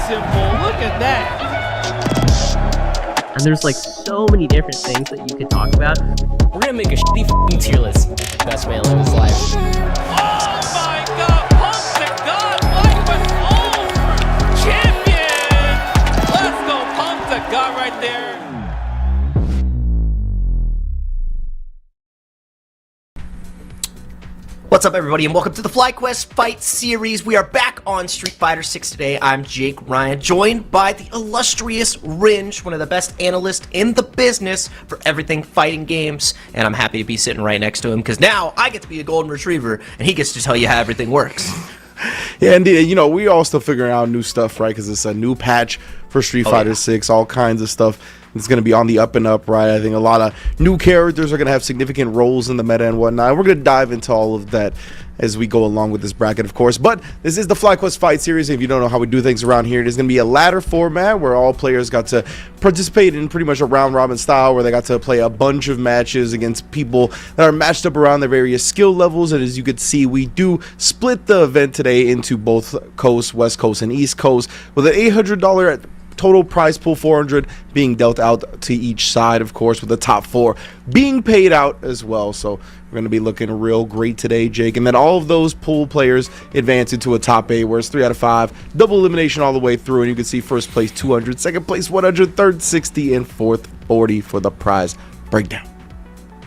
simple. Look at that. And there's like so many different things that you could talk about. We're gonna make a shitty f***ing tier list. Best man live his life. Oh my god! Pump to God! FlyQuest over! Champion! Let's go! Pump to God right there. What's up, everybody, and welcome to the FlyQuest Fight Series. We are back on Street Fighter 6 today. I'm Jake Ryan, joined by the illustrious Ringe, one of the best analysts in the business for everything fighting games, and I'm happy to be sitting right next to him, because now I get to be a golden retriever, and he gets to tell you how everything works. Yeah, and you know, we all still figuring out new stuff, right? Because it's a new patch for Street Fighter 6, all kinds of stuff. It's going to be on the up and up, right? I think a lot of new characters are going to have significant roles in the meta and whatnot. We're going to dive into all of that as we go along with this bracket, of course. But this is the FlyQuest Fight Series. If you don't know how we do things around here, it is going to be a ladder format where all players got to participate in pretty much a round-robin style where they got to play a bunch of matches against people that are matched up around their various skill levels. And as you can see, we do split the event today into both coasts, West Coast and East Coast, with an $800 total prize pool, 400 being dealt out to each side, of course, with the top 4 being paid out as well. So we're going to be looking real great today, Jake. And then all of those pool players advance into a top 8, where it's 3 out of 5, double elimination all the way through. And you can see first place 200, second place 100, third 60, and fourth 40 for the prize breakdown.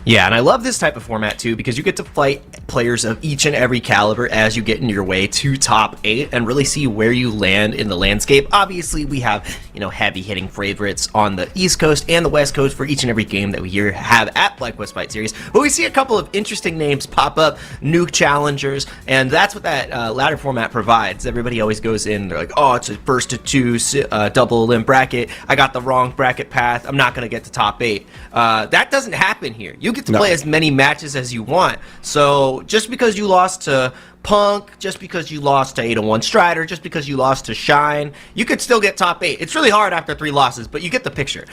Yeah, and I love this type of format too because you get to fight players of each and every caliber as you get in your way to top 8 and really see where you land in the landscape. Obviously, we have, heavy hitting favorites on the East Coast and the West Coast for each and every game that we have at FlyQuest Fight Series, but we see a couple of interesting names pop up, new challengers, and that's what that ladder format provides. Everybody always goes in, they're like, oh, it's a first to 2 double limb bracket. I got the wrong bracket path. I'm not going to get to top 8. That doesn't happen here. You get to play as many matches as you want. So just because you lost to Punk, just because you lost to 801 Strider, just because you lost to Shine, you could still get top 8. It's really hard after 3 losses, but you get the picture.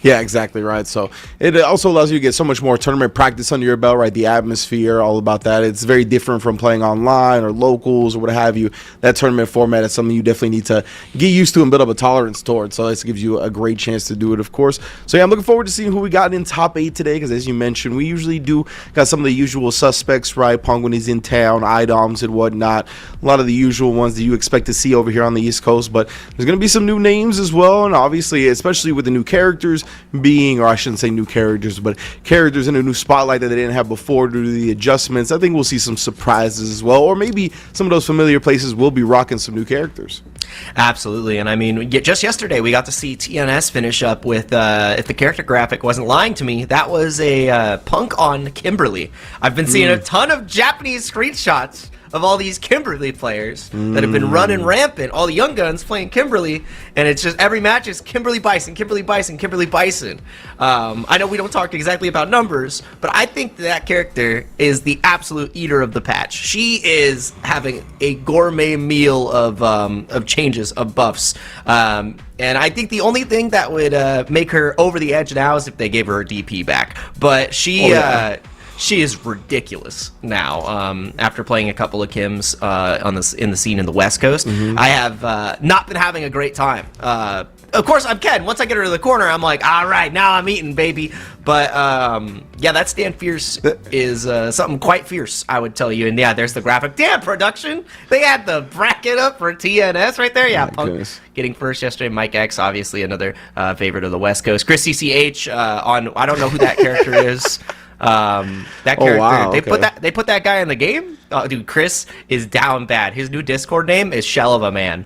Yeah, exactly right. So it also allows you to get so much more tournament practice under your belt, right? The atmosphere, all about that. It's very different from playing online or locals or what have you. That tournament format is something you definitely need to get used to and build up a tolerance towards. So this gives you a great chance to do it, of course. So yeah, I'm looking forward to seeing who we got in top 8 today because as you mentioned, we usually got some of the usual suspects, right? Pong when he's in town, IDOMs and whatnot. A lot of the usual ones that you expect to see over here on the East Coast, but there's going to be some new names as well, and obviously, especially with the new characters being, or I shouldn't say new characters, but characters in a new spotlight that they didn't have before due to the adjustments. I think we'll see some surprises as well, or maybe some of those familiar places will be rocking some new characters. Absolutely, and I mean, just yesterday we got to see TNS finish up with, if the character graphic wasn't lying to me, that was a Punk on Kimberly. I've been seeing a ton of Japanese screenshots of all these Kimberly players that have been running rampant, all the young guns playing Kimberly, and it's just every match is Kimberly Bison, Kimberly Bison, Kimberly Bison. I know we don't talk exactly about numbers, but I think that character is the absolute eater of the patch. She is having a gourmet meal of changes, of buffs. And I think the only thing that would make her over the edge now is if they gave her DP back. But she is ridiculous now. After playing a couple of Kims in the scene in the West Coast, I have not been having a great time. Of course, I'm Ken. Once I get her to the corner, I'm like, all right, now I'm eating, baby. But yeah, that Stand Fierce is something quite fierce, I would tell you. And yeah, there's the graphic. Damn, production. They had the bracket up for TNS right there. Yeah, Punk getting first yesterday. Mike X, obviously another favorite of the West Coast. Chris CCH on, I don't know who that character is. That character, wow, they put that guy in the game. Oh, dude, Chris is down bad. His new Discord name is Shell of a Man.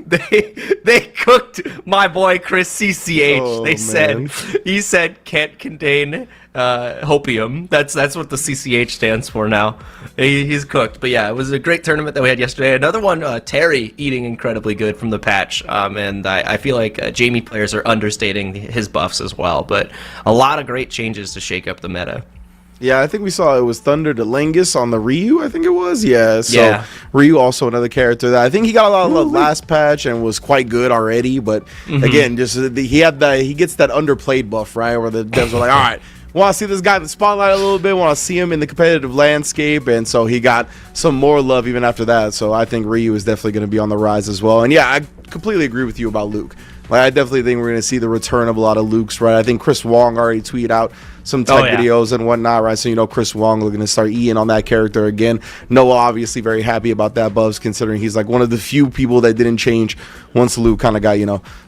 They cooked my boy Chris CCH. He said can't contain hopium. That's what the CCH stands for now. He's cooked. But yeah, it was a great tournament that we had yesterday. Another one, Terry eating incredibly good from the patch. And I feel like Jamie players are understating his buffs as well. But a lot of great changes to shake up the meta. Yeah, I think we saw it was Thunder to Lingus on the Ryu, I think it was. Yeah, so Ryu also another character that I think he got a lot of love last patch and was quite good already. But again, just he gets that underplayed buff, right? Where the devs are like, all right, want to see this guy in the spotlight a little bit, want to see him in the competitive landscape, and so he got some more love even after that. So I think Ryu is definitely going to be on the rise as well. And yeah, I completely agree with you about Luke. Like, I definitely think we're going to see the return of a lot of Lukes, right? I think Chris Wong already tweeted out some tech videos and whatnot, right? So, Chris Wong looking to start eating on that character again. Noah obviously very happy about that, Bubs, considering he's like one of the few people that didn't change once Luke kind of got,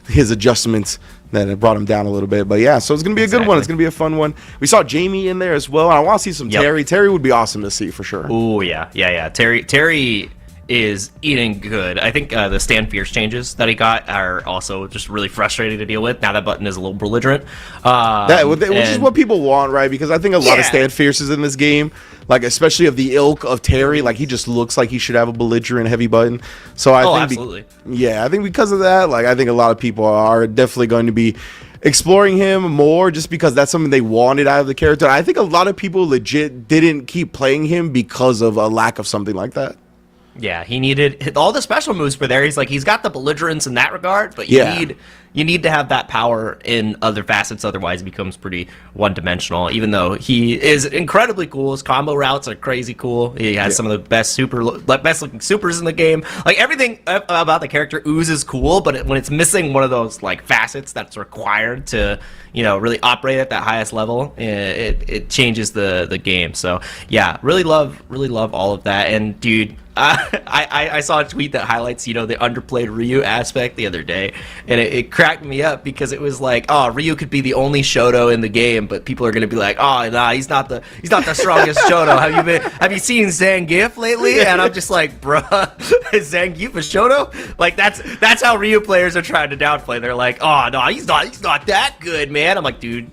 his adjustments that it brought him down a little bit. But yeah, so it's going to be a good one. It's going to be a fun one. We saw Jamie in there as well. And I want to see some Terry. Terry would be awesome to see for sure. Oh, yeah. Terry is eating good. I think the Stand Fierce changes that he got are also just really frustrating to deal with. Now that button is a little belligerent. Which is what people want, right? Because I think a lot of Stand Fierces in this game, like especially of the ilk of Terry, like he just looks like he should have a belligerent heavy button. So I think absolutely. I think because of that, like I think a lot of people are definitely going to be exploring him more just because that's something they wanted out of the character. I think a lot of people legit didn't keep playing him because of a lack of something like that. Yeah, he needed all the special moves were there. He's got the belligerence in that regard, but you need to have that power in other facets. Otherwise, it becomes pretty one-dimensional. Even though he is incredibly cool, his combo routes are crazy cool. He has some of the best looking supers in the game. Like everything about the character oozes cool, but when it's missing one of those like facets that's required to really operate at that highest level, it changes the game. So yeah, really love all of that. And dude, I saw a tweet that highlights, the underplayed Ryu aspect the other day, and it cracked me up because it was like, oh, Ryu could be the only Shoto in the game, but people are gonna be like, oh, nah, he's not the strongest Shoto. Have you seen Zangief lately? And I'm just like, bruh, is Zangief a Shoto? Like that's how Ryu players are trying to downplay. They're like, oh no, he's not that good, man. I'm like, dude,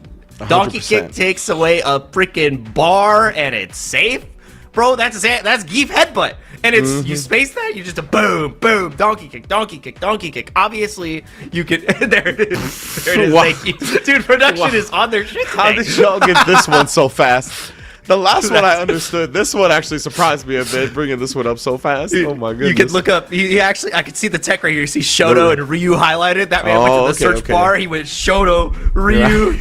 Donkey 100%. Kick takes away a freaking bar and it's safe. Bro, that's Geef headbutt, and it's you space that, you just a boom, boom, donkey kick, donkey kick, donkey kick. Obviously, you could. There it is. There it is. Wow. Thank you, dude. Production is on their shit today. How did y'all get this one so fast? The last one I understood. This one actually surprised me a bit, bringing this one up so fast. Oh my goodness! You can look up. He actually, I could see the tech right here. You see Shoto and Ryu highlighted. That man went to the search bar. He went Shoto, Ryu.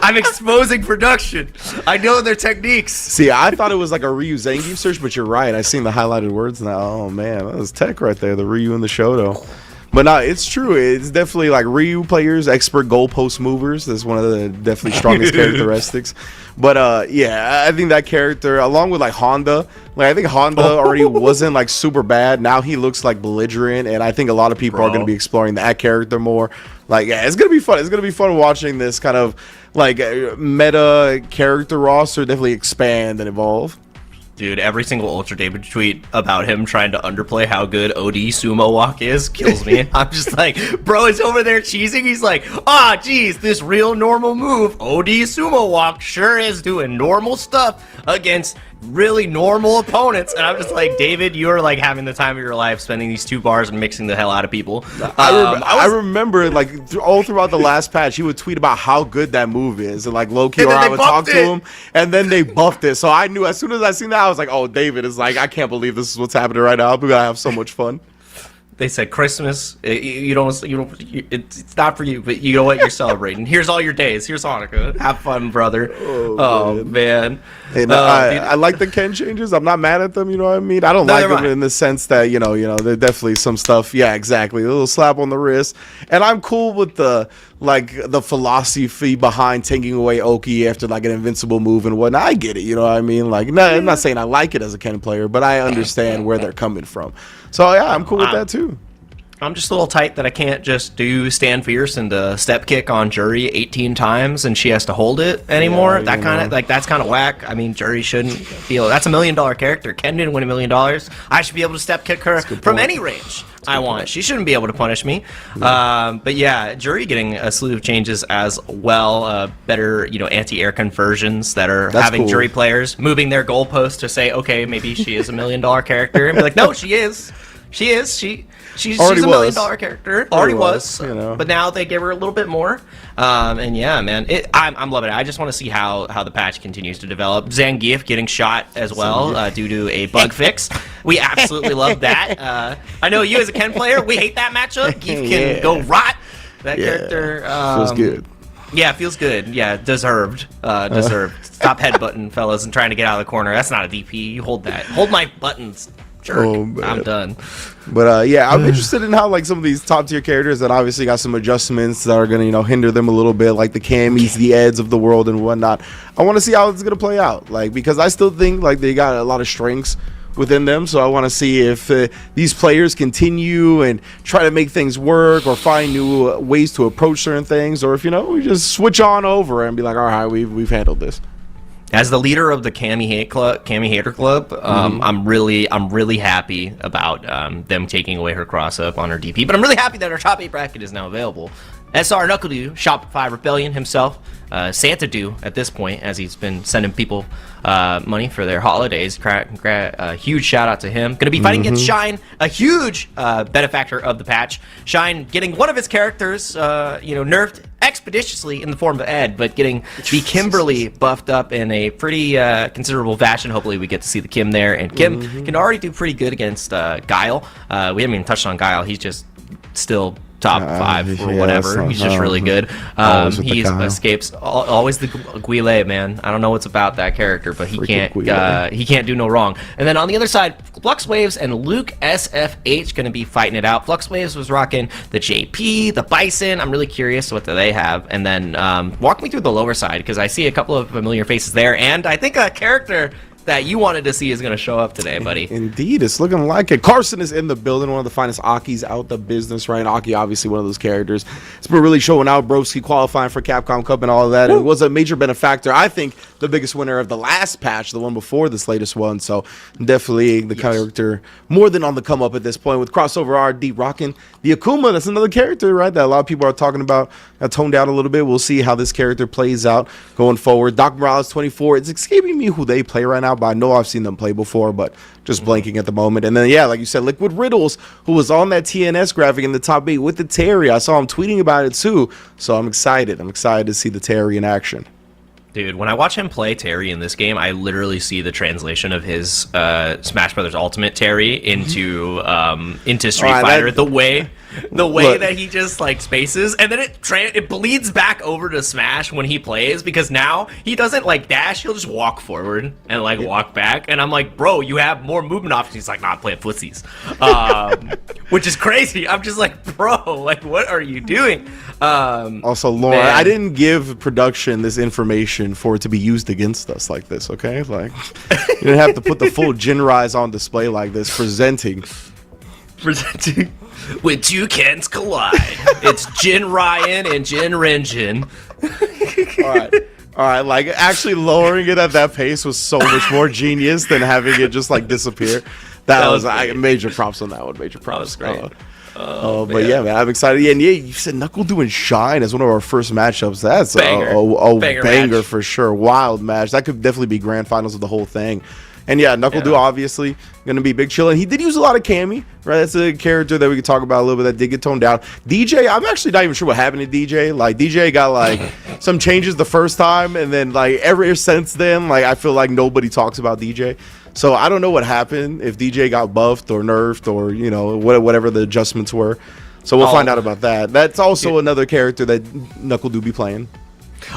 I'm exposing production. I know their techniques. See, I thought it was like a Ryu Zangief search, but you're right. I seen the highlighted words now. Oh man, that was tech right there. The Ryu and the Shoto. But no, it's true. It's definitely like Ryu players, expert goalpost movers. That's one of the definitely strongest characteristics. But yeah, I think that character, along with like Honda, I think Honda already wasn't like super bad. Now he looks like belligerent, and I think a lot of people are going to be exploring that character more. Like, yeah, it's gonna be fun. It's gonna be fun watching this kind of like meta character roster definitely expand and evolve. Dude, every single Ultra David tweet about him trying to underplay how good OD Sumo Walk is kills me. I'm just like, bro is over there cheesing. He's like, geez, this real normal move, OD Sumo Walk, sure is doing normal stuff against really normal opponents. And I'm just like, David, you're like having the time of your life spending these 2 bars and mixing the hell out of people. I remember like all throughout the last patch, he would tweet about how good that move is, and like low key, or I would talk to him, and then they buffed it. So I knew as soon as I seen that, I was like, oh, David is like, I can't believe this is what's happening right now. We're gonna have so much fun. They said Christmas, it's not for you, but you know what, you're celebrating. Here's all your days. Here's Hanukkah. Have fun, brother. Oh man. Hey, no, I like the Ken changes. I'm not mad at them. You know what I mean? I don't like them in the sense that you know, they're definitely some stuff. Yeah, exactly. A little slap on the wrist, and I'm cool with the philosophy behind taking away Oki after like an invincible move and whatnot. I get it. You know what I mean? Like, no, I'm not saying I like it as a Ken player, but I understand where they're coming from. So yeah, I'm cool with that too. I'm just a little tight that I can't just do stand fierce and step kick on Jury 18 times and she has to hold it anymore. Yeah, that's kind of whack. I mean, Jury shouldn't feel that's $1 million character. Ken didn't win $1 million. I should be able to step kick her from any range I want. She shouldn't be able to punish me. But yeah, Jury getting a slew of changes as well. Better, anti-air conversions that are having cool. Jury players moving their goalpost to say, okay, maybe she is $1 million character, and be like, no, she is. She's a $1 million character. Already was. But now they give her a little bit more. And yeah, man, I'm loving it. I just want to see how the patch continues to develop. Zangief getting shot as well due to a bug fix. We absolutely love that. I know you as a Ken player, we hate that matchup. Geef can go rot. That character feels good. Yeah, feels good. Yeah, deserved. Stop headbutting, fellas, and trying to get out of the corner. That's not a DP. You hold that. Hold my buttons. Jerk. I'm done. But yeah, I'm interested in how like some of these top tier characters that obviously got some adjustments that are gonna hinder them a little bit, like the Camis, the Eds of the world and whatnot. I want to see how it's gonna play out, like, because I still think like they got a lot of strengths within them. So I want to see if these players continue and try to make things work or find new ways to approach certain things, or if we just switch on over and be like, all right, we've handled this. As the leader of the Cami Hater Club, I'm really happy about them taking away her cross up on her DP. But I'm really happy that our top 8 bracket is now available. SR Knuckledew, Shopify Rebellion himself, Santa Dew at this point, as he's been sending people money for their holidays. Huge shout out to him. Going to be fighting against Shine, a huge benefactor of the patch. Shine getting one of his characters, nerfed expeditiously in the form of Ed, but getting the Kimberly buffed up in a pretty considerable fashion. Hopefully we get to see the Kim there, and Kim can already do pretty good against Guile. We haven't even touched on Guile. He's just still top 5 or whatever. He's just really good. He escapes always the Guile, man. I don't know what's about that character, but he can't do no wrong. And then on the other side, Flux Waves and Luke SFH going to be fighting it out. Flux Waves was rocking the JP, the Bison. I'm really curious what they have. And then walk me through the lower side, because I see a couple of familiar faces there, and I think a character that you wanted to see is going to show up today, buddy. Indeed, it's looking like it. Carson is in the building, one of the finest Akis out the business, right? Aki, obviously one of those characters. It's been really showing out. Broski qualifying for Capcom Cup and all of that. It was a major benefactor. I think the biggest winner of the last patch, the one before this latest one. So definitely the character more than on the come up at this point. With crossover RD rocking the Akuma, that's another character, right? That a lot of people are talking about. Got toned down a little bit. We'll see how this character plays out going forward. Doc Morales 24. It's escaping me who they play right now, but I know I've seen them play before, but just blanking at the moment. And then, yeah, like you said, Liquid Riddles, who was on that TNS graphic in the top 8 with the Terry. I saw him tweeting about it too, so I'm excited. I'm excited to see the Terry in action. Dude, when I watch him play Terry in this game, I literally see the translation of his Smash Brothers Ultimate Terry into Street Fighter. The way that he just like spaces, and then it bleeds back over to Smash when he plays, because now he doesn't like dash; he'll just walk forward and like walk back. And I'm like, bro, you have more movement options. He's like, not playing footsies, which is crazy. I'm just like, bro, like, what are you doing? Also, Lauren, I didn't give production this information for it to be used against us like this, okay? Like, you didn't have to put the full Jin Rise on display like this, presenting when two Kens collide. It's Jin Ryan and Jin Renjin. All right, like actually lowering it at that pace was so much more genius than having it just like disappear. That was major props on that one. Major props. That was great. But yeah, man, I'm excited. Yeah, and yeah, you said Knuckle doing Shine as one of our first matchups. That's a banger for sure. Wild match. That could definitely be grand finals of the whole thing. And yeah, Knuckle Do obviously going to be big chill. And he did use a lot of Cammy, right? That's a character that we could talk about a little bit that did get toned down. DJ, I'm actually not even sure what happened to DJ. Like, DJ got like some changes the first time, and then like ever since then, like I feel like nobody talks about DJ. So I don't know what happened, if DJ got buffed or nerfed or, you know, whatever the adjustments were. So we'll find out about that. That's also another character that Knuckle do be playing.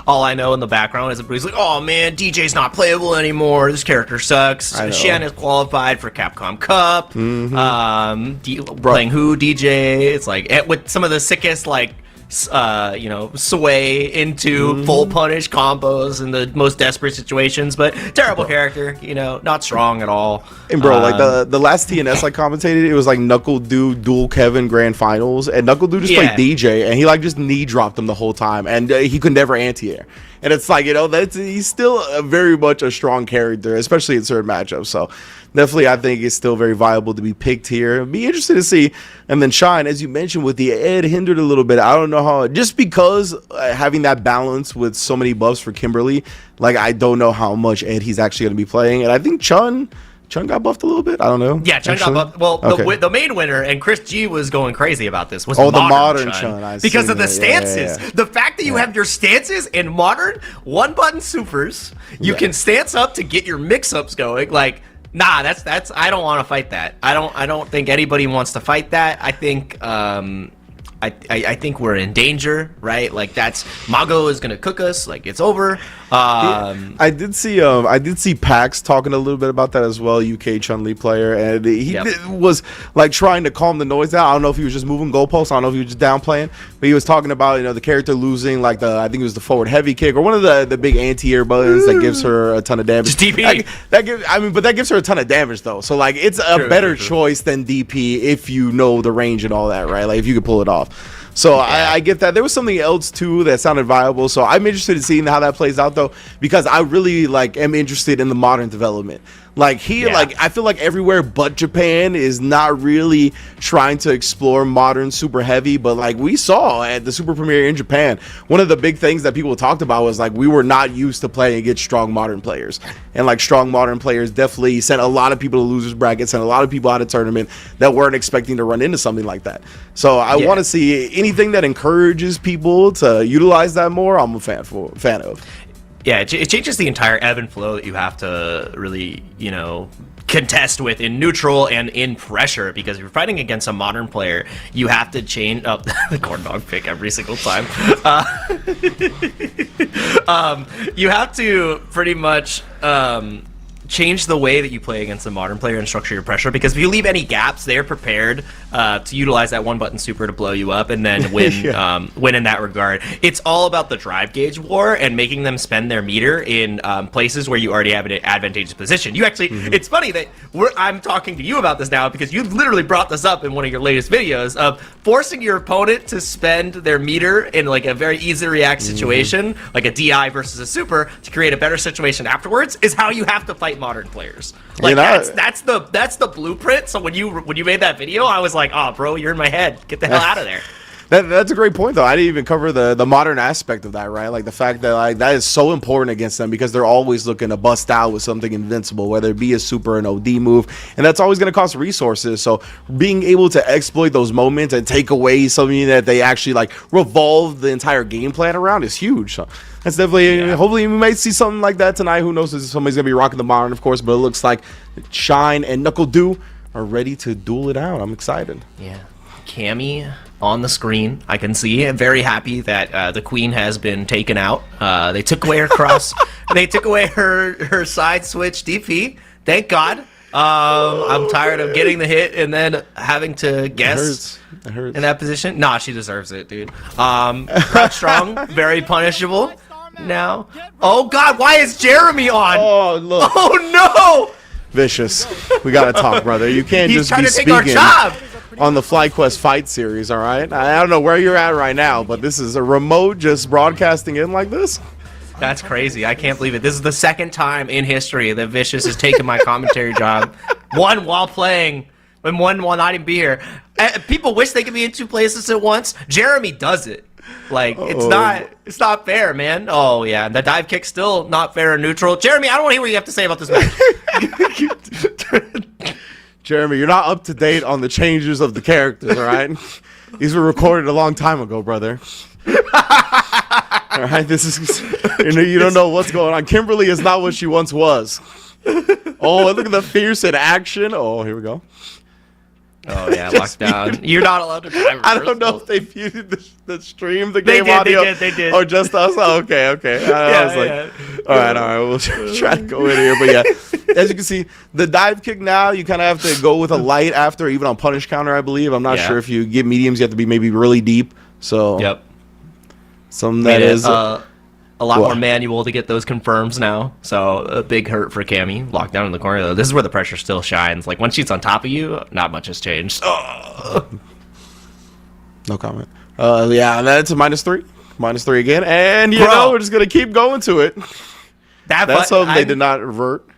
All I know in the background is everybody's like, oh man, DJ's not playable anymore. This character sucks. Shan is qualified for Capcom Cup. Playing who, DJ? It's like, with some of the sickest, like, you know, sway into full punish combos in the most desperate situations, but terrible character, you know, not strong at all. And bro, like the last TNS I commentated, it was like Knuckle Do dual Kevin grand finals, and Knuckle Do just played DJ, and he like just knee dropped him the whole time, and he could never anti-air. And it's like, you know, he's still very much a strong character, especially in certain matchups. So definitely, I think it's still very viable to be picked here. Be interested to see. And then Shine, as you mentioned, with the Ed hindered a little bit. I don't know how, just because having that balance with so many buffs for Kimberly, like I don't know how much Ed he's actually going to be playing. And I think Chun got buffed a little bit. I don't know. Yeah, Chun got buffed. Well, the main winner, and Chris G was going crazy about this, was the modern Chun. Because of the stances. Yeah. The fact that you have your stances in modern, one-button supers, you can stance up to get your mix-ups going. Like, nah, that's I don't want to fight that. I don't think anybody wants to fight that. I think I think we're in danger, right? Like Mago is gonna cook us. Like it's over. I did see Pax talking a little bit about that as well, UK Chun-Li player, and he was like trying to calm the noise down. I don't know if he was just moving goalposts. I don't know if he was just downplaying, but he was talking about, you know, the character losing like I think it was the forward heavy kick or one of the big anti-air buttons that gives her a ton of damage. Just DP. But that gives her a ton of damage though. So like it's a better choice than DP if you know the range and all that, right? Like if you could pull it off. So I get that. There was something else too that sounded viable. So I'm interested in seeing how that plays out though, because I really like am interested in the modern development. Like here, like I feel like everywhere but Japan is not really trying to explore modern super heavy, but like we saw at the Super Premiere in Japan, one of the big things that people talked about was like we were not used to playing against strong modern players, and like strong modern players definitely sent a lot of people to losers brackets, sent a lot of people out of tournament that weren't expecting to run into something like that. So I want to see anything that encourages people to utilize that more. I'm a fan of. Yeah, it changes the entire ebb and flow that you have to really, you know, contest with in neutral and in pressure, because if you're fighting against a modern player, you have to change up the corn dog pick every single time. You have to pretty much change the way that you play against a modern player and structure your pressure, because if you leave any gaps, they're prepared to utilize that one button super to blow you up and then win win in that regard. It's all about the drive gauge war and making them spend their meter in places where you already have an advantageous position. You actually, it's funny that I'm talking to you about this now because you literally brought this up in one of your latest videos of forcing your opponent to spend their meter in like a very easy to react situation, like a DI versus a super, to create a better situation afterwards is how you have to fight modern players. Like that's the blueprint. So when you made that video, I was like, oh bro, you're in my head. Get the hell out of there. That's a great point, though. I didn't even cover the modern aspect of that, right? Like the fact that like that is so important against them because they're always looking to bust out with something invincible, whether it be a super, an OD move, and that's always going to cost resources. So being able to exploit those moments and take away something that they actually like revolve the entire game plan around is huge. So that's definitely, hopefully we might see something like that tonight. Who knows if somebody's going to be rocking the modern, of course, but it looks like Shine and NACL are ready to duel it out. I'm excited. Yeah. Cammy on the screen, I can see. I'm very happy that the queen has been taken out. They took away her cross. They took away her side switch DP. Thank God. I'm tired of getting the hit and then having to guess it hurts. In that position. Nah, she deserves it, dude. Crouch strong, very punishable. Now, oh God, why is Jeremy on? Oh look. Oh no. Vicious. We gotta talk, brother. You can't He's just trying be to take our speaking job on the FlyQuest fight series, all right? I don't know where you're at right now, but this is a remote just broadcasting in like this. That's crazy. I can't believe it. This is the second time in history that Vicious has taken my commentary job. One while playing, and one while not even be here. People wish they could be in two places at once. Jeremy does it. Like, it's not fair, man. Oh, yeah. The dive kick's still not fair or neutral. Jeremy, I don't want to hear what you have to say about this match. Jeremy, you're not up to date on the changes of the characters, all right? These were recorded a long time ago, brother. All right, this is, you don't know what's going on. Kimberly is not what she once was. Oh, and look at the fierce in action. Oh, here we go. Oh, yeah, lockdown. You're not allowed to drive. I don't know if they viewed the stream, the game audio. They did. Or just us. Oh, okay. I was like, all right. We'll try to go in here. But yeah, as you can see, the dive kick now, you kind of have to go with a light after, even on punish counter, I believe. I'm not sure if you get mediums, you have to be maybe really deep. So, something that is a lot more manual to get those confirms now. So a big hurt for Cammy. Locked down in the corner though. This is where the pressure still shines. Like once she's on top of you, not much has changed. No comment. Yeah, that's a -3. -3 again. And you know, we're just gonna keep going to it. That's something they did not revert.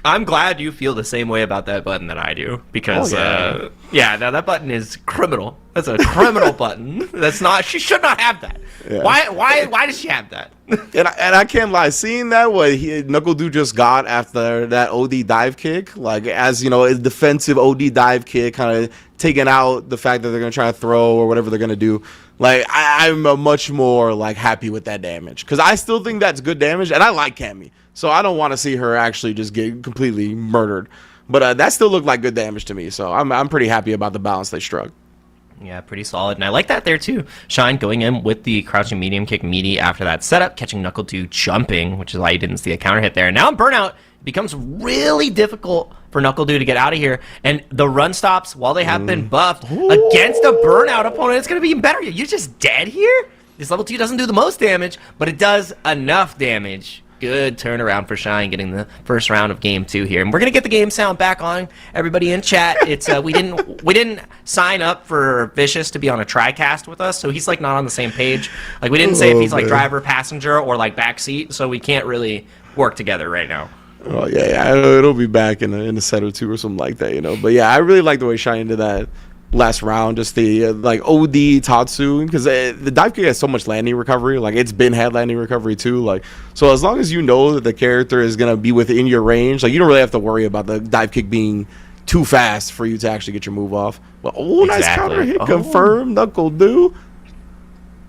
I'm glad you feel the same way about that button that I do, because now that button is criminal. That's a criminal button. That's not. She should not have that. Yeah. Why does she have that? And I can't lie. Seeing that what NACL just got after that OD dive kick, like as you know, a defensive OD dive kick, kind of taking out the fact that they're gonna try to throw or whatever they're gonna do. Like I'm much more like happy with that damage because I still think that's good damage, and I like Cammy. So I don't want to see her actually just get completely murdered. But that still looked like good damage to me. So I'm pretty happy about the balance they struck. Yeah, pretty solid. And I like that there too. Shine going in with the crouching medium kick meaty after that setup, catching NACL jumping, which is why you didn't see a counter hit there. And now in Burnout, it becomes really difficult for NACL to get out of here. And the run stops, while they have been buffed, against a Burnout opponent, it's going to be even better. You're just dead here? This level 2 doesn't do the most damage, but it does enough damage. Good turnaround for Shine, getting the first round of game 2 here, and we're gonna get the game sound back on. Everybody in chat, it's we didn't sign up for Vicious to be on a TriCast with us, so he's like not on the same page. Like we didn't say if he's like driver, passenger, or like backseat, so we can't really work together right now. Oh yeah, it'll be back in a set or two or something like that, you know. But yeah, I really like the way Shine did that last round, just the like OD Tatsu, because the dive kick has so much landing recovery. Like it's been had landing recovery too. Like so, as long as you know that the character is gonna be within your range, like you don't really have to worry about the dive kick being too fast for you to actually get your move off. But nice counter hit confirmed. NACL.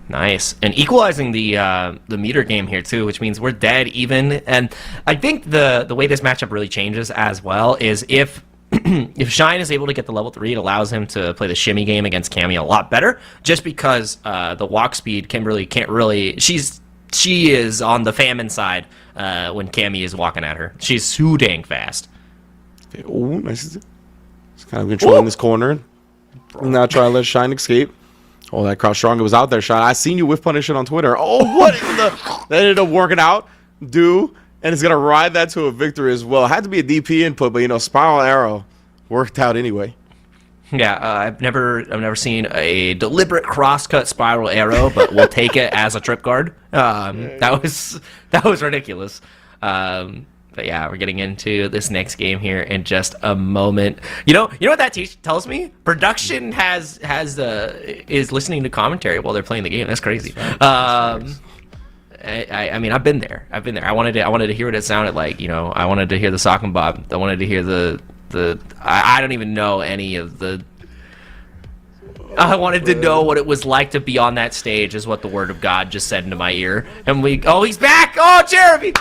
Nice. And equalizing the meter game here too, which means we're dead even. And I think the way this matchup really changes as well is if Shine is able to get the level 3, it allows him to play the shimmy game against Cammy a lot better, just because the walk speed Kimberly can't really. She is on the famine side when Cammy is walking at her. She's so dang fast. Oh, nice. He's kind of controlling this corner. Now try to let Shine escape. Oh, that crouch strong was out there, Shine. I seen you whiff punish it on Twitter. Oh, what in the... That ended up working out. And it's going to ride that to a victory as well. Had to be a DP input, but, you know, spiral arrow worked out anyway. Yeah, I've never seen a deliberate cross-cut spiral arrow, but we'll take it as a trip guard. That was ridiculous. But yeah, we're getting into this next game here in just a moment. You know what that tells me? Production is listening to commentary while they're playing the game. That's crazy. I mean, I've been there. I wanted to hear what it sounded like. You know, I wanted to hear the sock and bob. I wanted to hear I don't even know any of the. I wanted to know what it was like to be on that stage, is what the word of God just said into my ear. And he's back! Oh, Jeremy!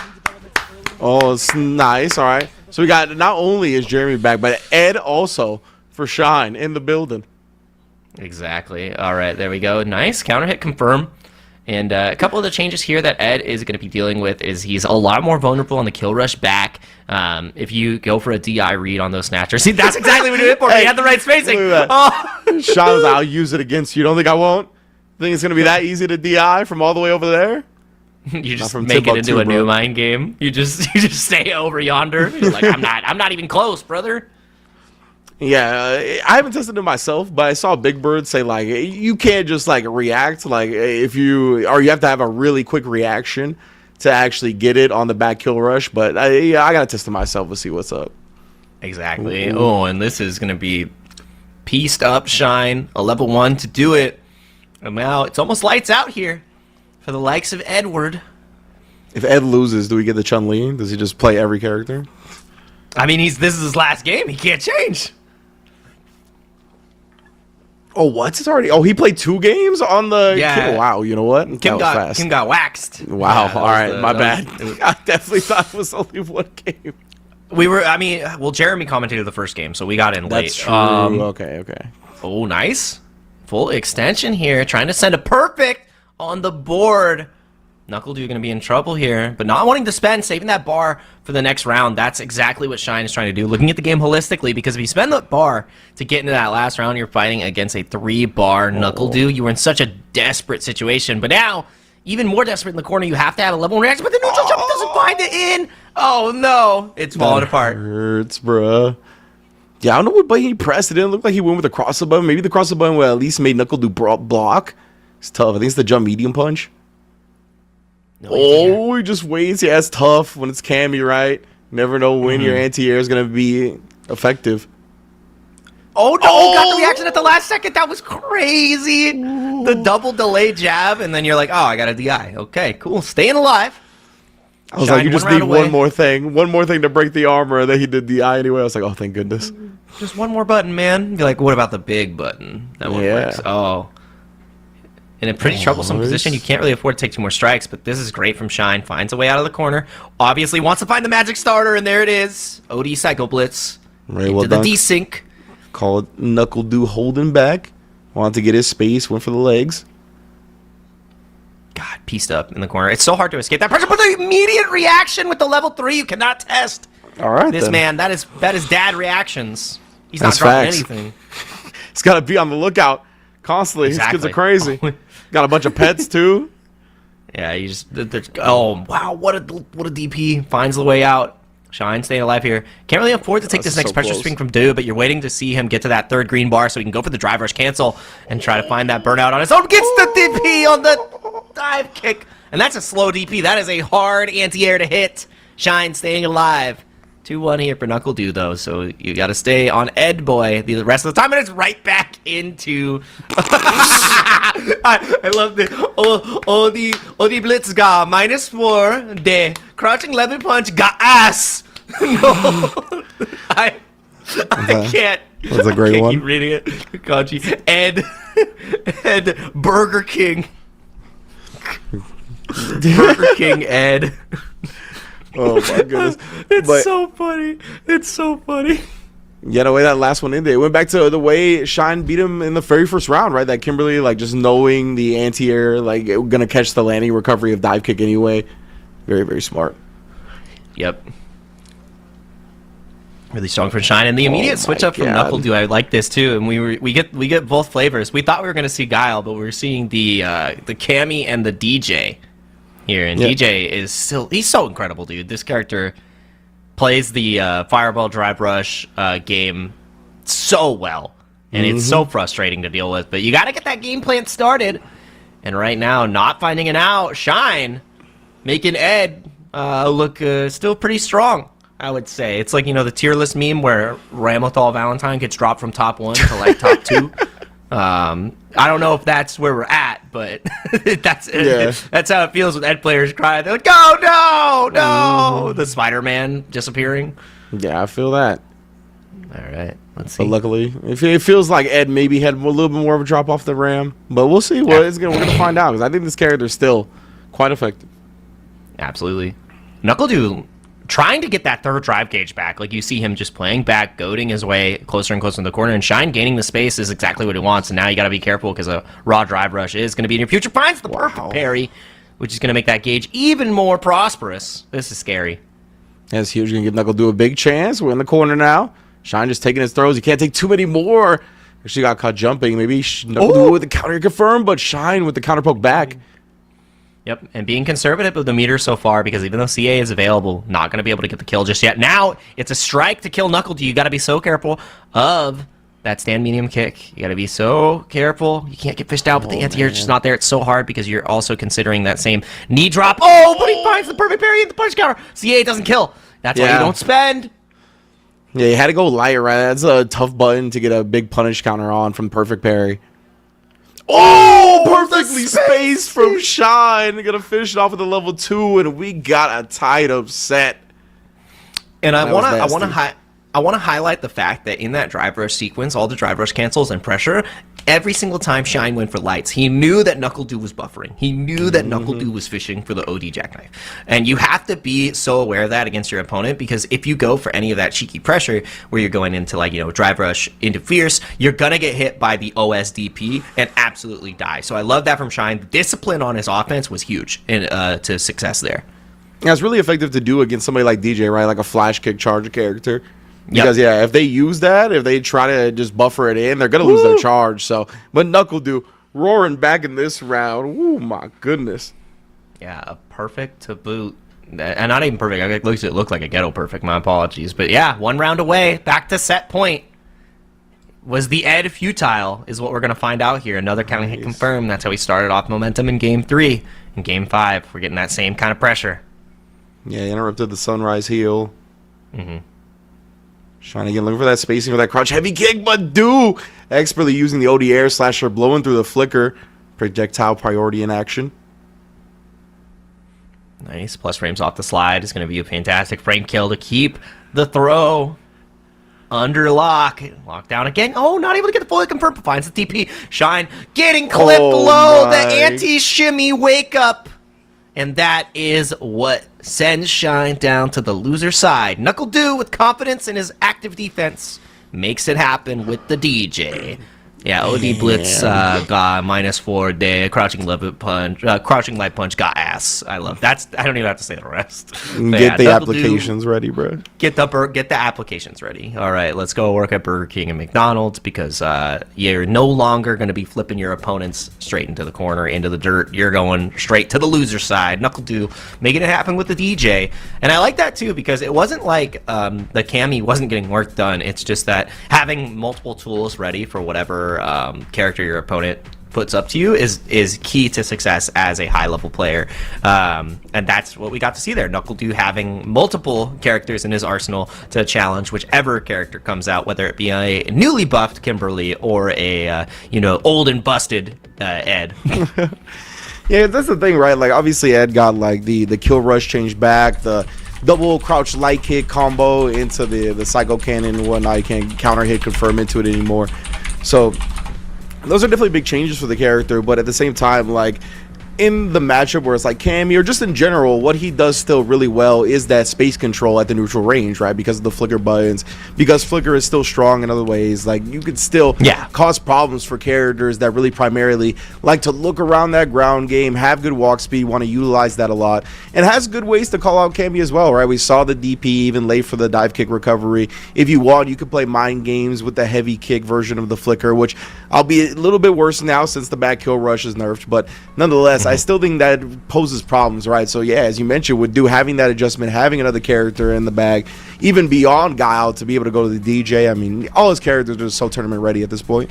Oh, it's nice. All right. So we got, not only is Jeremy back, but Ed also for Shine in the building. Exactly. All right, there we go. Nice. Counter hit confirm. And a couple of the changes here that Ed is going to be dealing with is he's a lot more vulnerable on the kill rush back. If you go for a DI read on those snatchers. See, that's exactly what he did for me. He had the right spacing. Oh. Shine was like, I'll use it against you. Don't think I won't? Think it's going to be that easy to DI from all the way over there? You just make it into a new mind game. You just stay over yonder. You're like, I'm not even close, brother. Yeah, I haven't tested it myself, but I saw Big Bird say like you can't just like react like you have to have a really quick reaction to actually get it on the back kill rush. But I gotta test it myself to see what's up. Exactly. Ooh. Oh, and this is gonna be pieced up Shine, a level 1 to do it. And now it's almost lights out here for the likes of Edward. If Ed loses, do we get the Chun-Li? Does he just play every character? I mean, this is his last game. He can't change. Oh, what? It's already... Oh, he played 2 games on the... Yeah. Wow, you know what? Kim got waxed. Wow, Yeah, all right, my bad. I definitely thought it was only 1 game. Jeremy commentated the first game, so we got in late. That's true. Okay. Oh, nice. Full extension here. Trying to send a perfect on the board. NACL going to be in trouble here, but not wanting to spend, saving that bar for the next round. That's exactly what Shine is trying to do. Looking at the game holistically, because if you spend the bar to get into that last round, you're fighting against a 3-bar NACL. You were in such a desperate situation, but now, even more desperate in the corner, you have to have a level 1 reaction, but the neutral jump doesn't find it in. Oh, no. It's falling apart. Hurts, bruh. Yeah, I don't know what button he pressed. It didn't look like he went with the crossover button. Maybe the crossover button would at least made NACL do block. It's tough. I think it's the jump medium punch. No, he just waits. Yeah, it's tough when it's Cammy, right? Never know when your anti-air is going to be effective. Oh, no, got the reaction at the last second. That was crazy. Ooh. The double delay jab, and then you're like, oh, I got a DI. Okay, cool. Staying alive. I was like, you just need one more thing to break the armor, and then he did DI anyway. I was like, oh, thank goodness. Just one more button, man. Be like, what about the big button? That one works. Oh. In a pretty troublesome position, you can't really afford to take 2 more strikes, but this is great from Shine. Finds a way out of the corner. Obviously wants to find the magic starter, and there it is. OD Psycho Blitz. Right, well into the desync. Call it NACL holding back. Wanted to get his space, went for the legs. God, pieced up in the corner. It's so hard to escape that pressure, but the immediate reaction with the level 3 you cannot test. All right, this man, that is dad reactions. He's not dropping anything. He's got to be on the lookout constantly. Exactly. These kids are crazy. Got a bunch of pets too. Yeah, you just oh wow, what a DP finds the way out. Shine staying alive here. Can't really afford to take this next pressure swing from Do, but you're waiting to see him get to that 3rd green bar so he can go for the drive rush cancel and try to find that burnout on his own. Gets the DP on the dive kick, and that's a slow DP. That is a hard anti-air to hit. Shine staying alive. 2-1 here for NACL though, so you got to stay on Ed boy the rest of the time, and it's right back into. I love this. The blitz ga -4 de crouching level punch ga ass. No, I can't. That's a great one. Keep reading it. Kanji. Ed Burger King. Burger King Ed. Oh my goodness. It's so funny. It's so funny. Yeah, the way that last one ended, it went back to the way Shine beat him in the very first round, right? That Kimberly, like, just knowing the anti-air, like, gonna catch the landing recovery of dive kick anyway. Very, very smart. Yep. Really strong from Shine, and the immediate switch up from God. Knuckle Dew. I like this too, and we get both flavors. We thought we were going to see Guile, but we were seeing the Cammy and the DJ here, and DJ is he's so incredible, dude. This character plays the Fireball Drive Rush game so well, and it's so frustrating to deal with. But you got to get that game plan started, and right now, not finding it out. Shine making Ed look still pretty strong, I would say. It's like, the tier list meme where Ramlethal Valentine gets dropped from top 1 to like top 2. I don't know if that's where we're at, but that's how it feels with Ed players crying. They're like, "Oh no!" The Spider-Man disappearing. Yeah, I feel that. All right, let's see. But luckily, it feels like Ed maybe had a little bit more of a drop off the Ram, but we'll see. We're gonna find out, because I think this character is still quite effective. Absolutely. Knuckle Dew trying to get that third drive gauge back. Like, you see him just playing back, goading his way closer and closer to the corner, and Shine gaining the space is exactly what he wants. And now you got to be careful, because a raw drive rush is going to be in your future. Finds the perfect parry, which is going to make that gauge even more prosperous. This is scary. That's huge. Gonna give Knuckle Dew a big chance. We're in the corner now. Shine just taking his throws. He can't take too many more. She got caught jumping. Maybe Knuckle Dew with the counter confirmed, but Shine with the counter poke back. Yep, and being conservative with the meter so far, because even though CA is available, not going to be able to get the kill just yet. Now, it's a strike to kill Knuckle Dew. You got to be so careful of that stand medium kick. You got to be so careful. You can't get fished out, but the anti-air is just not there. It's so hard, because you're also considering that same knee drop. Oh, but he finds the perfect parry in the punch counter. CA doesn't kill. That's why you don't spend. Yeah, you had to go light, right? That's a tough button to get a big punish counter on from perfect parry. Oh, perfectly spaced from Shine. Gonna finish it off with a level 2, and we got a tied up set. And I want to highlight the fact that in that drive rush sequence, all the drive rush cancels and pressure, every single time Shine went for lights, he knew that Knuckle Dew was buffering. He knew that Knuckle Dew was fishing for the OD jackknife. And you have to be so aware of that against your opponent, because if you go for any of that cheeky pressure where you're going into, like, drive rush into fierce, you're going to get hit by the OSDP and absolutely die. So I love that from Shine. The discipline on his offense was huge to success there. Yeah, it's really effective to do against somebody like DJ, right? Like a flash kick charger character. Because, if they use that, if they try to just buffer it in, they're going to lose their charge. So, but Knuckle Dew roaring back in this round. Ooh, my goodness. Yeah, a perfect to boot. And not even perfect. It looked like a ghetto perfect. My apologies. But yeah, 1 round away. Back to set point. Was the Ed futile is what we're going to find out here. Another counter hit confirmed. That's how we started off momentum in Game 3. In Game 5, we're getting that same kind of pressure. Yeah, he interrupted the sunrise heel. Shine again, looking for that spacing for that crouch heavy kick, but Dew expertly using the OD air slasher, blowing through the flicker. Projectile priority in action. Nice. Plus frames off the slide is going to be a fantastic frame kill to keep the throw under lock. Lock down again. Oh, not able to get the fully confirmed, but finds the TP. Shine getting clipped low. The anti-shimmy wake up. And that is what sends Shine down to the loser side. Knuckle Dew, with confidence in his active defense, makes it happen with the DJ. Yeah, OD Blitz got -4. The crouching light punch got ass. I love that. I don't even have to say the rest. Get the applications ready, bro. Get the applications ready. All right, let's go work at Burger King and McDonald's, because you're no longer going to be flipping your opponents straight into the corner, into the dirt. You're going straight to the loser side. Knuckle Dew making it happen with the DJ, and I like that too, because it wasn't like the Cammy wasn't getting work done. It's just that having multiple tools ready for whatever character your opponent puts up to you is key to success as a high level player, and that's what we got to see there. Knuckle Dew having multiple characters in his arsenal to challenge whichever character comes out, whether it be a newly buffed Kimberly or a old and busted Ed. Yeah, that's the thing, right? Like, obviously Ed got like the kill rush changed back, the double crouch light kick combo into the psycho cannon and whatnot. You can't counter hit confirm into it anymore. So those are definitely big changes for the character, but at the same time, like, in the matchup where it's like Cammy or just in general, what he does still really well is that space control at the neutral range, right? Because of the flicker buttons, because flicker is still strong in other ways. Like, you could still cause problems for characters that really primarily like to look around that ground game, have good walk speed, want to utilize that a lot, and has good ways to call out Cammy as well, right? We saw the DP even late for the dive kick recovery. If you want, you could play mind games with the heavy kick version of the flicker, which I'll be a little bit worse now since the back kill rush is nerfed, but nonetheless, I still think that poses problems, right? So yeah, as you mentioned, with having that adjustment, having another character in the bag, even beyond Guile to be able to go to the DJ, I mean, all his characters are so tournament ready at this point.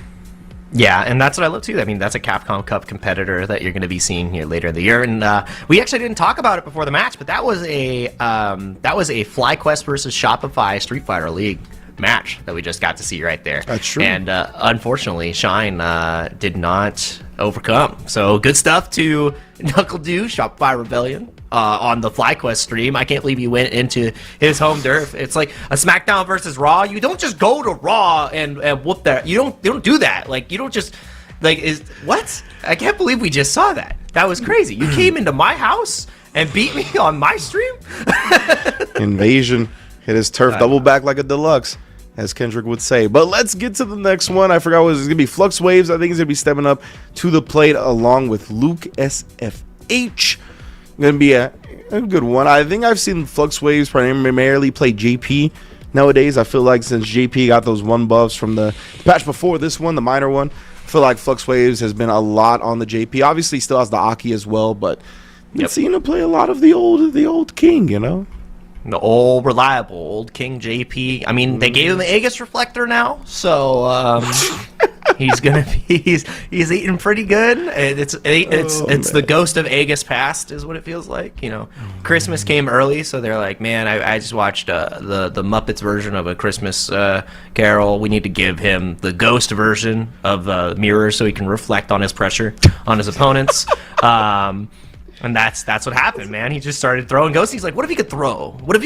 Yeah, and that's what I love too. I mean, that's a Capcom Cup competitor that you're going to be seeing here later in the year. And we actually didn't talk about it before the match, but that was a FlyQuest versus Shopify Street Fighter League match that we just got to see right there. That's true. And unfortunately, Shine did not overcome. So good stuff to Knuckle Do, Shopify Rebellion, on the FlyQuest stream. I can't believe he went into his home turf. It's like a SmackDown versus Raw. You don't just go to Raw and whoop that. You don't do that. Like, you don't just what? I can't believe we just saw that. That was crazy. You came into my house and beat me on my stream. Invasion. Hit his turf double back like a deluxe, as Kendrick would say. But let's get to the next one. I forgot what it was going to be. Flux Waves, I think, is going to be stepping up to the plate along with Luke SFH. Going to be a good one. I think I've seen Flux Waves primarily play JP nowadays. I feel like since JP got those 1 buffs from the patch before this one, the minor one, I feel like Flux Waves has been a lot on the JP. Obviously, he still has the Aki as well, but I've seen him play a lot of the old King, you know? The old reliable old King JP. I mean, they gave him an Aegis reflector now, so he's gonna be he's eating pretty good. It's the ghost of Aegis past is what it feels like. You know, Christmas came early, so they're like, man, I just watched the Muppets version of A Christmas Carol. We need to give him the ghost version of mirror so he can reflect on his pressure on his opponents. And that's what happened, man. He just started throwing ghosts. He's like, what if he could throw? What if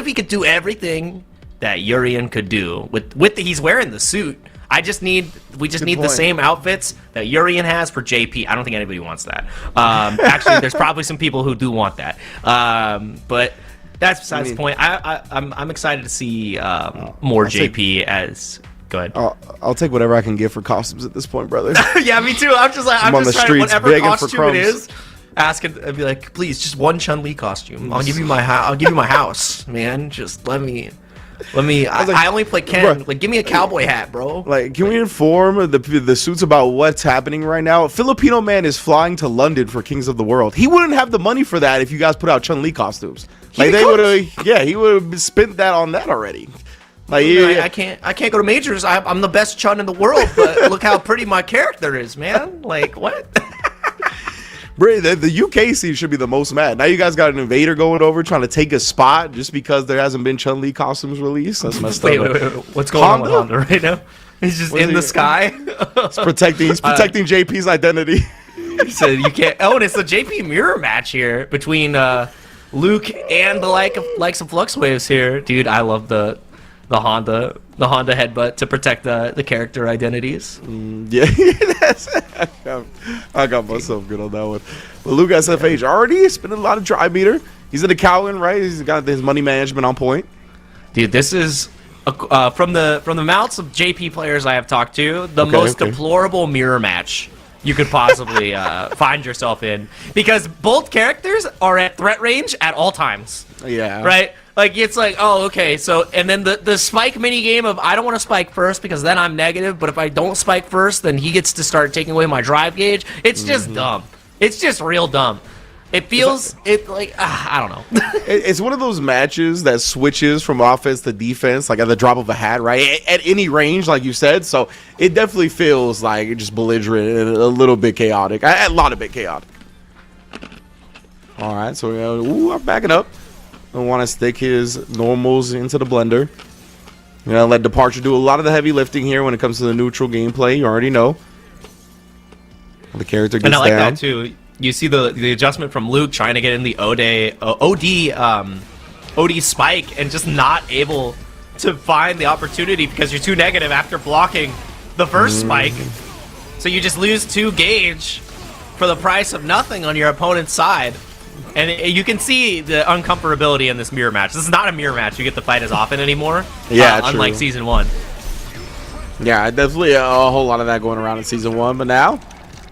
he could do everything that Urian could do he's wearing the suit? We just need the same outfits that Urian has for JP. I don't think anybody wants that. Actually, there's probably some people who do want that. But that's besides the point. I'm excited to see more JP as. Go ahead. I'll take whatever I can get for costumes at this point, brother. Yeah, me too. I'm just on the trying streets whatever begging costume for crumbs. it is. I'd be like, please, just one Chun-Li costume. I'll give you my house, man. Just let me. I only play Ken. Bro, like, give me a cowboy hat, bro. Like, can we inform the suits about what's happening right now? Filipino man is flying to London for Kings of the World. He wouldn't have the money for that if you guys put out Chun-Li costumes. Like, they would have, he would have spent that on that already. Like, I can't go to majors. I'm the best Chun in the world, but look how pretty my character is, man. Like, what? Bro, the UK scene should be the most mad. Now you guys got an invader going over trying to take a spot just because there hasn't been Chun-Li costumes released. That's messed up. Wait. What's going on with Honda right now? He's just in the sky. He's protecting JP's identity. He said you can't. Oh, and it's the JP mirror match here between Luke and the likes of Flux Waves here, dude. I love the Honda headbutt to protect the character identities. Yeah, I got myself good on that one. But Luke SFH already spending a lot of dry meter. He's in the Cowan, right? He's got his money management on point. Dude, this is from the mouths of JP players I have talked to, the most deplorable mirror match you could possibly find yourself in, because both characters are at threat range at all times. Yeah. Right? Like, it's like, oh, okay, so, and then the spike mini game of, I don't want to spike first because then I'm negative, but if I don't spike first, then he gets to start taking away my drive gauge. It's just dumb. It's just real dumb. It feels, I don't know. It's one of those matches that switches from offense to defense, like at the drop of a hat, right? At any range, like you said. So it definitely feels like it's just belligerent and a little bit chaotic. A lot of bit chaotic. All right, so I'm backing up. I want to stick his normals into the blender. I'm going to let Departure do a lot of the heavy lifting here when it comes to the neutral gameplay. You already know. The character gets down. And I like that, too. You see the adjustment from Luke trying to get in the OD spike and just not able to find the opportunity because you're too negative after blocking the first spike. So you just lose 2 gauge for the price of nothing on your opponent's side. And you can see the uncomfortability in this mirror match. This is not a mirror match you get to fight as often anymore. Yeah, unlike true. Season 1. Yeah, definitely a whole lot of that going around in Season 1. But now,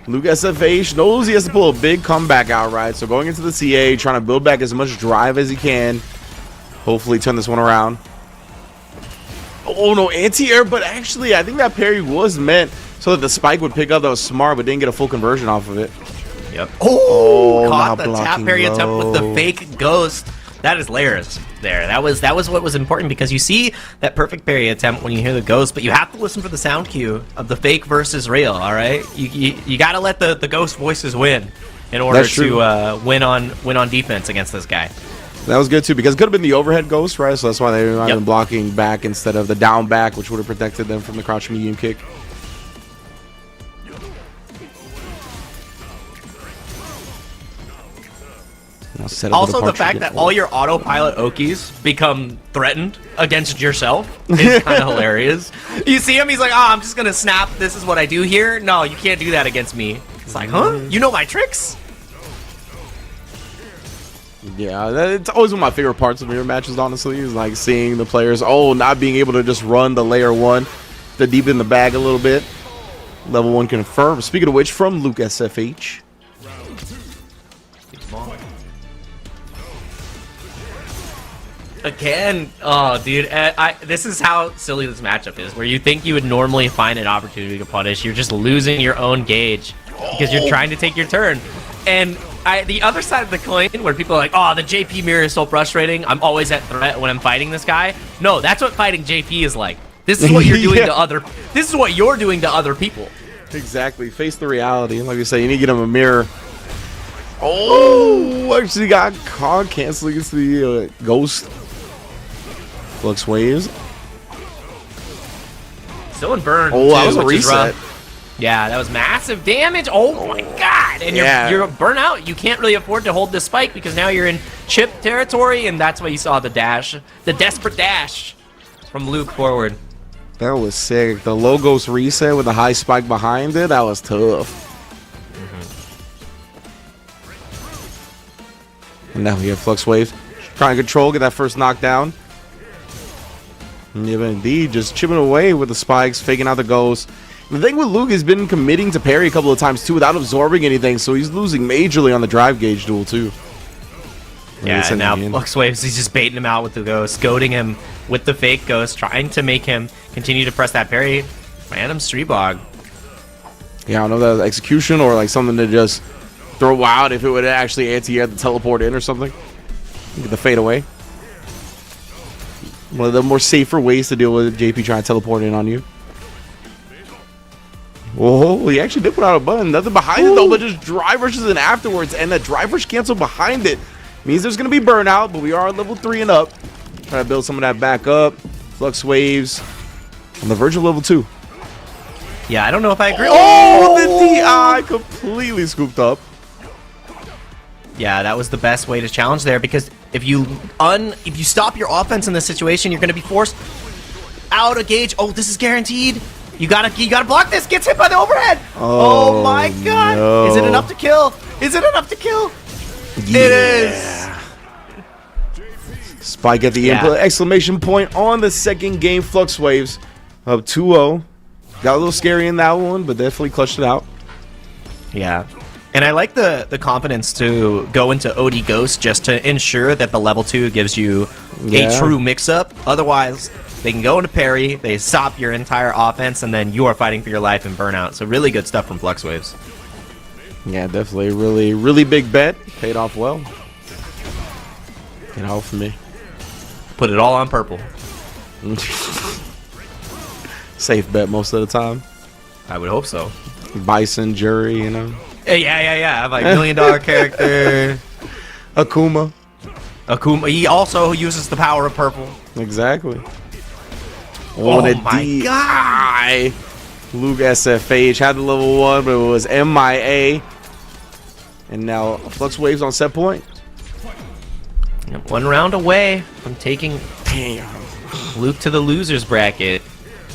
Luke SFH knows he has to pull a big comeback out, right? So going into the CA, trying to build back as much drive as he can. Hopefully turn this one around. Oh, no, anti-air. But actually, I think that parry was meant so that the spike would pick up. That was smart, but didn't get a full conversion off of it. Yep. Oh, now caught the tap blocking parry attempt with the low. fake ghost. That is layers there. That was what was important, because you see that perfect parry attempt when you hear the ghost, but you have to listen for the sound cue of the fake versus real. All right, you got to let the ghost voices win in order to win on defense against this guy. That was good too, because it could have been the overhead ghost, right? So that's why they might have been blocking back instead of the down back, which would have protected them from the crouch medium kick. Also, the fact that all your autopilot Okies become threatened against yourself is kind of hilarious. You see him, he's like, oh, I'm just going to snap. This is what I do here. No, you can't do that against me. It's like, huh? You know my tricks? Yeah, it's always one of my favorite parts of mirror matches, honestly, is like seeing the players, not being able to just run the layer 1 to deepen the bag a little bit. Level 1 confirmed. Speaking of which, from Luke SFH. Again, oh, dude, this is how silly this matchup is, where you think you would normally find an opportunity to punish. You're just losing your own gauge because you're trying to take your turn. And the other side of the coin, where people are like, oh, the JP mirror is so frustrating. I'm always at threat when I'm fighting this guy. No, that's what fighting JP is like. This is what you're doing to other. This is what you're doing to other people. Exactly. Face the reality. Like you say, you need to get him a mirror. Oh, actually got caught canceling against the ghost. Flux waves. Still in burn. Oh, that was a reset. Yeah, that was massive damage. Oh my god! And you're burnout. You can't really afford to hold this spike because now you're in chip territory, and that's why you saw the dash, the desperate dash from Luke forward. That was sick. The low ghost reset with the high spike behind it. That was tough. And now we have Flux Wave trying to control, get that first knockdown. Yeah, but indeed, just chipping away with the spikes, faking out the ghost. The thing with Luke has been committing to parry a couple of times too without absorbing anything, so he's losing majorly on the drive gauge duel too. Yeah, and now Flux Waves, he's just baiting him out with the ghost, goading him with the fake ghost, trying to make him continue to press that parry. Random street bog. Yeah, I don't know if that was execution or like something to just throw out if it would actually anti-air the teleport in or something. Get the fade away. One of the more safer ways to deal with JP trying to teleport in on you. Oh, he actually did put out a button. Nothing behind it though, but just drive rushes in afterwards. And the drive rush cancel behind it means there's going to be burnout, but we are at level 3 and up. Trying to build some of that back up. Flux waves on the verge of level 2. Yeah, I don't know if I agree. Oh, the DI completely scooped up. Yeah, that was the best way to challenge there, because if you stop your offense in this situation, you're going to be forced out of gauge. Oh, this is guaranteed. You gotta block this. Gets hit by the overhead. Oh my god! No. Is it enough to kill? Is it enough to kill? Yeah. It is. Spike at the input. Exclamation point on the second game. Flux Waves up 2-0. Got a little scary in that one, but definitely clutched it out. Yeah. And I like the confidence to go into OD Ghost just to ensure that the level 2 gives you a true mix-up. Otherwise, they can go into parry, they stop your entire offense, and then you are fighting for your life in burnout. So really good stuff from Flux Waves. Yeah, definitely a really, really big bet. Paid off well. Get out for me. Put it all on purple. Safe bet most of the time. I would hope so. Bison, Jury, you know. Yeah. I have like $1 million character. Akuma. He also uses the power of purple. Exactly. Oh my god! Luke SFH had the level 1, but it was MIA. And now Flux Waves on set point. One round away from taking Luke to the losers bracket.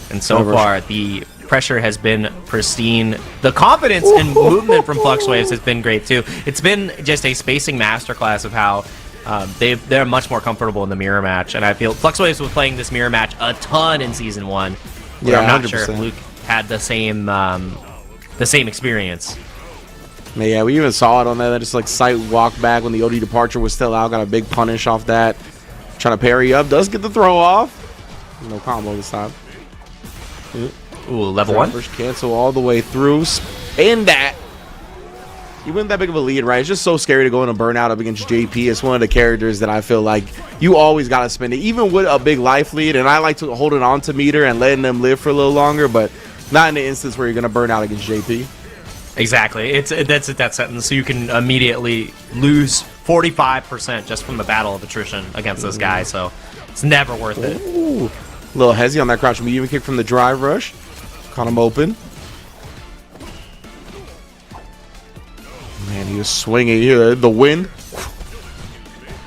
And so far, the pressure has been pristine. The confidence and movement from FluxWaves has been great too. It's been just a spacing masterclass of how they're much more comfortable in the mirror match, and I feel FluxWaves was playing this mirror match a ton in Season 1. Yeah, I'm not 100%. sure if Luke had the same experience. Yeah, we even saw it on that just like sight walk back when the OD departure was still out. Got a big punish off that. Trying to parry up, does get the throw off. No combo this time. Ooh, level 1. First cancel all the way through. And that. Even with that big of a lead, right? It's just so scary to go in a burnout up against JP. It's one of the characters that I feel like you always got to spend it, even with a big life lead. And I like to hold it on to meter and letting them live for a little longer, but not in the instance where you're going to burn out against JP. Exactly. That's a death sentence, so you can immediately lose 45% just from the battle of attrition against this guy, so it's never worth it. Ooh. Little hezzy on that crouch medium kick from the drive rush. Caught him open. Man, he was swinging here. The wind.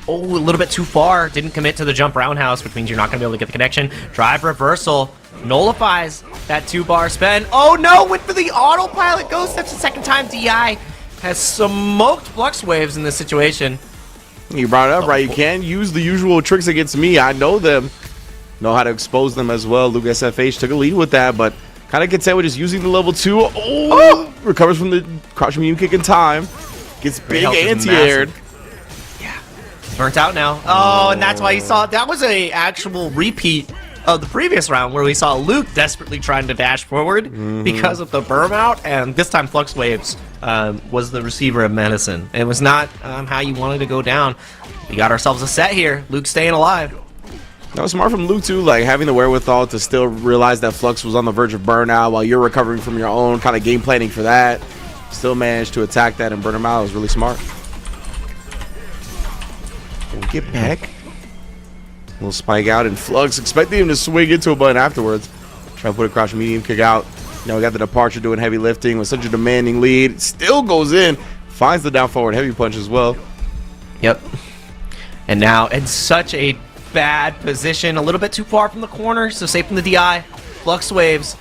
Oh, a little bit too far. Didn't commit to the jump roundhouse, which means you're not going to be able to get the connection. Drive reversal nullifies that 2-bar spin. Oh no, went for the autopilot ghost. That's the second time DI has smoked FluxWaves in this situation. You brought it up, right? You can use the usual tricks against me. I know them. Know how to expose them as well. Luke SFH took a lead with that, but kind of content with just using the level 2. Oh! Recovers from the crouch medium kick in time. Gets big anti-aired. Burnt out now. Oh, and that's why you saw that was a actual repeat of the previous round where we saw Luke desperately trying to dash forward because of the burnout, and this time FluxWaves was the receiver of medicine. It was not how you wanted to go down. We got ourselves a set here. Luke staying alive. That was smart from Luke too, like having the wherewithal to still realize that Flux was on the verge of burnout while you're recovering from your own kind of game planning for that. Still managed to attack that and burn him out. It was really smart. We'll get back. Little spike out and Flux expecting him to swing into a button afterwards. Try to put a crouch medium kick out. Now we got the departure doing heavy lifting with such a demanding lead. Still goes in. Finds the down forward heavy punch as well. Yep. And now in such a bad position, a little bit too far from the corner, so safe from the DI. FluxWaves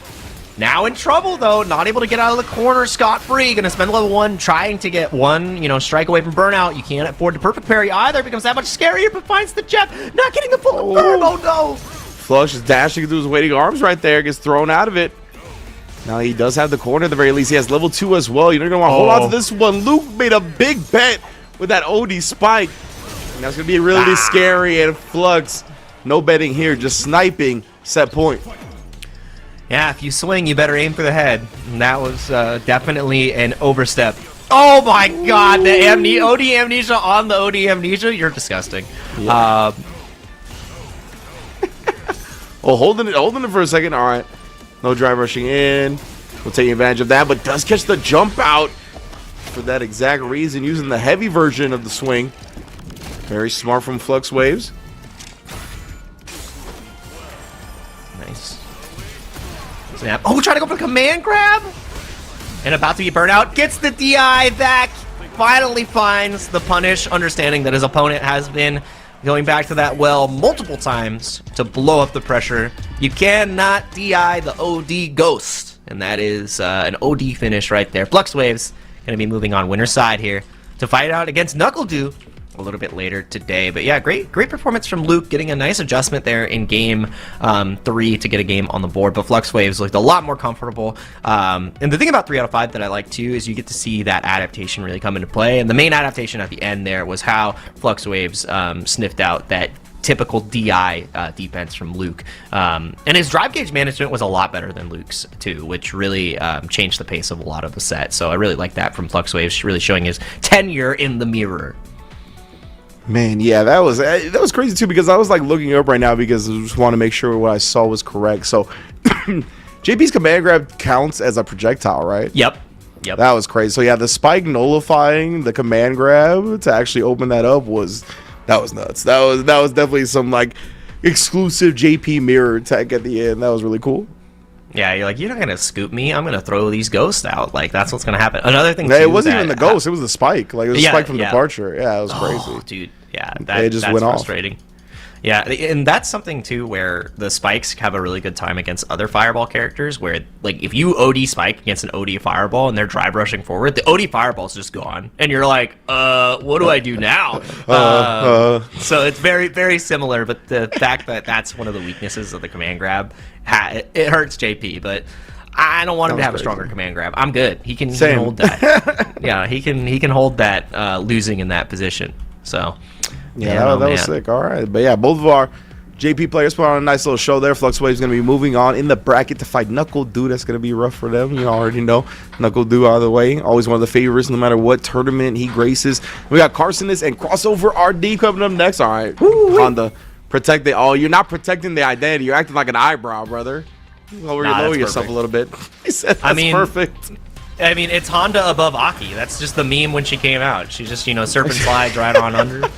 now in trouble though, not able to get out of the corner scot-free. Gonna spend level 1 trying to get one, strike away from burnout. You can't afford the perfect parry either. Becomes that much scarier, but finds the jab, not getting the full confirm. Oh no! Flush is dashing through his waiting arms right there, gets thrown out of it. Now he does have the corner at the very least. He has level 2 as well. You're gonna want to hold on to this one. Luke made a big bet with that OD spike. And that's gonna be really scary, and Flux, no betting here, just sniping, set point. Yeah, if you swing, you better aim for the head. And that was definitely an overstep. Oh my god, the OD amnesia on the OD amnesia? You're disgusting. Yeah. Well, holding it for a second. All right. No drive rushing in. We'll take advantage of that, but does catch the jump out for that exact reason, using the heavy version of the swing. Very smart from FluxWaves. Nice. Snap. Oh, trying to go for the command grab. And about to be burnt out. Gets the DI back. Finally finds the punish, understanding that his opponent has been going back to that well multiple times to blow up the pressure. You cannot DI the OD Ghost. And that is an OD finish right there. FluxWaves going to be moving on winner's side here to fight out against NACL a little bit later today. But yeah, great performance from Luke, getting a nice adjustment there in game 3 to get a game on the board. But FluxWaves looked a lot more comfortable. And the thing about 3 out of 5 that I like too is you get to see that adaptation really come into play. And the main adaptation at the end there was how FluxWaves sniffed out that typical DI defense from Luke. And his drive gauge management was a lot better than Luke's too, which really changed the pace of a lot of the set. So I really like that from FluxWaves, really showing his tenure in the mirror. Man, yeah, that was crazy too, because I was like looking up right now because I just want to make sure what I saw was correct. So JP's command grab counts as a projectile, right? Yep. That was crazy. So yeah, the spike nullifying the command grab to actually open that up was nuts. That was definitely some like exclusive JP mirror tech at the end. That was really cool. Yeah, you're like, you're not gonna scoop me. I'm gonna throw these ghosts out. Like, that's what's gonna happen. Another thing, it wasn't even the ghost. It was the spike. Like, it was a spike from departure. Yeah, it was crazy. Dude, yeah, that just went frustrating. Yeah, and that's something too where the spikes have a really good time against other fireball characters where like if you OD spike against an OD fireball and they're drive rushing forward, the OD fireball's just gone. And you're like, what do I do now? So it's very, very similar, but the fact that that's one of the weaknesses of the command grab, it hurts JP, but I don't want him to have a stronger command grab. I'm good. He can hold that. Yeah, he can hold that losing in that position. So yeah, that was sick. All right, but yeah, both of our JP players put on a nice little show there. Fluxwave's going to be moving on in the bracket to fight Knuckle Dude. That's going to be rough for them. You already know Knuckle Dude out of the way. Always one of the favorites no matter what tournament he graces. We got Carsonus and Crossover RD coming up next. All right, Honda, protect it. Oh, you're not protecting the identity. You're acting like an eyebrow, brother. Lower yourself a little bit. He said that's perfect. I mean, it's Honda above Aki. That's just the meme when she came out. She just, serpent slides right on under.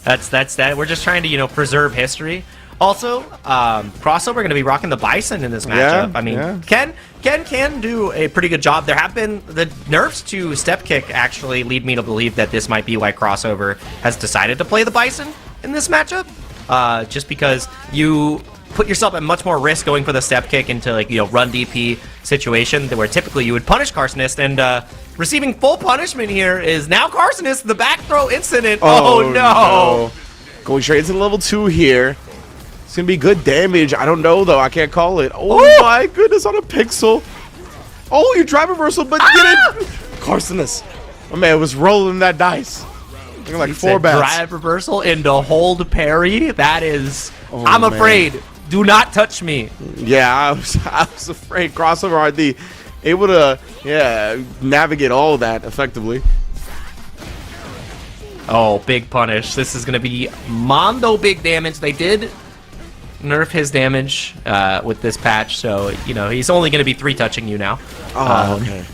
That's that. We're just trying to, preserve history. Also, Crossover going to be rocking the Bison in this matchup. I mean, Ken can do a pretty good job. There have been the nerfs to Step Kick actually lead me to believe that this might be why Crossover has decided to play the Bison in this matchup. Just because you put yourself at much more risk going for the Step Kick into run DP situation where typically you would punish Carsonist, and receiving full punishment here is now Carsonist, the back throw incident. Oh no. Going straight into level 2 here. It's gonna be good damage. I don't know though. I can't call it. Oh my goodness, on a pixel. Oh, you drive reversal, but get it. Carsonist. My man was rolling that dice. Looking like 4 bats. Drive reversal into hold parry. That is. I'm afraid. Do not touch me. Yeah, I was afraid. Crossover RD able to navigate all of that effectively. Oh, big punish. This is gonna be Mondo big damage. They did nerf his damage with this patch, so he's only gonna be 3 touching you now. Okay.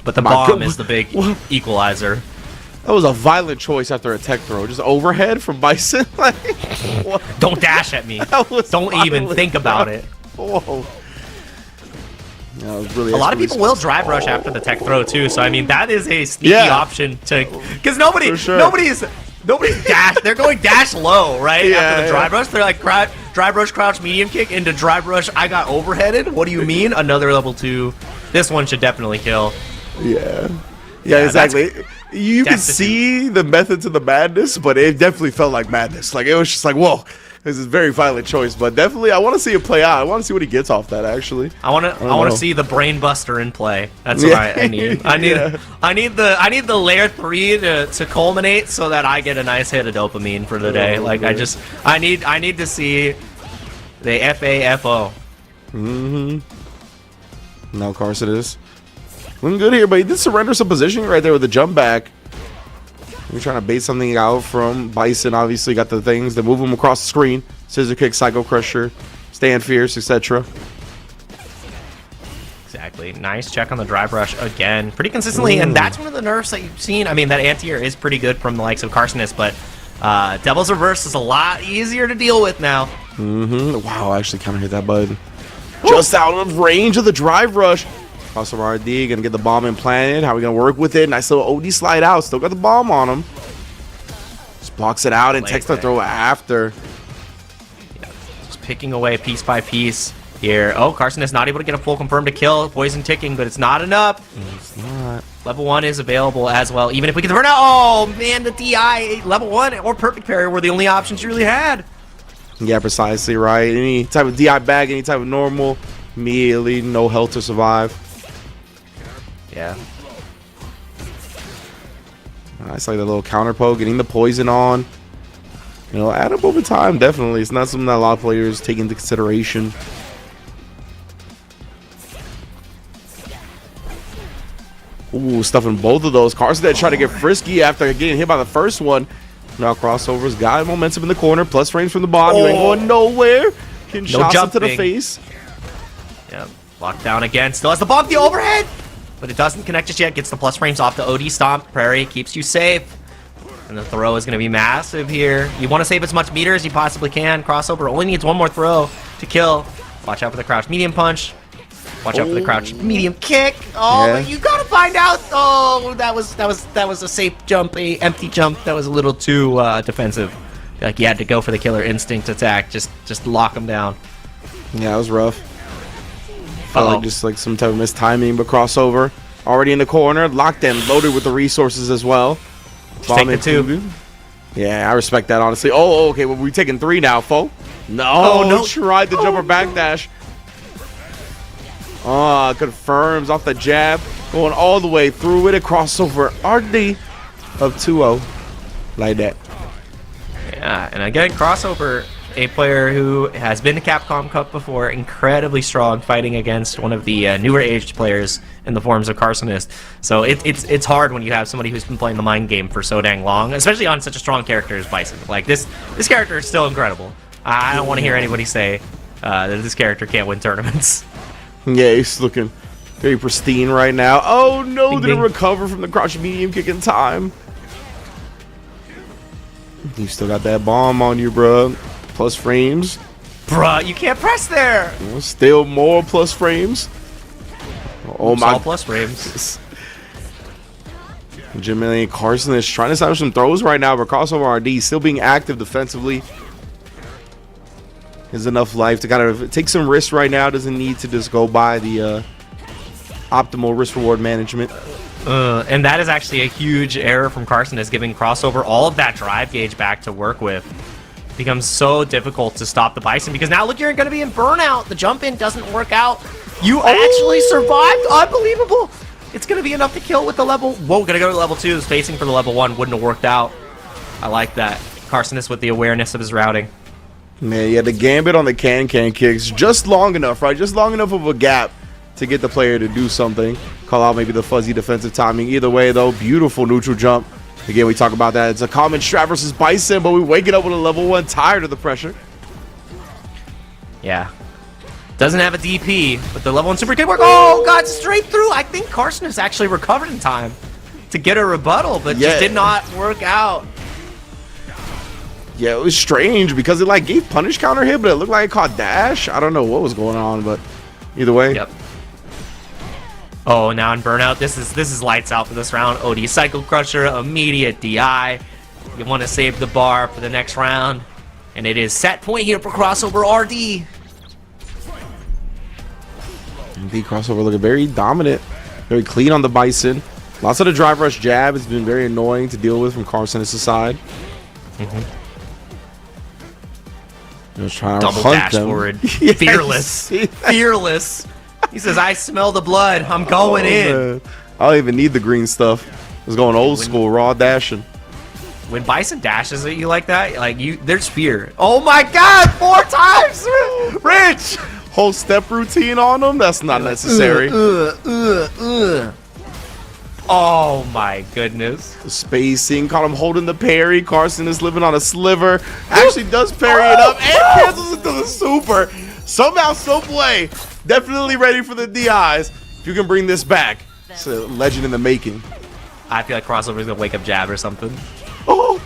But the bomb is the big equalizer. That was a violent choice after a tech throw. Just overhead from Bison. Don't dash at me. Don't even think about it. Whoa. Really a lot of people will drive rush after the tech throw too, so I mean that is a sneaky option to, because nobody's dash. They're going dash low after the drive rush. They're like drive rush, crouch, medium kick into drive rush. I got overheaded. What do you mean? Another level 2. This one should definitely kill. Yeah, exactly. You can see the method to the madness, but it definitely felt like madness. Like it was just like, whoa, this is a very violent choice. But definitely, I want to see it play out. I want to see what he gets off that. Actually, I want to see the brain buster in play. That's what I need. I need the layer 3 to culminate so that I get a nice hit of dopamine for the day. Like I need to see the FAFO. Now Carsonus looking good here, but he did surrender some positioning right there with the jump back. We're trying to bait something out from Bison. Obviously got the things that move him across the screen. Scissor kick, Psycho Crusher, stand fierce, etc. Exactly. Nice check on the drive rush again. Pretty consistently, and that's one of the nerfs that you've seen. I mean, that anti-air is pretty good from the likes of Carsonist, but Devil's Reverse is a lot easier to deal with now. Wow, I actually kind of hit that button. Just out of range of the drive rush. Crossover RD gonna get the bomb implanted. How are we gonna work with it? Nice little OD slide out. Still got the bomb on him. Just blocks it out and takes the throw after. Yeah, just picking away piece by piece here. Oh, Carson is not able to get a full confirm to kill. Poison ticking, but it's not enough. It's not. Level 1 is available as well. Even if we can turn out. Oh man, the DI level 1 or perfect parry were the only options you really had. Yeah, precisely right. Any type of DI bag, any type of normal, immediately no health to survive. Yeah. Nice, like the little counter poke, getting the poison on. Add up over time, definitely. It's not something that a lot of players take into consideration. Ooh, stuffing both of those. Carson tried to get frisky after getting hit by the first one. Now Crossover's got momentum in the corner, plus frames from the bomb. You ain't going nowhere. Getting shots into the face. Yeah, locked down again. Still has the bomb, the overhead. But it doesn't connect just yet. Gets the plus frames off the OD stomp. Prairie keeps you safe. And the throw is going to be massive here. You want to save as much meter as you possibly can. Crossover only needs one more throw to kill. Watch out for the crouch medium punch. Watch out for the crouch medium kick. Oh, Yeah. but you gotta find out. Oh, that was a safe jump, a empty jump. That was a little too defensive. Like you had to go for the killer instinct attack. Just lock him down. Yeah, it was rough. Felt like just like some type of mistiming, but crossover already in the corner, locked in, loaded with the resources as well. Take the two. Yeah, I respect that, honestly. Oh, okay, well, we're taking 3 now, foe. No, tried the jumper backdash. Confirms off the jab, going all the way through with a crossover RD of 2-0. Like that. Yeah, and again, crossover, a player who has been to Capcom Cup before, incredibly strong, fighting against one of the newer aged players in the forms of Carsonist. So it's hard when you have somebody who's been playing the mind game for so dang long, especially on such a strong character as Bison. Like this character is still incredible. I don't want to hear anybody say that this character can't win tournaments. Yeah, he's looking very pristine right now. Oh no, Ding, didn't ding. recover from the crouch medium kick in time. You still got that bomb on you, bro. Plus frames. Bruh, you can't press there. Still more plus frames. Oh It's all my. plus frames. Jamilian Carson is trying to establish some throws right now, but crossover RD still being active defensively. Has enough life to kind of take some risks right now. Doesn't need to just go by the optimal risk reward management. And that is actually a huge error from Carson, is giving crossover all of that drive gauge back to work with. It becomes so difficult to stop the Bison because now look, you're going to be in burnout. The jump in doesn't work out. You actually survived. Unbelievable. It's going to be enough to kill with the level. Whoa, going to go to level 2. Spacing for the level 1 wouldn't have worked out. I like that. Carsonist with the awareness of his routing. Man, yeah, the gambit on the can kicks just long enough, right? Just long enough of a gap to get the player to do something. Call out maybe the fuzzy defensive timing. Either way, though, beautiful neutral jump. Again, we talk about that. It's a common strat versus Bison, but we're waking up with a level 1, tired of the pressure. Yeah. Doesn't have a DP, but the level 1 super kick work. Oh, God, straight through. I think Carson has actually recovered in time to get a rebuttal, but just did not work out. Yeah, it was strange because it like gave punish counter hit, but it looked like it caught dash. I don't know what was going on, but either way. Yep. Oh, now in burnout, this is lights out for this round. OD Cycle Crusher, immediate DI. You want to save the bar for the next round, and it is set point here for crossover RD. The crossover looking very dominant, very clean on the Bison. Lots of the drive rush jab has been very annoying to deal with from Carson's side. Just trying to Double hunt dash them. forward, Yeah, fearless, you see that? fearless. He says, "I smell the blood. I'm going in." Man. I don't even need the green stuff. I was going old school, raw dashing. When Bison dashes at you like that, like there's fear. Oh my God! 4 times, Rich. Whole step routine on them? That's not necessary. Oh my goodness. The spacing, caught him holding the parry. Carson is living on a sliver. Actually does parry it up and cancels it to the super. Somehow, some way. Definitely ready for the DIs. If you can bring this back, it's a legend in the making. I feel like crossover's gonna wake up jab or something. Oh,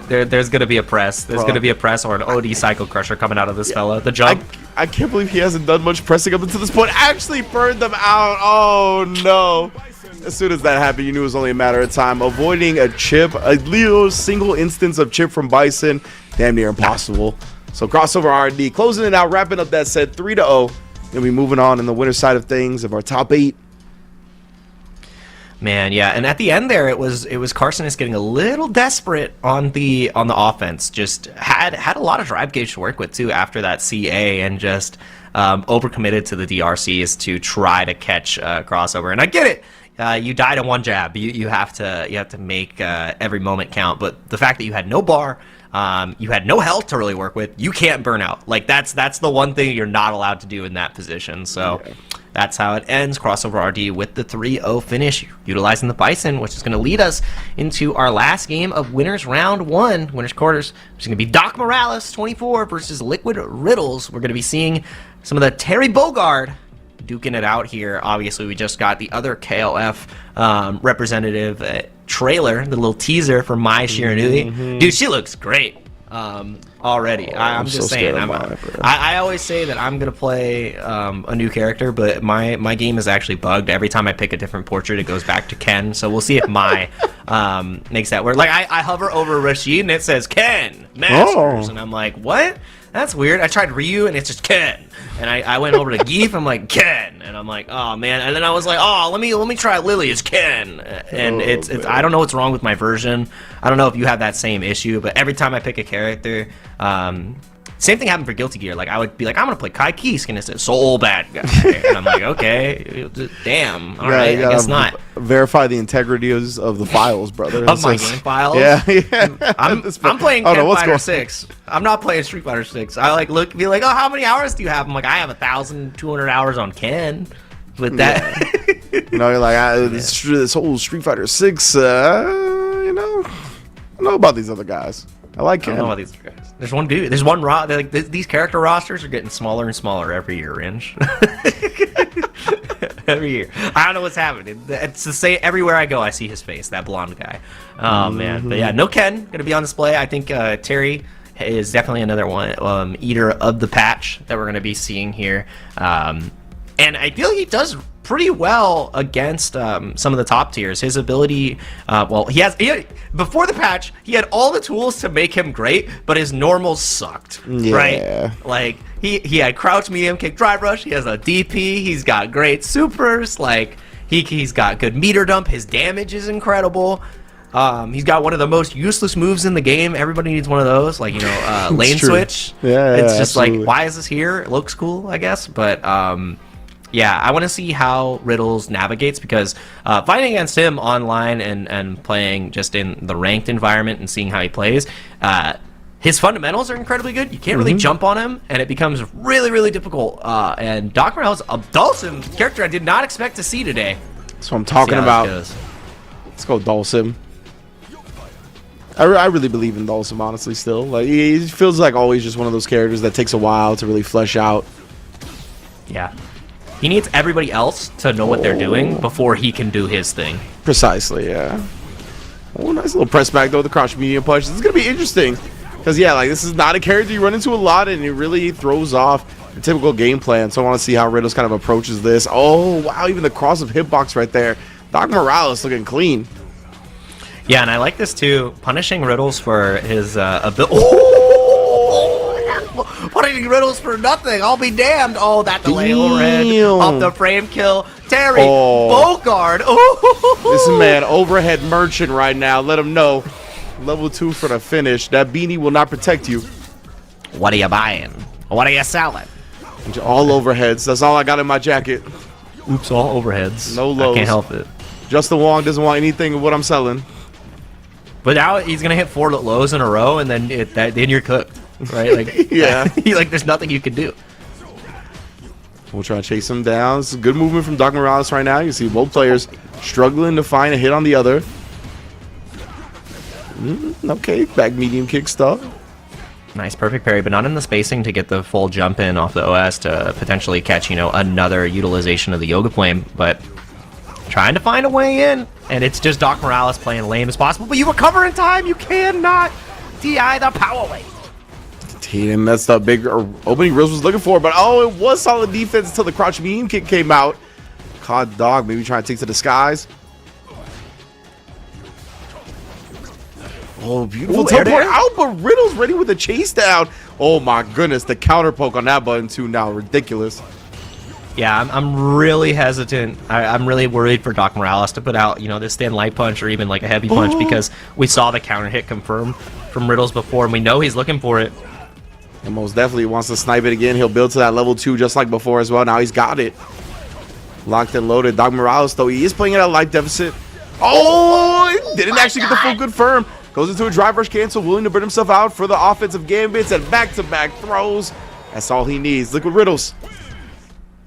There's gonna be a press. There's gonna be a press or an OD Cycle Crusher coming out of this fella. The jump. I can't believe he hasn't done much pressing up until this point. Actually burned them out. Oh no. As soon as that happened, you knew it was only a matter of time. Avoiding a chip, a little single instance of chip from Bison, damn near impossible. So crossover R&D, closing it out, wrapping up that set 3-0. Then we moving on in the winner side of things of our top 8. Man, yeah, and at the end there, it was Carsonist getting a little desperate on the offense. Just had a lot of drive gauge to work with too after that CA, and just overcommitted to the DRCs to try to catch crossover. And I get it. You died in one jab. You have to make every moment count. But the fact that you had no bar, you had no health to really work with, you can't burn out. Like that's the one thing you're not allowed to do in that position. So that's how it ends. Crossover RD with the 3-0 finish, utilizing the Bison, which is going to lead us into our last game of winners round 1, winners quarters, which is going to be Doc Morales 24 versus Liquid Riddles. We're going to be seeing some of the Terry Bogard duking it out here. Obviously, we just got the other KOF representative trailer, the little teaser for Mai Shiranui. Dude, she looks great. already. I'm just so saying. scared of mine, bro. I always say that I'm gonna play a new character, but my game is actually bugged. Every time I pick a different portrait, it goes back to Ken. So we'll see if my makes that work. Like I hover over Rashid and it says Ken Masters, and I'm like, what? That's weird. I tried Ryu and it's just Ken. And I went over to Geef, I'm like, Ken. And I'm like, oh man. And then I was like, oh, let me try Lily as Ken. And it's I don't know what's wrong with my version. I don't know if you have that same issue, but every time I pick a character, same thing happened for Guilty Gear. Like I would be like, I'm gonna play Kai Kisk, and it says Soul Bad Guy. And I'm like, okay, damn. All right, I guess not. Verify the integrity of the files, brother. Of my game files. Yeah. I'm playing Ken Fighter 6. I'm not playing Street Fighter 6. I like be like, oh, how many hours do you have? I'm like, I have 1,200 hours on Ken. With that, you know, you're like, this whole Street Fighter 6. You know, I don't know about these other guys. I like Ken. I don't know about these guys. There's one dude. There's one like these character rosters are getting smaller and smaller every year, Ringe. Every year. I don't know what's happening. It's the same everywhere I go. I see his face. That blonde guy. Oh man. But yeah, no Ken gonna be on display. I think Terry is definitely another one eater of the patch that we're gonna be seeing here. And I feel he does pretty well against some of the top tiers. His ability, well, he had before the patch, he had all the tools to make him great, but his normals sucked, right? Like he had crouch, medium kick, drive rush. He has a DP. He's got great supers. Like he's got good meter dump. His damage is incredible. He's got one of the most useless moves in the game. Everybody needs one of those, like, you know, lane switch. Yeah, it's just absolutely. like, why is this here? It looks cool, I guess, but yeah, I want to see how Riddles navigates, because fighting against him online and playing just in the ranked environment and seeing how he plays, his fundamentals are incredibly good. You can't really jump on him, and it becomes really, really difficult. And Doc Morales, a Dawson character I did not expect to see today. That's what I'm talking about. Let's go Dawson. I really believe in Dawson, honestly, still. Like, he feels like always just one of those characters that takes a while to really flesh out. Yeah. He needs everybody else to know what they're doing before he can do his thing. Precisely, yeah. Oh, nice little press back, though, the crouch medium punch. This is going to be interesting. Because, yeah, like, this is not a character you run into a lot, and it really throws off the typical game plan. So I want to see how Riddles kind of approaches this. Oh, wow, even the cross of hitbox right there. Doc Morales looking clean. Yeah, and I like this, too. Punishing Riddles for his ability. Punishing Riddles for nothing. I'll be damned. Oh, that delay overhead off the frame kill. Terry, Bogard. This man, overhead merchant right now. Let him know. Level 2 for the finish. That beanie will not protect you. What are you buying? What are you selling? All overheads. That's all I got in my jacket. Oops, all overheads. No lows. I can't help it. Justin Wong doesn't want anything of what I'm selling. But now he's gonna hit 4 lows in a row, and then then you're cooked, right? Like, yeah, like there's nothing you can do. We'll try to chase him down. It's good movement from Doc Morales right now. You see both players struggling to find a hit on the other. Okay, back medium kick stuff. Nice, perfect parry, but not in the spacing to get the full jump in off the OS to potentially catch, you know, another utilization of the Yoga Flame, but trying to find a way in, and it's just Doc Morales playing lame as possible, but you recover in time. You cannot DI the power weight. And that's the big opening Riddles was looking for, but oh, it was solid defense until the crouch medium kick came out. Caught Dog maybe trying to take to the skies. Oh, beautiful teleport out, but Riddles ready with a chase down. Oh my goodness, the counter poke on that button too now, ridiculous. Yeah, I'm really hesitant. I'm really worried for Doc Morales to put out, you know, this thin light punch or even like a heavy punch, because we saw the counter hit confirm from Riddles before, and we know he's looking for it. And most definitely wants to snipe it again. He'll build to that level 2 just like before as well. Now he's got it. Locked and loaded. Doc Morales, though, he is playing at a life deficit. Oh, didn't actually get the full confirm. Goes into a drive rush cancel, willing to burn himself out for the offensive gambits and back-to-back throws. That's all he needs. Look with Riddles.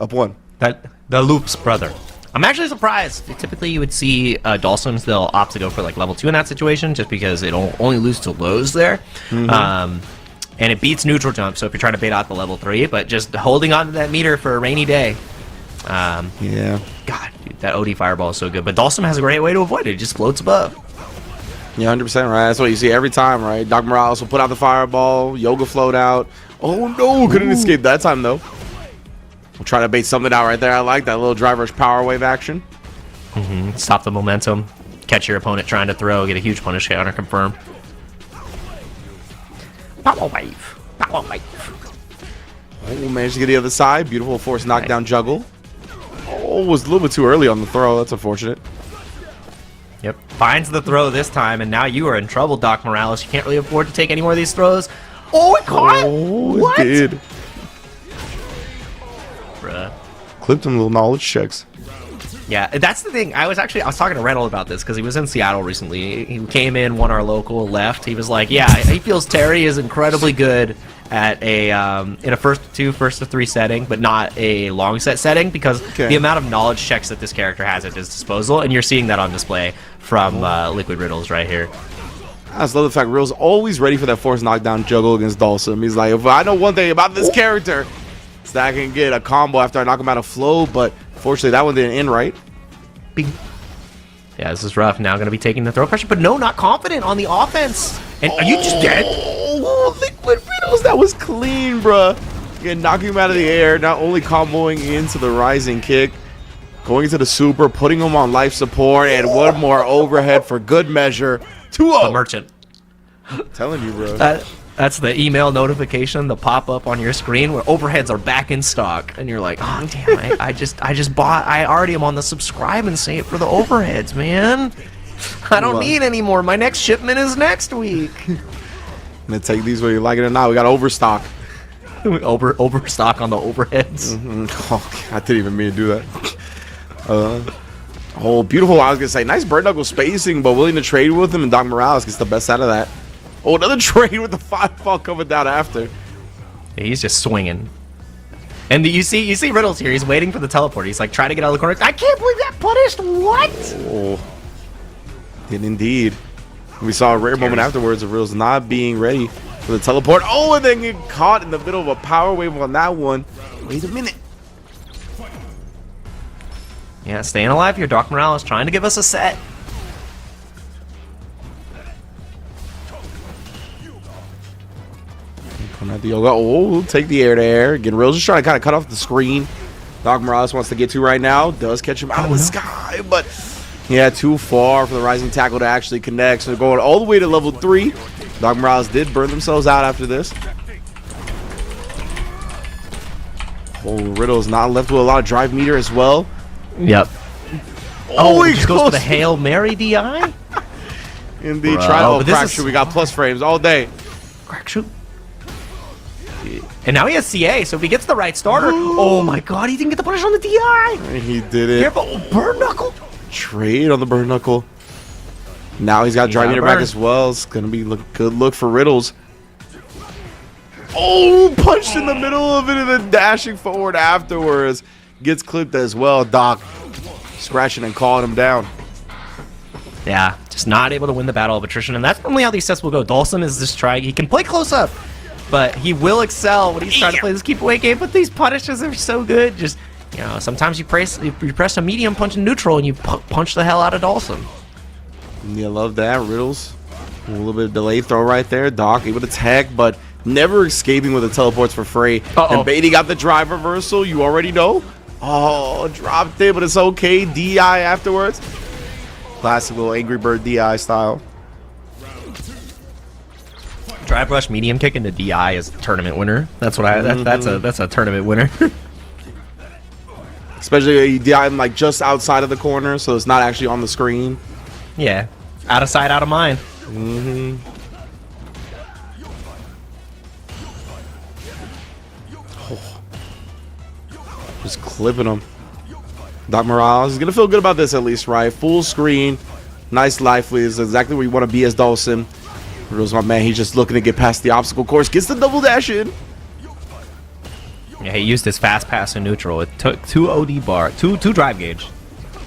Up 1. The loops, brother. I'm actually surprised. Typically, you would see Dawson's, they'll opt to go for like level 2 in that situation, just because it'll only lose to lows there. And it beats neutral jump, so if you're trying to bait out the level 3, but just holding on to that meter for a rainy day. Yeah. God, dude, that OD fireball is so good. But Dawson has a great way to avoid it. It just floats above. Yeah, 100% right. That's what you see every time, right? Doc Morales will put out the fireball, Yoga float out. Oh no, couldn't escape that time though. We'll try to bait something out right there. I like that little drive rush power wave action. Stop the momentum. Catch your opponent trying to throw. Get a huge punish counter. Confirm. Power wave. Power wave. Oh, managed to get the other side. Beautiful force knockdown juggle. Oh, was a little bit too early on the throw. That's unfortunate. Yep. Finds the throw this time, and now you are in trouble, Doc Morales. You can't really afford to take any more of these throws. Oh, it caught! Oh, What? it did. Bruh. Clipped him little knowledge checks. Yeah, that's the thing. I was talking to Reynold about this because he was in Seattle recently. He came in, won our local, left. He was like, yeah, he feels Terry is incredibly good at a in a first to three setting, but not a long set setting because the amount of knowledge checks that this character has at his disposal, and you're seeing that on display from Liquid Riddles right here. I just love the fact Real's always ready for that force knockdown juggle against Dhalsim. He's like, if I know one thing about this character, it's that I can get a combo after I knock him out of flow, but fortunately that one didn't end right. Bing. Yeah, this is rough. Now going to be taking the throw pressure, but no, not confident on the offense. And are you just dead? Oh, Liquid Riddles, that was clean, bruh. Again, knocking him out of the air, not only comboing into the rising kick, going into the super, putting him on life support, and one more overhead for good measure. 2-0. The merchant. I'm telling you, bro. That's the email notification, the pop up on your screen where overheads are back in stock, and you're like, oh damn, I just bought. I already am on the subscribe and save for the overheads, man. I don't need any more. My next shipment is next week. I'm gonna take these whether you like it or not. We got overstock. Overstock on the overheads. Oh, I didn't even mean to do that. Oh, beautiful. I was gonna say, nice bird knuckle spacing, but willing to trade with him, and Doc Morales gets the best out of that. Oh, another trade with the 5-fall coming down after. Yeah, he's just swinging. And you see Riddles here. He's waiting for the teleport. He's like trying to get out of the corner. I can't believe that punished. What? Oh, did indeed. We saw a rare moment afterwards of Riddles not being ready for the teleport. Oh, and then get caught in the middle of a power wave on that one. Wait a minute. Yeah, staying alive here. Doc Morales trying to give us a set. Come at the yoga. Oh, take the air to air. Again, Riddles just trying to kind of cut off the screen. Doc Morales wants to get to right now. Does catch him out of the sky, but yeah, too far for the rising tackle to actually connect. So they're going all the way to level 3. Doc Morales did burn themselves out after this. Oh, Riddle's not left with a lot of drive meter as well. Yep. Oh, he just goes for the Hail Mary DI? Indeed. Bro, Try to but this crack is- shoot. We got plus frames all day. Crack shoot. And now he has CA, so if he gets the right starter, oh my god, he didn't get the punish on the DI. He did it. Careful, burn knuckle. Trade on the burn knuckle. Now he's got drive got a meter back burn. as well. It's gonna be a good look for Riddles. Oh, punched in the middle of it and then dashing forward afterwards. Gets clipped as well. Doc scratching and calling him down. Yeah, just not able to win the battle of attrition, and that's normally how these sets will go. Dhalsim is just trying. He can play close up, but he will excel when he's trying to play this keep away game. But these punishes are so good. Just, you know, sometimes you press a medium punch in neutral and you punch the hell out of Dhalsim. Yeah, love that. Riddles. A little bit of delayed throw right there. Doc able to tech, but never escaping with the teleports for free. And Beatty got the drive reversal. You already know. Oh, dropped it, but it's okay. DI afterwards. Classic little Angry Bird DI style. Drive rush medium kick into DI is a tournament winner. That's what that's a tournament winner. Especially DI like just outside of the corner, so it's not actually on the screen. Yeah, out of sight, out of mind. Just clipping him. Doc Morales is gonna feel good about this at least, right? Full screen, nice lively is exactly where you want to be as Dhalsim. Riddles, my man, he's just looking to get past the obstacle course. Gets the double dash in. Yeah, he used his fast pass in neutral. It took two OD bar, two drive gauge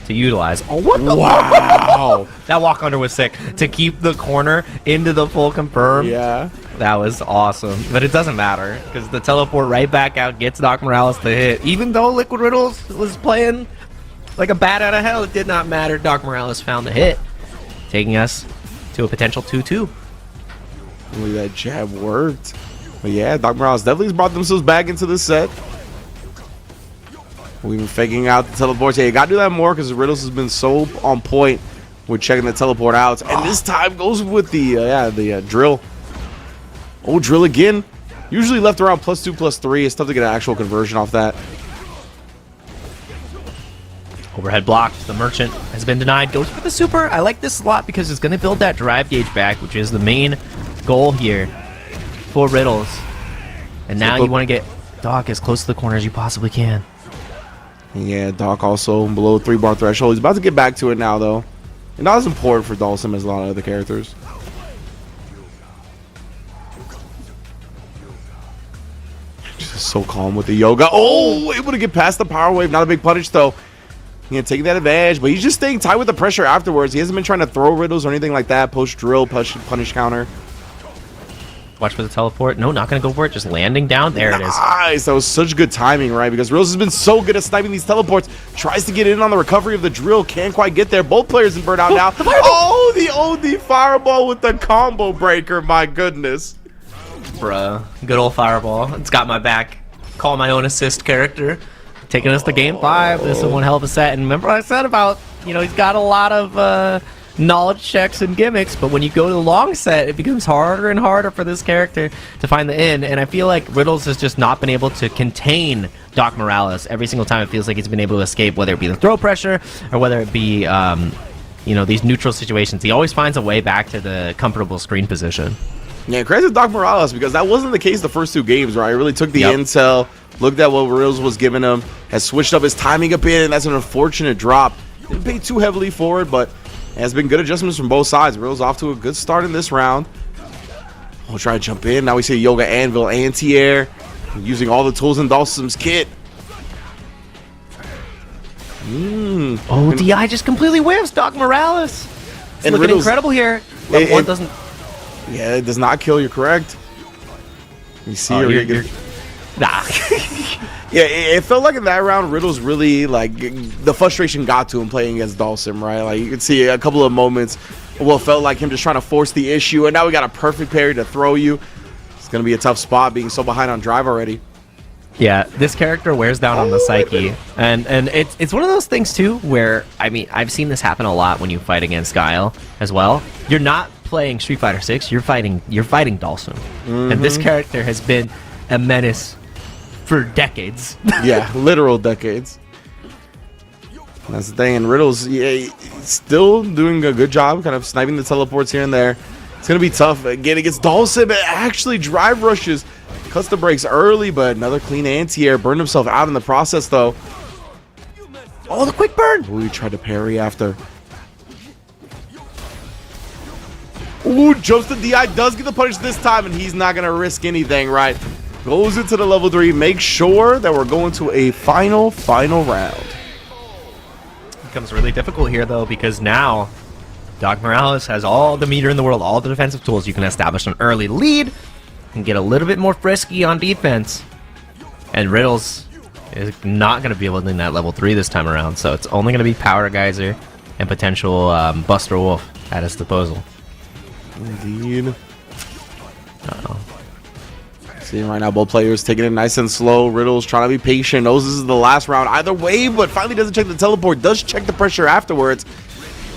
to utilize. Oh, what the Wow. That walk under was sick. To keep the corner into the full confirm. Yeah. That was awesome. But it doesn't matter because the teleport right back out gets Doc Morales to hit. Even though Liquid Riddles was playing like a bat out of hell, it did not matter. Doc Morales found the hit, taking us to a potential 2-2. Only that jab worked. But yeah, Doc Morales definitely has brought themselves back into this set. We've been faking out the teleports. Yeah, you gotta do that more because Riddles has been so on point with checking the teleport out. And this time goes with the drill. Oh, drill again. Usually left around +2, +3. It's tough to get an actual conversion off that. Overhead blocked. The Merchant has been denied. Goes for the super. I like this a lot because it's going to build that drive gauge back, which is the main goal here for Riddles. And now you want to get Doc as close to the corner as you possibly can. Yeah, Doc also below 3-bar threshold. He's about to get back to it now, though. And not as important for Dhalsim as a lot of other characters. Just so calm with the yoga. Oh, able to get past the power wave. Not a big punish, though. Yeah, taking that advantage, but he's just staying tight with the pressure afterwards. He hasn't been trying to throw Riddles or anything like that. Post drill, punish counter. Watch for the teleport. No, not going to go for it. Just landing down. There it is. Nice. That was such good timing, right? Because Riddles has been so good at sniping these teleports. Tries to get in on the recovery of the drill. Can't quite get there. Both players in burnout now. Oh, the OD fireball with the combo breaker. My goodness. Bruh. Good old fireball. It's got my back. Call my own assist character. Taking us to game 5. This is one hell of a set. And remember what I said about, he's got a lot of knowledge checks and gimmicks, but when you go to the long set, it becomes harder and harder for this character to find the in. And I feel like Riddles has just not been able to contain Doc Morales. Every single time it feels like he's been able to escape, whether it be the throw pressure or whether it be, these neutral situations. He always finds a way back to the comfortable screen position. Yeah, credit to Doc Morales because that wasn't the case the first 2 games, right? He really took the intel, looked at what Riddles was giving him, has switched up his timing a bit, and that's an unfortunate drop. Didn't pay too heavily for it, but has been good adjustments from both sides. Riddles off to a good start in this round. We'll try to jump in. Now we see Yoga Anvil, anti-air, using all the tools in Dhalsim's kit. Oh, DI just completely whiffs Doc Morales. It's looking Riddles, incredible here. Level 1 doesn't... Yeah, it does not kill. You're correct. You see Nah. Yeah, it felt like in that round, Riddles really, the frustration got to him playing against Dhalsim, right? Like, you could see a couple of moments what felt like him just trying to force the issue, and now we got a perfect parry to throw you. It's going to be a tough spot being so behind on drive already. Yeah, this character wears down on the psyche, and it's one of those things, too, where, I've seen this happen a lot when you fight against Guile as well. You're not playing Street Fighter 6, you're fighting Dhalsim. And this character has been a menace for decades. Yeah, literal decades. That's the thing. And Riddles, still doing a good job, kind of sniping the teleports here and there. It's gonna be tough again against Dhalsim. It actually drive rushes, cuts the brakes early, but another clean anti-air. Burned himself out in the process, though. Oh, the quick burn! Ooh, he tried to parry after. Ooh, jumps the DI, does get the punish this time, and he's not gonna risk anything, right? Goes into the level 3, make sure that we're going to a final round. It becomes really difficult here, though, because now Doc Morales has all the meter in the world, all the defensive tools. You can establish an early lead and get a little bit more frisky on defense. And Riddles is not going to be able to win that level 3 this time around, so it's only going to be Power Geyser and potential Buster Wolf at his disposal. Indeed. Uh-oh. Seeing right now both players taking it nice and slow. Riddles trying to be patient. Knows this is the last round either way, but finally doesn't check the teleport. Does check the pressure afterwards.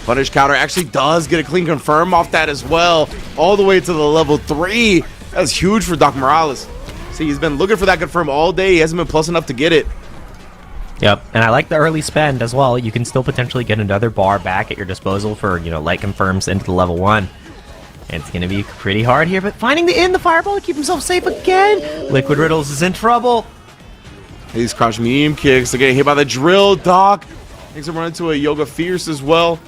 Punish counter actually does get a clean confirm off that as well. All the way to the level 3. That's huge for Doc Morales. See, he's been looking for that confirm all day. He hasn't been plus enough to get it. Yep, and I like the early spend as well. You can still potentially get another bar back at your disposal for, light confirms into the level 1. And it's going to be pretty hard here, but finding the fireball to keep himself safe again. Liquid Riddles is in trouble. These crouch medium kicks. They're getting hit by the drill. Doc makes him run into a Yoga Fierce as well.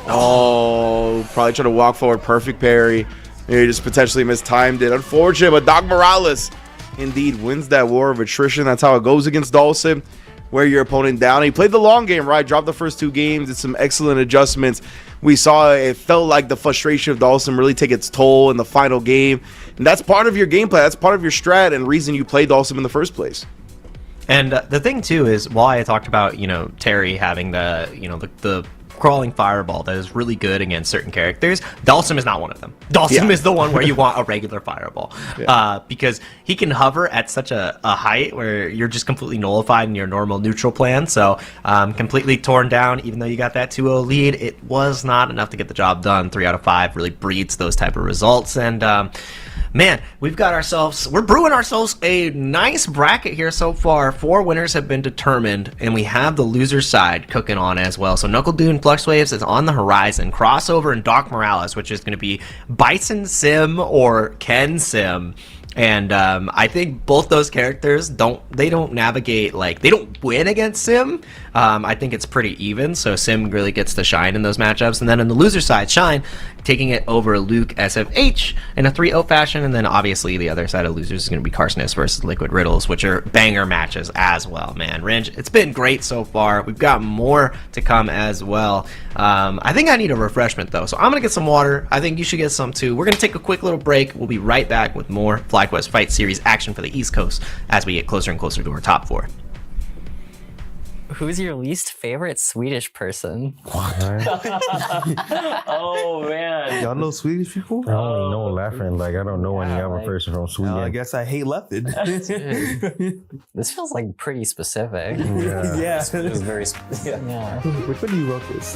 Oh, probably trying to walk forward. Perfect parry. He just potentially mistimed it. Unfortunate, but Doc Morales indeed wins that war of attrition. That's how it goes against Dhalsim. Wear your opponent down. He played the long game, right? Dropped the first 2 games. Did some excellent adjustments. We saw it felt like the frustration of Dhalsim really take its toll in the final game. And that's part of your gameplay. That's part of your strat and reason you played Dhalsim in the first place. And the thing, too, is while I talked about, Terry having the crawling fireball that is really good against certain characters, Dhalsim is not one of them. Dhalsim is the one where you want a regular fireball, because he can hover at such a height where you're just completely nullified in your normal neutral plan. So completely torn down, even though you got that 2-0 lead, it was not enough to get the job done. 3 out of 5 really breeds those type of results. And man, we're brewing ourselves a nice bracket here so far. 4 winners have been determined, and we have the loser side cooking on as well. So Knuckle Dune Flux Waves is on the horizon. Crossover and Doc Morales, which is going to be Bison Sim or Ken Sim. And I think both those characters don't navigate, like, they don't win against Sim. I think it's pretty even, so Sim really gets to shine in those matchups. And then on the loser side, Shine taking it over Luke SFH in a 3-0 fashion. And then obviously the other side of losers is going to be Carcinus versus Liquid Riddles, which are banger matches as well, man. Ringe, it's been great so far. We've got more to come as well. I think I need a refreshment though, so I'm going to get some water. I think you should get some too. We're going to take a quick little break. We'll be right back with more FlyQuest Fight Series action for the East Coast as we get closer and closer to our top 4. Who's your least favorite Swedish person? Oh man, Y'all know Swedish people? I only know Laughing. Like, I don't know any other person from Sweden. I guess I hate Lefted. This feels like pretty specific. Yeah. it was very. Yeah. Which one do you wrote this?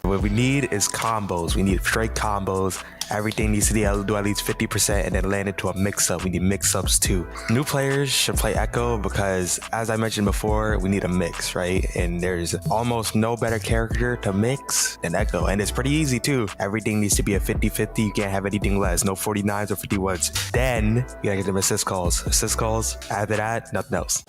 What we need is combos. We need straight combos. Everything needs to do at least 50% and then land into a mix-up. We need mix-ups too. New players should play Echo because, as I mentioned before, we need a mix, right? And there's almost no better character to mix than Echo. And it's pretty easy too. Everything needs to be a 50-50. You can't have anything less. No 49s or 51s. Then you gotta get them assist calls. Assist calls. After that, nothing else.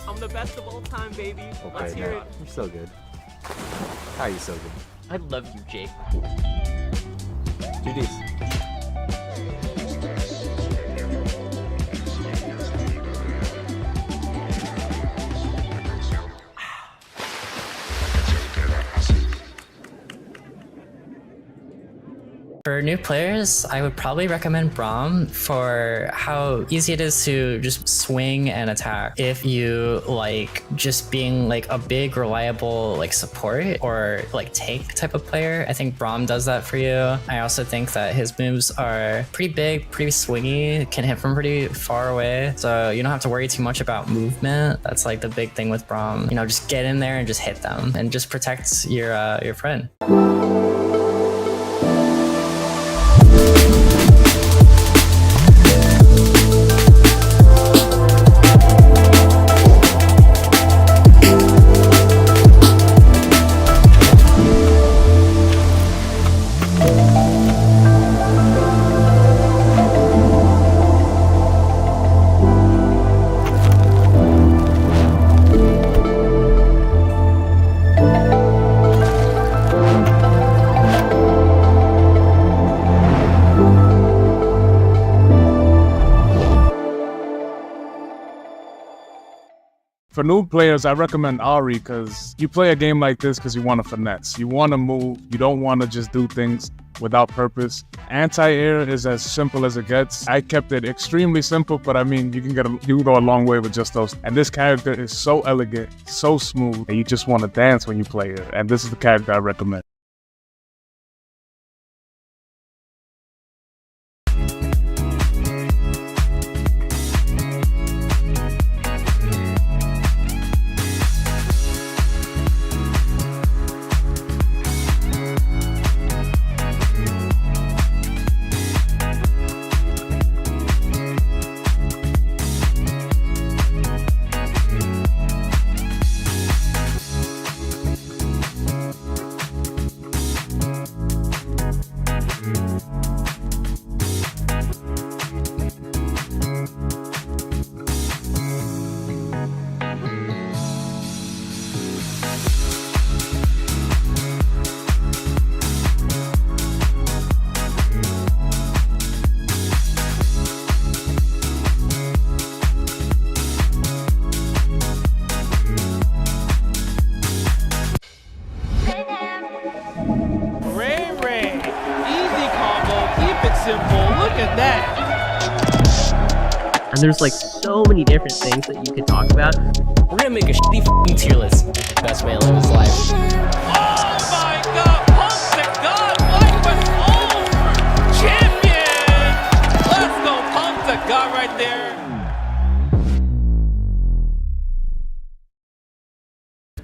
I'm the best of all time, baby. Let's hear it. You're so good. How are you so good? I love you, Jake. GDs. For new players, I would probably recommend Braum for how easy it is to just swing and attack. If you like just being like a big reliable like support or like tank type of player, I think Braum does that for you. I also think that his moves are pretty big, pretty swingy, can hit from pretty far away, so you don't have to worry too much about movement. That's like the big thing with Braum. You know, just get in there and just hit them and just protect your friend. For new players, I recommend Ari because you play a game like this because you want to finesse. You want to move. You don't want to just do things without purpose. Anti-air is as simple as it gets. I kept it extremely simple, but I mean, you can go a long way with just those. And this character is so elegant, so smooth, and you just want to dance when you play it. And this is the character I recommend. And there's like so many different things that you could talk about. We're gonna make a shitty f***ing tier list. Best way to live his life. Oh my god! Pump to God! FlyQuest over! Champion! Let's go! Pump to God right there!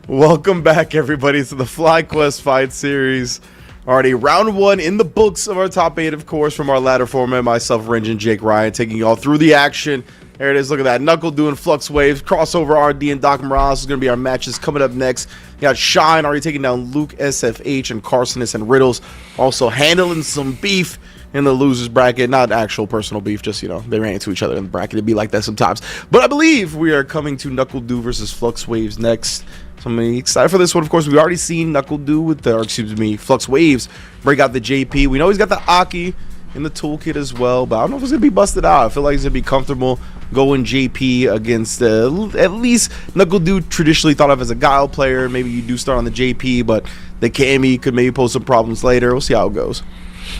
Welcome back, everybody, to the FlyQuest Fight Series. Already round one in the books of our top 8, of course, from our ladder format. Myself, Ringe, and Jake Ryan taking you all through the action. There it is. Look at that. Knuckle doing Flux Waves. Crossover RD and Doc Morales is going to be our matches coming up next. You got Shine already taking down Luke, SFH, and Carsonis and Riddles. Also handling some beef in the losers bracket. Not actual personal beef, just, you know, they ran into each other in the bracket. It'd be like that sometimes. But I believe we are coming to Knuckle Do versus Flux Waves next. So I'm excited for this one. Of course, we've already seen Knuckle Do with the, or excuse me, Flux Waves break out the JP. We know he's got the Aki in the toolkit as well, but I don't know if it's going to be busted out. I feel like he's going to be comfortable going JP against at least Knuckle Do traditionally thought of as a Guile player. Maybe you do start on the JP, but the Cammy could maybe pose some problems later. We'll see how it goes.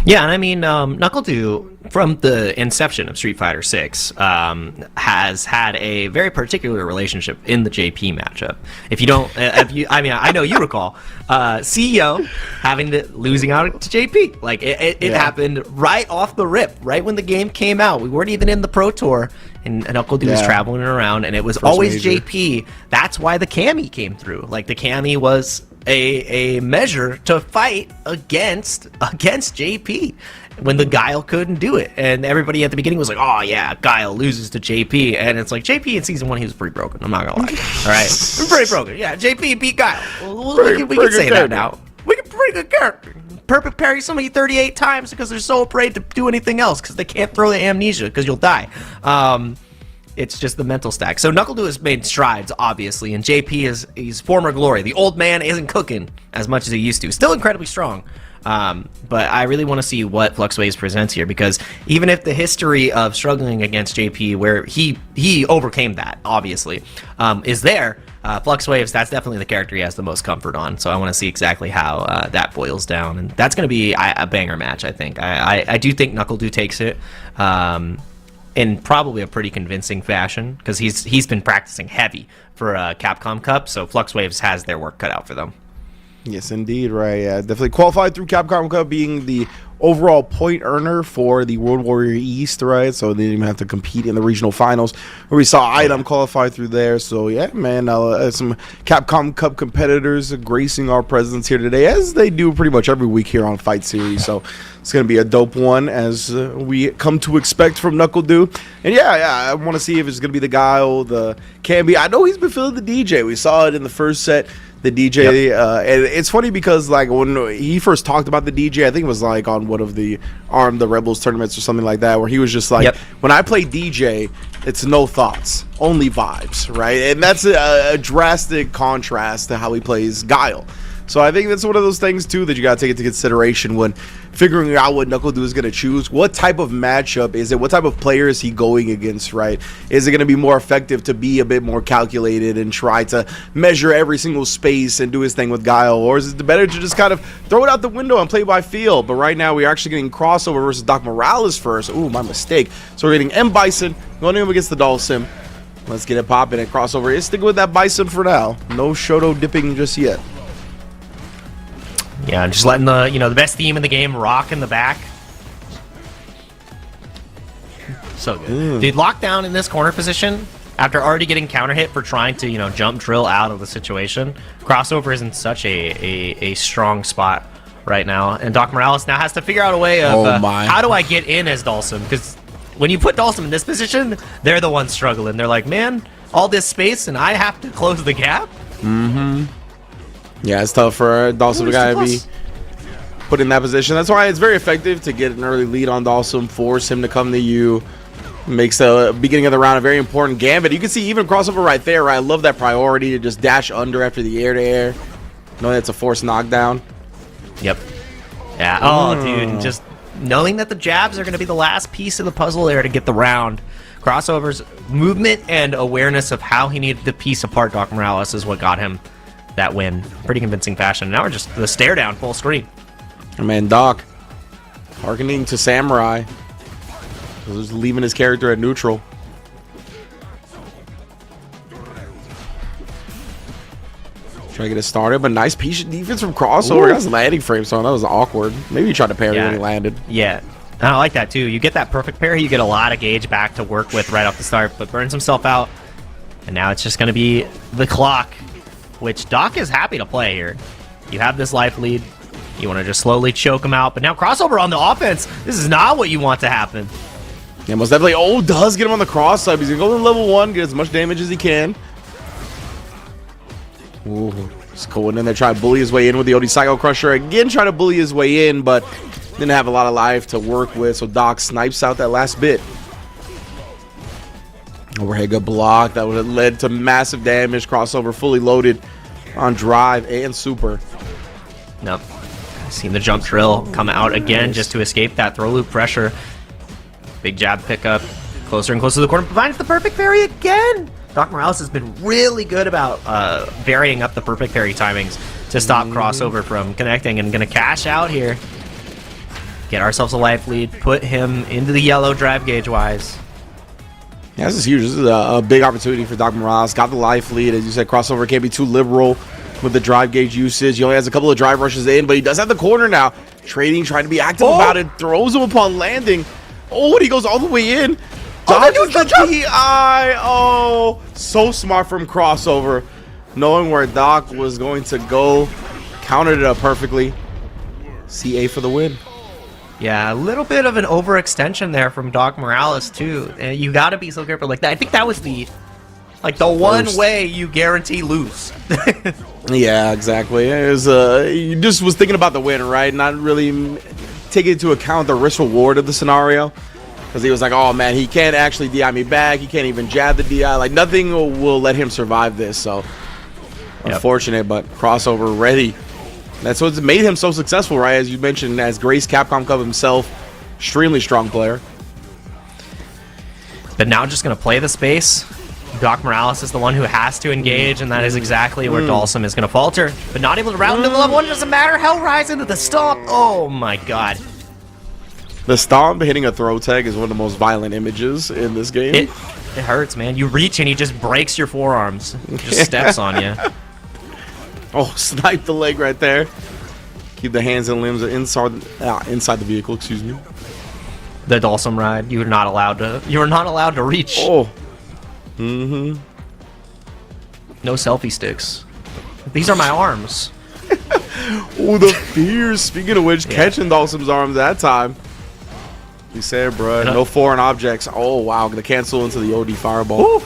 Yeah, and I mean, Knuckle Do, from the inception of Street Fighter 6, has had a very particular relationship in the JP matchup. If you don't, I mean, I know you recall CEO losing out to JP. Like it happened right off the rip, right when the game came out. We weren't even in the Pro Tour, and Knuckle Do was traveling around, and it was always major. JP. That's why the Cammy came through. Like the Cammy was a measure to fight against JP when the Guile couldn't do it, and everybody at the beginning was like, oh yeah, Guile loses to JP, and it's like JP in season 1 he was pretty broken, I'm not gonna lie. All right, pretty broken. Yeah, JP beat Guile. We can say that now. We can pretty good character. Perfect parry somebody 38 times because they're so afraid to do anything else because they can't throw the amnesia because you'll die. It's just the mental stack. So Knuckle Do has made strides, obviously, and JP is his former glory. The old man isn't cooking as much as he used to. Still incredibly strong. But I really want to see what Flux Waves presents here, because even if the history of struggling against JP, where he overcame that, obviously, is there, Flux Waves, that's definitely the character he has the most comfort on. So I want to see exactly how that boils down. And that's going to be a banger match, I think. I do think Knuckle Do takes it. In probably a pretty convincing fashion, because he's been practicing heavy for Capcom Cup, so Flux Waves has their work cut out for them. Yes, indeed, right. Yeah, definitely qualified through Capcom Cup, being the overall point earner for the World Warrior East, right? So they didn't even have to compete in the regional finals, where we saw Item qualify through there. So yeah, man, some Capcom Cup competitors gracing our presence here today, as they do pretty much every week here on Fight Series. So it's going to be a dope one, as we come to expect from Knuckle Do. And yeah, I want to see if it's going to be the Guile, the Camby. I know he's been feeling the DJ. We saw it in the first set. The DJ, and it's funny because like when he first talked about the DJ, I think it was like on one of the Arm the Rebels tournaments or something like that, where he was just like, when I play DJ, it's no thoughts, only vibes, right? And that's a drastic contrast to how he plays Guile. So I think that's one of those things too that you got to take into consideration when figuring out what NACL is going to choose. What type of matchup is it? What type of player is he going against, right? Is it going to be more effective to be a bit more calculated and try to measure every single space and do his thing with guile? Or is it better to just kind of throw it out the window and play by feel? But right now we're actually getting crossover versus Doc Morales first. Ooh, my mistake. So we're getting M Bison going up against the Dhalsim. Let's get it popping, and crossover is sticking with that Bison for now. No Shoto dipping just yet. Yeah, just letting the, you know, the best team in the game rock in the back. So good. Dude, locked down in this corner position after already getting counter hit for trying to, you know, jump drill out of the situation. Crossover is in such a strong spot right now. And Doc Morales now has to figure out a way of how do I get in as Dhalsim? Because when you put Dhalsim in this position, they're the ones struggling. They're like, man, all this space and I have to close the gap? Mm-hmm. Yeah, it's tough for Dhalsim to gotta be put in that position. That's why it's very effective to get an early lead on Dhalsim, force him to come to you. Makes the beginning of the round a very important gambit. You can see even crossover right there, right? I love that priority to just dash under after the air-to-air. Knowing that's a forced knockdown. Yep. Yeah. Oh, dude, just knowing that the jabs are going to be the last piece of the puzzle there to get the round. Crossover's movement and awareness of how he needed to piece apart Doc Morales is what got him that win. Pretty convincing fashion. Now we're just the stare down full screen. Man, Doc hearkening to Samurai. Just leaving his character at neutral. Try to get it started, but nice piece of defense from crossover. That's landing frame, so that was awkward. Maybe he tried to parry when he landed. Yeah. I like that too. You get that perfect parry, you get a lot of gauge back to work with right off the start, but burns himself out. And now it's just going to be the clock, which Doc is happy to play here. You have this life lead. You want to just slowly choke him out, but now crossover on the offense. This is not what you want to happen. Yeah, most definitely. Oh, does get him on the cross side. He's going to go to level 1, get as much damage as he can. Ooh, just going in there, trying to bully his way in with the OD Psycho Crusher. Again, trying to bully his way in, but didn't have a lot of life to work with, so Doc snipes out that last bit. Overhead good block. That would have led to massive damage. Crossover fully loaded on drive and super. Nope. Seen the jump drill come out again just to escape that throw loop pressure. Big jab pickup. Closer and closer to the corner. Finds the perfect parry again. Doc Morales has been really good about varying up the perfect parry timings to stop crossover from connecting, and gonna cash out here. Get ourselves a life lead. Put him into the yellow drive gauge wise. Yeah, this is huge. This is a big opportunity for Doc Morales. Got the life lead. As you said, crossover can't be too liberal with the drive gauge usage. He only has a couple of drive rushes in, but he does have the corner now. Trading, trying to be active about it. Throws him upon landing. Oh, and he goes all the way in. Dodges the DI. Oh, so smart from crossover. Knowing where Doc was going to go. Countered it up perfectly. CA for the win. Yeah, a little bit of an overextension there from Doc Morales too. And you got to be so careful like that. I think that was the one way you guarantee lose. Yeah, exactly. It was you just was thinking about the win, right? Not really taking into account the risk reward of the scenario, because he was like, oh man, he can't actually DI me back. He can't even jab the DI. Like nothing will let him survive this. So unfortunate, but crossover ready. That's what's made him so successful, right? As you mentioned, as Grace Capcom Cup himself, extremely strong player. But now just going to play the space. Doc Morales is the one who has to engage, and that is exactly where Dhalsim is going to falter. But not able to round into the level 1, it doesn't matter. Hellrise into the stomp. Oh my god. The stomp hitting a throw tag is one of the most violent images in this game. It hurts, man. You reach and he just breaks your forearms. Just steps on you. Oh, snipe the leg right there. Keep the hands and limbs inside the vehicle, excuse me. The Dhalsim ride. You were not allowed to reach. Oh. No selfie sticks. These are my arms. Oh, the fears. Speaking of which, catching Dhalsim's arms that time. He said, bro, no foreign objects. Oh, wow. Gonna cancel into the OD fireball. Ooh.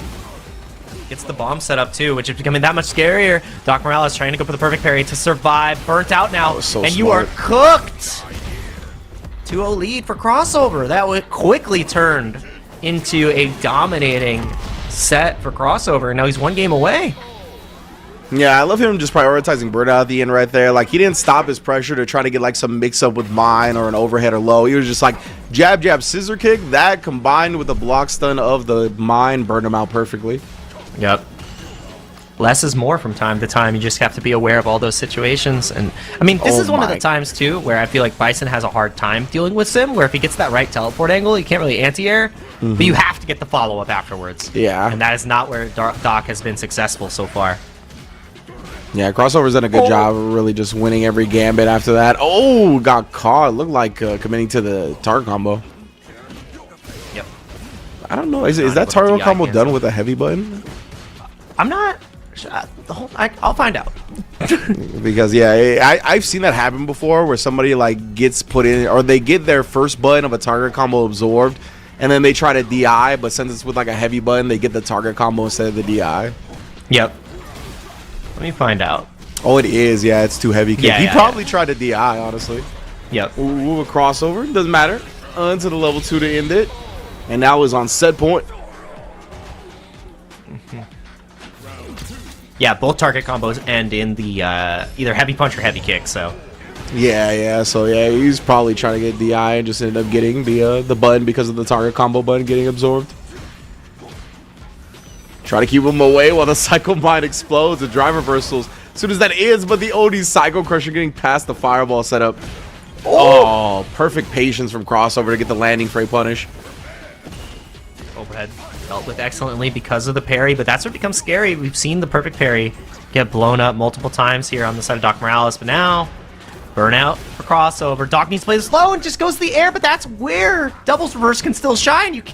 Gets the bomb set up too, which is becoming that much scarier. Doc Morales trying to go for the perfect parry to survive. Burnt out now. So and smart. You are cooked. 2-0 lead for crossover. That would quickly turned into a dominating set for crossover, and now he's one game away. Yeah, I love him just prioritizing burnout at the end right there. Like, he didn't stop his pressure to try to get like some mix-up with mine or an overhead or low. He was just like jab, jab, scissor kick. That combined with the block stun of the mine burned him out perfectly. Yep. Less is more from time to time. You just have to be aware of all those situations. And I mean, this is one of the times too where I feel like Bison has a hard time dealing with Sim, where if he gets that right teleport angle, he can't really anti-air, but you have to get the follow-up afterwards. Yeah. And that is not where Doc has been successful so far. Yeah, Crossover's done a good job of really just winning every gambit after that. Oh, got caught. Looked like committing to the target combo. Yep. I don't know. Is that target combo done with a heavy button? I'm not... I'll find out. Because yeah, I've seen that happen before where somebody like gets put in, or they get their first button of a target combo absorbed, and then they try to DI, but since it's with like a heavy button, they get the target combo instead of the DI. Yep. Let me find out. Oh, it is. Yeah, it's too heavy. Yeah, he probably tried to DI, honestly. Yep. Ooh, a crossover. Doesn't matter. Onto the level 2 to end it. And now is on set point. Yeah, both target combos end in the either heavy punch or heavy kick, so... Yeah. So yeah, he's probably trying to get DI and just ended up getting the button because of the target combo button getting absorbed. Try to keep him away while the Psycho Mine explodes. The drive reversals as soon as that ends, but the OD Psycho Crusher getting past the fireball setup. Oh, perfect patience from Crossover to get the landing for a punish. Overhead dealt with excellently because of the parry, but that's what becomes scary. We've seen the perfect parry get blown up multiple times here on the side of Doc Morales, but now burnout for Crossover. Doc needs to play slow and just goes to the air, but that's where Double's Reverse can still shine. You're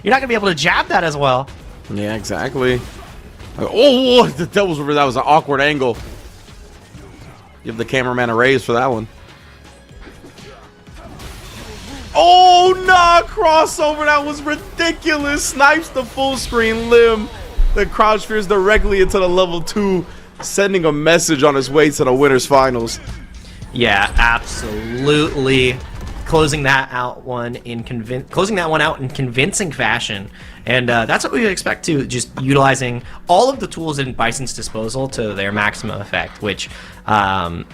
not gonna be able to jab that as well. Yeah, exactly. Oh, the Devil's Reverse. That was an awkward angle. Give the cameraman a raise for that one. Oh, nah, Crossover. That was ridiculous. Snipes the full screen limb. The crouch fears directly into the level 2, sending a message on his way to the winners finals. Yeah, absolutely. Closing that one out in convincing fashion, and that's what we would expect to, just utilizing all of the tools in Bison's disposal to their maximum effect, which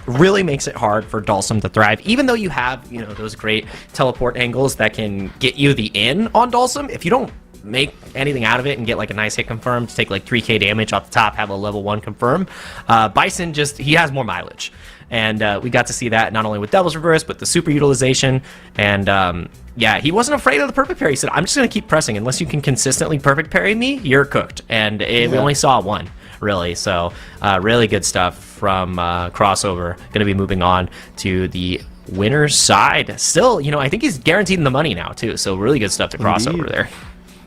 really makes it hard for Dhalsim to thrive. Even though you have those great teleport angles that can get you the in on Dhalsim, if you don't make anything out of it and get like a nice hit confirmed to take like 3k damage off the top, have a level 1 confirm, Bison he has more mileage. And we got to see that not only with Devil's Reverse, but the super utilization. And yeah, he wasn't afraid of the perfect parry. He said, I'm just going to keep pressing. Unless you can consistently perfect parry me, you're cooked. And we only saw one, really. So really good stuff from Crossover. Going to be moving on to the winner's side. Still, I think he's guaranteed the money now, too. So really good stuff to Crossover there.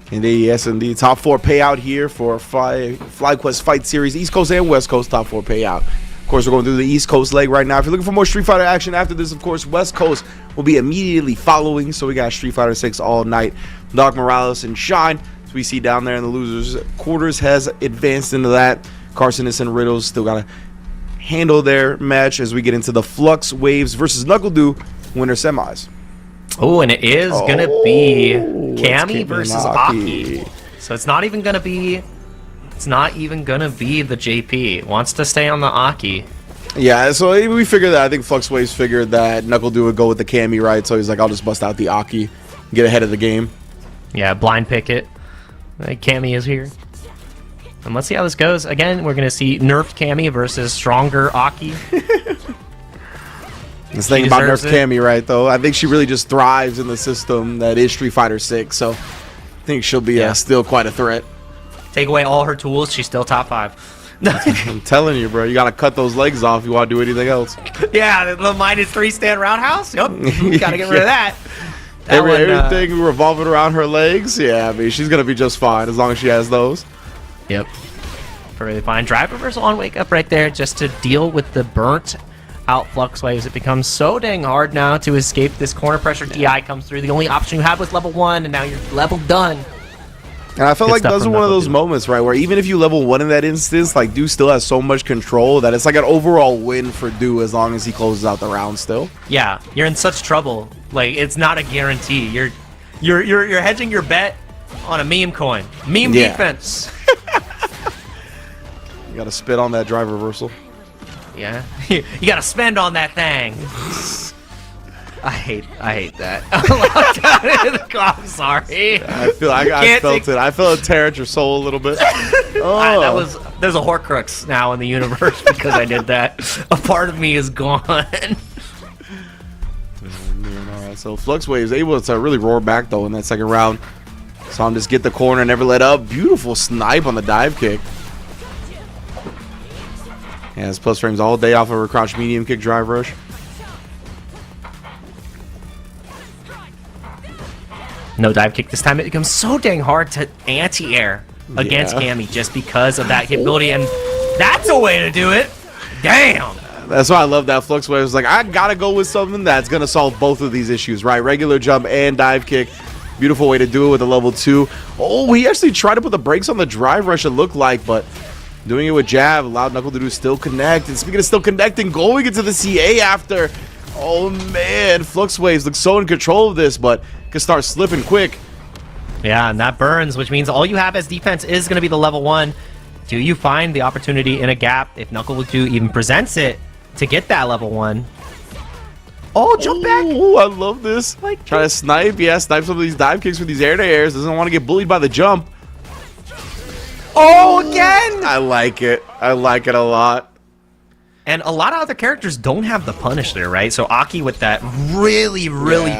Indeed, yes, indeed. Top 4 payout here for FlyQuest Fight Series. East Coast and West Coast top 4 payout. Of course, we're going through the East Coast leg right now. If you're looking for more Street Fighter action after this, of course, West Coast will be immediately following. So we got Street Fighter 6 all night. Doc Morales and Shine, as we see down there in the losers quarters, has advanced into that. Carson and Riddles still got to handle their match as we get into the Flux Waves versus NACL winner semis. Oh, and it is going to be Cammy versus Aki. So it's not even going to be... It's not even gonna be the JP. Wants to stay on the Aki. Yeah, so we figured that. I think Flux Waves figured that NACL would go with the Cammy, right? So he's like, I'll just bust out the Aki, get ahead of the game. Yeah, blind pick it. Cammy is here. And let's see how this goes. Again, we're gonna see nerfed Cammy versus stronger Aki. This thing about nerfed Cammy, right? Though I think she really just thrives in the system that is Street Fighter 6. So I think she'll be still quite a threat. Take away all her tools, she's still top 5. I'm telling you, bro. You gotta cut those legs off if you want to do anything else. Yeah, the -3 stand roundhouse. Yep, gotta get rid of that. Everything revolving around her legs. Yeah, I mean, she's gonna be just fine as long as she has those. Yep, perfectly fine. Drive reversal on wake up right there, just to deal with the burnt out Flux Waves. It becomes so dang hard now to escape this corner pressure. DI comes through. The only option you have was level 1, and now you're level done. And I felt like those are one of those moments, right, where even if you level 1 in that instance, like, Do still has so much control that it's like an overall win for Do as long as he closes out the round still. Yeah, you're in such trouble. Like, it's not a guarantee. You're hedging your bet on a meme coin. Meme defense. You gotta spit on that drive reversal. Yeah, you gotta spend on that thing. I hate that. I'm sorry. I felt it. I felt it tear at your soul a little bit. There's a Horcrux now in the universe because I did that. A part of me is gone. Alright, so FluxWave is able to really roar back though in that second round. Saw him just get the corner, never let up. Beautiful snipe on the dive kick. Yeah, his plus frames all day off of a crouch medium kick drive rush. No dive kick this time. It becomes so dang hard to anti-air against Cammy just because of that capability, and that's a way to do it. Damn. That's why I love that FluxWave. It's like, I gotta go with something that's gonna solve both of these issues, right? Regular jump and dive kick. Beautiful way to do it with a level 2. Oh, he actually tried to put the brakes on the drive rush, it looked like, but doing it with jab allowed Knuckle to do still connect. And speaking of still connecting, going into the CA after. Oh man, FluxWaves looks so in control of this, but can start slipping quick. Yeah, and that burns, which means all you have as defense is going to be the level 1. Do you find the opportunity in a gap, if Knuckle 2 even presents it, to get that level 1? Oh, jump back! Oh, I love this. Try to snipe. Yeah, snipe some of these dive kicks with these air-to-airs. Doesn't want to get bullied by the jump. Oh, again! I like it. I like it a lot. And a lot of other characters don't have the punish there, right? So Aki with that really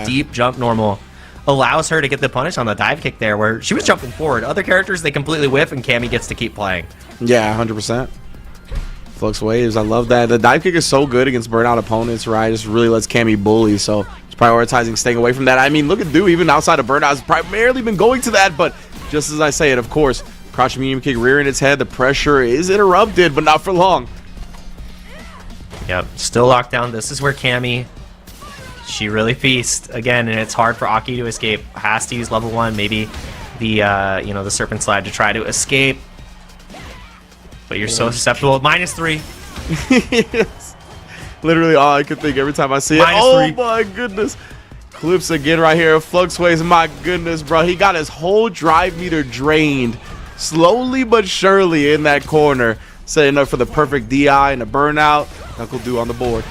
deep jump normal allows her to get the punish on the dive kick there where she was jumping forward. Other characters, they completely whiff and Cammy gets to keep playing. Yeah, 100%. FluxWaves, I love that. The dive kick is so good against burnout opponents, right? Just really lets Cammy bully, so it's prioritizing staying away from that. I mean, look at Dew, even outside of burnout, has primarily been going to that, but just as I say it, of course, crouch medium kick rearing its head, the pressure is interrupted, but not for long. Yep, still locked down. This is where Cammy, she really feasts again, and it's hard for Aki to escape. Has to use level 1, maybe the the serpent slide to try to escape. But you're so susceptible. -3. Yes. Literally all I could think every time I see it. -3. Oh my goodness. Clips again right here. FluxWaves, my goodness, bro. He got his whole drive meter drained. Slowly but surely in that corner. Setting up for the perfect DI and a burnout. Knuckle Dew on the board.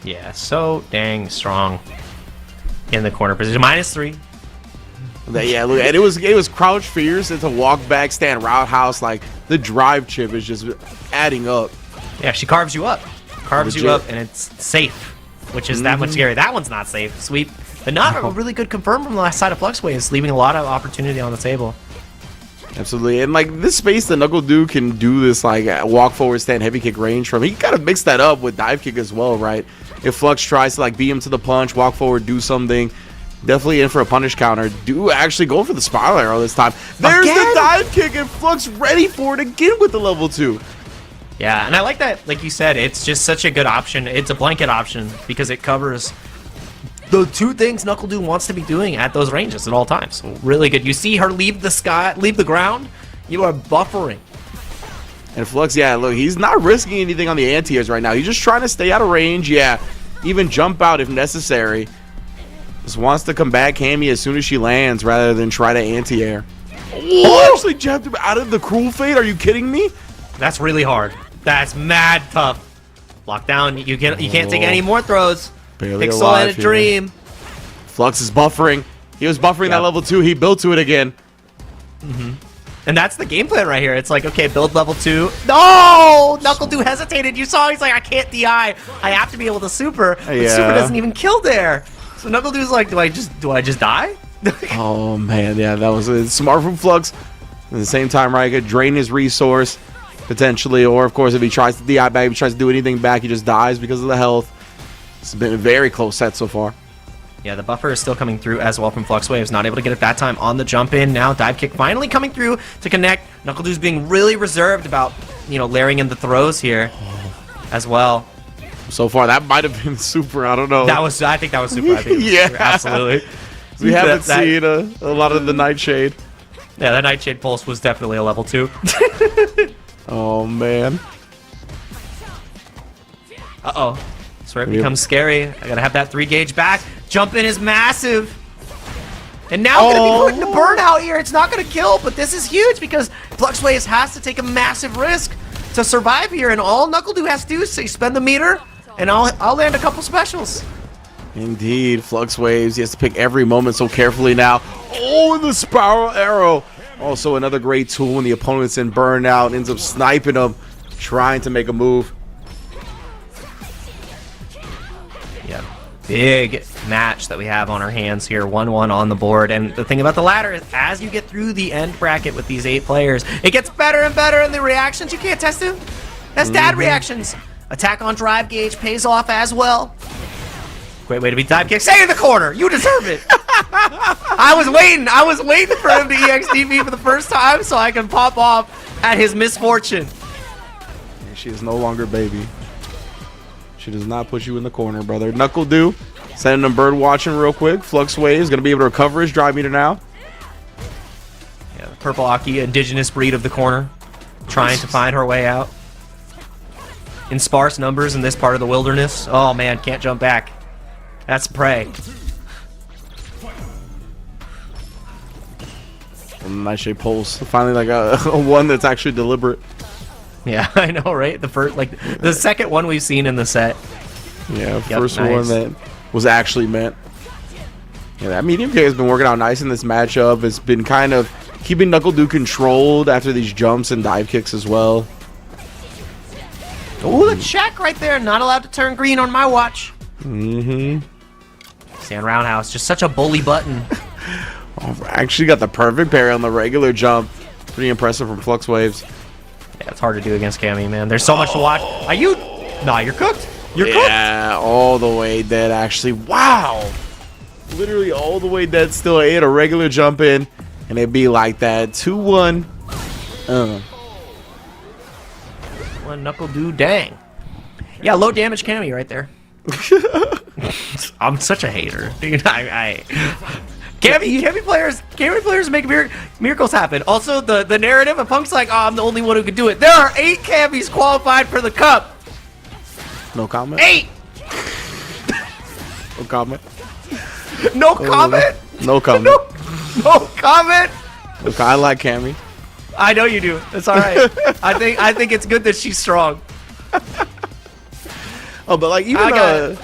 Yeah, so dang strong in the corner position. -3. Yeah, look, and it was crouch fierce. It's a walk back stand roundhouse. Like the drive chip is just adding up. Yeah, she carves you up. And it's safe, which is that much scary. That one's not safe. Sweep, but not a really good confirm from the last side of FluxWaves, leaving a lot of opportunity on the table. Absolutely, and like this space that Knuckle Dew can do this like walk forward stand heavy kick range from, he can kind of mix that up with dive kick as well, right? If Flux tries to like beat him to the punch, walk forward, do something, definitely in for a punish counter. Do actually go for the spiral arrow this time. There's the dive kick, and Flux ready for it again with the level 2. Yeah, and I like that, like you said, it's just such a good option. It's a blanket option because it covers the 2 things Knuckle Dew wants to be doing at those ranges at all times. So really good. You see her leave the ground, you are buffering. And Flux, yeah, look, he's not risking anything on the anti-airs right now. He's just trying to stay out of range. Yeah, even jump out if necessary. Just wants to combat Cammy as soon as she lands rather than try to anti-air. Oh, actually jabbed him out of the cruel fate. Are you kidding me? That's really hard. That's mad tough. Lockdown. You can't take any more throws. Barely Pixel alive and a here. dream. Flux is buffering. He was buffering that level 2. He built to it again. And that's the game plan right here. It's like, okay, build level 2. No! Knuckle Dew hesitated. You saw he's like, I can't DI. I have to be able to super. But super doesn't even kill there. So Knuckle Dew's like, do I just die? Oh man, yeah, that was smart from Flux. At the same time, right, could drain his resource potentially, or of course if he tries to DI back, if he tries to do anything back, he just dies because of the health. It's been a very close set so far. Yeah, the buffer is still coming through as well from FluxWaves. Not able to get it that time on the jump in. Now dive kick finally coming through to connect. Knuckle Dew's being really reserved about, layering in the throws here as well. So far, that might have been super. I don't know. I think that was super. I think it was super, absolutely. We haven't seen a lot of the Nightshade. Yeah, that Nightshade pulse was definitely a level 2. Oh man. Uh-oh. That's where it becomes scary. I gotta have that 3 gauge back. Jump in is massive. And now gonna be putting the burnout here. It's not gonna kill, but this is huge because FluxWaves has to take a massive risk to survive here, and all NuckleDu has to do is say, spend the meter, and I'll land a couple specials. Indeed, FluxWaves. He has to pick every moment so carefully now. Oh, and the spiral arrow. Also another great tool when the opponent's in burnout, ends up sniping him, trying to make a move. Yeah, big match that we have on our hands here. 1-1 on the board. And the thing about the ladder is, as you get through the end bracket with these 8 players, it gets better and better, and the reactions, you can't test them. That's dad reactions. Attack on drive gauge pays off as well. Great way to be dive kick. Stay in the corner. You deserve it. I was waiting for him to EXDP for the first time so I can pop off at his misfortune. And she is no longer baby. She does not put you in the corner, brother. NuckleDu sending him bird watching real quick. FluxWave is going to be able to recover his drive meter now. Yeah, the purple Aki, indigenous breed of the corner, trying to find her way out. In sparse numbers in this part of the wilderness. Oh man, can't jump back. That's prey. Nice shape pulse. Finally, like a one that's actually deliberate. Yeah, I know, right? The first, like the second one we've seen in the set. Yeah, Yep, first nice. one that was actually meant. Yeah, that medium kick has been working out nice in this matchup. It's been kind of keeping NuckleDu controlled after these jumps and dive kicks as well. Ooh, the check right there. Not allowed to turn green on my watch. Stand roundhouse, just such a bully button. Oh, actually got the perfect parry on the regular jump. Pretty impressive from FluxWaves. Yeah, it's hard to do against Cammy, man. There's so much to watch. Are you? Nah, you're cooked. You're cooked. Yeah, all the way dead, actually. Wow. Literally all the way dead still. He had a regular jump in, and it'd be like that. 2-1. One NuckleDu, dang. Yeah, low damage Cammy right there. I'm such a hater, dude. Cammy players make miracles happen. Also, the narrative of Punk's like, oh, I'm the only one who could do it. There are 8 Cammys qualified for the cup. No comment? 8! No comment? No comment? No comment. No comment? Look, I like Cammy. I know you do. It's all right. I think it's good that she's strong. Oh, but like even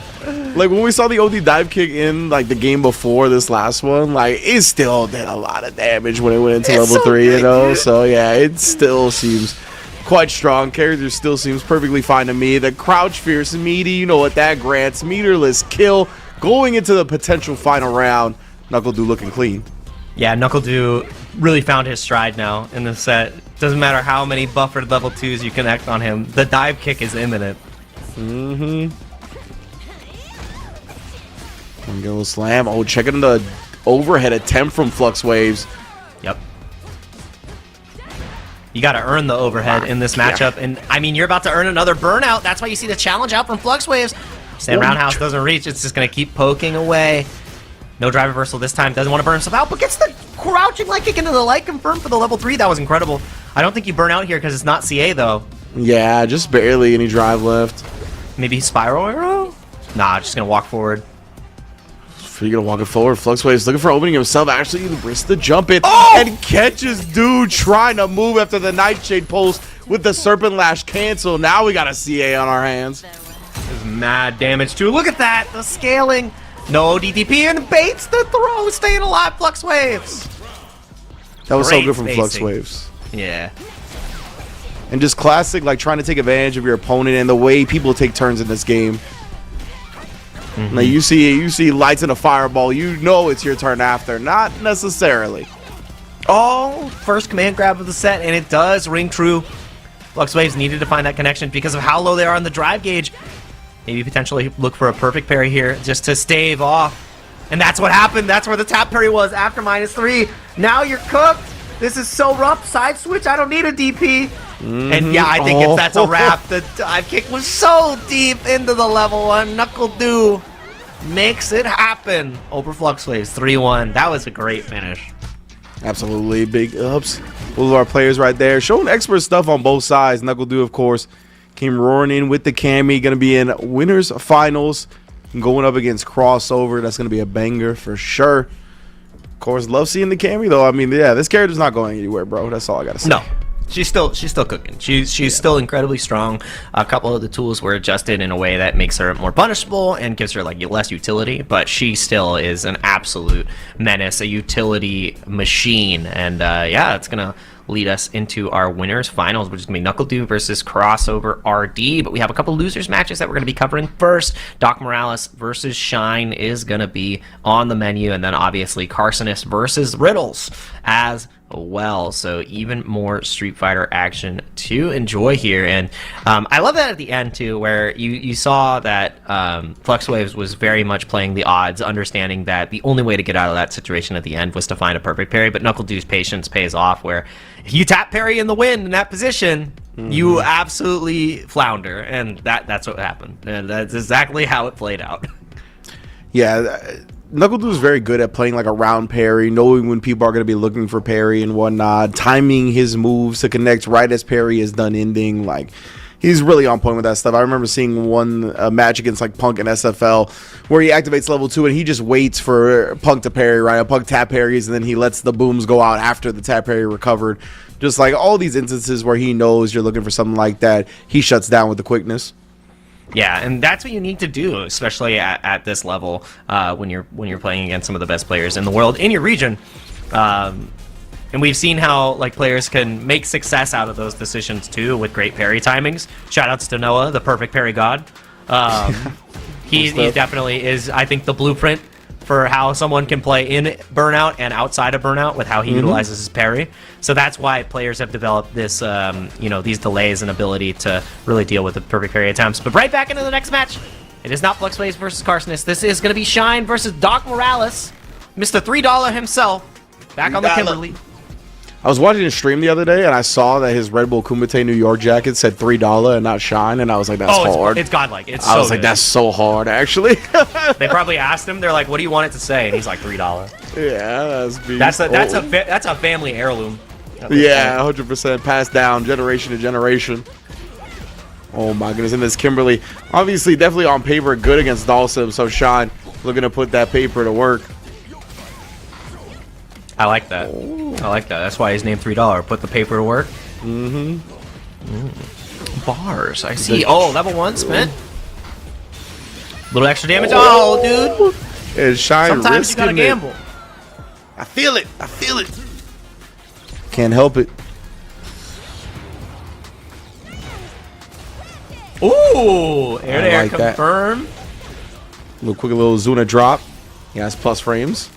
like when we saw the OD dive kick in like the game before this last one, like it still did a lot of damage when it went into level 3, you know. So yeah, it still seems quite strong. Character still seems perfectly fine to me. The crouch fierce meaty, you know what that grants. Meterless kill going into the potential final round. NuckleDu looking clean. Yeah, NuckleDu really found his stride now in this set. Doesn't matter how many buffered level 2s you connect on him. The dive kick is imminent. And go slam. Oh, checking the overhead attempt from FluxWaves. Yep. You got to earn the overhead in this matchup. And, I mean, you're about to earn another burnout. That's why you see the challenge out from FluxWaves. Stand roundhouse doesn't reach. It's just going to keep poking away. No drive reversal this time. Doesn't want to burn himself out, but gets the crouching light kick into the light confirmed for the level 3. That was incredible. I don't think you burn out here because it's not CA, though. Yeah, just barely any drive left. Maybe spiral arrow? Nah, just going to walk forward. You're gonna walk it forward. FluxWaves looking for opening himself. Actually, risks the jump in and catches dude trying to move after the Nightshade pulse with the Serpent Lash cancel. Now we got a CA on our hands. There's mad damage too. Look at that, the scaling. No DTP and baits the throw, staying alive. FluxWaves. That was Great so good from spacing. FluxWaves. Yeah. And just classic, like trying to take advantage of your opponent and the way people take turns in this game. Now you see lights in a fireball, you know it's your turn after. Not necessarily. Oh, first command grab of the set, and it does ring true. FluxWaves needed to find that connection because of how low they are on the drive gauge. Maybe potentially look for a perfect parry here just to stave off. And that's what happened. That's where the tap parry was after -3. Now you're cooked. This is so rough. Side switch. I don't need a DP. And yeah, I think that's a wrap. The dive kick was so deep into the level 1. NuckleDu makes it happen over FluxWaves. 3-1. That was a great finish. Absolutely. Big ups. Both of our players right there. Showing expert stuff on both sides. NuckleDu, of course, came roaring in with the Cammy. Going to be in winners finals. Going up against Crossover. That's going to be a banger for sure. Of course, love seeing the Cammy though. I mean, yeah, this character's not going anywhere, bro. That's all I gotta say. No, she's still cooking. She's still incredibly strong. A couple of the tools were adjusted in a way that makes her more punishable and gives her like less utility, but she still is an absolute menace, a utility machine. And yeah, it's gonna lead us into our winners finals, which is gonna be NACL versus Crossover RD. But we have a couple losers matches that we're gonna be covering first. Doc Morales versus Shine is gonna be on the menu, and then obviously Carsonist versus Riddles as well. So even more Street Fighter action to enjoy here. And I love that at the end too, where you saw that Fluxwaves was very much playing the odds, understanding that the only way to get out of that situation at the end was to find a perfect parry. But NACL's patience pays off, where if you tap parry in the wind in that position, you absolutely flounder, and that's what happened, and that's exactly how it played out. Yeah, NACL is very good at playing like a round parry, knowing when people are going to be looking for parry and whatnot, timing his moves to connect right as parry is done ending. Like, he's really on point with that stuff. I remember seeing one match against like Punk and SFL where he activates level 2 and he just waits for Punk to parry, right? Punk tap parries and then he lets the booms go out after the tap parry recovered. Just like all these instances where he knows you're looking for something like that, he shuts down with the quickness. Yeah, and that's what you need to do, especially at this level, when you're playing against some of the best players in the world in your region. And we've seen how like players can make success out of those decisions too, with great parry timings. Shoutouts to Noah, the perfect parry god. He definitely is, I think, the blueprint for how someone can play in Burnout and outside of Burnout with how he utilizes his parry. So that's why players have developed this, these delays and ability to really deal with the perfect parry attempts. But right back into the next match. It is not Fluxwaves versus Carsonist. This is going to be Shine versus Doc Morales, Mr. $3 himself, back on the Kimberly. I was watching a stream the other day and I saw that his Red Bull Kumite New York jacket said $3 and not Shine, and I was like, that's hard. It's godlike. I was like, that's so hard, actually. They probably asked him. They're like, "What do you want it to say?" And he's like, $3. Yeah, that's a family heirloom. Yeah, 100% passed down generation to generation. Oh my goodness, and this Kimberly, obviously, definitely on paper good against Dawson. So Shine looking to put that paper to work. I like that. I like that. That's why he's named $3. Put the paper to work. Bars. I see. Oh, level 1 spent. Little extra damage. Oh, dude. And Shine Sometimes you gotta gamble. I feel it. I feel it. Can't help it. Ooh, air to air confirm. Quick little Zuna drop. He has plus frames.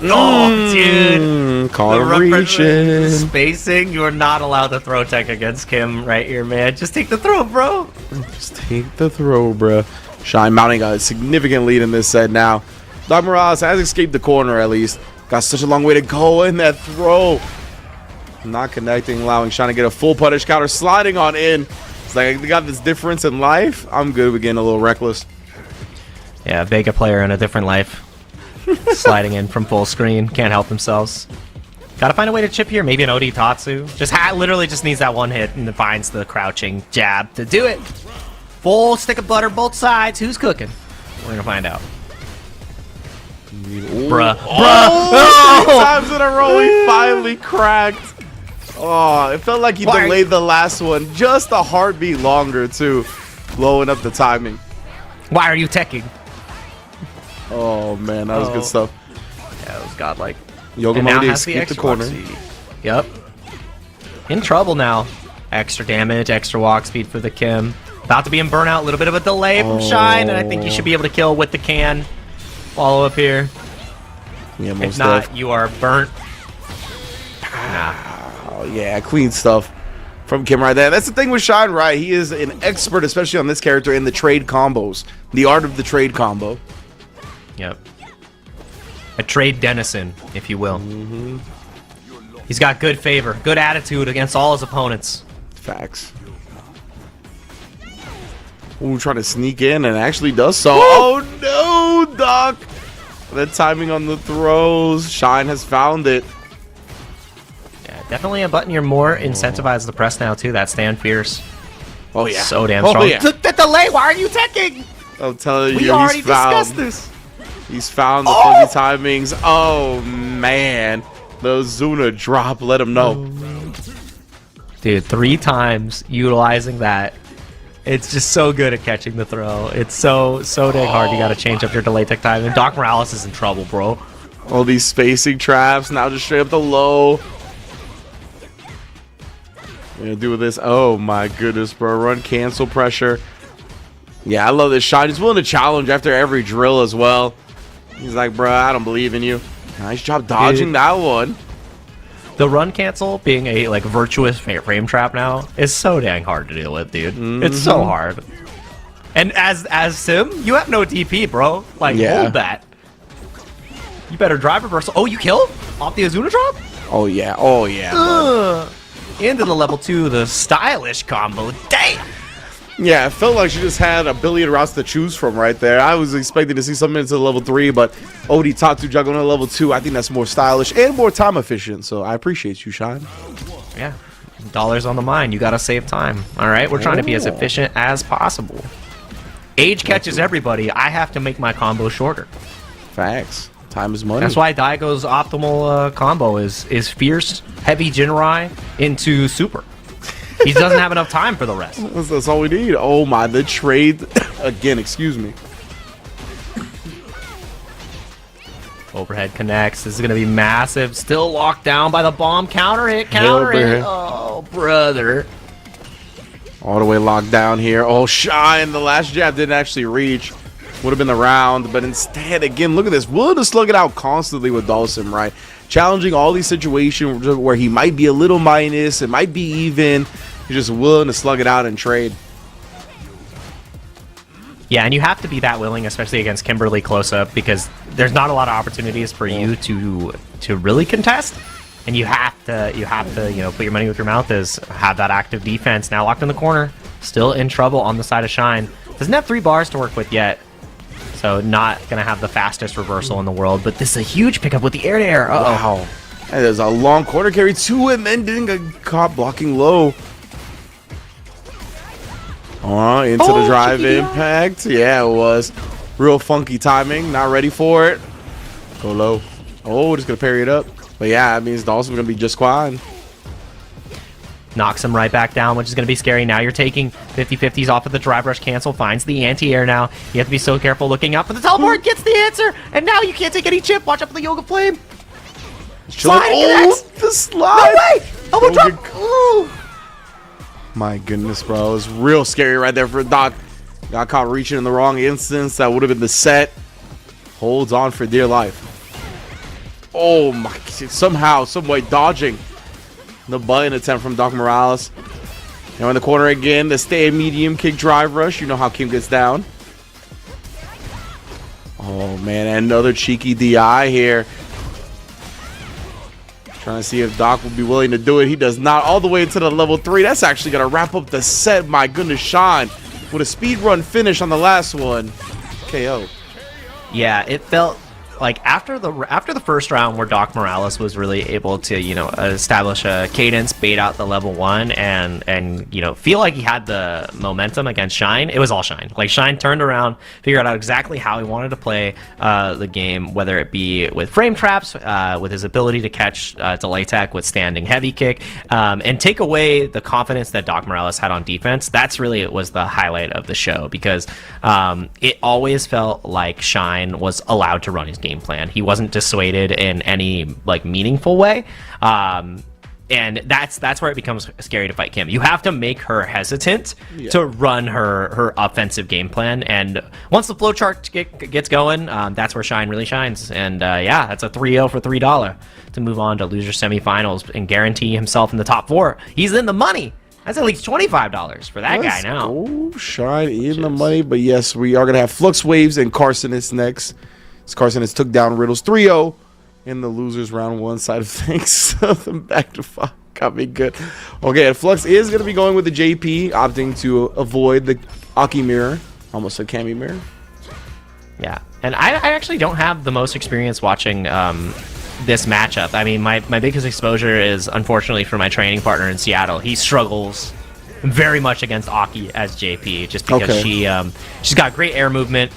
Oh, dude. Call reaching. Spacing. You're not allowed to throw tech against Kim right here, man. Just take the throw, bro. Just take the throw, bro. Shine mounting a significant lead in this set now. Doc Morales has escaped the corner at least. Got such a long way to go in that throw. Not connecting, allowing Shine to get a full punish counter, sliding on in. It's like, they got this difference in life. I'm good with getting a little reckless. Yeah, Vega player in a different life. Sliding in from full screen. Can't help themselves. Gotta find a way to chip here. Maybe an OD Tatsu. Literally just needs that one hit and it finds the crouching jab to do it. Full stick of butter, both sides. Who's cooking? We're gonna find out. Bruh. Oh, 3 times in a row, he finally cracked. Oh, it felt like he delayed the last one just a heartbeat longer, too. Blowing up the timing. Why are you teching? Oh, man, that was good stuff. Yeah, it was godlike. Yoga Modi escaped the corner. Yep. In trouble now. Extra damage, extra walk speed for the Kim. About to be in Burnout. A little bit of a delay from Shine, and I think you should be able to kill with the can. Follow up here. Yeah, if not, you are burnt. Nah. Oh, yeah, clean stuff from Kim right there. That's the thing with Shine, right? He is an expert, especially on this character, in the trade combos. The art of the trade combo. Yep. A trade denizen, if you will. He's got good favor, good attitude against all his opponents. Facts. Ooh, trying to sneak in and actually does so. Oh no, Doc! The timing on the throws. Shine has found it. Yeah, definitely a button you're more incentivized to press now too. That stand fierce. Oh yeah. So damn strong. Yeah. The delay. Why are you teching? I'm telling you, we already discussed this. He's found the fuzzy timings. Oh, man. The Zuna drop, let him know. Dude, 3 times utilizing that. It's just so good at catching the throw. It's so dang hard. You got to change up your delay tech time. And Doc Morales is in trouble, bro. All these spacing traps. Now just straight up the low. Gonna do with this. Oh my goodness, bro. Run cancel pressure. Yeah, I love this shot. He's willing to challenge after every drill as well. He's like, bro, I don't believe in you. Nice job dodging that one. The run cancel being a like virtuous frame trap now is so dang hard to deal with, dude. It's so hard. And as Sim, you have no DP, bro. Like, hold that. You better drive reversal. Oh, you kill off the Azuna drop? Oh yeah, oh yeah. Into the level 2, the stylish combo. Damn. Yeah, it felt like she just had a billion routes to choose from right there. I was expecting to see something into level 3, but OD Tatu juggling on level 2, I think that's more stylish and more time efficient. So I appreciate you, Shine. Yeah, dollars on the mind. You gotta save time. All right, we're trying to be as efficient as possible. Age catches everybody. I have to make my combo shorter. Facts. Time is money. That's why Daigo's optimal combo is fierce, heavy Jinrai into super. He doesn't have enough time for the rest. That's all we need. Oh my, the trade again. Excuse me. Overhead connects. This is gonna be massive. Still locked down by the bomb. Counter hit. Counter hit. Oh brother. All the way locked down here. Oh, Shine. The last jab didn't actually reach. Would have been the round, but instead, again, look at this. Willing to slug it out constantly with Dawson, right? Challenging all these situations where he might be a little minus, it might be even. He's just willing to slug it out and trade. Yeah, and you have to be that willing, especially against Kimberly close-up, because there's not a lot of opportunities for you to really contest. And you have to, you know, put your money where your mouth is, have that active defense. Now locked in the corner, still in trouble on the side of Shine. Doesn't have 3 bars to work with yet. So not going to have the fastest reversal in the world, but this is a huge pickup with the air-to-air. Wow. And there's a long corner carry too, and then didn't get caught blocking low. Into the drive impact. Yeah, it was. Real funky timing. Not ready for it. Go low. Oh, just going to parry it up. But yeah, that means Dawson's going to be just fine. Knocks him right back down, which is going to be scary. Now you're taking 50-50s off of the drive rush cancel. Finds the anti-air now. You have to be so careful looking out for the teleport. Gets the answer. And now you can't take any chip. Watch out for the Yoga Flame. Slide. Oh, the slide. No way. Oh, drop. Ooh. My goodness, bro. It was real scary right there for Doc. Got caught reaching in the wrong instance. That would have been the set. Holds on for dear life. Oh, my. Somehow, some way dodging the button attempt from Doc Morales. Now in the corner again, the stay medium kick drive rush. You know how Kim gets down. Oh, man. Another cheeky DI here. Trying to see if Doc will be willing to do it. He does not. All the way into the level 3. That's actually going to wrap up the set. My goodness, Shine with a speed run finish on the last one. KO. Yeah, it felt like after the first round where Doc Morales was really able to, you know, establish a cadence, bait out the level 1, and you know, feel like he had the momentum against Shine. It was all Shine. Like Shine turned around, figured out exactly how he wanted to play the game, whether it be with frame traps, with his ability to catch delay tech with standing heavy kick, and take away the confidence that Doc Morales had on defense. That's really it was the highlight of the show, because it always felt like Shine was allowed to run his game plan. He wasn't dissuaded in any like meaningful way, and that's where it becomes scary to fight Kim. You have to make her hesitant to run her offensive game plan, and once the flowchart gets going, that's where Shine really shines. And yeah, that's a 3-0 for $3 to move on to loser semifinals and guarantee himself in the top 4. He's in the money. That's at least $25 for that guy now. Oh, Shine in the money. But yes, we are going to have Flux Waves and Carsonis next. Carsonis took down Riddles 3-0 in the losers round 1 side of things. Back to 5. Got me good. Okay, and Flux is going to be going with the JP, opting to avoid the Aki mirror. Almost a Kami mirror. Yeah, and I actually don't have the most experience watching this matchup. I mean, my biggest exposure is unfortunately for my training partner in Seattle. He struggles very much against Aki as JP, just because she's got great air movement.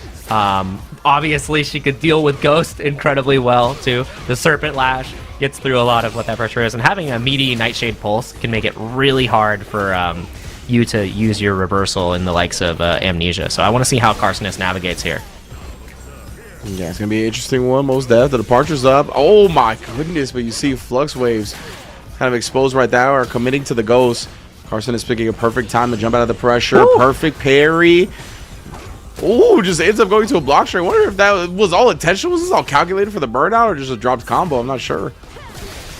Obviously, she could deal with Ghost incredibly well, too. The Serpent Lash gets through a lot of what that pressure is, and having a meaty Nightshade Pulse can make it really hard for you to use your reversal in the likes of Amnesia. So I want to see how Carcinus navigates here. Yeah, it's going to be an interesting one. Most def. The departure's up. Oh my goodness, but you see Flux Waves kind of exposed right there, or committing to the Ghost. Carson is picking a perfect time to jump out of the pressure. Ooh. Perfect parry. Ooh, just ends up going to a block straight. I wonder if that was all intentional. Was this all calculated for the burnout or just a dropped combo? I'm not sure.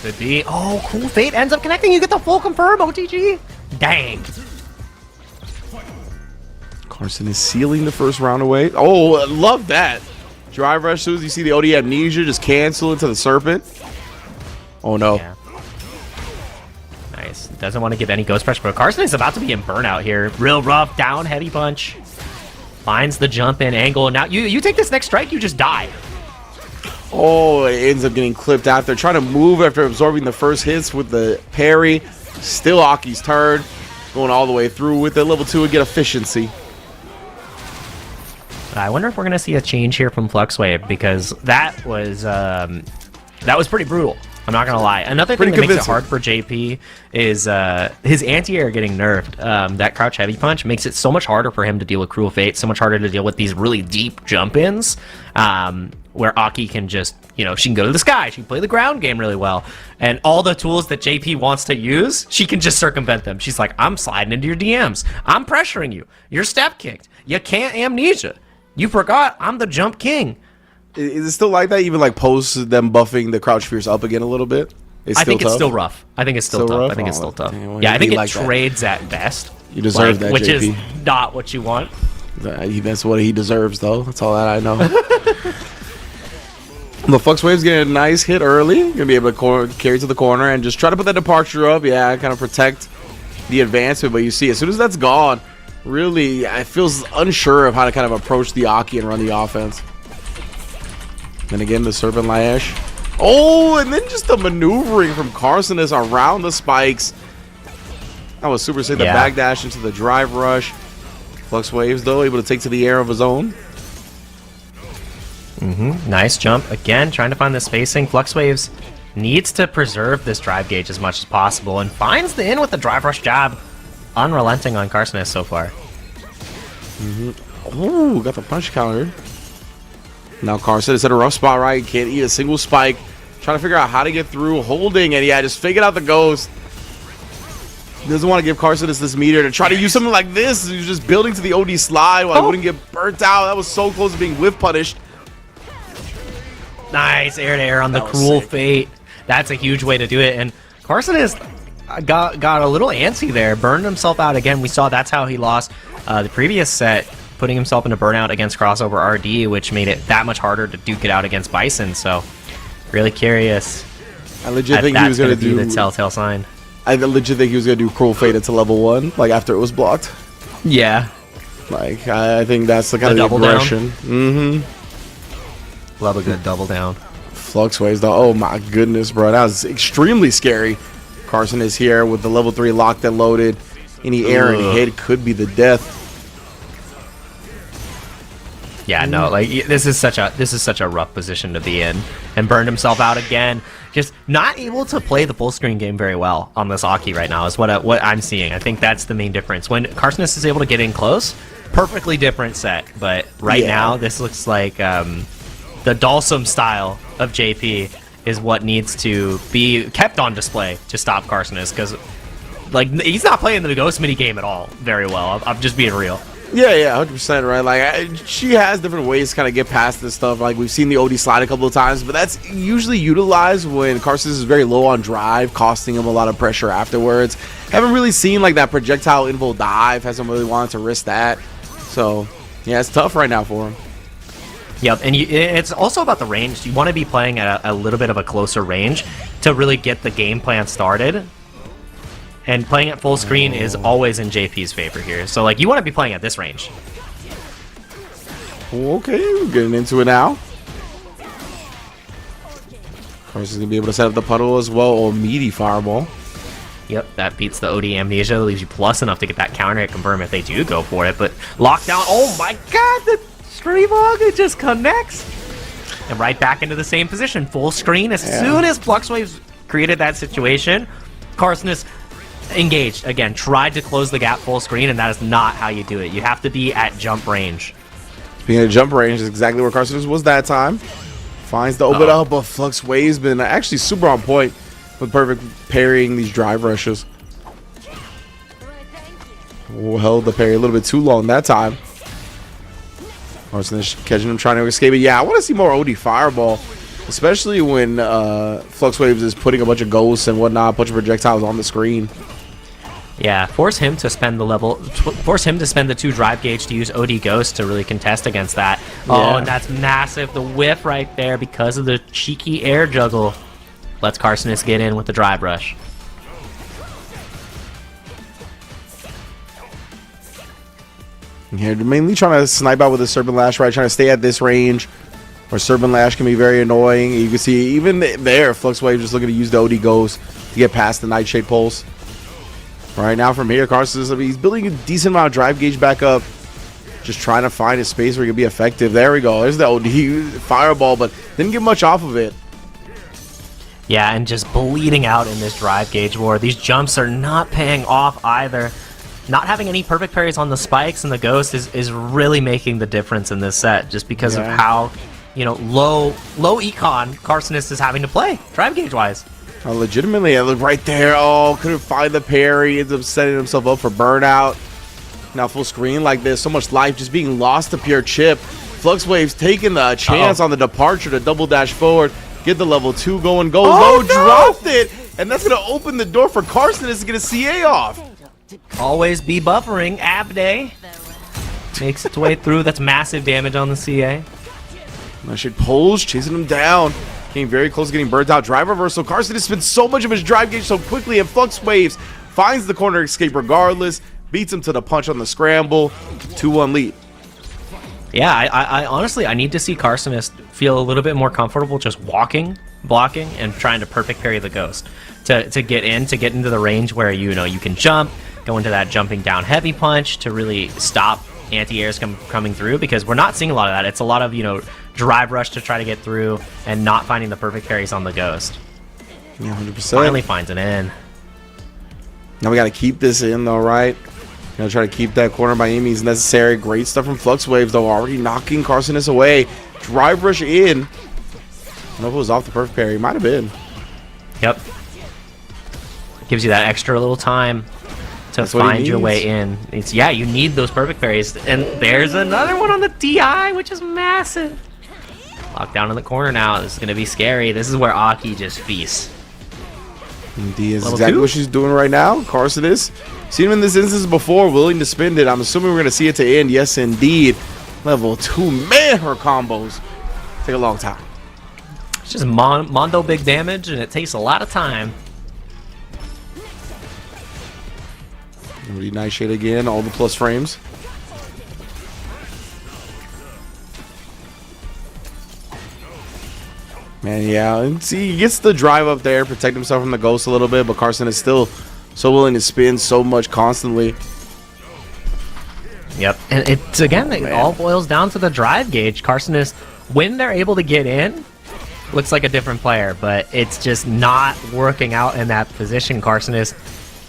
Could be. Oh, cool. Fate ends up connecting. You get the full confirm, OTG. Dang. Carson is sealing the first round away. Oh, I love that. Drive rush, as soon as you see the OD Amnesia, just cancel into the Serpent. Oh, no. Yeah. Nice. Doesn't want to give any Ghost pressure, but Carson is about to be in burnout here. Real rough, down, heavy punch. Finds the jump in angle. Now, you take this next strike, you just die. Oh, it ends up getting clipped out there. Trying to move after absorbing the first hits with the parry. Still Aki's turn. Going all the way through with it. Level 2 and get efficiency. I wonder if we're going to see a change here from Fluxwave, because that was pretty brutal. I'm not going to lie. Another thing that makes it hard for JP is his anti-air getting nerfed. That crouch heavy punch makes it so much harder for him to deal with Cruel Fate, so much harder to deal with these really deep jump-ins, where Aki can just, she can go to the sky, she can play the ground game really well, and all the tools that JP wants to use, she can just circumvent them. She's like, I'm sliding into your DMs. I'm pressuring you. You're step kicked. You can't Amnesia. You forgot I'm the jump king. Is it still like that, even like post them buffing the crouch fierce up again a little bit? I think it's still rough. I think it's still tough. I think it's still tough. Yeah, I think it trades at best. You deserve that, which JP. is not what you want. That's what he deserves, though. That's all that I know. The Flux Wave's getting a nice hit early. Gonna be able to carry to the corner and just try to put that departure up. Yeah, kind of protect the advancement. But you see, as soon as that's gone, really, I feels unsure of how to kind of approach the Aki and run the offense. Then again, the Serpent Lash. Oh, and then just the maneuvering from Carcinus around the spikes. That was super sick. The backdash into the drive rush. Flux Waves, though, able to take to the air of his own. Nice jump. Again, trying to find the spacing. Flux Waves needs to preserve this drive gauge as much as possible and finds the in with the drive rush jab. Unrelenting on Carcinus so far. Ooh, got the punch counter. Now Carson is at a rough spot, right? Can't eat a single spike. Trying to figure out how to get through, holding, and yeah, just figured out the Ghost. Doesn't want to give Carson this meter to try to use something like this. He's just building to the OD slide while he wouldn't get burnt out. That was so close to being whiff punished. Nice air to air on the Cruel Fate. That's a huge way to do it. And Carson is got a little antsy there, burned himself out again. We saw that's how he lost the previous set, putting himself into burnout against crossover RD, which made it that much harder to duke it out against Bison. So really curious. I legit think he was going to do the telltale sign. I legit think he was going to do Cruel Fate into level 1, like after it was blocked. Yeah. Like, I think that's the kind of aggression. Love a good double down. Flux Waves, though. Oh my goodness, bro. That was extremely scary. Carson is here with the level 3 locked and loaded. Any air and hit could be the death. Yeah, no, like this is such a rough position to be in, and burned himself out again. Just not able to play the full screen game very well on this Aki right now is what I'm seeing. I think that's the main difference. When Carcinus is able to get in close, perfectly different set. But right now, this looks like the Dalsum style of JP is what needs to be kept on display to stop Carcinus, because like he's not playing the Ghost mini game at all very well. I'm just being real. Yeah, 100%, right? Like, she has different ways to kind of get past this stuff. Like, we've seen the OD slide a couple of times, but that's usually utilized when Carson is very low on drive, costing him a lot of pressure afterwards. Haven't really seen, like, that projectile invo dive. Hasn't really wanted to risk that. So, yeah, it's tough right now for him. Yep, and it's also about the range. You want to be playing at a little bit of a closer range to really get the game plan started. And playing at full screen is always in JP's favor here. So, like, you want to be playing at this range. Okay, we're getting into it now. Carson's going to be able to set up the puddle as well. Oh, meaty fireball. Yep, that beats the OD Amnesia. Leaves you plus enough to get that counter hit confirm if they do go for it. But lockdown. Oh, my God. The free ball, it just connects. And right back into the same position. Full screen. As soon as FluxWaves created that situation, Carcinus engaged. Again, tried to close the gap full screen, and that is not how you do it. You have to be at jump range. Being at jump range is exactly where Carcinus was that time. Finds the open up, but FluxWaves been actually super on point with perfect parrying these drive rushes. Held the parry a little bit too long that time. Carcinus catching him, trying to escape it. Yeah, I want to see more OD Fireball, especially when FluxWaves is putting a bunch of ghosts and whatnot, a bunch of projectiles on the screen. Yeah, force him to spend the 2 drive gauge to use OD Ghost to really contest against that. Oh, and that's massive. The whiff right there because of the cheeky air juggle lets Carcinus get in with the drive rush. Here, mainly trying to snipe out with the Serpent Lash, right? Trying to stay at this range where Serpent Lash can be very annoying. You can see even there, FluxWave just looking to use the OD Ghost to get past the Nightshade Pulse. Right now from here, Carcinus, he's building a decent amount of drive gauge back up. Just trying to find a space where he can be effective. There we go. There's the OD Fireball, but didn't get much off of it. Yeah, and just bleeding out in this drive gauge war. These jumps are not paying off either. Not having any perfect parries on the spikes and the ghost is really making the difference in this set, just because of how, you know, low econ Carcinus is having to play drive gauge wise. Legitimately, I look right there. Oh, couldn't find the parry. Ends up setting himself up for burnout. Now full screen like this, so much life just being lost to pure chip. FluxWaves taking the chance on the departure to double dash forward, get the level 2 going. Goes low, dropped it, and that's gonna open the door for Carcinus to get a CA off. Always be buffering. Abday makes its way through. That's massive damage on the CA. Nightshade pulls, chasing him down. Getting very close to getting burnt out. Drive reversal. Carcinus spends so much of his drive gauge so quickly, and FluxWaves finds the corner escape regardless. Beats him to the punch on the scramble. 2-1 lead. Yeah, I honestly, I need to see Carcinus feel a little bit more comfortable just walking, blocking, and trying to perfect parry the ghost. To get into the range where, you know, you can jump, go into that jumping down heavy punch to really stop anti-airs coming through, because we're not seeing a lot of that. It's a lot of, you know, drive rush to try to get through and not finding the perfect parries on the ghost. Yeah, 100%. Finally finds it in. Now we got to keep this in though, right? You know, try to keep that corner by any means necessary. Great stuff from FluxWaves though, already knocking Carcinus away. Drive rush in. I don't know if it was off the perfect parry. Might have been. Yep. Gives you that extra little time to find your way in. It's, yeah, you need those perfect parries. And there's another one on the DI, which is massive. Locked down in the corner now. This is going to be scary. This is where Aki just feasts. D is exactly what she's doing right now. Carcinus, seen him in this instance before, willing to spend it. I'm assuming we're going to see it to end. Yes, indeed. Level 2. Man, her combos take a long time. It's just Mondo big damage, and it takes a lot of time. Really nice shade again. All the plus frames. Man, yeah, and see, he gets the drive up there, protect himself from the ghost a little bit, but Carcinus is still so willing to spin so much constantly. Yep, and it's, again, it all boils down to the drive gauge. Carcinus, when they're able to get in, looks like a different player, but it's just not working out in that position. Carcinus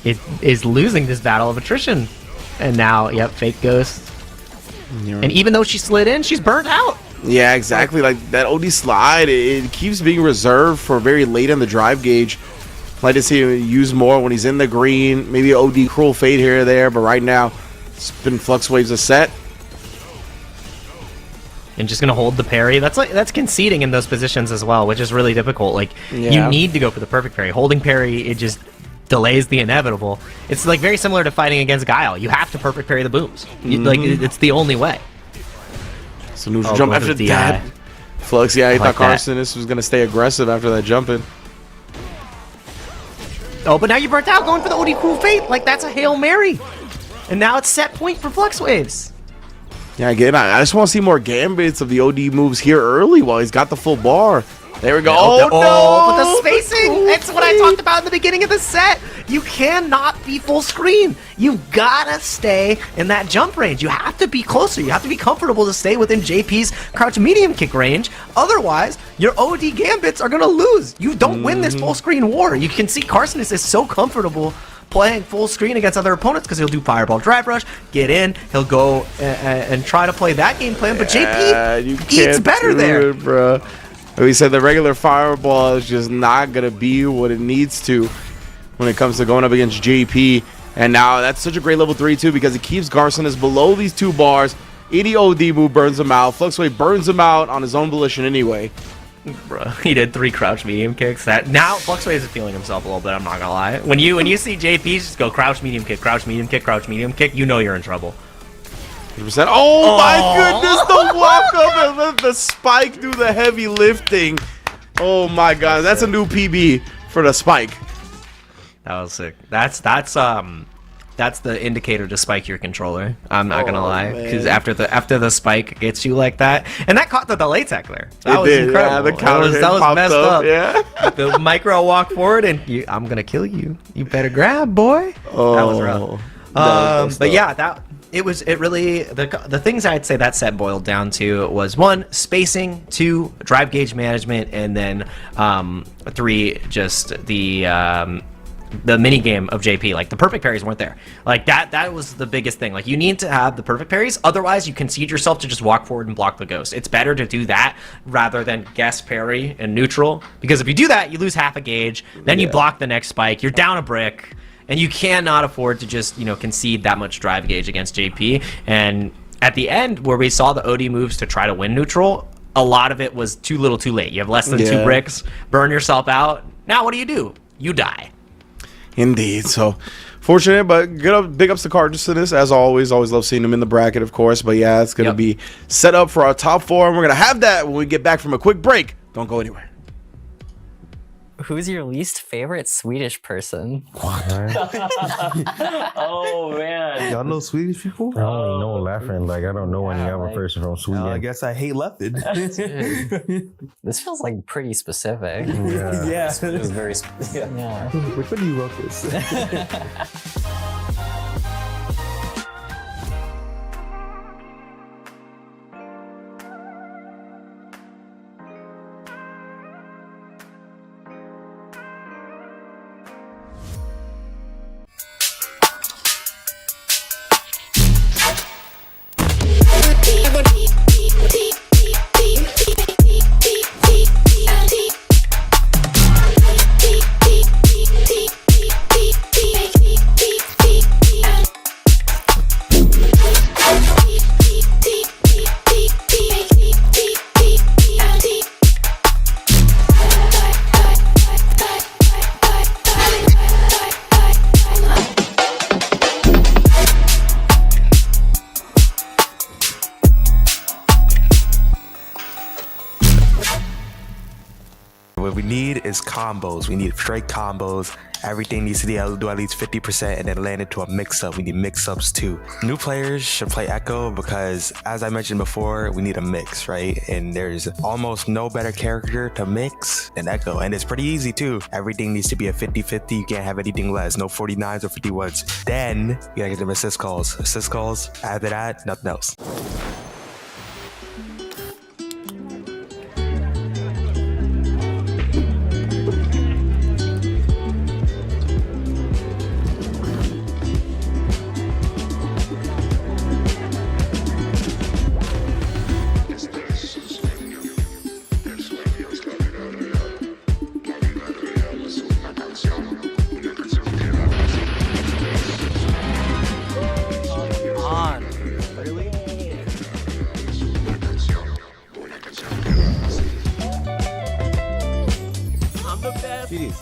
is losing this battle of attrition. And now, yep, fake ghost. And even though she slid in, she's burnt out. Yeah, exactly. Like that OD slide, it keeps being reserved for very late in the drive gauge. Like to see him use more when he's in the green. Maybe OD cruel fade here or there, but right now, spin FluxWaves a set. And just gonna hold the parry. That's conceding in those positions as well, which is really difficult. Like you need to go for the perfect parry. Holding parry, it just delays the inevitable. It's like very similar to fighting against Guile. You have to perfect parry the booms. Like it's the only way. So neutral jump after that. Flux, yeah, he thought Carcinus was gonna stay aggressive after that jumping. Oh, but now you burnt out going for the OD Cruel Fate. Like that's a Hail Mary. And now it's set point for FluxWaves. Yeah, again, I just want to see more gambits of the OD moves here early while he's got the full bar. There we go. Oh, no! but the spacing! It's what I talked about in the beginning of the set. You cannot be full screen. You gotta stay in that jump range. You have to be closer. You have to be comfortable to stay within JP's crouch medium kick range. Otherwise, your OD gambits are gonna lose. You don't win this full screen war. You can see Carson is so comfortable playing full screen against other opponents because he'll do fireball drive rush, get in, he'll go and try to play that game plan. But JP eats better there, bro. We said the regular fireball is just not gonna be what it needs to when it comes to going up against JP. And now that's such a great level 3 too, because it keeps Garcinis below these 2 bars. Any OD move burns him out. Fluxway burns him out on his own volition anyway. Bro, he did 3 crouch medium kicks. That now Fluxway is feeling himself a little bit. I'm not gonna lie. When you see JP just go crouch medium kick, crouch medium kick, crouch medium kick, you know you're in trouble. 100%. Oh my goodness, the walk up and let the spike do the heavy lifting. Oh my god, that's a new PB for the spike. That was sick. That's the indicator to spike your controller. I'm not gonna lie, because after the spike gets you like that, and that caught the delay tech there. That was incredible. Yeah, the counter that was messed up. Yeah. The micro walk forward, and I'm gonna kill you. You better grab, boy. Oh, that was rough. But yeah, it really the things I'd say that set boiled down to was 1, spacing, 2, drive gauge management, and then 3, just the mini game of JP. Like the perfect parries weren't there. Like that was the biggest thing. Like you need to have the perfect parries, otherwise you concede yourself to just walk forward and block the ghost. It's better to do that rather than guess parry and neutral, because if you do that, you lose half a gauge, then you block the next spike, you're down a brick. And you cannot afford to just, concede that much drive gauge against JP. And at the end, where we saw the OD moves to try to win neutral, a lot of it was too little too late. You have less than 2 bricks, burn yourself out. Now what do? You die. Indeed. So fortunate, but big ups to Cardinals to this, as always. Always love seeing them in the bracket, of course. But yeah, it's going to be set up for our top 4, and we're going to have that when we get back from a quick break. Don't go anywhere. Who's your least favorite Swedish person? Oh man. Y'all know Swedish people? I only know Laughing. Like, I don't know any other person from Sweden. I guess I hate Lefted. This feels like pretty specific. Yeah. It was very specific. Yeah. Which one do you wrote this? What we need is combos. We need straight combos. Everything needs to do at least 50% and then land into a mix-up. We need mix-ups too. New players should play Echo because, as I mentioned before, we need a mix, right? And there's almost no better character to mix than Echo. And it's pretty easy too. Everything needs to be a 50-50. You can't have anything less. No 49s or 51s. Then you gotta get them assist calls. Assist calls. After that, nothing else.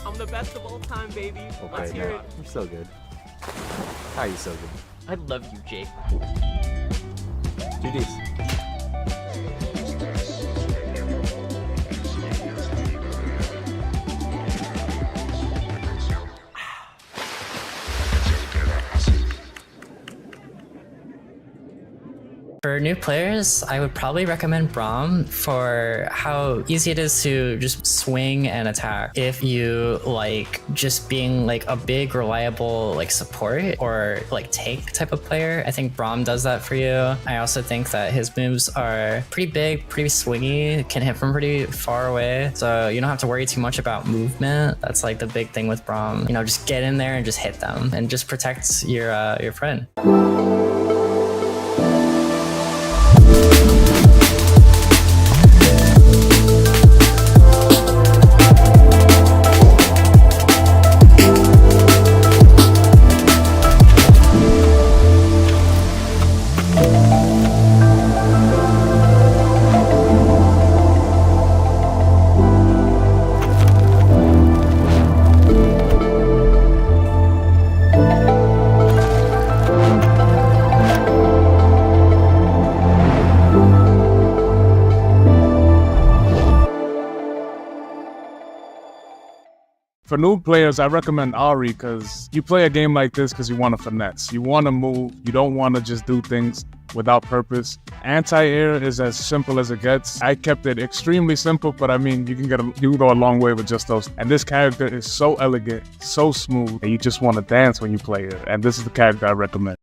I'm the best of all time, baby. Let's hear it. You're so good. How are you so good? I love you, Jake. GDs. For new players, I would probably recommend Braum for how easy it is to just swing and attack. If you like just being like a big reliable like support or like tank type of player, I think Braum does that for you. I also think that his moves are pretty big, pretty swingy, can hit from pretty far away, so you don't have to worry too much about movement. That's like the big thing with Braum. You know, just get in there and just hit them and just protect your friend. For new players, I recommend Ari because you play a game like this because you want to finesse. You want to move. You don't want to just do things without purpose. Anti-air is as simple as it gets. I kept it extremely simple, but I mean, you can go a long way with just those. And this character is so elegant, so smooth, and you just want to dance when you play it. And this is the character I recommend.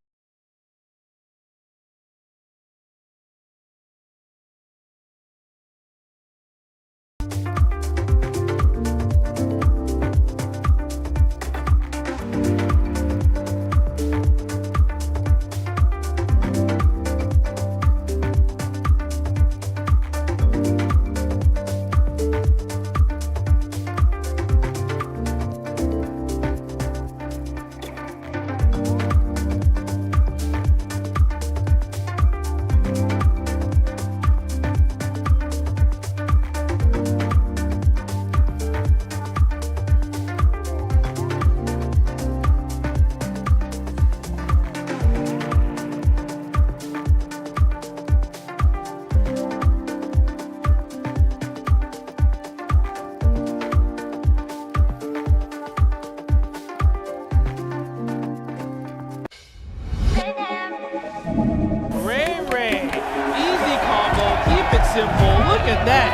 simple. Look at that.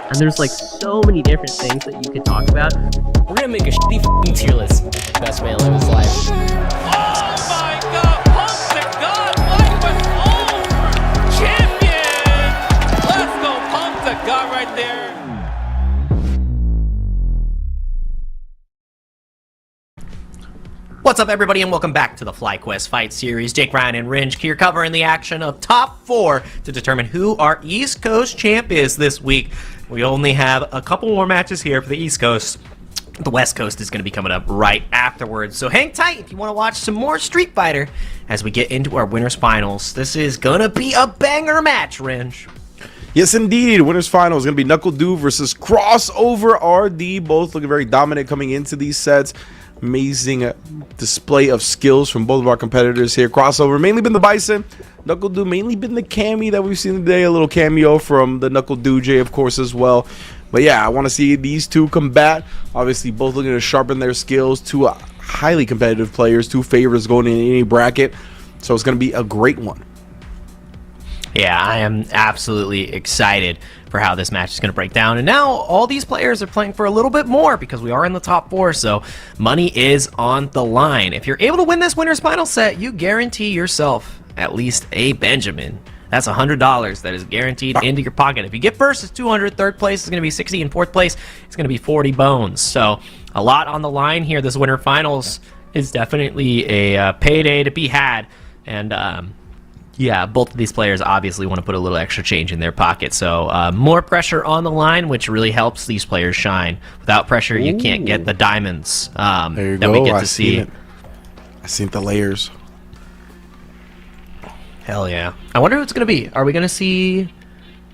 And there's like so many different things that you could talk about. We're gonna make a shitty f***ing tier list. Best way to live his life. Oh my god! Pump to God! FlyQuest over! Champion! Let's go! Pump to God right there. What's up, everybody, and welcome back to the FlyQuest Fight Series. Jake, Ryan, and Ringe here covering the action of top 4 to determine who our East Coast champ is this week. We only have a couple more matches here for the East Coast. The West Coast is going to be coming up right afterwards, so hang tight if you want to watch some more Street Fighter as we get into our winners finals. This is going to be a banger match, Ringe. Yes, indeed. Winners final is going to be NACL versus Crossover RD. Both looking very dominant coming into these sets. Amazing display of skills from both of our competitors here. Crossover mainly been the Bison. NACL mainly been the Cammy that we've seen today. A little cameo from the NACL J, of course, as well. But yeah, I want to see these two combat. Obviously, both looking to sharpen their skills. Two highly competitive players. Two favorites going in any bracket. So it's going to be a great one. Yeah, I am absolutely excited for how this match is going to break down. And now all these players are playing for a little bit more because we are in the top 4, so money is on the line. If you're able to win this winner's final set, you guarantee yourself at least a Benjamin. That's $100 that is guaranteed into your pocket. If you get first, it's 200. Third place is going to be 60, and fourth place is going to be 40 bones. So a lot on the line here. This winner finals is definitely a payday to be had. And yeah, both of these players obviously want to put a little extra change in their pocket. So more pressure on the line, which really helps these players shine. Without pressure, you can't get the diamonds that we get to see. I seen the layers. Hell yeah. I wonder who it's going to be. Are we going to see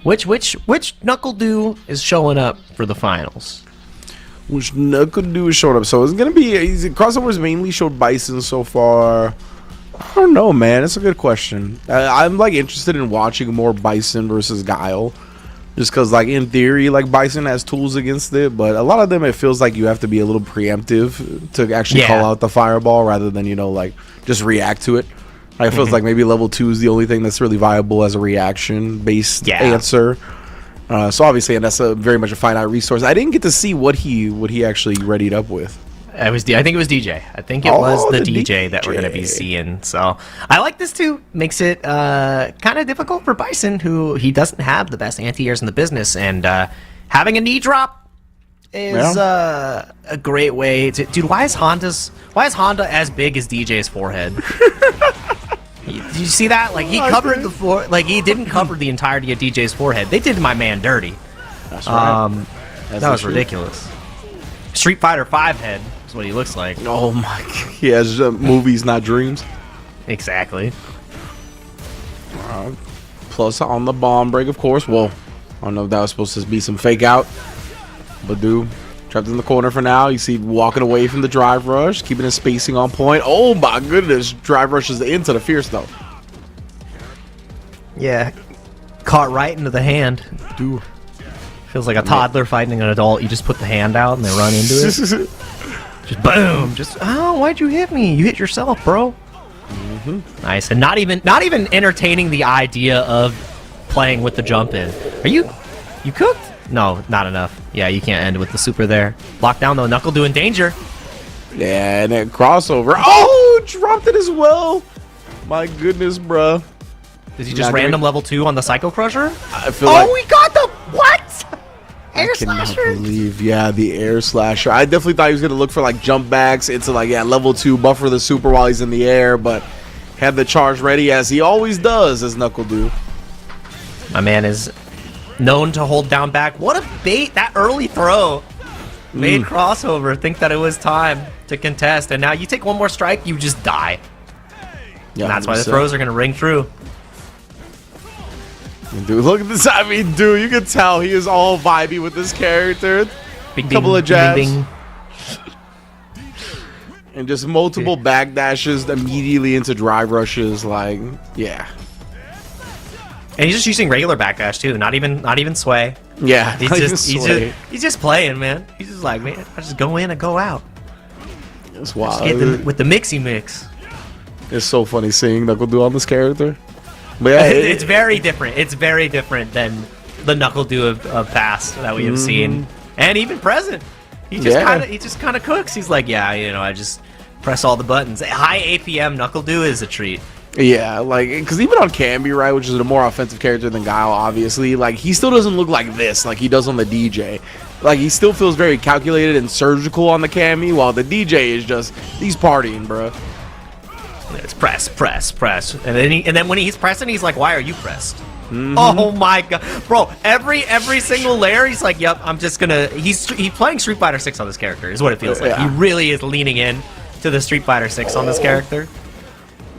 which NACL is showing up for the finals? Which NACL is showing up. So it's going to be Crossover's mainly showed Bison so far. I don't know, man. It's a good question. I'm like interested in watching more Bison versus Guile, just because, like, in theory, like, Bison has tools against it, but a lot of them it feels like you have to be a little preemptive to actually call out the fireball rather than, you know, like, just react to it. I feels like maybe level 2 is the only thing that's really viable as a reaction-based answer. So obviously, and that's very much a finite resource. I didn't get to see what he actually readied up with. I think it was DJ. I think it was the DJ that we're going to be seeing. So I like this too. Makes it kind of difficult for Bison, who he doesn't have the best anti-airs in the business, and having a knee drop is a great way to. Dude, why is Honda as big as DJ's forehead? Did you see that? Like he covered the floor. Like he didn't cover the entirety of DJ's forehead. They did my man dirty. That's right. That was ridiculous. Street Fighter 5 head is what he looks like. Oh my god. He has movies, not dreams. Exactly. Plus on the bomb break, of course. Well, I don't know if that was supposed to be some fake out. But dude, trapped in the corner for now. You see walking away from the drive rush, keeping his spacing on point. Oh my goodness. Drive rushes into the fierce though. Yeah. Caught right into the hand. Dude. Feels like a toddler fighting an adult. You just put the hand out and they run into it. Just boom. Just, oh, why'd you hit me? You hit yourself, bro. Nice. And not even entertaining the idea of playing with the jump in. Are you cooked? No, not enough. Yeah, you can't end with the super there. Locked down though. Knuckle doing danger. Yeah, and then crossover. Oh, dropped it as well. My goodness, bruh. Did he just random level 2 on the Psycho Crusher? I feel like we got the what? Air I cannot slasher? believe, the air slasher. I definitely thought he was gonna look for like jump backs into like level 2, buffer the super while he's in the air, but had the charge ready as he always does, as Knuckle do. My man is known to hold down back. What a bait! That early throw made crossover think that it was time to contest, and now you take one more strike, you just die. Yeah, and that's why the throws are gonna ring true. Dude, look at this. I mean, dude, you can tell he is all vibey with this character. Bing, couple of jabs. Bing, bing. And just multiple back dashes immediately into drive rushes. Like, yeah. And he's just using regular backdash too, not even sway. Yeah, he's just playing, man. He's just like, man, I just go in and go out. It's wild. With the mixy mix. It's so funny seeing Knuckle do on this character. But yeah, it's very different. It's very different than the Knuckle do of past that we have seen, and even present. He just kind of cooks. He's like, I just press all the buttons. High APM Knuckle do is a treat. Yeah, like, because even on Camby, right, which is a more offensive character than Guile, obviously, like, he still doesn't look like this, like he does on the DJ. Like, he still feels very calculated and surgical on the Cammy, while the DJ is just, he's partying, bro. It's press, and then when he's pressing, he's like, "Why are you pressed?" Oh my god, bro! Every single layer, he's like, "Yep, I'm just gonna." He's playing Street Fighter 6 on this character, is what it feels like. He really is leaning in to the Street Fighter 6 on this character.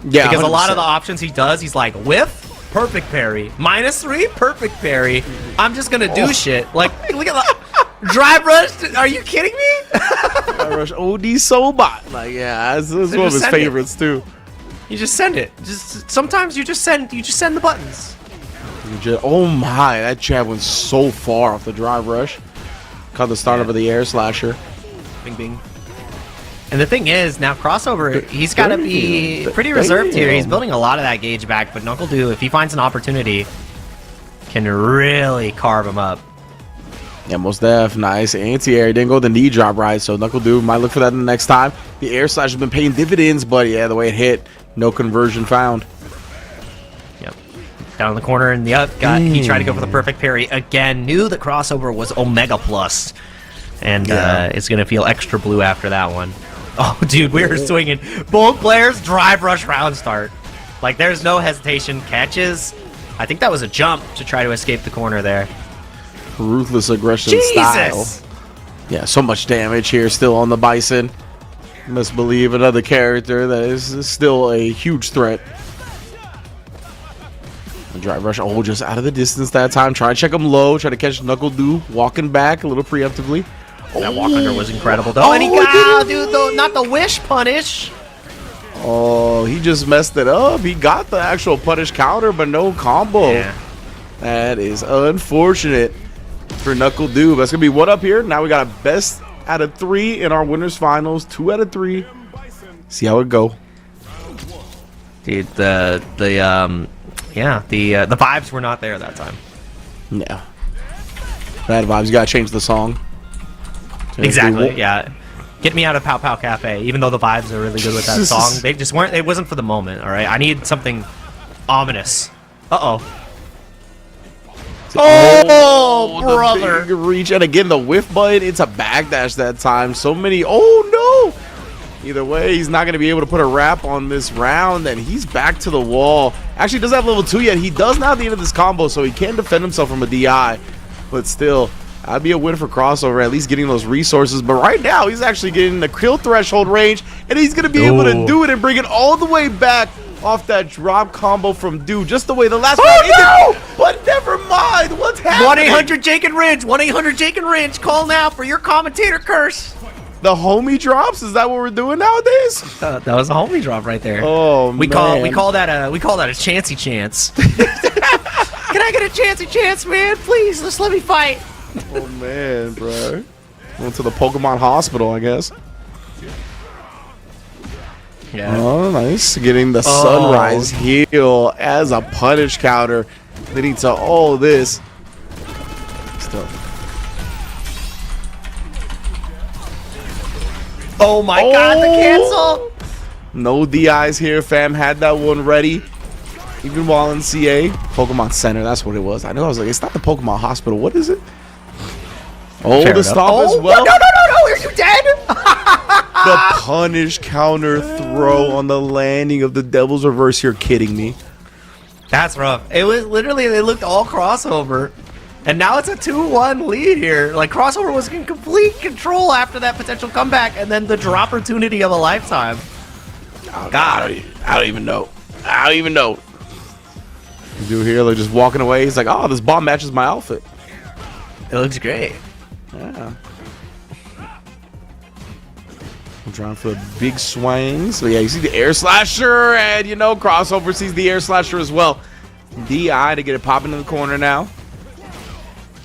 Yeah, because 100%. A lot of the options he does, he's like whiff, perfect parry, -3, perfect parry. I'm just gonna do shit. Like, look at that. Drive rush? Are you kidding me? Drive rush OD Sobot. Like, that's one of his favorites too. You just send it. Just sometimes you just send the buttons. Oh my, that jab went so far off the drive rush. Caught the startup of the air slasher. Bing bing. And the thing is, now crossover, he's got to be pretty reserved here. He's building a lot of that gauge back, but Knuckle Do, if he finds an opportunity, can really carve him up. Yeah, most def. Nice anti-air. Didn't go the knee drop right, so Knuckle Do might look for that the next time. The air slash has been paying dividends, but yeah, the way it hit, no conversion found. Yep. Down in the corner in the up, he tried to go for the perfect parry again. Knew the crossover was Omega Plus, and it's going to feel extra blue after that one. Oh, dude, we were swinging. Both players drive rush round start. Like, there's no hesitation. Catches. I think that was a jump to try to escape the corner there. Ruthless aggression style. Yeah, so much damage here still on the Bison. Must believe another character that is still a huge threat. Drive rush, just out of the distance that time. Try to check him low. Try to catch Knuckle Do walking back a little preemptively. That walk under was incredible though. And he got, dude, though, not the wish punish. Oh, he just messed it up. He got the actual punish counter, but no combo. Yeah. That is unfortunate for Knuckle Do. That's gonna be one up here. Now we got a best out of 3 in our winners finals. 2 out of 3. See how it go. Dude, the vibes were not there that time. Yeah. Bad vibes. You gotta change the song. Exactly. Yeah. Get me out of Pow Pow Cafe. Even though the vibes are really good with that song, they just weren't. It wasn't for the moment. All right. I need something ominous. Oh, the brother! big reach, and again the whiff button. It's a backdash that time. So many. Oh no! Either way, he's not going to be able to put a wrap on this round, and he's back to the wall. Actually, doesn't have level 2 yet. He does now at the end of this combo, so he can defend himself from a DI. But still, that'd be a win for Crossover, at least getting those resources. But right now, he's actually getting the kill threshold range, and he's going to be able to do it and bring it all the way back off that drop combo from Dude, just the way the last round ended. But never mind, what's happening? 1-800-Jake and Ridge, 1-800-Jake and Ridge, call now for your commentator curse. The homie drops? Is that what we're doing nowadays? That was a homie drop right there. Oh, we man. call that a chancy chance. Can I get a chancy chance, man? Please, just let me fight. Oh man, bro. Went to the Pokemon hospital, I guess. Yeah. Oh, nice. Getting the sunrise heal as a punish counter, leading to all this stuff. Oh my God, the cancel. No DIs here, fam. Had that one ready. Even while in CA. Pokemon Center, that's what it was. I know I was like, it's not the Pokemon hospital. What is it? Oh, Fair the enough. stop as well. No, are you dead? The punish counter throw on the landing of the Devil's Reverse. You're kidding me. That's rough. It was literally, they looked all Crossover. And now it's a 2-1 lead here. Like, Crossover was in complete control after that potential comeback, and then the drop opportunity of a lifetime. Oh, God, I don't even know. I don't even know. Dude here, like just walking away. He's like, oh, this bomb matches my outfit. It looks great. Yeah. I'm trying for the big swings. So yeah, you see the air slasher, and you know, Crossover sees the air slasher as well. DI to get it popping in the corner now.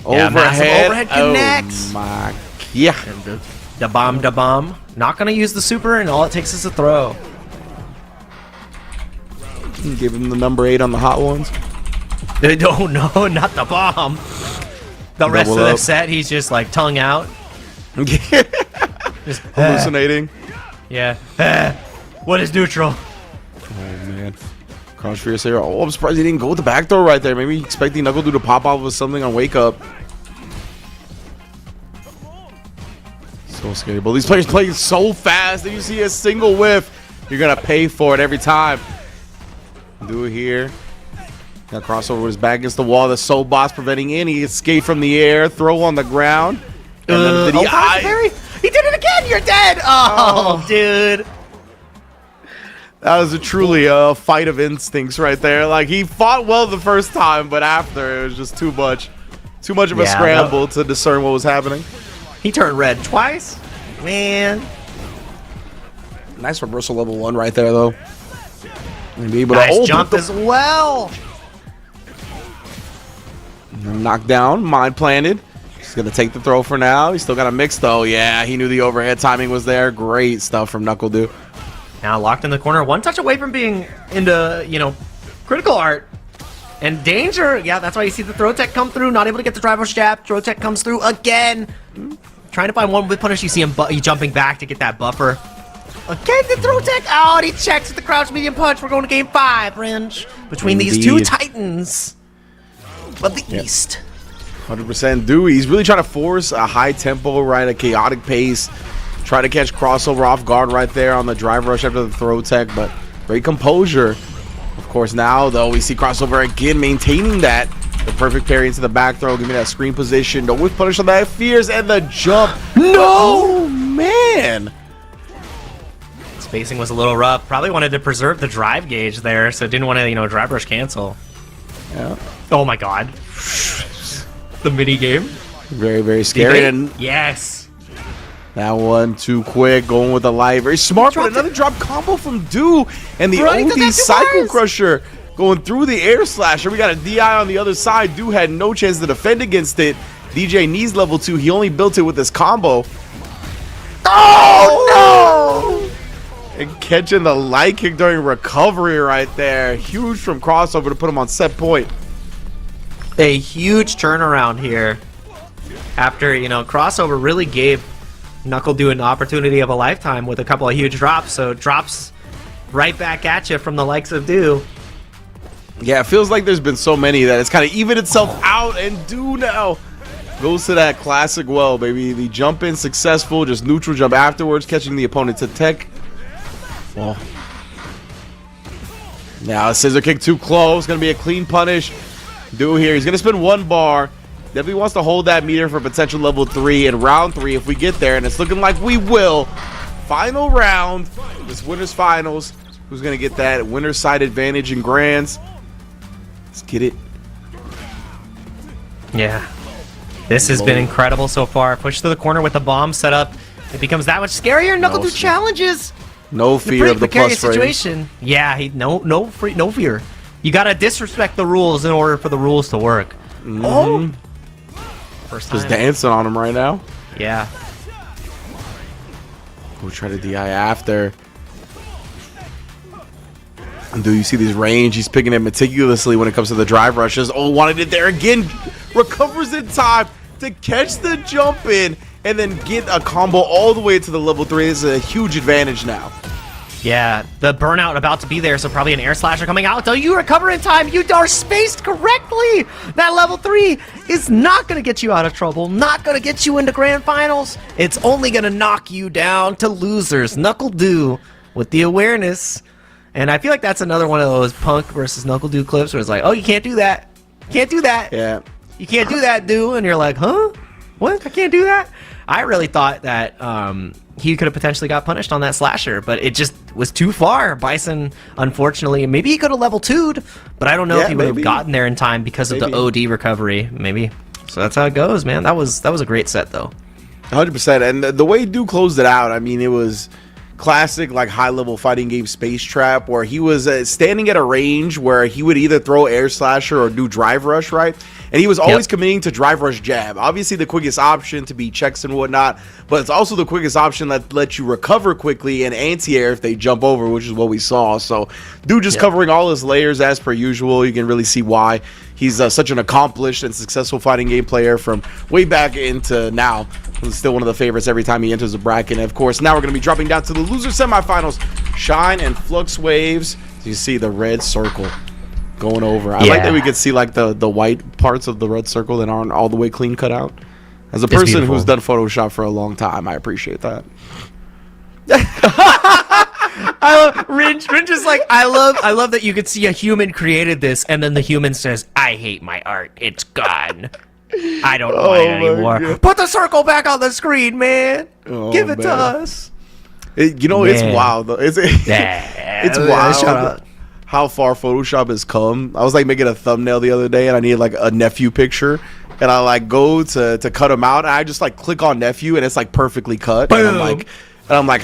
Yeah, massive overhead connects. Oh my, yeah. And the bomb. Not gonna use the super, and all it takes is a throw. Give him the number 8 on the hot ones. They don't know, not the bomb. The rest of the up. set, he's just like tongue out. Just hallucinating. Yeah. What is neutral? Oh man. Crouch Fierce here. Oh, I'm surprised he didn't go with the back throw right there. Maybe expecting Knuckle Dude to pop off with something on Wake Up. So scary. But these players playing so fast that you see a single whiff, you're gonna pay for it every time. Do it here. Got Crossover with his back against the wall. The Soul Boss preventing any escape from the air. Throw on the ground. And then did he did it again. You're dead. Oh, dude. That was truly a fight of instincts right there. Like, he fought well the first time, but after it was just too much. Too much of a scramble to discern what was happening. He turned red twice. Man. Nice reversal level 1 right there, though. And be able nice to jump as well. Knocked down, mind planted. He's gonna take the throw for now. He's still got a mix though. Yeah, he knew the overhead timing was there. Great stuff from Knuckle Dude. Now locked in the corner, one touch away from being into, you know, critical art. And danger. Yeah, that's why you see the throw tech come through. Not able to get the driver's jab. Throw tech comes through again. Trying to find one with punish. You see him jumping back to get that buffer. Again, the throw tech. Oh, and he checks with the crouch medium punch. We're going to game 5, Ringe. Between these two titans of the East. 100% Dewey. He's really trying to force a high tempo, right? A chaotic pace. Try to catch Crossover off guard right there on the drive rush after the throw tech, but great composure. Of course, now, though, we see Crossover again maintaining that. The perfect parry into the back throw, giving that screen position. No whiff punish on that. Fears and the jump. No! Oh, man! Spacing was a little rough. Probably wanted to preserve the drive gauge there, so didn't want to, you know, drive rush cancel. Yeah. Oh my God. The mini game. Very, very scary. And yes. that one too quick, going with the light. Very smart, but another drop combo from Do. And the OD Cycle Crusher going through the air slasher. We got a DI on the other side. Do had no chance to defend against it. DJ needs level 2. He only built it with this combo. Oh, no! And catching the light kick during recovery right there. Huge from crossover to put him on set point. A huge turnaround here. After, you know, crossover really gave NACL an opportunity of a lifetime with a couple of huge drops. So drops right back at you from the likes of Do. Yeah, it feels like there's been so many that it's kind of evened itself out, and Do now goes to that classic well, baby. The jump in successful, just neutral jump afterwards, catching the opponent to tech. Well, now a scissor kick too close, gonna be a clean punish. Do here, he's gonna spend 1 bar. Definitely wants to hold that meter for potential level 3 in round 3 if we get there, and it's looking like we will. Final round, this winners finals. Who's gonna get that winner's side advantage in grands? Let's get it. Yeah. This has been incredible so far. Push to the corner with the bomb set up. It becomes that much scarier. NACL do challenges. No fear of the plus frame. Situation. Yeah, no fear. You gotta disrespect the rules in order for the rules to work. Oh, first time. Just dancing on him right now. Yeah. We'll try to DI after. Do you see these range? He's picking it meticulously when it comes to the drive rushes. Oh, wanted it there again. Recovers in time to catch the jump in and then get a combo all the way to the level 3. This is a huge advantage now. Yeah, the burnout about to be there, so probably an air slasher coming out. Though you recover in time, you are spaced correctly. That level 3 is not going to get you out of trouble, not going to get you into grand finals. It's only going to knock you down to losers. NACL do with the awareness. And I feel like that's another one of those Punk versus NACL do clips where it's like, oh, you can't do that. Can't do that. Yeah. You can't do that, do. And you're like, huh? What? I can't do that? I really thought that he could have potentially got punished on that slasher, but it just was too far. Bison, unfortunately, maybe he could have level 2'd, but I don't know if he would have gotten there in time because of the OD recovery, maybe. So that's how it goes, man. That was a great set, though. 100%. And the way Do closed it out, I mean, it was classic, like, high-level fighting game space trap where he was standing at a range where he would either throw air slasher or do drive rush, right? And he was always committing to drive rush jab. Obviously the quickest option to beat checks and whatnot, but it's also the quickest option that lets you recover quickly and anti-air if they jump over, which is what we saw. So dude just covering all his layers as per usual. You can really see why he's such an accomplished and successful fighting game player from way back into now. He's still one of the favorites every time he enters the bracket. And of course, now we're going to be dropping down to the loser semifinals. Shine and Flux Waves. So you see the red circle going over. I like that we could see like the white parts of the red circle that aren't all the way clean cut out. As a person who's done Photoshop for a long time, I appreciate that. Ringe is like, I love that you could see a human created this, and then the human says, I hate my art. It's gone. I don't want it anymore. God. Put the circle back on the screen, man. Give it to us. You know, it's wild though. It's wild how far Photoshop has come. I was like making a thumbnail the other day and I needed like a nephew picture, and I like go to cut him out, and I just like click on nephew and it's like perfectly cut. Boom. And I'm like,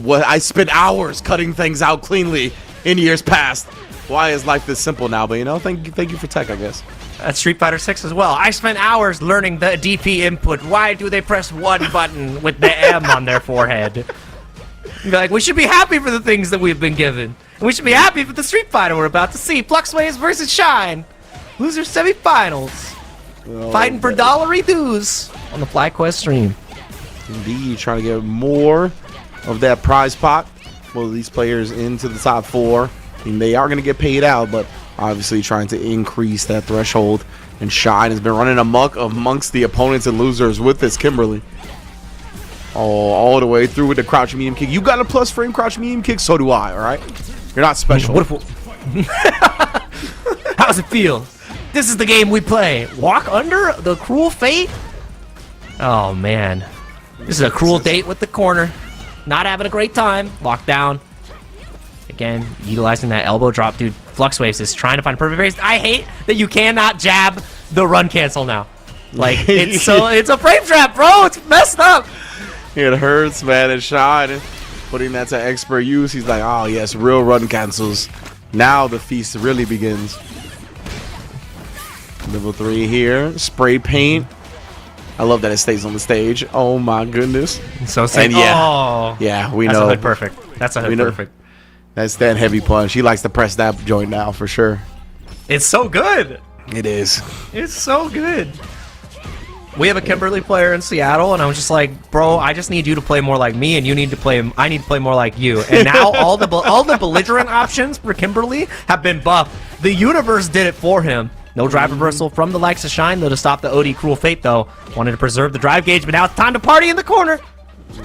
what? I spent hours cutting things out cleanly in years past. Why is life this simple now? But you know, thank you for tech, I guess. That's Street Fighter 6 as well. I spent hours learning the DP input. Why do they press one button with the M on their forehead? You're like, we should be happy for the things that we've been given. And we should be happy for the Street Fighter we're about to see. Flux Waves versus Shine. Loser semifinals. Fighting for dollary dues on the FlyQuest stream. Indeed, trying to get more of that prize pot. Both of these players into the top 4. I mean, they are going to get paid out, but obviously trying to increase that threshold. And Shine has been running amok amongst the opponents and losers with this Kimberly. All the way through with the crouch medium kick. You got a plus frame crouch medium kick, so do I, all right? You're not special. How does it feel? This is the game we play. Walk under the cruel fate? Oh, man. This is a cruel date with the corner. Not having a great time. Locked down. Again, utilizing that elbow drop, dude. Flux Waves is trying to find a perfect race. I hate that you cannot jab the run cancel now. Like, it's a frame trap, bro. It's messed up. It hurts, man. And Shine putting that to expert use. He's like, oh, yes, real run cancels. Now the feast really begins. Level 3 here. Spray paint. I love that it stays on the stage. Oh, my goodness. So sick. And yeah, we know. Perfect. That's a We know- perfect. That's that heavy punch. He likes to press that joint now for sure. It's so good. It is. It's so good. We have a Kimberly player in Seattle, and I was just like, bro, I just need you to play more like me, and you need to play. I need to play more like you. And now all the belligerent options for Kimberly have been buffed. The universe did it for him. No drive reversal from the likes of Shine, though, to stop the OD Cruel Fate, though. Wanted to preserve the drive gauge, but now it's time to party in the corner.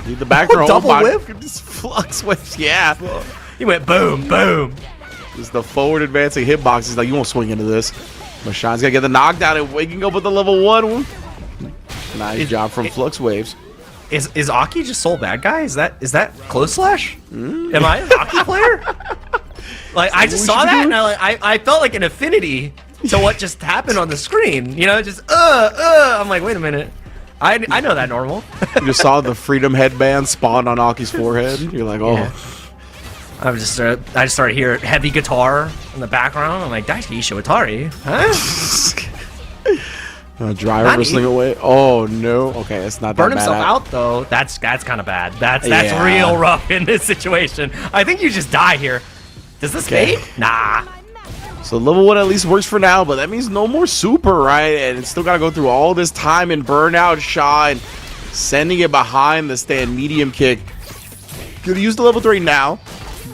Need the back throw. Double whip? This flux whip. Yeah. He went boom, boom. Just the forward advancing hitbox. He's like, you won't swing into this. But Shine's got to get the knockdown and waking up with the level 1. Nice job from Flux Waves. Is Aki just sole bad guy? Is that close slash? Am I an Aki player? Like, I just saw that, and I felt like an affinity to what just happened on the screen. You know, just I'm like, wait a minute. I know that normal. You just saw the freedom headband spawn on Aki's forehead. You're like, oh. Yeah. I just started hearing heavy guitar in the background. I'm like, Daisuke Ishitari, huh? Driver whistling away. Oh no. Okay, that's not Burn that himself bad. out though. That's kind of bad. That's Yeah. real rough in this situation. I think you just die here. Does this Okay. fade? Nah. So level 1 at least works for now, but that means no more super, right? And it's still got to go through all this time and burnout Shine, sending it behind the stand medium kick. Gonna use the level 3 now.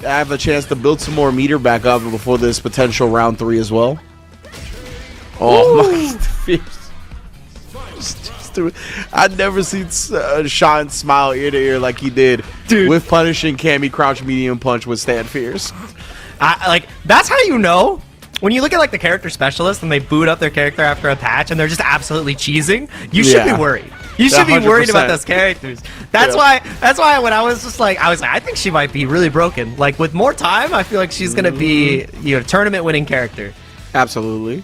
I have a chance to build some more meter back up before this potential round 3 as well. Oh my! I've never seen Shine smile ear to ear like he did with punishing Cammy crouch medium punch with stand fierce. Like, that's how you know. When you look at like the character specialist and they boot up their character after a patch and they're just absolutely cheesing, you should be worried. You should be worried about 100%. those characters. That's why when I was just like, I think she might be really broken. Like, with more time, I feel like she's gonna be, tournament winning character. Absolutely.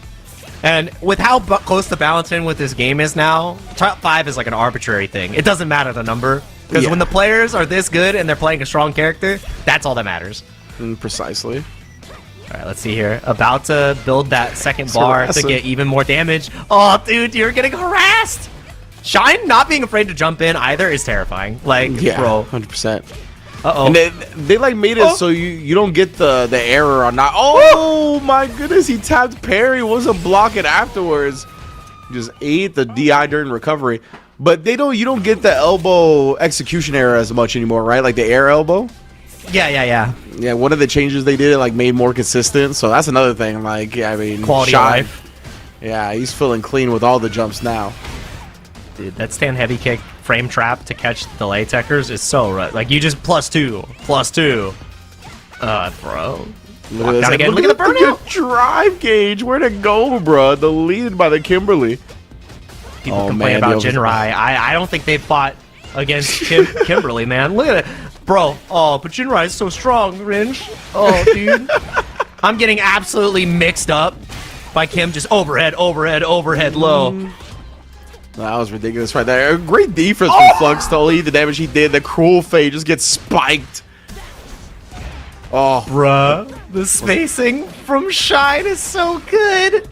And with how close the balance in with this game is now, top 5 is like an arbitrary thing. It doesn't matter the number, because when the players are this good and they're playing a strong character, that's all that matters. Precisely. All right, let's see here. About to build that second bar to get even more damage. Oh, dude, you're getting harassed. Shine not being afraid to jump in either is terrifying. Like, bro. 100%. Uh-oh. And they like made it so you don't get the error on not. Oh my goodness, he tapped parry, wasn't blocking afterwards. Just ate the DI during recovery. But you don't get the elbow execution error as much anymore, right? Like the air elbow. Yeah, one of the changes they did like made more consistent. So that's another thing. Like, yeah, I mean, quality of life. Yeah, he's feeling clean with all the jumps now. Dude, that stand heavy kick frame trap to catch the lay techers is so right. Like, you just +2. Bro. Look at, Down again. look Look at the burnout. Drive gauge. Where'd it go, bro? Deleted by the Kimberly. People complain about Jinrai. I don't think they've fought against Kimberly, man. Look at it. Bro, but Jinrai is so strong, Ringe. Oh, dude. I'm getting absolutely mixed up by Kim. Just overhead, low. That was ridiculous right there. Great defense from Flux to lead the damage he did. The cruel fade just gets spiked. Oh, bruh. The spacing from Shine is so good.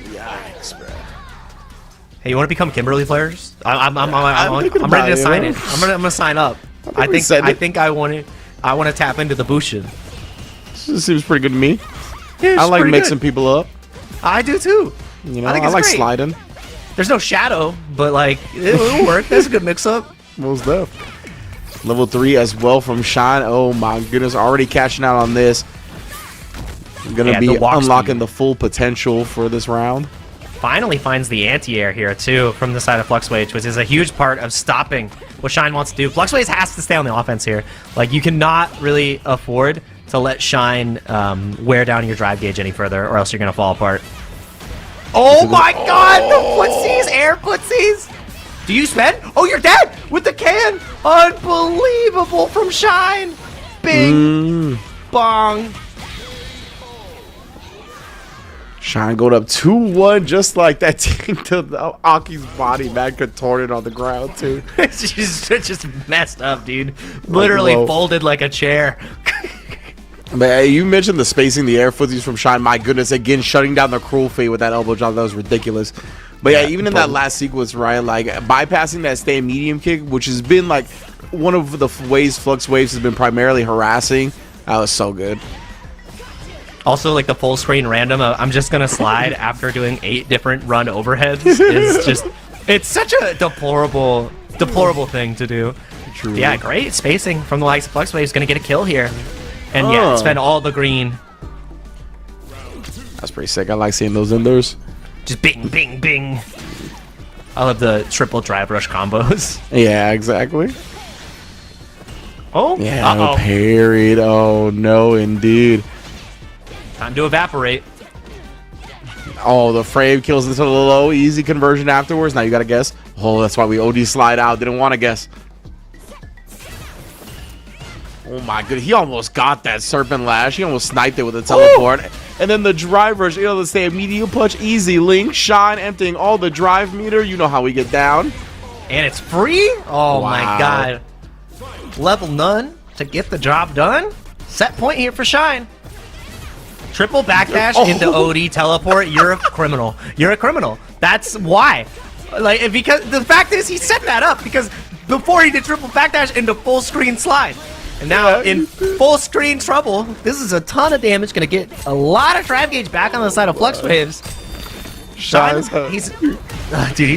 Yikes, bro. Hey, you want to become Kimberly players? I'm ready to sign it. I'm gonna sign up. I think I want to tap into the Bushin. This seems pretty good to me. Yeah, I like mixing people up. I do too. You know, I think I it's like great. sliding. There's no shadow, but like it'll work. That's a good mix-up. Most def. Level 3 as well from Shine. Oh my goodness, already cashing out on this. Gonna be unlocking the full potential for this round. Finally finds the anti-air here too from the side of FluxWage, which is a huge part of stopping what Shine wants to do. FluxWage has to stay on the offense here. Like, you cannot really afford to let Shine wear down your drive gauge any further, or else you're gonna fall apart. Oh my god, the footsies, air footsies! Do you spend? Oh, you're dead with the can! Unbelievable from Shine! Bing! Bong! Shine going up 2-1 just like that, taking to Aki's body back contorted on the ground too. It's just messed up, dude. Literally folded like a chair. Man, you mentioned the spacing, the air footsies from Shine. My goodness, again, shutting down the cruel fate with that elbow drop. That was ridiculous. But yeah, even in that last sequence, right, like bypassing that stay medium kick, which has been like one of the ways Flux Waves has been primarily harassing, that was so good. Also, like the full screen random, I'm just gonna slide after doing 8 different run overheads is just, it's such a deplorable thing to do. True. Yeah, great spacing from the likes of Flux Waves, gonna get a kill here. And yeah, spend all the green. That's pretty sick. I like seeing those indoors. Just bing, bing, bing. I love the triple drive rush combos. Yeah, exactly. Oh, yeah, parried. Oh, no, indeed. Time to evaporate. Oh, the frame kills into the low. Easy conversion afterwards. Now you got to guess. Oh, that's why we OD slide out. Didn't want to guess. Oh, my good. He almost got that Serpent Lash. He almost sniped it with a teleport. Ooh. And then the drive rush. Let's say immediate punch. Easy. Link. Shine. Emptying all the drive meter. You know how we get down. And it's free? Oh, wow. My God. Level none to get the job done. Set point here for Shine. Triple backdash into OD teleport. You're a criminal. You're a criminal. That's why. Like, because the fact is he set that up because before he did triple backdash into full screen slide. And now in full screen trouble, this is a ton of damage. Gonna get a lot of drive gauge back on the side of Flux Waves. Shine, he's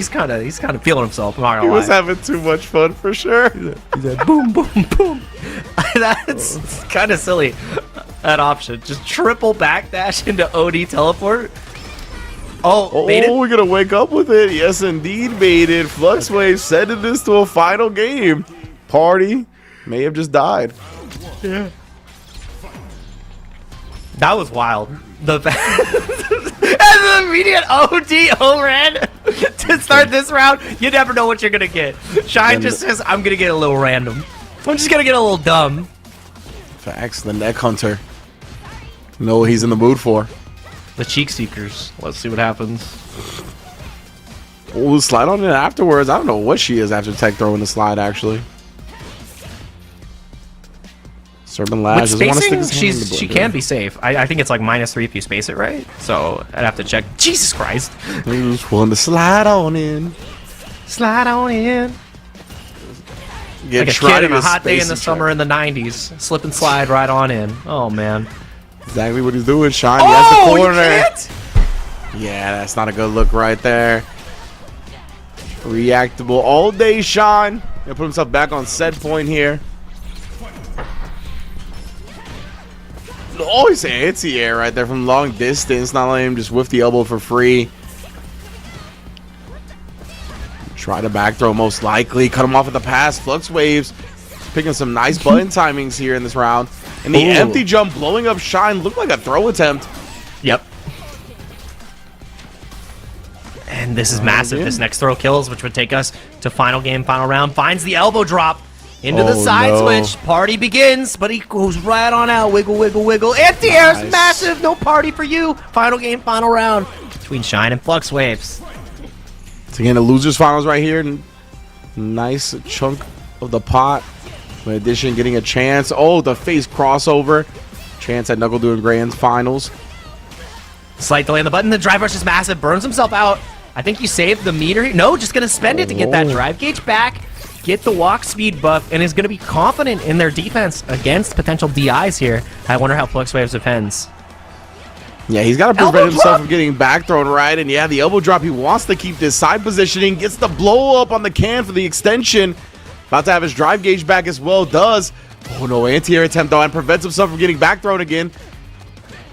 kind of feeling himself. I'm not gonna lie. He was having too much fun for sure. He's like boom, boom, boom. That's kind of silly. That option, just triple backdash into OD teleport. Oh, we're gonna wake up with it. Yes, indeed, made it. Flux Wave sending this to a final game. Party may have just died. Yeah, that was wild. The and the immediate OD overhead to start this round. You never know what you're gonna get. Shine just says, "I'm gonna get a little random. I'm just gonna get a little dumb." Facts. The neck hunter. Know what he's in the mood for. The cheek seekers. Let's see what happens. Oh, slide on it afterwards. I don't know what she is after tech throwing the slide. Actually, Serpent Lash. With spacing, she can be safe. I think it's like -3 if you space it right. So I'd have to check. Jesus Christ! Just want to slide on in. Slide on in. Get like a kid on a hot day in the summer in the 90s. Slip and slide right on in. Oh, man. Exactly what he's doing, Shine. He has the corner. Yeah, that's not a good look right there. Reactable all day, Shine. Gonna put himself back on set point here. Oh, he's an anti-air right there from long distance. Not letting him just whiff the elbow for free. Try to back throw most likely. Cut him off at the pass. Flux Waves picking some nice button timings here in this round. And the empty jump blowing up Shine looked like a throw attempt. Yep. And this is massive. This next throw kills, which would take us to final game, final round. Finds the elbow drop into the side switch. Party begins, but he goes right on out. Wiggle, wiggle, wiggle. Anti-air is massive. No party for you. Final game, final round between Shine and Flux Waves. So again, the losers finals right here. Nice chunk of the pot. In addition, getting a chance. Oh, the face crossover. Chance at Knuckle doing Grand Finals. Slight delay on the button. The drive rush is massive. Burns himself out. I think you saved the meter. No, just going to spend it to get that drive gauge back. Get the walk speed buff. And is going to be confident in their defense against potential DIs here. I wonder how Flux Waves defends. Yeah, he's got to prevent himself from getting back thrown right. And yeah, the elbow drop, he wants to keep this side positioning. Gets the blow up on the can for the extension. About to have his drive gauge back as well. Does. Oh, no. Anti-air attempt, though. And prevents himself from getting back thrown again.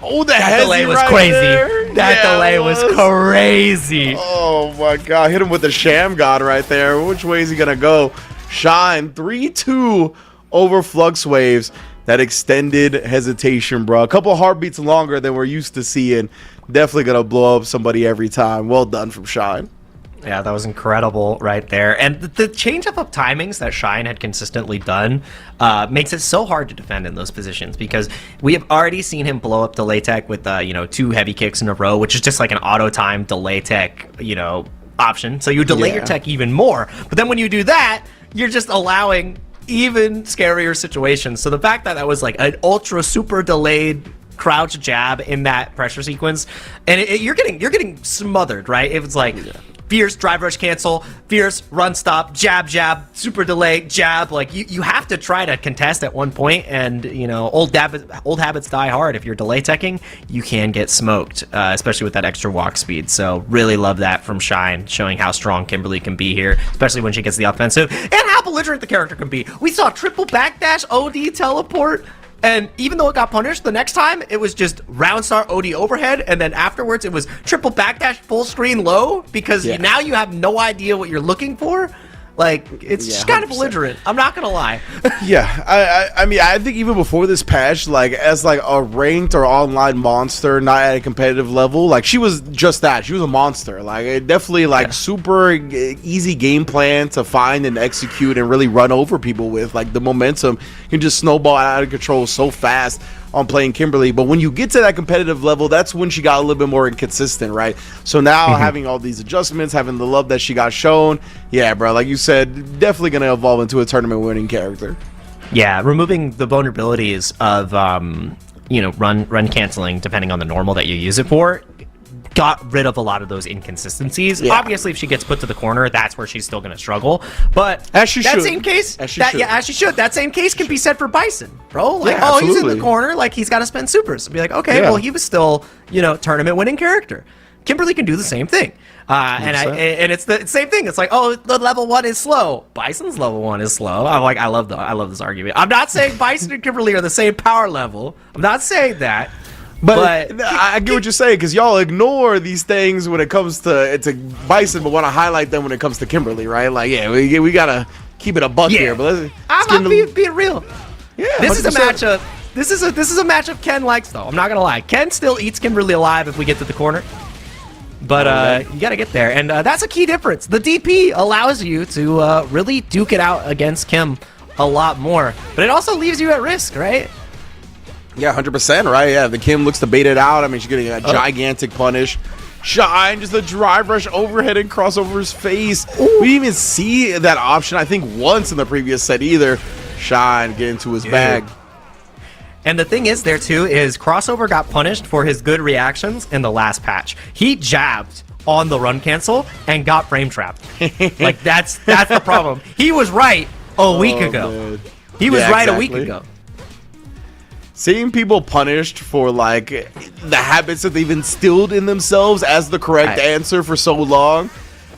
Oh, that delay was crazy. That delay was crazy. Oh, my God. Hit him with the Sham God right there. Which way is he going to go? Shine 3-2 over Flux Waves. That extended hesitation, bro. A couple heartbeats longer than we're used to seeing. Definitely going to blow up somebody every time. Well done from Shine. Yeah, that was incredible right there. And the change up of timings that Shine had consistently done makes it so hard to defend in those positions because we have already seen him blow up delay tech with, 2 heavy kicks in a row, which is just like an auto time delay tech, option. So you delay your tech even more. But then when you do that, you're just allowing even scarier situations. So the fact that that was like an ultra super delayed crouch jab in that pressure sequence, and you're getting smothered, right? It was like fierce drive rush cancel, fierce run stop, jab, super delay, jab. Like you have to try to contest at one point, and you know, old habits die hard. If you're delay teching, you can get smoked, especially with that extra walk speed. So really love that from Shine, showing how strong Kimberly can be here, especially when she gets the offensive, and how belligerent the character can be. We saw triple backdash, OD teleport. And even though it got punished, the next time it was just round start OD overhead, and then afterwards it was triple backdash full screen low, because now you have no idea what you're looking for. Like, it's just kind of belligerent. I'm not gonna lie. I mean, I think even before this patch, like as like a ranked or online monster, not at a competitive level, like she was just that. She was a monster. Like it definitely like super easy game plan to find and execute and really run over people with. Like the momentum can just snowball out of control so fast on playing Kimberly. But when you get to that competitive level, that's when she got a little bit more inconsistent, right? So now having all these adjustments, having the love that she got shown, yeah, bro, like you said, definitely gonna evolve into a tournament winning character. Yeah, removing the vulnerabilities of you know, run canceling depending on the normal that you use it for got rid of a lot of those inconsistencies. Obviously, if she gets put to the corner, that's where she's still going to struggle. But as she should. Same case, as she should. That same case can be said for Bison, bro. Like, absolutely. he's in the corner, like he's got to spend supers. Be like, okay, well, he was still, you know, tournament winning character. Kimberly can do the same thing. And it's the same thing. It's like, oh, the level 1 is slow. Bison's level 1 is slow. I'm like, I love this argument. I'm not saying Bison and Kimberly are the same power level. I'm not saying that. But I get what you're saying, because y'all ignore these things when it comes to Bison, but want to highlight them when it comes to Kimberly, right? Like, yeah, we gotta keep it a buck here. But I'm being real. Yeah, this 100%. is a matchup. This is a matchup Ken likes, though. I'm not gonna lie. Ken still eats Kimberly alive if we get to the corner. But you got to get there, and that's a key difference. The DP allows you to really duke it out against Kim a lot more, but it also leaves you at risk, right? Yeah, 100%, right? Yeah, the Kim looks to bait it out. I mean, she's getting a gigantic punish. Shine, just a drive rush overhead and crossover his face. We didn't even see that option, I think, once in the previous set either. Shine get into his bag. And the thing is there too is crossover got punished for his good reactions in the last patch. He jabbed on the run cancel and got frame trapped. Like that's the problem. He was right a week ago. Man. He was right a week ago. Seeing people punished for like the habits that they've instilled in themselves as the correct answer for so long.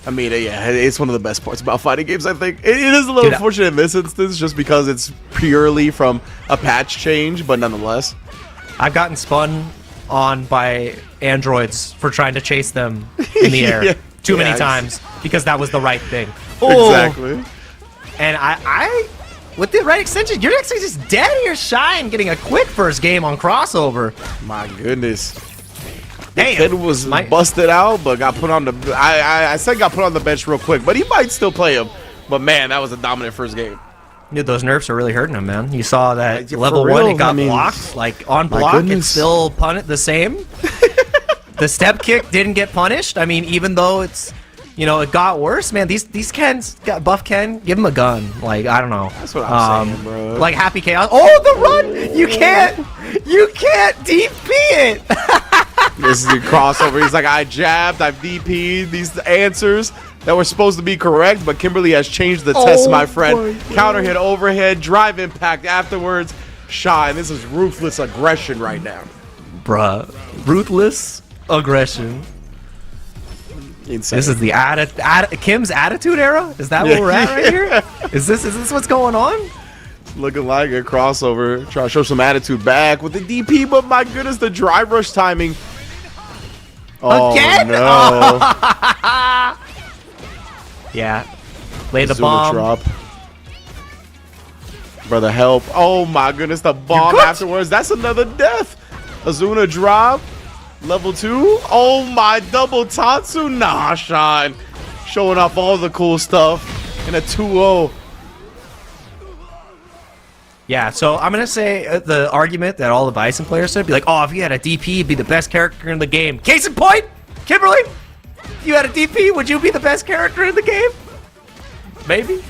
I mean, yeah, it's one of the best parts about fighting games, I think. It is a little unfortunate in this instance just because it's purely from a patch change, but nonetheless. I've gotten spun on by androids for trying to chase them in the air too many times because that was the right thing. Exactly. And I with the right extension, you're actually just dead here, Shine, getting a quick first game on crossover. My goodness. Damn. Kid was busted out, but got put on the. I said got put on the bench real quick, but he might still play him. But man, that was a dominant first game. Dude, those nerfs are really hurting him, man. You saw that level 1, it got blocked. Like on block, it's still the same. The step kick didn't get punished. I mean, even though it's, you know, it got worse, man. These Kens got buff Ken. Give him a gun. Like, I don't know. That's what I'm saying, bro. Like Happy Chaos. Oh, the run! You can't DP it. This is the crossover. He's like, I jabbed, I've DP'd these answers that were supposed to be correct, but Kimberly has changed the test, my friend. Counter hit overhead, drive impact afterwards. Shine. This is ruthless aggression right now. Bruh. Ruthless aggression. Insane. This is the Kim's attitude era? Is that where we're at right here? Is this what's going on? Looking like a crossover. Try to show some attitude back with the DP, but my goodness, the drive rush timing. Oh, again? no. Yeah. Lay the Azuna bomb. Drop. Brother, help. Oh, my goodness, the bomb afterwards. That's another death. Azuna drop. Level 2. Oh, my double Tatsu. Nah, Shine. Showing off all the cool stuff in a 2-0. Yeah, so I'm going to say the argument that all the Bison players said, be like, oh, if you had a DP, you'd be the best character in the game. Case in point, Kimberly, if you had a DP, would you be the best character in the game? Maybe.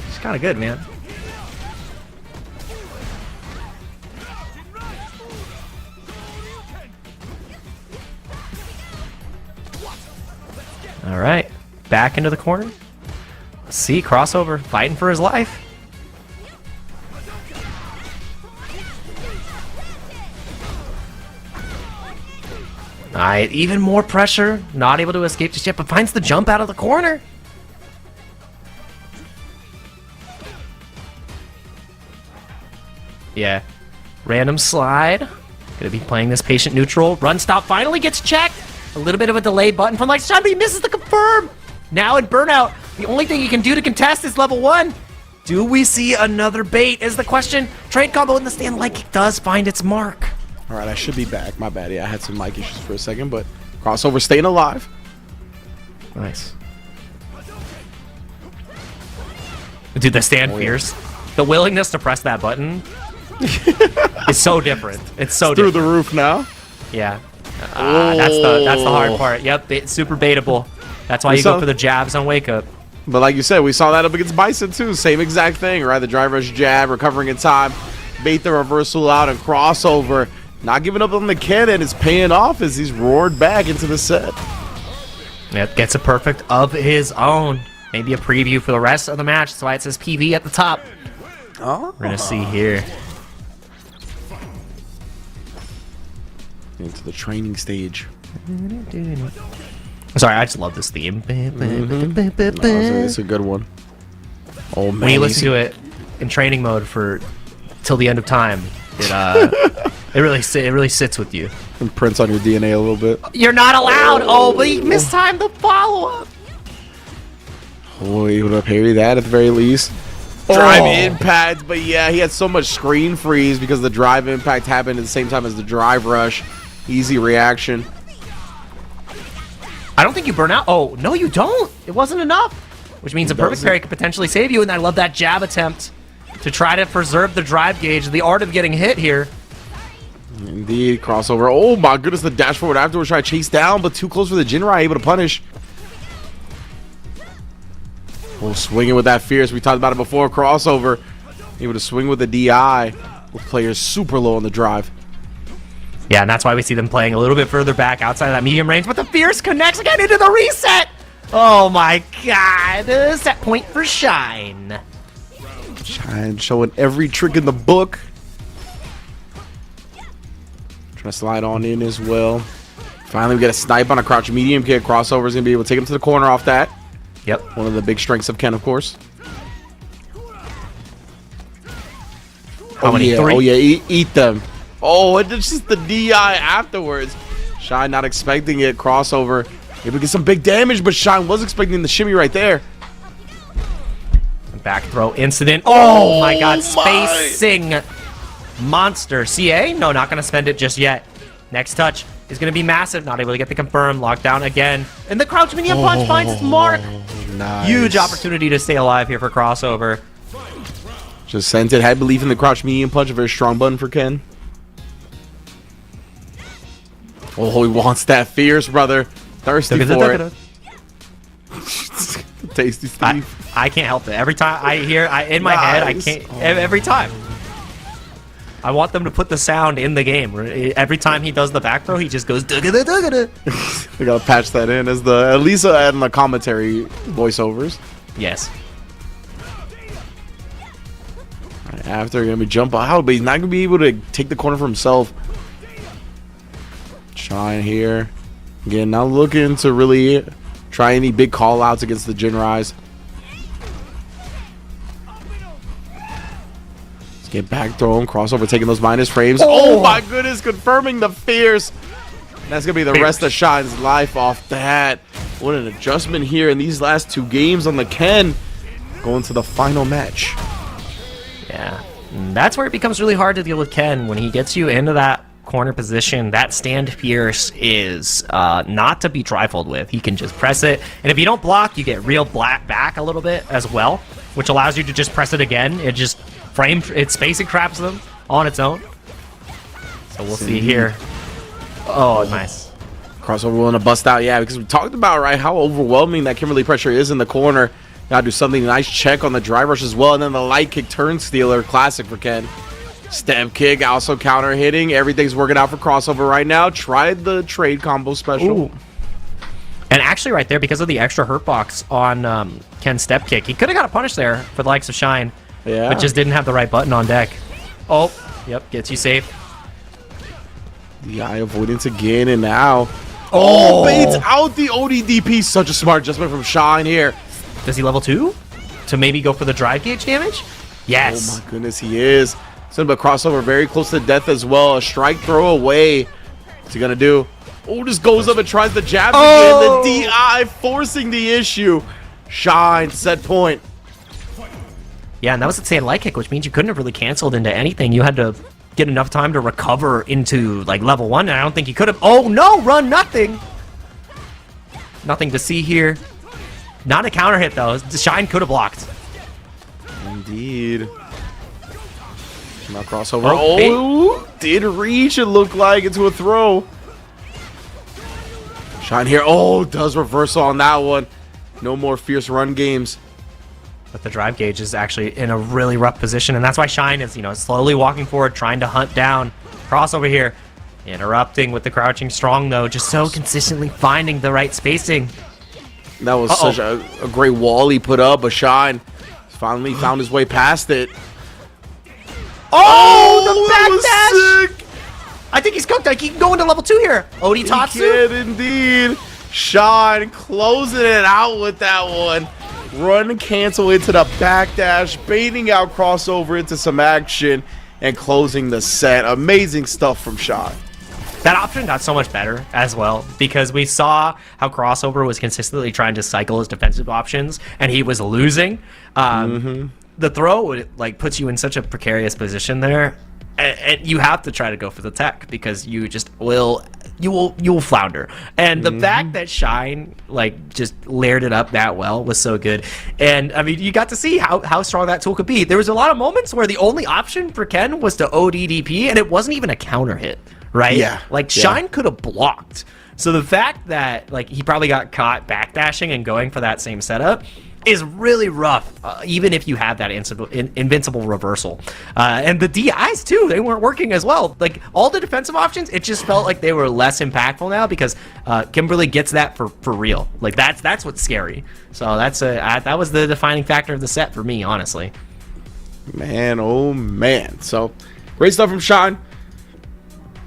She's kind of good, man. All right, back into the corner. Let's see, crossover, fighting for his life. All right, even more pressure. Not able to escape just yet, but finds the jump out of the corner. Yeah, random slide. Gonna be playing this patient neutral. Run stop finally gets checked. A little bit of a delay button from like but he misses the confirm. Now in burnout, the only thing he can do to contest is level 1. Do we see another bait is the question. Trade combo in the stand like does find its mark. All right, I should be back. My bad. Yeah, I had some mic issues for a second, but crossover staying alive. Nice. Dude, the stand fierce. The willingness to press that button is so different. It's so Through different. the roof now. Yeah. That's the hard part. Yep, it's super baitable. That's why you go for the jabs on wake up. But like you said, we saw that up against Bison too. Same exact thing, right? The drive rush jab, recovering in time, bait the reversal out, and crossover. Not giving up on the cannon is paying off as he's roared back into the set. Yep, gets a perfect of his own. Maybe a preview for the rest of the match. That's why it says PV at the top. Oh. We're gonna see here. Into the training stage. Sorry, I just love this theme. It's a good one. Oh man, When you listen to it in training mode for till the end of time, it really sits with you. And prints on your DNA a little bit. You're not allowed. Oh, but he mistimed the follow up. Oh, able to parry that at the very least. Drive impact, but yeah, he had so much screen freeze because the drive impact happened at the same time as the drive rush. Easy reaction. I don't think you burn out. Oh, no, you don't. It wasn't enough. Which means a perfect parry could potentially save you, and I love that jab attempt to try to preserve the drive gauge, the art of getting hit here. Indeed, crossover. Oh my goodness, the dash forward afterwards, try to chase down, but too close for the Jinrai, able to punish. Oh, swinging with that fierce. We talked about it before. Crossover, able to swing with the DI with players super low on the drive. Yeah, and that's why we see them playing a little bit further back outside of that medium range, but the fierce connects again into the reset. Oh my god, set point for Shine. Shine showing every trick in the book. Trying to slide on in as well. Finally, we get a snipe on a crouch medium kick. Crossover is going to be able to take him to the corner off that. Yep. One of the big strengths of Ken, of course. How many? Yeah. 3? Oh, yeah, eat them. Oh, and it's just the DI afterwards. Shine not expecting it. Crossover. Able to get some big damage, but Shine was expecting the shimmy right there. Back throw incident. Oh my god, spacing monster. CA? No, not going to spend it just yet. Next touch is going to be massive. Not able to get the confirm. Locked down again. And the crouch medium punch finds its mark. Nice. Huge opportunity to stay alive here for crossover. Just sent it. Had belief in the crouch medium punch. A very strong button for Ken. Oh, he wants that fierce, brother. Thirsty for it. Tasty Steve. I can't help it. Every time I hear, in my head, I can't. Every time. I want them to put the sound in the game. Every time he does the back throw, he just goes dugga dugga. We gotta patch that in as the at least adding the commentary voiceovers. Yes. Right, after gonna be jump out, but he's not gonna be able to take the corner for himself. Shine here. Again, not looking to really try any big call outs against the Jinrais. Let's get back thrown, crossover, taking those minus frames. Oh my goodness, confirming the fierce. That's gonna be the rest of Shine's life off that. What an adjustment here in these last 2 games on the Ken. Going to the final match. Yeah. That's where it becomes really hard to deal with Ken when he gets you into that corner position. That stand fierce is not to be trifled with. He can just press it, and if you don't block, you get real back a little bit as well, which allows you to just press it again. It just spacing traps them on its own. So we'll see here. Oh, nice. Crossover willing to bust out, yeah, because we talked about, right, how overwhelming that Kimberly pressure is in the corner. Gotta do something nice check on the drive rush as well, and then the light kick turn stealer, classic for Ken. Step kick, also counter hitting. Everything's working out for crossover right now. Tried the trade combo special. Ooh. And actually right there, because of the extra hurt box on Ken's step kick, he could have got a punish there for the likes of Shine, Yeah. but just didn't have the right button on deck. Oh, yep, gets you safe. The eye avoidance again, and now... Oh, baits out the ODDP. Such a smart adjustment from Shine here. Does he level 2 to maybe go for the drive gauge damage? Yes. Oh my goodness, he is. Send a crossover very close to death as well. A strike throw away. What's he gonna do? Oh, just goes up and tries the jab again. The DI forcing the issue. Shine, set point. Yeah, and that was a sand light kick, which means you couldn't have really canceled into anything. You had to get enough time to recover into like level 1, and I don't think you could have. Oh no, run nothing. Nothing to see here. Not a counter hit though. Shine could have blocked. Indeed. Now crossover. Oh, did reach, it looked like, into a throw. Shine here. Oh, does reversal on that one. No more fierce run games. But the drive gauge is actually in a really rough position, and that's why Shine is, slowly walking forward, trying to hunt down. Crossover here. Interrupting with the crouching strong, though, just so consistently finding the right spacing. That was such a great wall he put up, but Shine finally found his way past it. Oh, the that back was dash! sick. I think he's cooked. Like, he can go into level 2 here. Odi He Tatsu. can indeed. Shine closing it out with that one. Run cancel into the backdash, baiting out crossover into some action, and closing the set. Amazing stuff from Shine. That option got so much better as well, because we saw how crossover was consistently trying to cycle his defensive options, and he was losing. The throw puts you in such a precarious position there, and you have to try to go for the tech, because you just will flounder. And the fact that Shine just layered it up that well was so good. And I mean, you got to see how strong that tool could be. There was a lot of moments where the only option for Ken was to ODDP, and it wasn't even a counter hit, right? Yeah. Shine could have blocked. So the fact that he probably got caught backdashing and going for that same setup is really rough, even if you have that invincible reversal. And the DIs too, they weren't working as well. All the defensive options, it just felt like they were less impactful now, because Kimberly gets that for real. That's what's scary. So that was the defining factor of the set for me, honestly. Man, oh man. So great stuff from Shine.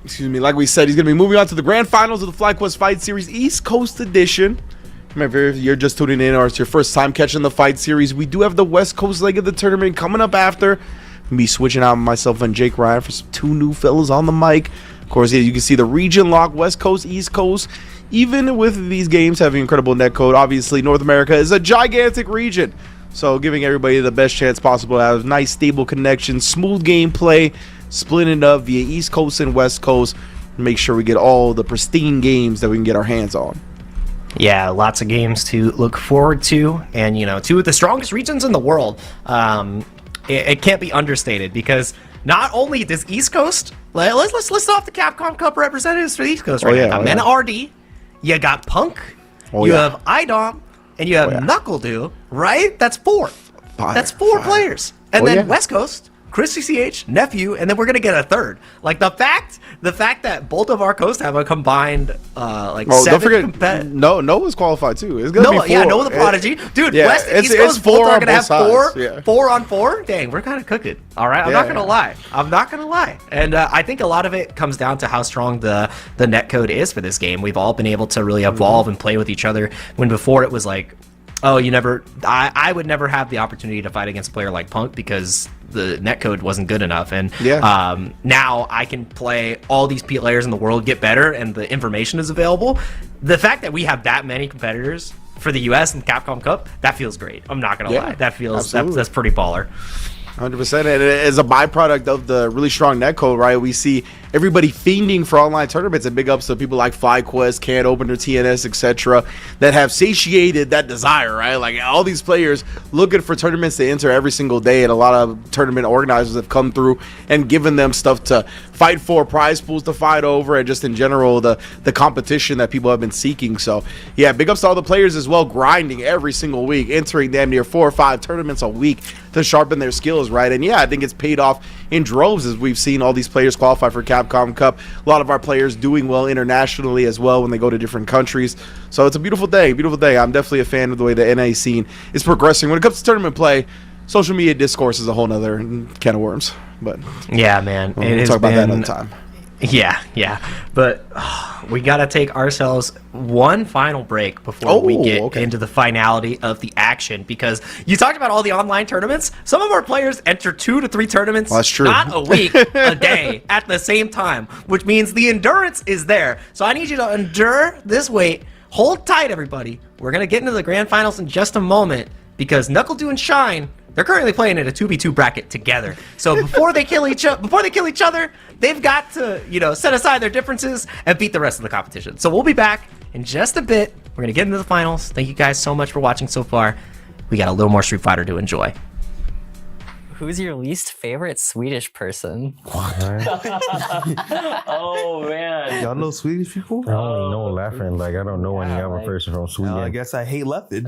Excuse me. Like we said, he's going to be moving on to the grand finals of the FlyQuest Fight Series East Coast Edition. Remember, if you're just tuning in or it's your first time catching the Fight Series, we do have the West Coast leg of the tournament coming up after. I'll be switching out myself and Jake Ryan for some two new fellas on the mic. Of course, you can see the region lock, West Coast, East Coast. Even with these games having incredible netcode, obviously North America is a gigantic region. So giving everybody the best chance possible to have nice, stable connections, smooth gameplay, splitting it up via East Coast and West Coast. Make sure we get all the pristine games that we can get our hands on. Yeah, lots of games to look forward to, and two of the strongest regions in the world. It can't be understated, because not only does East Coast, let's list off the Capcom Cup representatives for the East Coast right now. Man, RD, you got Punk, you have IDOM, and you have NACL, right? That's four. That's four players, and then West Coast, Chris CCH, Nephew, and then we're gonna get a third. The fact that both of our coasts have a combined seven. Don't forget, Noah's qualified too. It's gonna be four. Yeah, Noah the Prodigy, dude. West and East Coast both are gonna have four on four. Dang, we're kind of cooking. All right, I'm not gonna lie. And I think a lot of it comes down to how strong the netcode is for this game. We've all been able to really evolve and play with each other. When before it was I would never have the opportunity to fight against a player like Punk because the netcode wasn't good enough. And now I can play all these players in the world, get better, and the information is available. The fact that we have that many competitors for the US and Capcom Cup, that feels great. I'm not gonna lie. That feels that's pretty baller. 100%. And as a byproduct of the really strong netcode, right, we see everybody fiending for online tournaments, and big ups to people like FlyQuest, Can Opener, TNS, etc., that have satiated that desire, right? All these players looking for tournaments to enter every single day, and a lot of tournament organizers have come through and given them stuff to fight for, prize pools to fight over, and just in general the competition that people have been seeking. So yeah, big ups to all the players as well, grinding every single week, entering damn near 4 or 5 tournaments a week to sharpen their skills, right? And yeah, I think it's paid off in droves as we've seen all these players qualify for Capcom Capcom Cup. A lot of our players doing well internationally as well when they go to different countries. So it's a beautiful day, beautiful day. I'm definitely a fan of the way the NA scene is progressing. When it comes to tournament play, social media discourse is a whole nother can of worms. But yeah, man, we'll talk about that another time. Yeah, but we gotta take ourselves one final break before we get into the finality of the action, because you talked about all the online tournaments. Some of our players enter 2 to 3 tournaments, that's true, not a week, a day at the same time, which means the endurance is there. So I need you to endure this wait. Hold tight, everybody. We're gonna get into the grand finals in just a moment, because NACL and Shine, they're currently playing in a 2v2 bracket together. So before they kill each other, they've got to, set aside their differences and beat the rest of the competition. So we'll be back in just a bit. We're gonna get into the finals. Thank you guys so much for watching so far. We got a little more Street Fighter to enjoy. Who's your least favorite Swedish person? Oh man. Y'all know Swedish people? I only know Leffen. Like, I don't know any other person from Sweden. I guess I hate Leffen.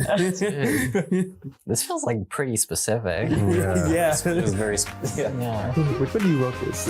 This feels like pretty specific. Yeah. It was very specific. Yeah. Which one do you wrote this?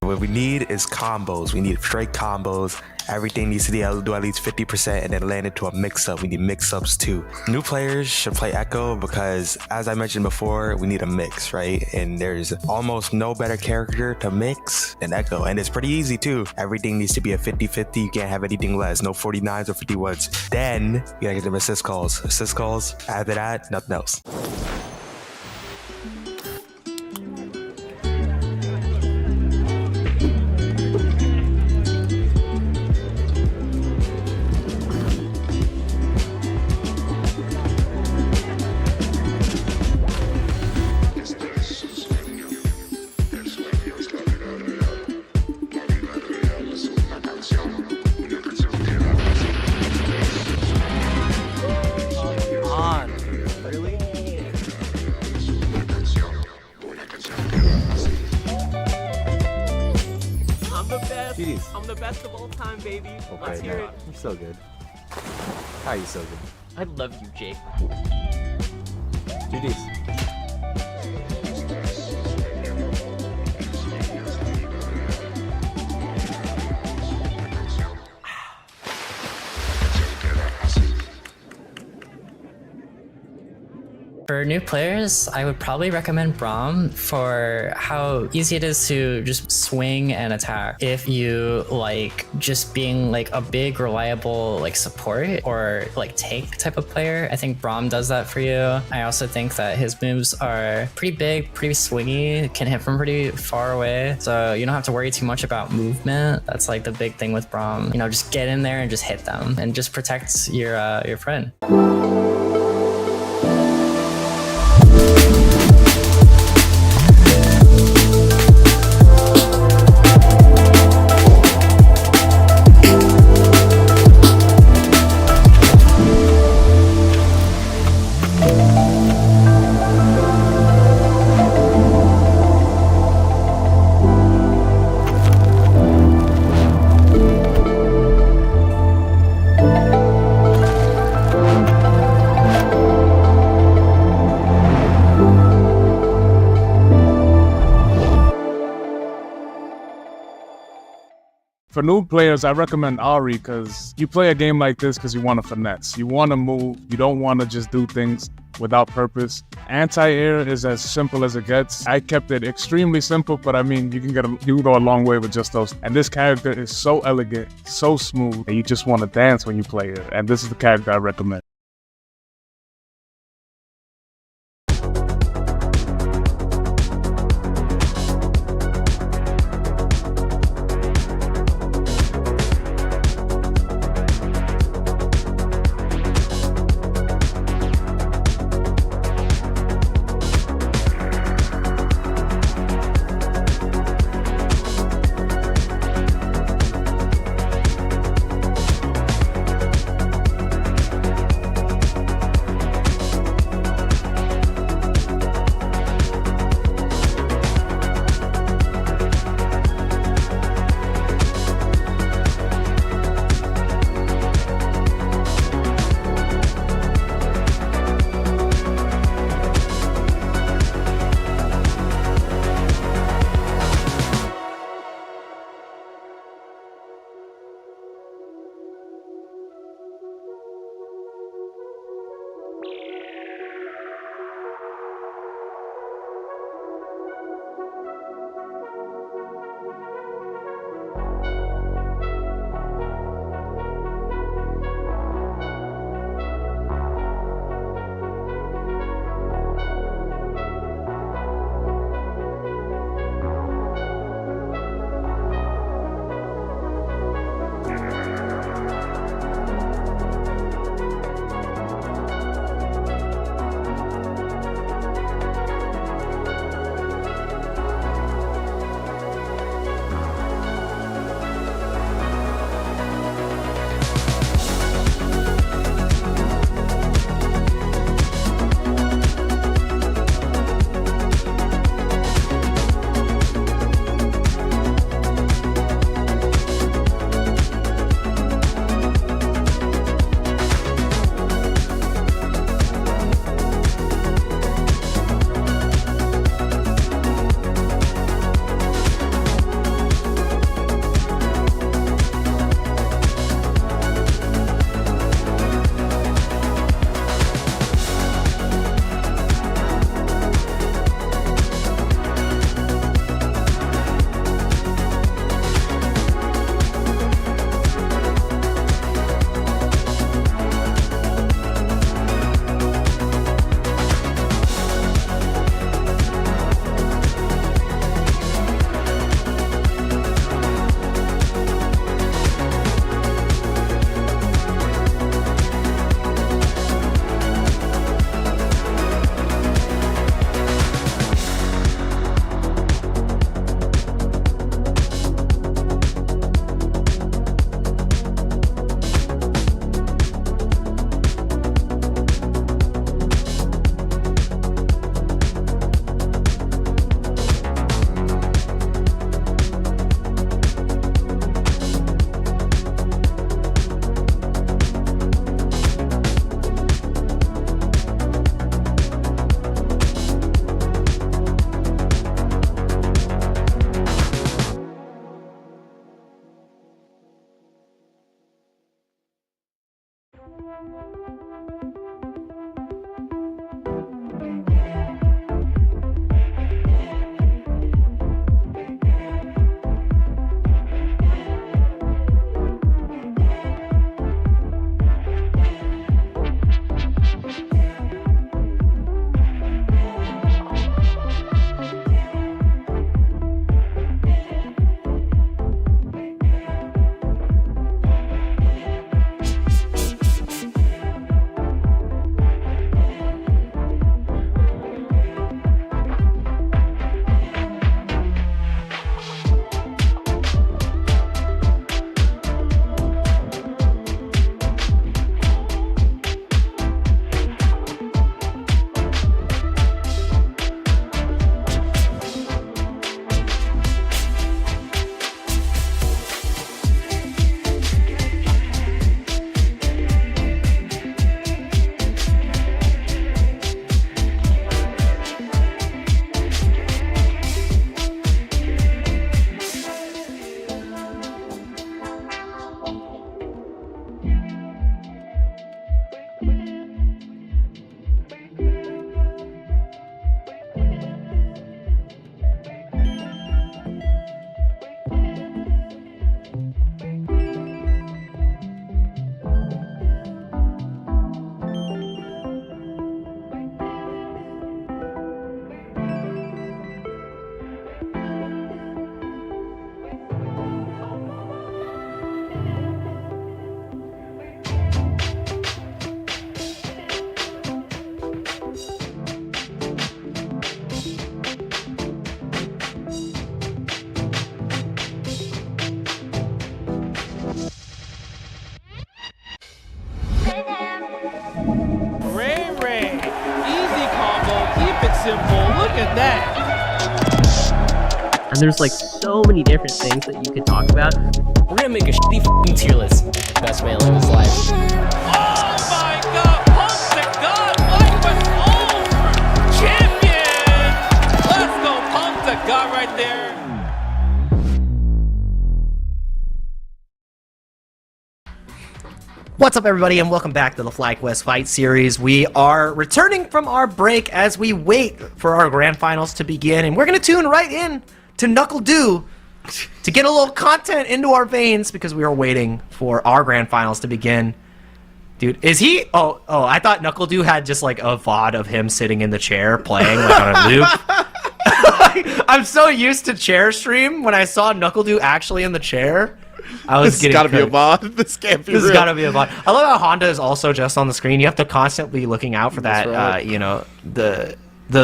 What we need is combos. We need straight combos. Everything needs to do at least 50% and then land into a mix-up. We need mix-ups too. New players should play Echo because, as I mentioned before, we need a mix, right? And there's almost no better character to mix than Echo. And it's pretty easy too. Everything needs to be a 50-50. You can't have anything less. No 49s or 51s. Then you gotta get them assist calls. Assist calls. After that, nothing else. I'm the best of all time, baby. Okay, Let's hear it. You're so good. How are you so good? I love you, Jake. GG's. For new players, I would probably recommend Braum for how easy it is to just swing and attack. If you like just being like a big, reliable like support or like tank type of player, I think Braum does that for you. I also think that his moves are pretty big, pretty swingy, can hit from pretty far away. So you don't have to worry too much about movement. That's like the big thing with Braum. Just get in there and just hit them and just protect your friend. For new players, I recommend Ari because you play a game like this because you want to finesse. You want to move. You don't want to just do things without purpose. Anti-air is as simple as it gets. I kept it extremely simple, but I mean, you can go a long way with just those. And this character is so elegant, so smooth, that you just want to dance when you play it. And this is the character I recommend. at that. And there's like so many different things that you could talk about. We're gonna make a shitty f***ing tier list. Best way to live his life. Oh my god, pump to God, FlyQuest over. Champion! Let's go, pump to God right there. What's up, everybody, and welcome back to the FlyQuest Fight Series. We are returning from our break as we wait for our grand finals to begin, and we're going to tune right in to Knuckle Dew to get a little content into our veins because we are waiting for our grand finals to begin. Dude, is he? Oh, I thought Knuckle Dew had just like a VOD of him sitting in the chair playing like on a loop. I'm so used to chair stream. When I saw Knuckle Dew actually in the chair, I was This gotta be a VOD. This can't be This has real. gotta be a VOD. I love how Honda is also just on the screen. You have to constantly looking out for that, right. you know, the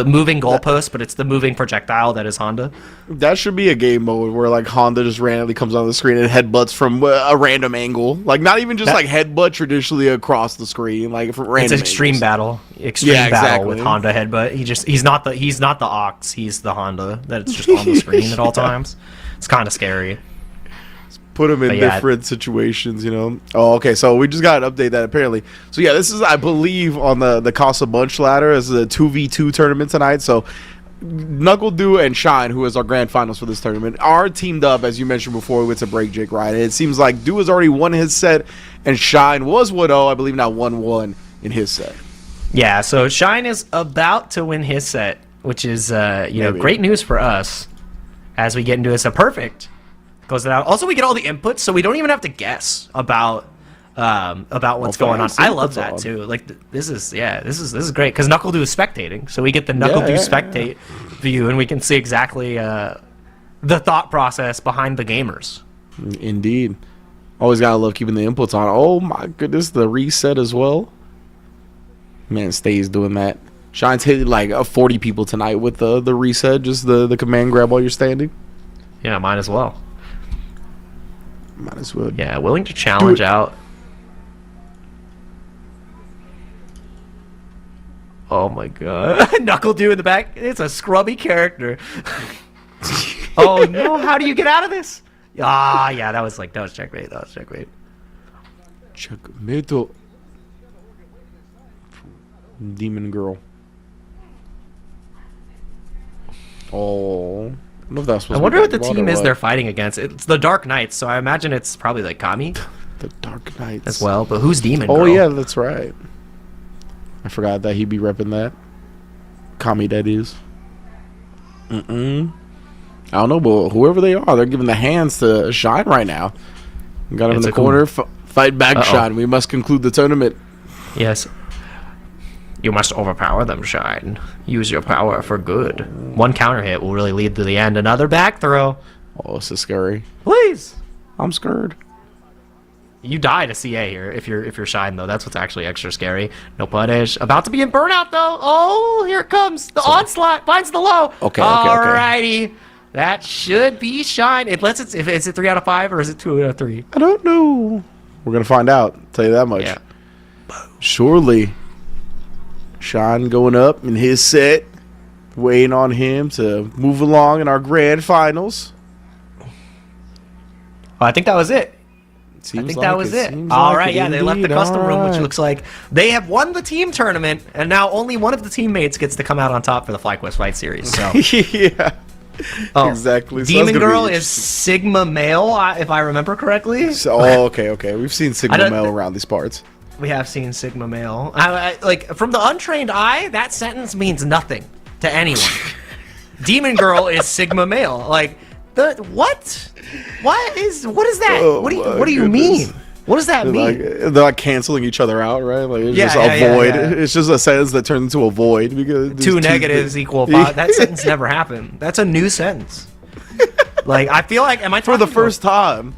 moving goalpost, but it's the moving projectile that is Honda. That should be a game mode where like Honda just randomly comes on the screen and headbutts from a random angle. Like not even just like headbutt traditionally across the screen, like from random. It's extreme angles. battle, extreme Yeah, battle exactly. with Honda headbutt. He's not the Ox. He's the Honda that's just on the screen at all times. It's kind of scary. Put them in But yeah. different situations, you know. Oh, okay. So we just got an update that apparently. So yeah, this is I believe on the Casa Bunch ladder as a 2v2 tournament tonight. So Knuckle Dew and Shine, who is our grand finals for this tournament, are teamed up as you mentioned before we went to break, Jake. Right? And it seems like Dew has already won his set, and Shine was 1-0, I believe, now 1-1 in his set. Yeah. So Shine is about to win his set, which is you know, Maybe. great news for us as we get into this. A perfect. Goes it out. Also, we get all the inputs, so we don't even have to guess about what's going on. I love that too. Like this is great because Knuckle Dew is spectating, so we get the Knuckle Dew spectate view, and we can see exactly the thought process behind the gamers. Indeed. Always gotta love keeping the inputs on. Oh my goodness, the reset as well. Man, Stays doing that. Shine's hitting like 40 people tonight with the reset, just the command grab while you're standing. Yeah, mine as well. Might as well. Yeah, willing to challenge out. Oh my god. Knuckle Dew in the back. It's a scrubby character. Oh no, how do you get out of this? Ah, yeah, that was checkmate. That was checkmate. Checkmate. Demon Girl. Oh. I don't know if that's supposed I wonder to what be the like team water is or they're what. fighting against. It's the Dark Knights, so I imagine it's probably like Kami The Dark Knights. as well. But who's Demon Oh Girl? yeah, that's right. I forgot that he'd be repping that. Kami, that is. I don't know, but whoever they are, they're giving the hands to Shine right now. Got him It's in a the corner. Fight back, Uh-oh. Shine. We must conclude the tournament. Yes. You must overpower them, Shine. Use your power for good. One counter hit will really lead to the end. Another back throw. Oh, this is scary. Please. I'm scared. You die to CA here if you're Shine though. That's what's actually extra scary. No punish. About to be in burnout though. Oh, here it comes. The onslaught finds the low. Okay. Alrighty. That should be Shine. Unless it's if it's a 3 out of 5 or is it 2 out of 3? I don't know. We're gonna find out. Tell you that much. Yeah. Surely. Shine going up in his set. Waiting on him to move along in our grand finals. Oh, I think that was it. I Seems think like that was it. Seems All like right, it, yeah, they left the indeed. custom room, which Alright. looks like they have won the team tournament, and now only one of the teammates gets to come out on top for the FlyQuest Fight Series. So, yeah. Oh, Exactly. So that's Demon gonna be Girl is interesting. Sigma male, if I remember correctly. Okay. We've seen I Sigma don't- Male around these parts. We have seen Sigma male. Like from the untrained eye, that sentence means nothing to anyone. Demon Girl is Sigma male. Like what? What is that? Oh what do my you goodness. mean? What does that mean? They're like canceling each other out, right? Like it's Yeah, just yeah, a yeah, void. yeah. It's just a sentence that turns into a void because there's Two negatives equal 5. That sentence never happened. That's a new sentence. Like I feel like am I for talking the first time.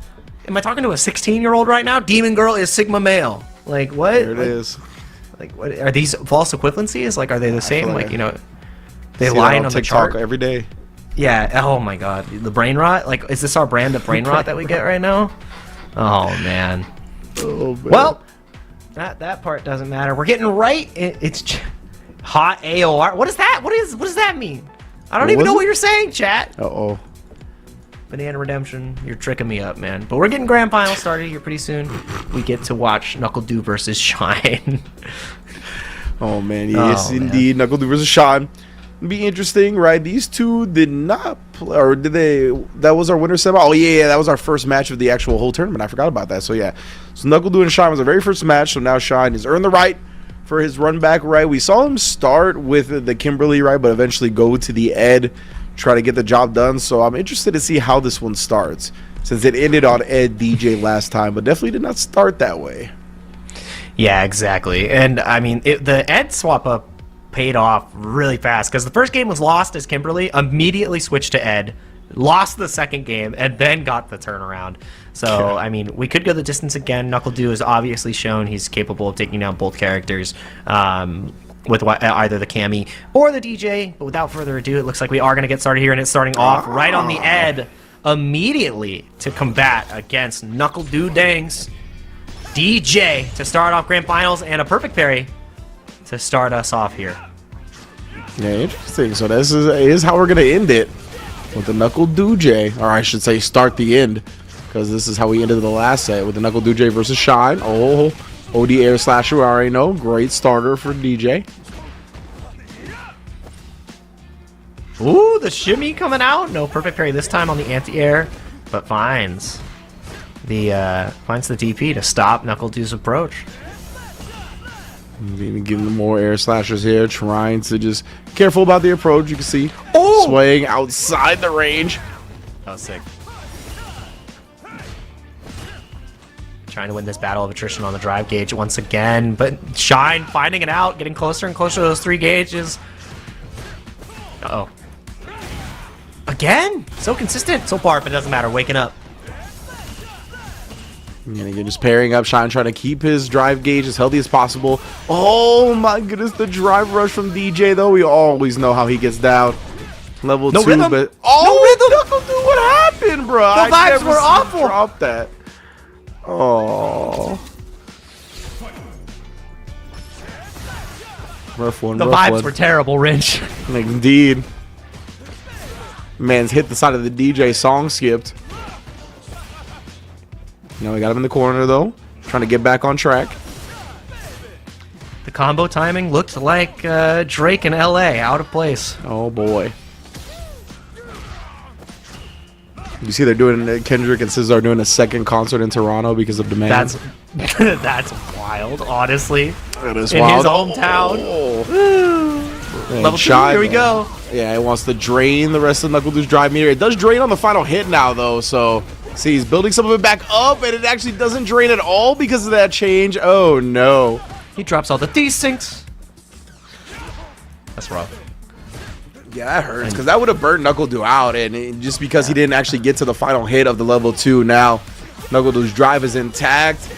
Am I talking to a 16-year-old right now? Demon Girl is Sigma male. Like what? There it like, is. Like what are these false equivalencies? Like are they the same? feel Like like you know, they See that line on the TikTok chart. every day. Yeah. Oh my God. The brain rot. Like is this our brand of brain rot that we get right now? Oh man. Oh, man. Well, that part doesn't matter. We're getting right. It's hot AOR. What is that? What does that mean? I don't What even was know it? what you're saying, chat. Uh-oh. Banana Redemption, you're tricking me up, man. But we're getting grand final started here pretty soon. We get to watch NuckleDu versus Shine. Oh, man. Yes, indeed. NuckleDu versus Sean. It'd be interesting, right? These two did not play, or did they? That was our winner semi. Oh, yeah, that was our first match of the actual whole tournament. I forgot about that. So, yeah. So, NuckleDu and Shine was our very first match. So, now Shine has earned the right for his run back, right? We saw him start with the Kimberly, right? But eventually go to the Ed, try to get the job done. So, I'm interested to see how this one starts, since it ended on Ed DJ last time, but definitely did not start that way. Yeah, exactly. And, I mean, the Ed swap-up paid off really fast, because the first game was lost as Kimberly, immediately switched to Ed, lost the second game, and then got the turnaround. So, I mean, we could go the distance again. NuckleDu has obviously shown he's capable of taking down both characters with either the Cammy or the DJ. But without further ado, it looks like we are going to get started here, and it's starting off right on the Ed immediately to combat against NuckleDu Dangs. DJ to start off grand finals, and a perfect parry to start us off here. Yeah, interesting. So this is how we're gonna end it, with the NuckleDu J, or I should say start the end, because this is how we ended the last set with the NuckleDu J versus Shine. Oh, OD Air Slasher, we already know. Great starter for DJ. Ooh, the shimmy coming out. No perfect parry this time on the anti-air, but finds the DP to stop NuckleDu's approach. Even giving them more air slashers here, trying to just careful about the approach. You can see swaying outside the range. That was sick. Trying to win this battle of attrition on the drive gauge once again, but Shine finding it out, getting closer and closer to those 3 gauges. Uh-oh. Again? So consistent so far, but it doesn't matter. Waking up. And again, just pairing up, Shine trying to keep his drive gauge as healthy as possible. Oh my goodness, the drive rush from DJ though. We always know how he gets down. Level 2, rhythm. but No rhythm. NuckleDu, what happened, bro? The vibes were awful. Drop that. Oh. Rough one. The rough vibes one. were terrible, Wrench. Indeed. Man's hit the side of the DJ, song skipped. Now we got him in the corner though, trying to get back on track. The combo timing looked like Drake in LA, out of place. Oh boy. You see they're doing, Kendrick and SZA are doing a second concert in Toronto because of demand. That's wild, honestly. It is in wild. his hometown. Man, Level 2, Shine, here we go. Yeah, it wants to drain the rest of NuckleDu's drive meter. It does drain on the final hit now though, so see, he's building some of it back up, and it actually doesn't drain at all because of that change. Oh no. He drops all the desyncs. That's rough. Yeah, that hurts, because that would have burnt NuckleDu out, and just because he didn't actually get to the final hit of the level 2, now NuckleDu's drive is intact.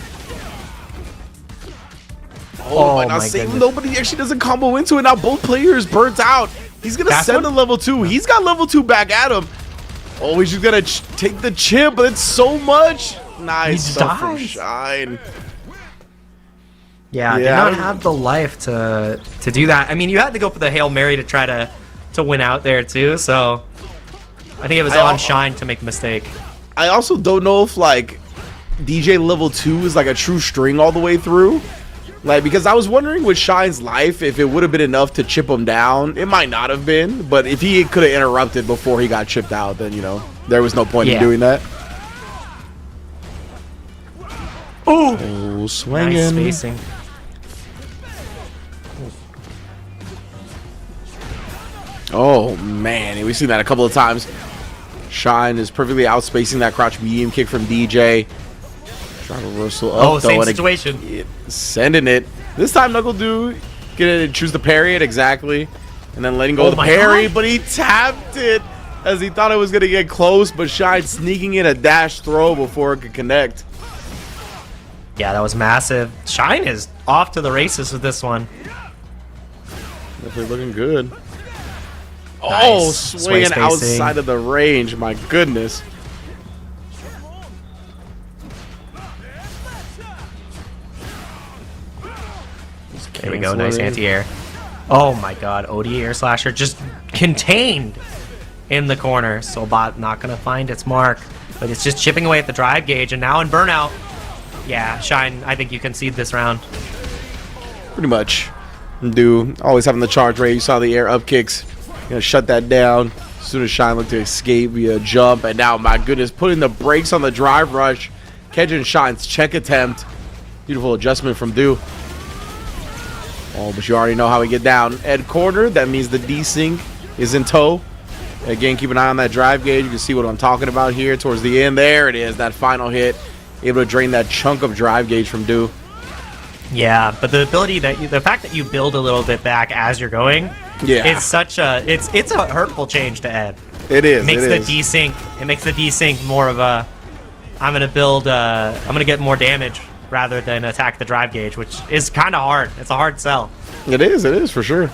Oh my God, save him though, but he actually doesn't combo into it. Now both players burnt out. He's going to send the level 2. He's got level 2 back at him. Oh, he's just going to take the chip, but it's so much. Nice stuff from Shine. Yeah, did not have the life to do that. I mean, you had to go for the Hail Mary to try to win out there too, so I think it was on Shine to make the mistake. I also don't know if like DJ level 2 is like a true string all the way through. Like, because I was wondering with Shine's life if it would have been enough to chip him down. It might not have been, but if he could have interrupted before he got chipped out, then, you know, there was no point in doing that. Oh, swinging. Nice spacing. Oh, man. We've seen that a couple of times. Shine is perfectly outspacing that crouch medium kick from DJ. Trying to reversal up, oh, same situation. Sending it. This time, NuckleDu gonna choose to parry it exactly, and then letting go of the parry, but he tapped it as he thought it was gonna get close, but Shine sneaking in a dash throw before it could connect. Yeah, that was massive. Shine is off to the races with this one. Definitely looking good. Nice. Oh, swinging outside of the range. My goodness. Here we go, nice anti-air. Oh my god, OD air slasher just contained in the corner. Sobot not gonna find its mark, but it's just chipping away at the drive gauge, and now in burnout. Yeah, Shine, I think you concede this round. Pretty much. Do always having the charge rate. You saw the air up kicks. Gonna shut that down. As soon as Shine looked to escape via jump, and now, my goodness, putting the brakes on the drive rush. Catching Shine's check attempt. Beautiful adjustment from Do. Oh, but you already know how we get down. Ed corner, that means the desync is in tow. Again, keep an eye on that drive gauge. You can see what I'm talking about here towards the end. There it is, that final hit. Able to drain that chunk of drive gauge from Do. Yeah, but the ability the fact that you build a little bit back as you're going, it's such a, it's a hurtful change to Ed. It is. It makes the desync, it makes the desync more of a, I'm gonna get more damage rather than attack the drive gauge, which is kind of hard. It's a hard sell. It is for sure.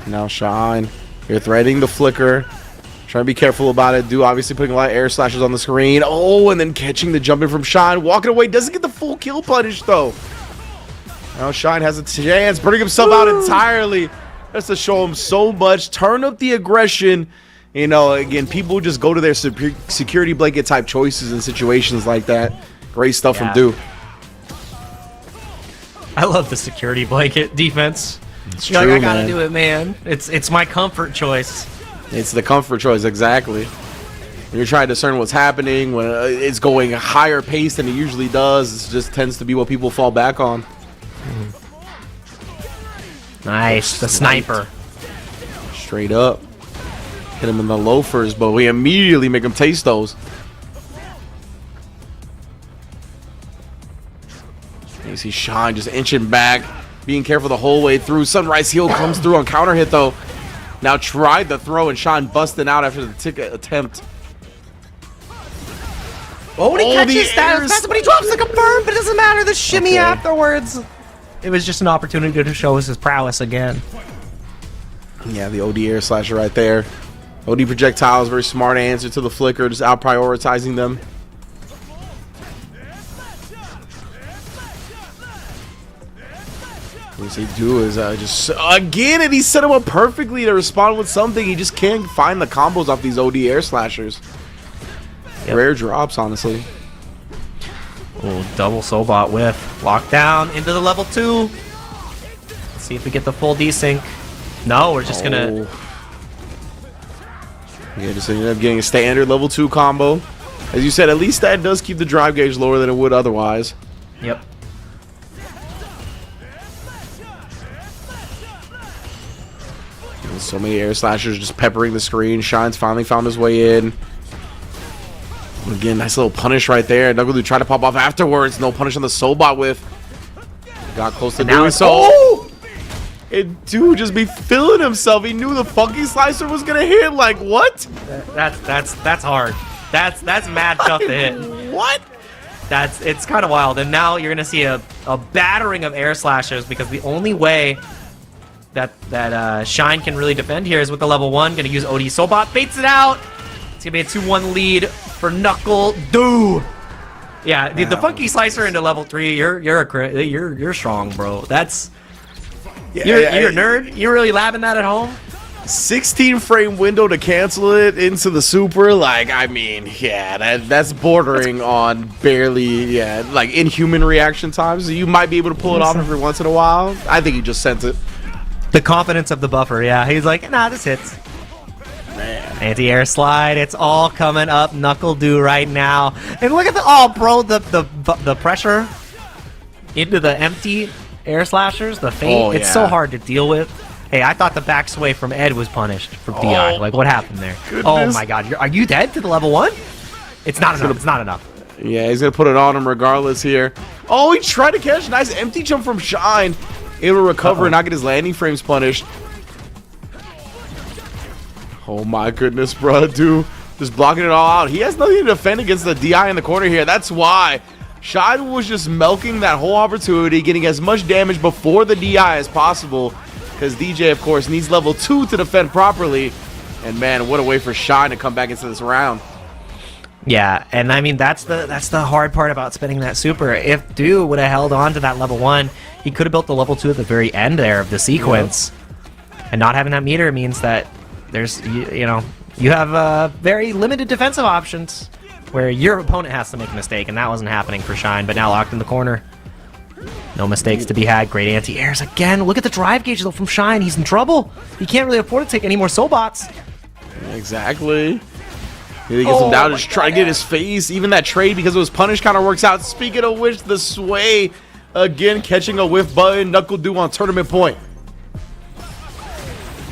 Now Shine, you're threading the flicker. Trying to be careful about it. Do obviously putting a lot of air slashes on the screen. Oh, and then catching the jump in from Shine. Walking away. Doesn't get the full kill punish, though. Now Shine has a chance. Burning himself out entirely. That's to show him so much. Turn up the aggression. You know, again, people just go to their security blanket type choices in situations like that. Great stuff from Do. I love the security blanket defense. It's You're true, like, I gotta man. do it, man. It's my comfort choice. It's the comfort choice, exactly. When you're trying to discern what's happening, when it's going a higher pace than it usually does, it just tends to be what people fall back on. Nice, the sniper. Straight up. Hit him in the loafers, but we immediately make him taste those. You see Shine just inching back, being careful the whole way through. Sunrise Heel comes through on counter hit, though. Now tried the throw, and Shine busting out after the ticket attempt. Oh, and he catches that, but he drops the confirm, but it doesn't matter. The shimmy afterwards. It was just an opportunity to show us his prowess again. Yeah, the OD air slasher right there. OD projectiles, very smart answer to the flicker, just out prioritizing them. What he do is just again, and he set him up perfectly to respond with something. He just can't find the combos off these OD air slashers. Rare drops, honestly. Oh, double Sobot whiff. Lockdown into the level 2. Let's see if we get the full desync. No, we're just gonna. Yeah, just ended up getting a standard level 2 combo. As you said, at least that does keep the drive gauge lower than it would otherwise. Yep. And so many air slashers just peppering the screen. Shine's finally found his way in. Again, nice little punish right there. Knuckle tried to pop off afterwards. No punish on the Sobot whiff. Got close to doing so. Oh! And dude just be feeling himself. He knew the funky slicer was gonna hit. Like what? That's hard. That's mad tough to hit. What? It's kind of wild. And now you're gonna see a battering of air slashers, because the only way that Shine can really defend here is with the level 1. Gonna use OD Sobot, baits it out. It's gonna be a 2-1 lead for Knuckle. Dude. Yeah, the funky slicer into level 3. You're strong, bro. That's you're a nerd. You're really labbing that at home. 16 frame window to cancel it into the super. Like, I mean, yeah, that's bordering on barely, like inhuman reaction times. You might be able to pull it off every once in a while. I think he just sent it. The confidence of the buffer. Yeah, he's like, nah, this hits. Anti-air slide, it's all coming up Knuckle Do right now. And look at the pressure into the empty air slashers, the feint. It's so hard to deal with. Hey, I thought the back sway from Ed was punished from DI. Like, what happened there? Goodness. Oh my god, are you dead to the level 1? It's not enough. It's not enough. Yeah, he's gonna put it on him regardless here. Oh, he tried to catch. Nice empty jump from Shine. Able to recover and not get his landing frames punished. Oh my goodness, bro, dude. Just blocking it all out. He has nothing to defend against the DI in the corner here. That's why Shine was just milking that whole opportunity, getting as much damage before the DI as possible. Because DJ, of course, needs level 2 to defend properly. And man, what a way for Shine to come back into this round. Yeah, and I mean, that's the hard part about spinning that super. If Do would have held on to that level 1, he could have built the level 2 at the very end there of the sequence. And not having that meter means that there's, you know, you have very limited defensive options where your opponent has to make a mistake, and that wasn't happening for Shine, but now locked in the corner. No mistakes to be had. Great anti-airs again. Look at the drive gauge, though, from Shine. He's in trouble. He can't really afford to take any more Sobots. Exactly. He gets him down, just try to get his face. Even that trade, because it was punished, kind of works out. Speaking of which, the sway, again, catching a whiff button. Knuckle Do on tournament point.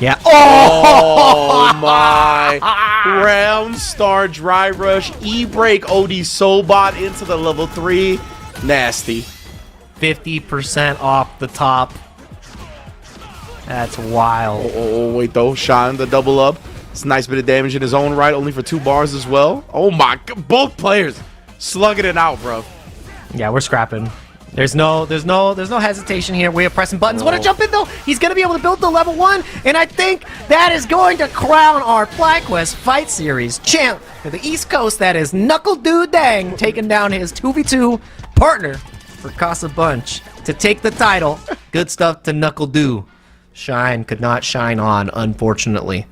Yeah. Oh my. Round star dry rush. E-break OD Sobot into the level 3. Nasty. 50% off the top. That's wild. Oh, wait, though. Shine the double up. It's a nice bit of damage in his own right, only for 2 bars as well. Oh my God. Both players slugging it out, bro. Yeah, we're scrapping. There's no hesitation here. We are pressing buttons. What a jump in, though. He's going to be able to build the level 1, and I think that is going to crown our FlyQuest Fight Series champ for the East Coast. That is Knuckle Dude Dang taking down his 2v2 partner for Casa Bunch to take the title. Good stuff to Knuckle Do. Shine could not shine on, unfortunately.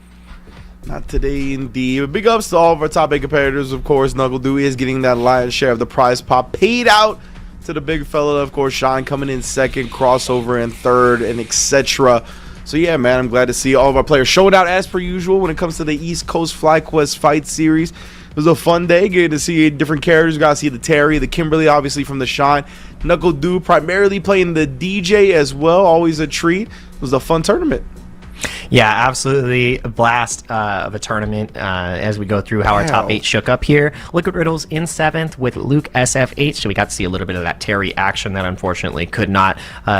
Not today, indeed. But big ups to all of our top 8 competitors, of course. Knuckle Do is getting that lion's share of the prize pop paid out to the big fella, of course. Shine coming in second, Crossover in third, and etc. So yeah, man, I'm glad to see all of our players showing out as per usual when it comes to the East Coast FlyQuest Fight Series. It was a fun day getting to see different characters. You got to see the Terry, the Kimberly, obviously from the Shine. Knuckle Do primarily playing the DJ as well. Always a treat. It was a fun tournament. Yeah, absolutely a blast of a tournament as we go through how our top 8 shook up here. Liquid Riddles in 7th with Luke SFH. So we got to see a little bit of that Terry action that unfortunately could not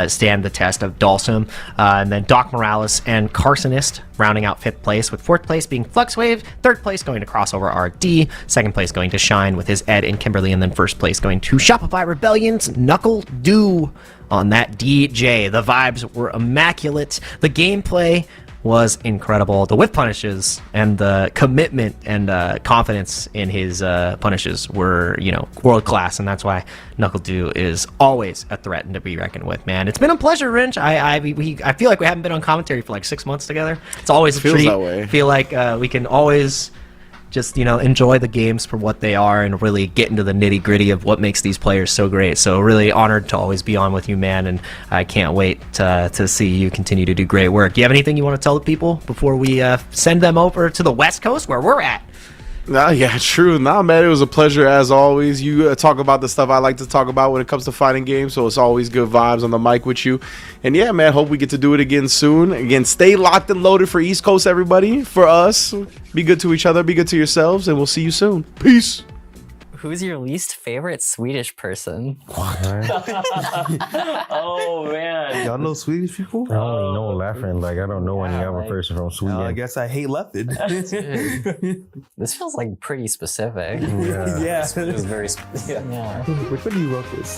stand the test of Dulcim. And then Doc Morales and Carsonist rounding out 5th place, with 4th place being Fluxwave, 3rd place going to Crossover RD, 2nd place going to Shine with his Ed and Kimberly, and then 1st place going to Shopify Rebellion's Knuckle Do on that DJ. The vibes were immaculate. The gameplay was incredible. The whiff punishes and the commitment and confidence in his punishes were, you know, world class, and that's why Knuckle Do is always a threat and to be reckoned with, man. It's been a pleasure, Rinch. I feel like we haven't been on commentary for like 6 months together. It's always a treat. That way. I feel like we can always just, you know, enjoy the games for what they are and really get into the nitty gritty of what makes these players so great. So really honored to always be on with you, man, and I can't wait to see you continue to do great work. Do you have anything you want to tell the people before we send them over to the West Coast where we're at? Nah, yeah, true. Nah, man, it was a pleasure as always. You talk about the stuff I like to talk about when it comes to fighting games, so it's always good vibes on the mic with you. And yeah, man, hope we get to do it again soon. Again, stay locked and loaded for East Coast, everybody. For us, be good to each other, be good to yourselves, and we'll see you soon. Peace. Who's your least favorite Swedish person? Oh man. Y'all know Swedish people? I only know laughing. Like, I don't know any other person from Sweden. I guess I hate Leopard. This feels like pretty specific. Yeah. Yeah. It was very yeah. Which one do you work with?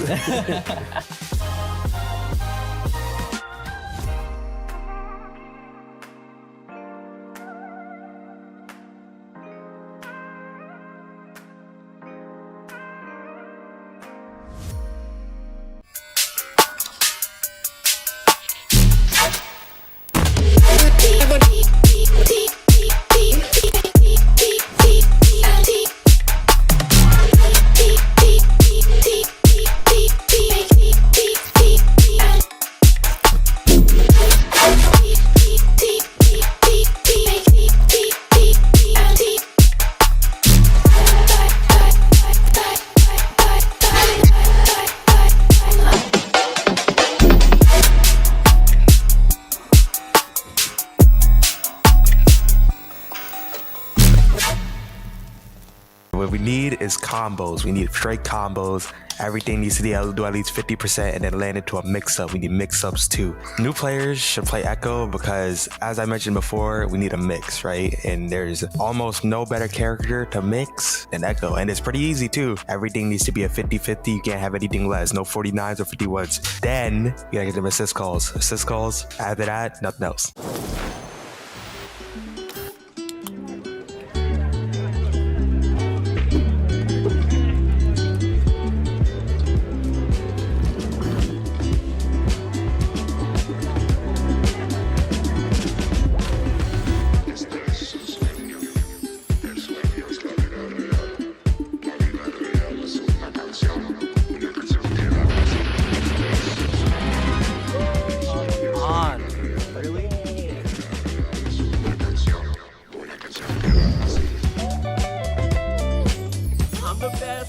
What we need is combos. We need straight combos. Everything needs to do at least 50% and then land into a mix-up. We need mix-ups too. New players should play Echo because, as I mentioned before, we need a mix, right? And there's almost no better character to mix than Echo. And it's pretty easy too. Everything needs to be a 50-50. You can't have anything less. No 49s or 51s. Then you gotta get them assist calls. Assist calls. After that, nothing else.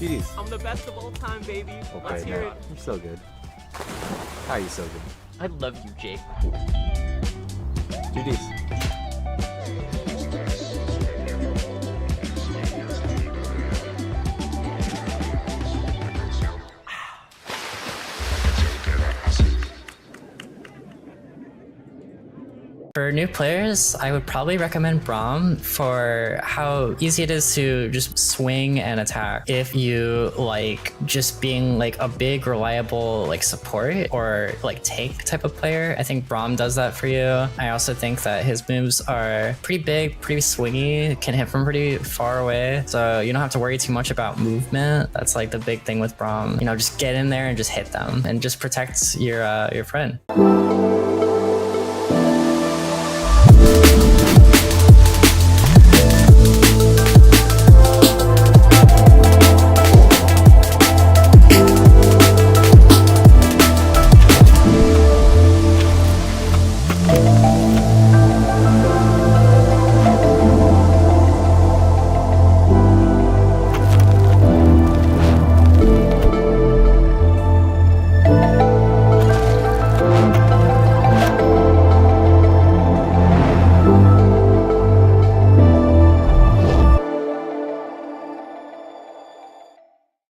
GDs. I'm the best of all time, baby. Let's Okay, hear no, it. you're so good. How are you so good? I love you, Jake. GDs. For new players, I would probably recommend Braum for how easy it is to just swing and attack. If you like just being like a big reliable like support or like tank type of player, I think Braum does that for you. I also think that his moves are pretty big, pretty swingy, can hit from pretty far away. So you don't have to worry too much about movement. That's like the big thing with Braum. You know, just get in there and just hit them and just protect your friend.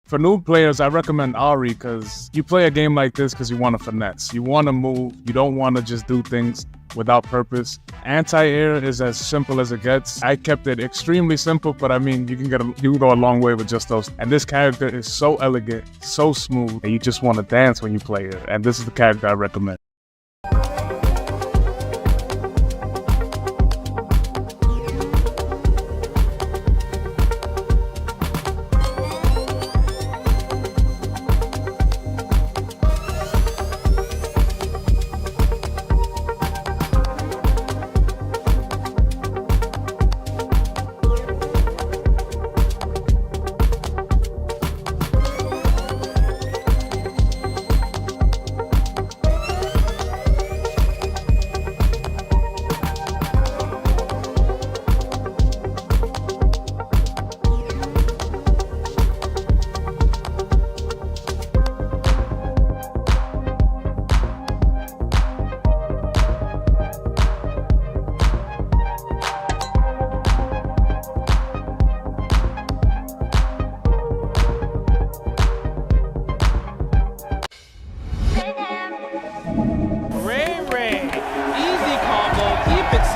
For new players, I recommend Ari because you play a game like this because you want to finesse. You want to move. You don't want to just do things without purpose. Anti-air is as simple as it gets. I kept it extremely simple, but I mean, you can go a long way with just those. And this character is so elegant, so smooth, and you just want to dance when you play it. And this is the character I recommend.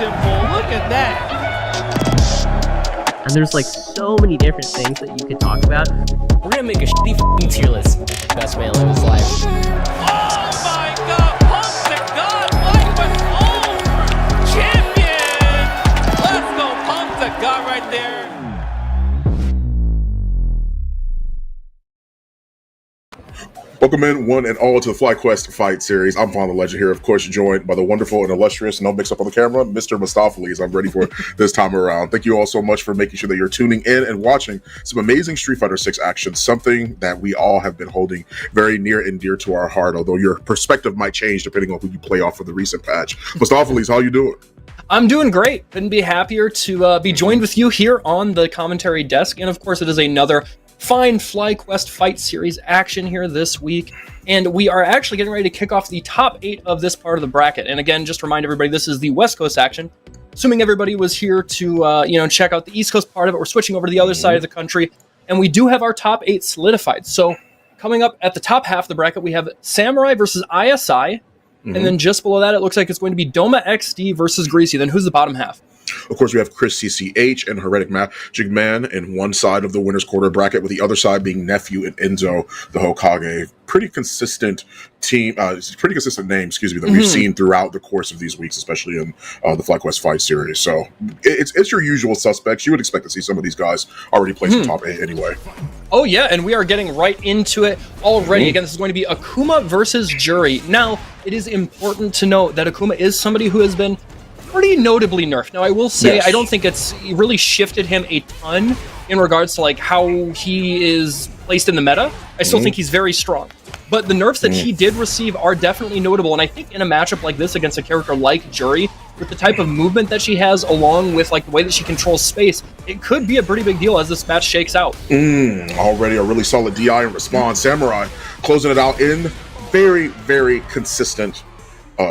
Look at that. And there's like so many different things that you could talk about. We're gonna make a shitty f***ing tier list. Best way to live his life. Oh my god, pump to god, FlyQuest over! Champion! Let's go, pump to god right there. Welcome in, one and all, to the FlyQuest Fight Series. I'm Vaughn the Legend here, of course, joined by the wonderful and illustrious, no mix up on the camera, Mr. Mustafali, as I'm ready for this time around. Thank you all so much for making sure that you're tuning in and watching some amazing Street Fighter 6 action, something that we all have been holding very near and dear to our heart, although your perspective might change depending on who you play off of the recent patch. Mustafali, how you doing? I'm doing great. Couldn't be happier to be joined with you here on the commentary desk. And of course, it is another fine FlyQuest Fight Series action here this week. And we are actually getting ready to kick off the top 8 of this part of the bracket. And again, just to remind everybody, this is the West Coast action. Assuming everybody was here to check out the East Coast part of it, we're switching over to the other side of the country. And we do have our top 8 solidified. So coming up at the top half of the bracket, we have Samurai versus ISI. And then just below that, it looks like it's going to be Doma XD versus Greasy. Then who's the bottom half? Of course, we have Chris CCH and Heretic Magic Man in one side of the winner's quarter bracket, with the other side being Nephew and Enzo, the Hokage. Pretty consistent team, pretty consistent name, that we've seen throughout the course of these weeks, especially in the FlyQuest Fight Series. So it's your usual suspects. You would expect to see some of these guys already placed in top 8 anyway. Oh yeah, and we are getting right into it already. Again, this is going to be Akuma versus Jury. Now, it is important to note that Akuma is somebody who has been pretty notably nerfed. Now, I will say, I don't think it's really shifted him a ton in regards to like how he is placed in the meta. I still think he's very strong. But the nerfs that he did receive are definitely notable, and I think in a matchup like this against a character like Jury, with the type of movement that she has, along with like the way that she controls space, it could be a pretty big deal as this match shakes out. Already a really solid DI in response. Samurai closing it out in very, very consistent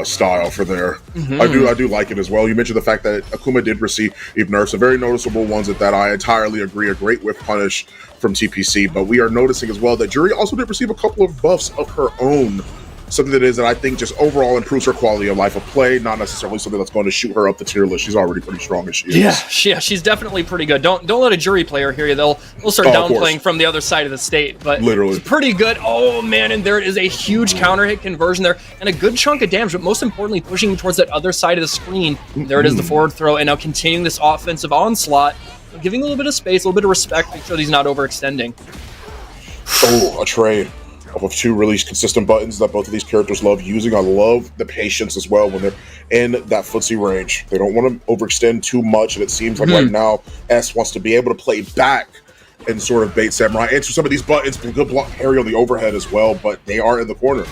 style for there. I do like it as well. You mentioned the fact that Akuma did receive nerfs, some very noticeable ones at that. I entirely agree. A great whiff punish from TPC, but we are noticing as well that Jury also did receive a couple of buffs of her own. Something that I think just overall improves her quality of life of play, not necessarily something that's going to shoot her up the tier list. She's already pretty strong as she is. Yeah, she's definitely pretty good. Don't let a Jury player hear you. They'll start downplaying from the other side of the state, but literally it's pretty good. Oh man, and there is a huge counter hit conversion there and a good chunk of damage, but most importantly pushing towards that other side of the screen. There it is, the forward throw, and now continuing this offensive onslaught, giving a little bit of space, a little bit of respect, make sure that he's not overextending. Oh, a trade of two really consistent buttons that both of these characters love using. I love the patience as well when they're in that footsie range. They don't want to overextend too much, and it seems like right now S wants to be able to play back and sort of bait Samurai into some of these buttons. Good block parry on the overhead as well, but they are in the corner.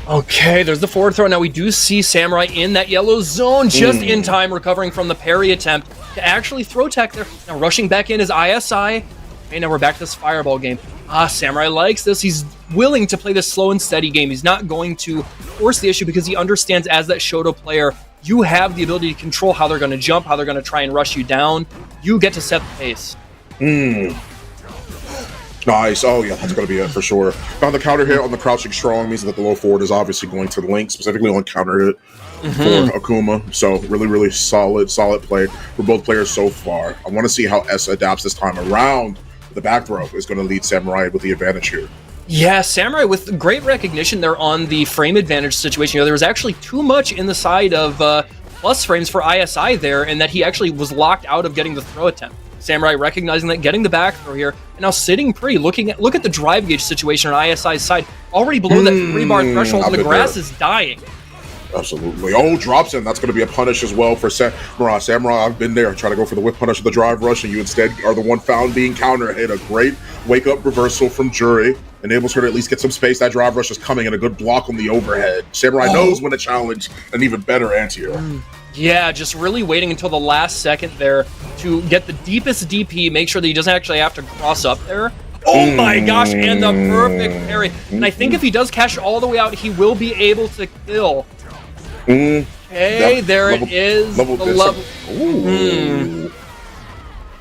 Okay, there's the forward throw. Now we do see Samurai in that yellow zone, just in time, recovering from the parry attempt to actually throw tech there. Now rushing back in is ISI. Okay, now we're back to this fireball game. Samurai likes this. He's willing to play this slow and steady game. He's not going to force the issue because he understands as that Shoto player, you have the ability to control how they're going to jump, how they're going to try and rush you down. You get to set the pace. Nice. Oh, yeah, that's going to be it for sure. Now, the counter hit on the crouching strong means that the low forward is obviously going to link, specifically on counter hit for Akuma. So, really, really solid play for both players so far. I want to see how S adapts this time around. The back throw is going to lead Samurai with the advantage here. Yeah, Samurai with great recognition there on the frame advantage situation. There was actually too much in the side of plus frames for ISI there, and that he actually was locked out of getting the throw attempt. Samurai recognizing that, getting the back throw here, and now sitting pretty. Look at the drive gauge situation on ISI's side, already below that 3-bar threshold, and the grass is dying. Absolutely. Oh, drops in. That's going to be a punish as well for Samurai. Samurai, I've been there. Trying to go for the whip punish of the drive rush, and you instead are the one found being counter hit. A great wake-up reversal from Jury. Enables her to at least get some space. That drive rush is coming, and a good block on the overhead. Samurai knows when to challenge an even better anti-air. Yeah, just really waiting until the last second there to get the deepest DP, make sure that he doesn't actually have to cross up there. Oh my gosh, and the perfect parry. And I think if he does cash all the way out, he will be able to kill. Okay, there it is.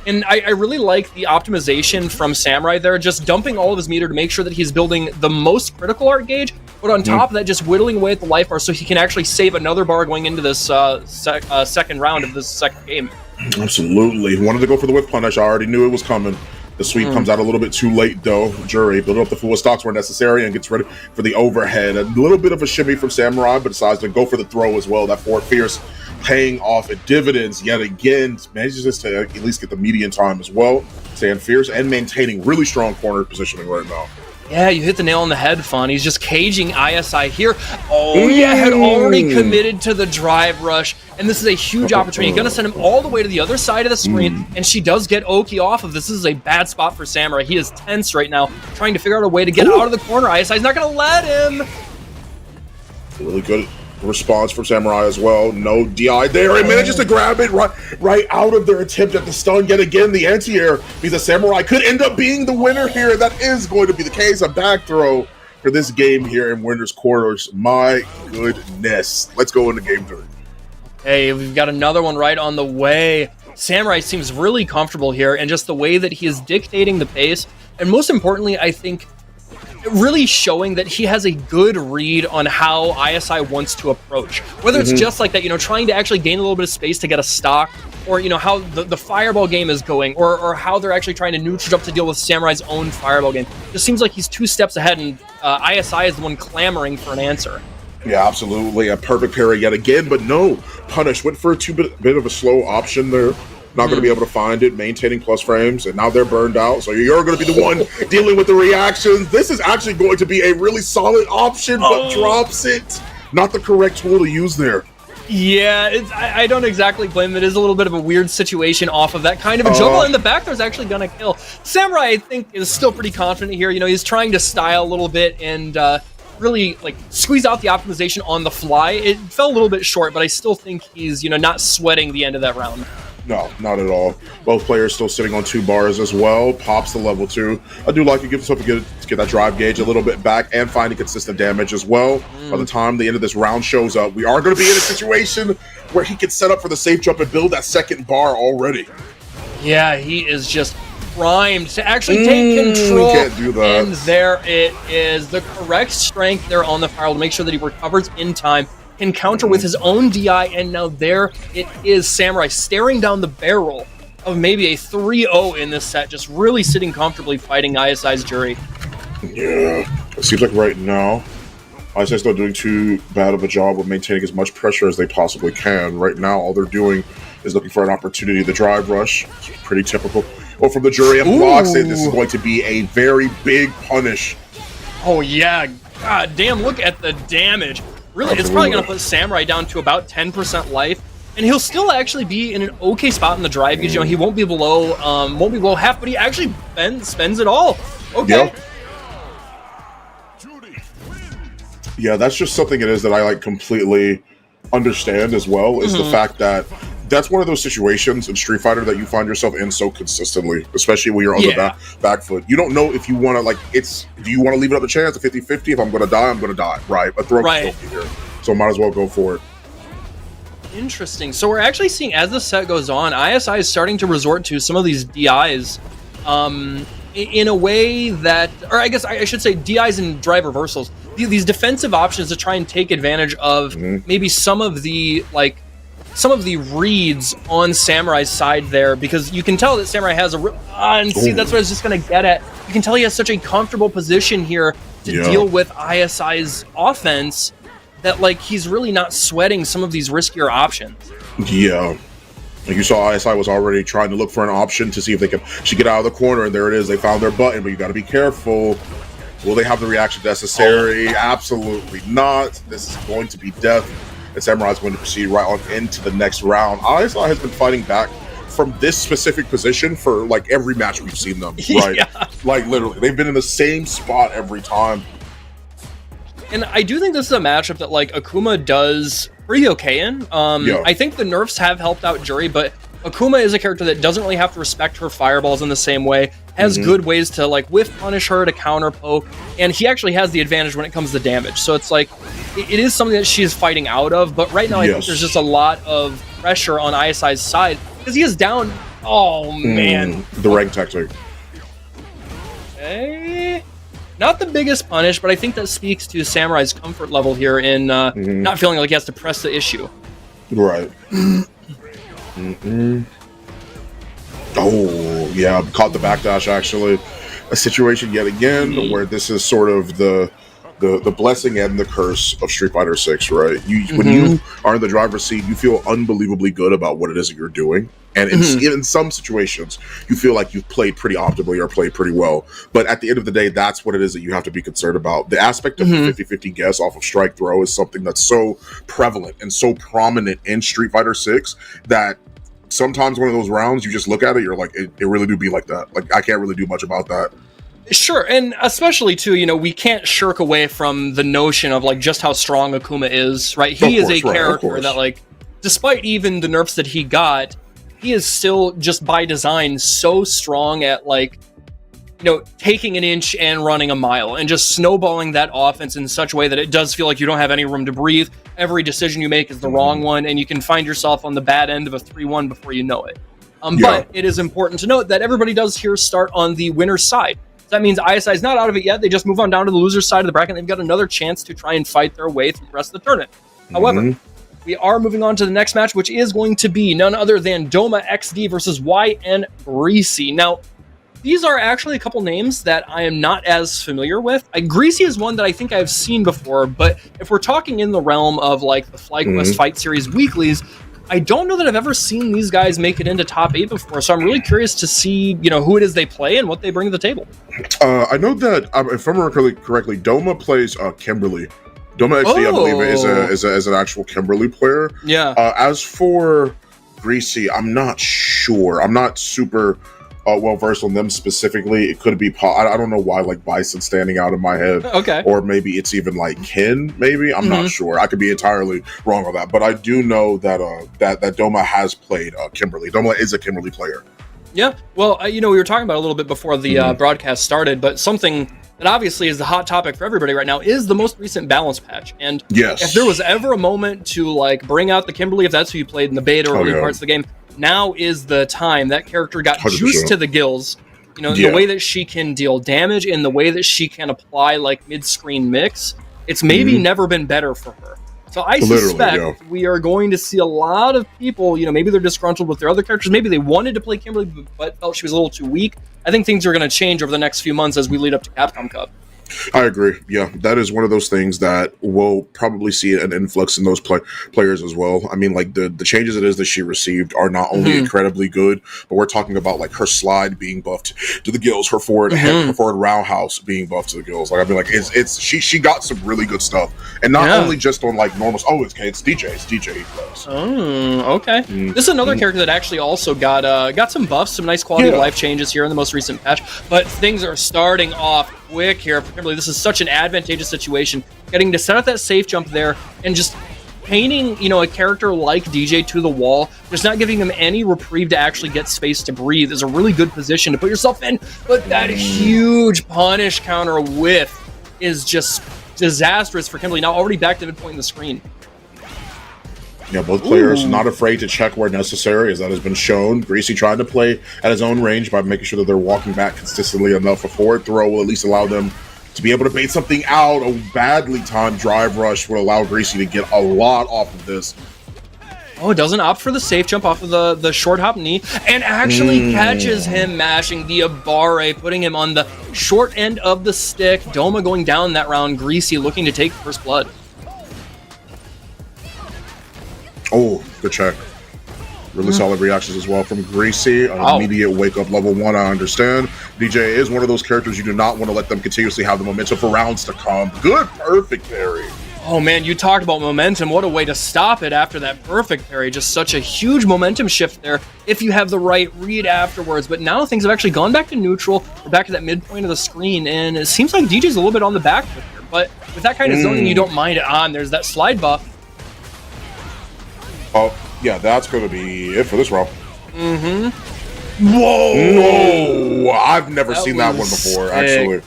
And I really like the optimization from Samurai there, just dumping all of his meter to make sure that he's building the most critical art gauge, but on top of that, just whittling away at the life bar so he can actually save another bar going into this second round of this second game. Absolutely. Wanted to go for the whip punish. I already knew it was coming. The sweep comes out a little bit too late, though. Jury building up the full stocks where necessary and gets ready for the overhead. A little bit of a shimmy from Samurai, but decides to go for the throw as well. That forward fierce paying off in dividends yet again. Manages to at least get the median time as well. Staying fierce and maintaining really strong corner positioning right now. Yeah, you hit the nail on the head, Fun. He's just caging ISI here. Oh, yeah, had already committed to the drive rush. And this is a huge opportunity. Going to send him all the way to the other side of the screen. And she does get Oki off of this. This is a bad spot for Samurai. He is tense right now, trying to figure out a way to get out of the corner. ISI's not going to let him. Really good response from Samurai as well. No DI there. He manages to grab it right out of their attempt at the stun. Yet again, the anti-air means that Samurai could end up being the winner here. That is going to be the case. A back throw for this game here in Winner's Quarters. My goodness. Let's go into game 3. Hey, we've got another one right on the way. Samurai seems really comfortable here, and just the way that he is dictating the pace, and most importantly, I think really showing that he has a good read on how ISI wants to approach. Whether it's just like that, trying to actually gain a little bit of space to get a stock, or, how the fireball game is going, or how they're actually trying to neutral up to deal with Samurai's own fireball game. Just seems like he's 2 steps ahead, and ISI is the one clamoring for an answer. Yeah, absolutely. A perfect parry yet again, but no punish. Went for a bit of a slow option there. Not going to be able to find it, maintaining plus frames, and now they're burned out. So you're going to be the one dealing with the reactions. This is actually going to be a really solid option, but drops it. Not the correct tool to use there. Yeah, I don't exactly blame him. It is a little bit of a weird situation off of that kind of a juggle, and the back throw's actually going to kill. Samurai, I think, is still pretty confident here. He's trying to style a little bit and really like squeeze out the optimization on the fly. It fell a little bit short, but I still think he's, not sweating the end of that round. No, not at all. Both players still sitting on 2 bars as well. Pops the level 2. I do like to give himself to get that drive gauge a little bit back and finding consistent damage as well. By the time the end of this round shows up, we are going to be in a situation where he can set up for the safe jump and build that second bar already. Yeah, he is just primed to actually take control. Can't do that. And there it is. The correct strength there on the firewall to make sure that he recovers in time. Can counter with his own DI, and now there it is. Samurai staring down the barrel of maybe a 3-0 in this set, just really sitting comfortably fighting ISI's Jury. Yeah, it seems like right now, ISI's not doing too bad of a job of maintaining as much pressure as they possibly can. Right now, all they're doing is looking for an opportunity. The drive rush, pretty typical. Well, from the Jury and blocks, this is going to be a very big punish. Oh yeah, god damn, look at the damage. Really, it's probably going to put Samurai down to about 10% life, and he'll still actually be in an okay spot in the drive gauge. He won't be below half, but he actually spends it all. Okay. Yeah, that's just something it is that I like completely understand as well, is the fact that that's one of those situations in Street Fighter that you find yourself in so consistently, especially when you're on the back foot. You don't know if you want to, do you want to leave it up to chance, a 50-50? If I'm going to die, I'm going to die, right? A throw can kill me here. So might as well go for it. Interesting. So we're actually seeing, as the set goes on, ISI is starting to resort to some of these DIs in a way that, or I guess I should say DIs and drive reversals. These defensive options to try and take advantage of maybe some of the reads on Samurai's side there, because you can tell that Samurai has see, that's what I was just going to get at. You can tell he has such a comfortable position here to deal with ISI's offense that, like, he's really not sweating some of these riskier options. Yeah. Like you saw, ISI was already trying to look for an option to see if they can get out of the corner, and there it is. They found their button, but you got to be careful. Will they have the reaction necessary? Absolutely not. This is going to be death. And Samurai is going to proceed right on into the next round. ISI has been fighting back from this specific position for like every match we've seen them, right? Like literally, they've been in the same spot every time. And I do think this is a matchup that like Akuma does pretty okay in. I think the nerfs have helped out Jury, but Akuma is a character that doesn't really have to respect her fireballs in the same way, has good ways to like whiff punish her, to counter poke, and he actually has the advantage when it comes to damage. So it's like, it is something that she is fighting out of, but right now I think there's just a lot of pressure on ISI's side, because he is down. Oh man. The rank tactic. Okay. Not the biggest punish, but I think that speaks to Samurai's comfort level here in not feeling like he has to press the issue. Right. Oh, yeah, caught the backdash, actually. A situation yet again where this is sort of the blessing and the curse of Street Fighter 6, right? When you are in the driver's seat, you feel unbelievably good about what it is that you're doing. And in some situations, you feel like you've played pretty optimally or played pretty well. But at the end of the day, that's what it is that you have to be concerned about. The aspect of the 50-50 guess off of strike throw is something that's so prevalent and so prominent in Street Fighter 6 that sometimes one of those rounds, you just look at it, you're like, it really do be like that. Like, I can't really do much about that. Sure, and especially too, we can't shirk away from the notion of like just how strong Akuma is, right? He is a character that, like, despite even the nerfs that he got, he is still just by design so strong at like, taking an inch and running a mile and just snowballing that offense in such a way that it does feel like you don't have any room to breathe. Every decision you make is the wrong one, and you can find yourself on the bad end of a 3-1 before you know it. But it is important to note that everybody does here start on the winner's side. So that means ISI is not out of it yet. They just move on down to the loser's side of the bracket, and they've got another chance to try and fight their way through the rest of the tournament. However, we are moving on to the next match, which is going to be none other than Doma XD versus YN Greasy. Now, these are actually a couple names that I am not as familiar with. Greasy is one that I think I've seen before, but if we're talking in the realm of like the FlyQuest Fight Series weeklies, I don't know that I've ever seen these guys make it into top 8 before, so I'm really curious to see, who it is they play and what they bring to the table. I know that, if I remember correctly, Doma plays Kimberly. Doma XD, I believe, is an actual Kimberly player. Yeah. As for Greasy, I'm not sure. I'm not super well versed on them specifically. It could be I don't know why like Bison standing out in my head. Okay. Or maybe it's even like Ken. Maybe I'm not sure. I could be entirely wrong on that. But I do know that that Doma has played Kimberly. Doma is a Kimberly player. Yeah. Well, we were talking about it a little bit before the broadcast started, but something that obviously is the hot topic for everybody right now is the most recent balance patch. And if there was ever a moment to like bring out the Kimberly, if that's who you played in the beta or early parts of the game, now is the time. That character got 100%. juiced to the gills. The way that she can deal damage and the way that she can apply like mid-screen mix, it's maybe never been better for her. So I suspect we are going to see a lot of people, maybe they're disgruntled with their other characters. Maybe they wanted to play Kimberly, but felt she was a little too weak. I think things are going to change over the next few months as we lead up to Capcom Cup. I agree. Yeah, that is one of those things that we'll probably see an influx in those players as well. I mean, like the changes it is that she received are not only incredibly good, but we're talking about like her slide being buffed to the gills, her forward her forward roundhouse being buffed to the gills. Like I mean, like it's she got some really good stuff, and not only just on like normal. Oh, it's DJ. It's DJ he plays. Oh, okay. This is another character that actually also got some buffs, some nice quality of life changes here in the most recent patch. But things are starting off quick here for Kimberly. This is such an advantageous situation, getting to set up that safe jump there and just painting a character like DJ to the wall, just not giving him any reprieve to actually get space to breathe is a really good position to put yourself in. But that huge punish counter whiff is just disastrous for Kimberly, now already back to midpoint in the screen. Yeah, both players not afraid to check where necessary, as that has been shown. Greasy trying to play at his own range by making sure that they're walking back consistently enough. A forward throw will at least allow them to be able to bait something out. A badly timed drive rush would allow Greasy to get a lot off of this. Oh, it doesn't opt for the safe jump off of the short hop knee, and actually catches him mashing the Abare, putting him on the short end of the stick. Doma going down that round. Greasy looking to take first blood. Oh, good check. Really solid reactions as well from Greasy. An immediate wake-up level 1, I understand. DJ is one of those characters you do not want to let them continuously have the momentum for rounds to come. Good, perfect parry. Oh man, you talked about momentum. What a way to stop it after that perfect parry. Just such a huge momentum shift there if you have the right read afterwards. But now things have actually gone back to neutral. We're back to that midpoint of the screen, and it seems like DJ's a little bit on the back foot here. But with that kind of zoning, you don't mind it on. There's that slide buff. Oh, yeah, that's going to be it for this round. Whoa! No! I've never seen that one before, actually.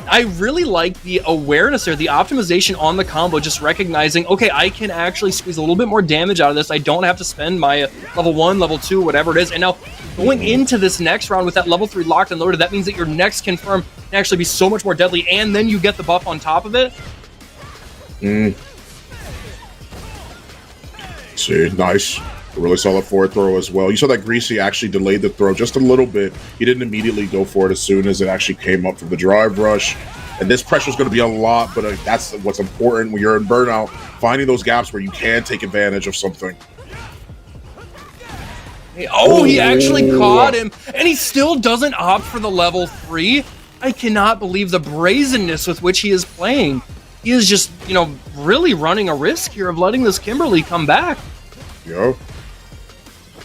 I really like the awareness there, the optimization on the combo, just recognizing, okay, I can actually squeeze a little bit more damage out of this. I don't have to spend my level 1, level 2, whatever it is. And now going into this next round with that level 3 locked and loaded, that means that your next confirm can actually be so much more deadly, and then you get the buff on top of it. See, nice. A really solid forward throw as well. You saw that Greasy actually delayed the throw just a little bit. He didn't immediately go for it as soon as it actually came up from the drive rush. And this pressure is going to be a lot, but that's what's important when you're in burnout, finding those gaps where you can take advantage of something. Oh, he actually caught him, and he still doesn't opt for the level 3. I cannot believe the brazenness with which he is playing. He is just, really running a risk here of letting this Kimberly come back. Yo.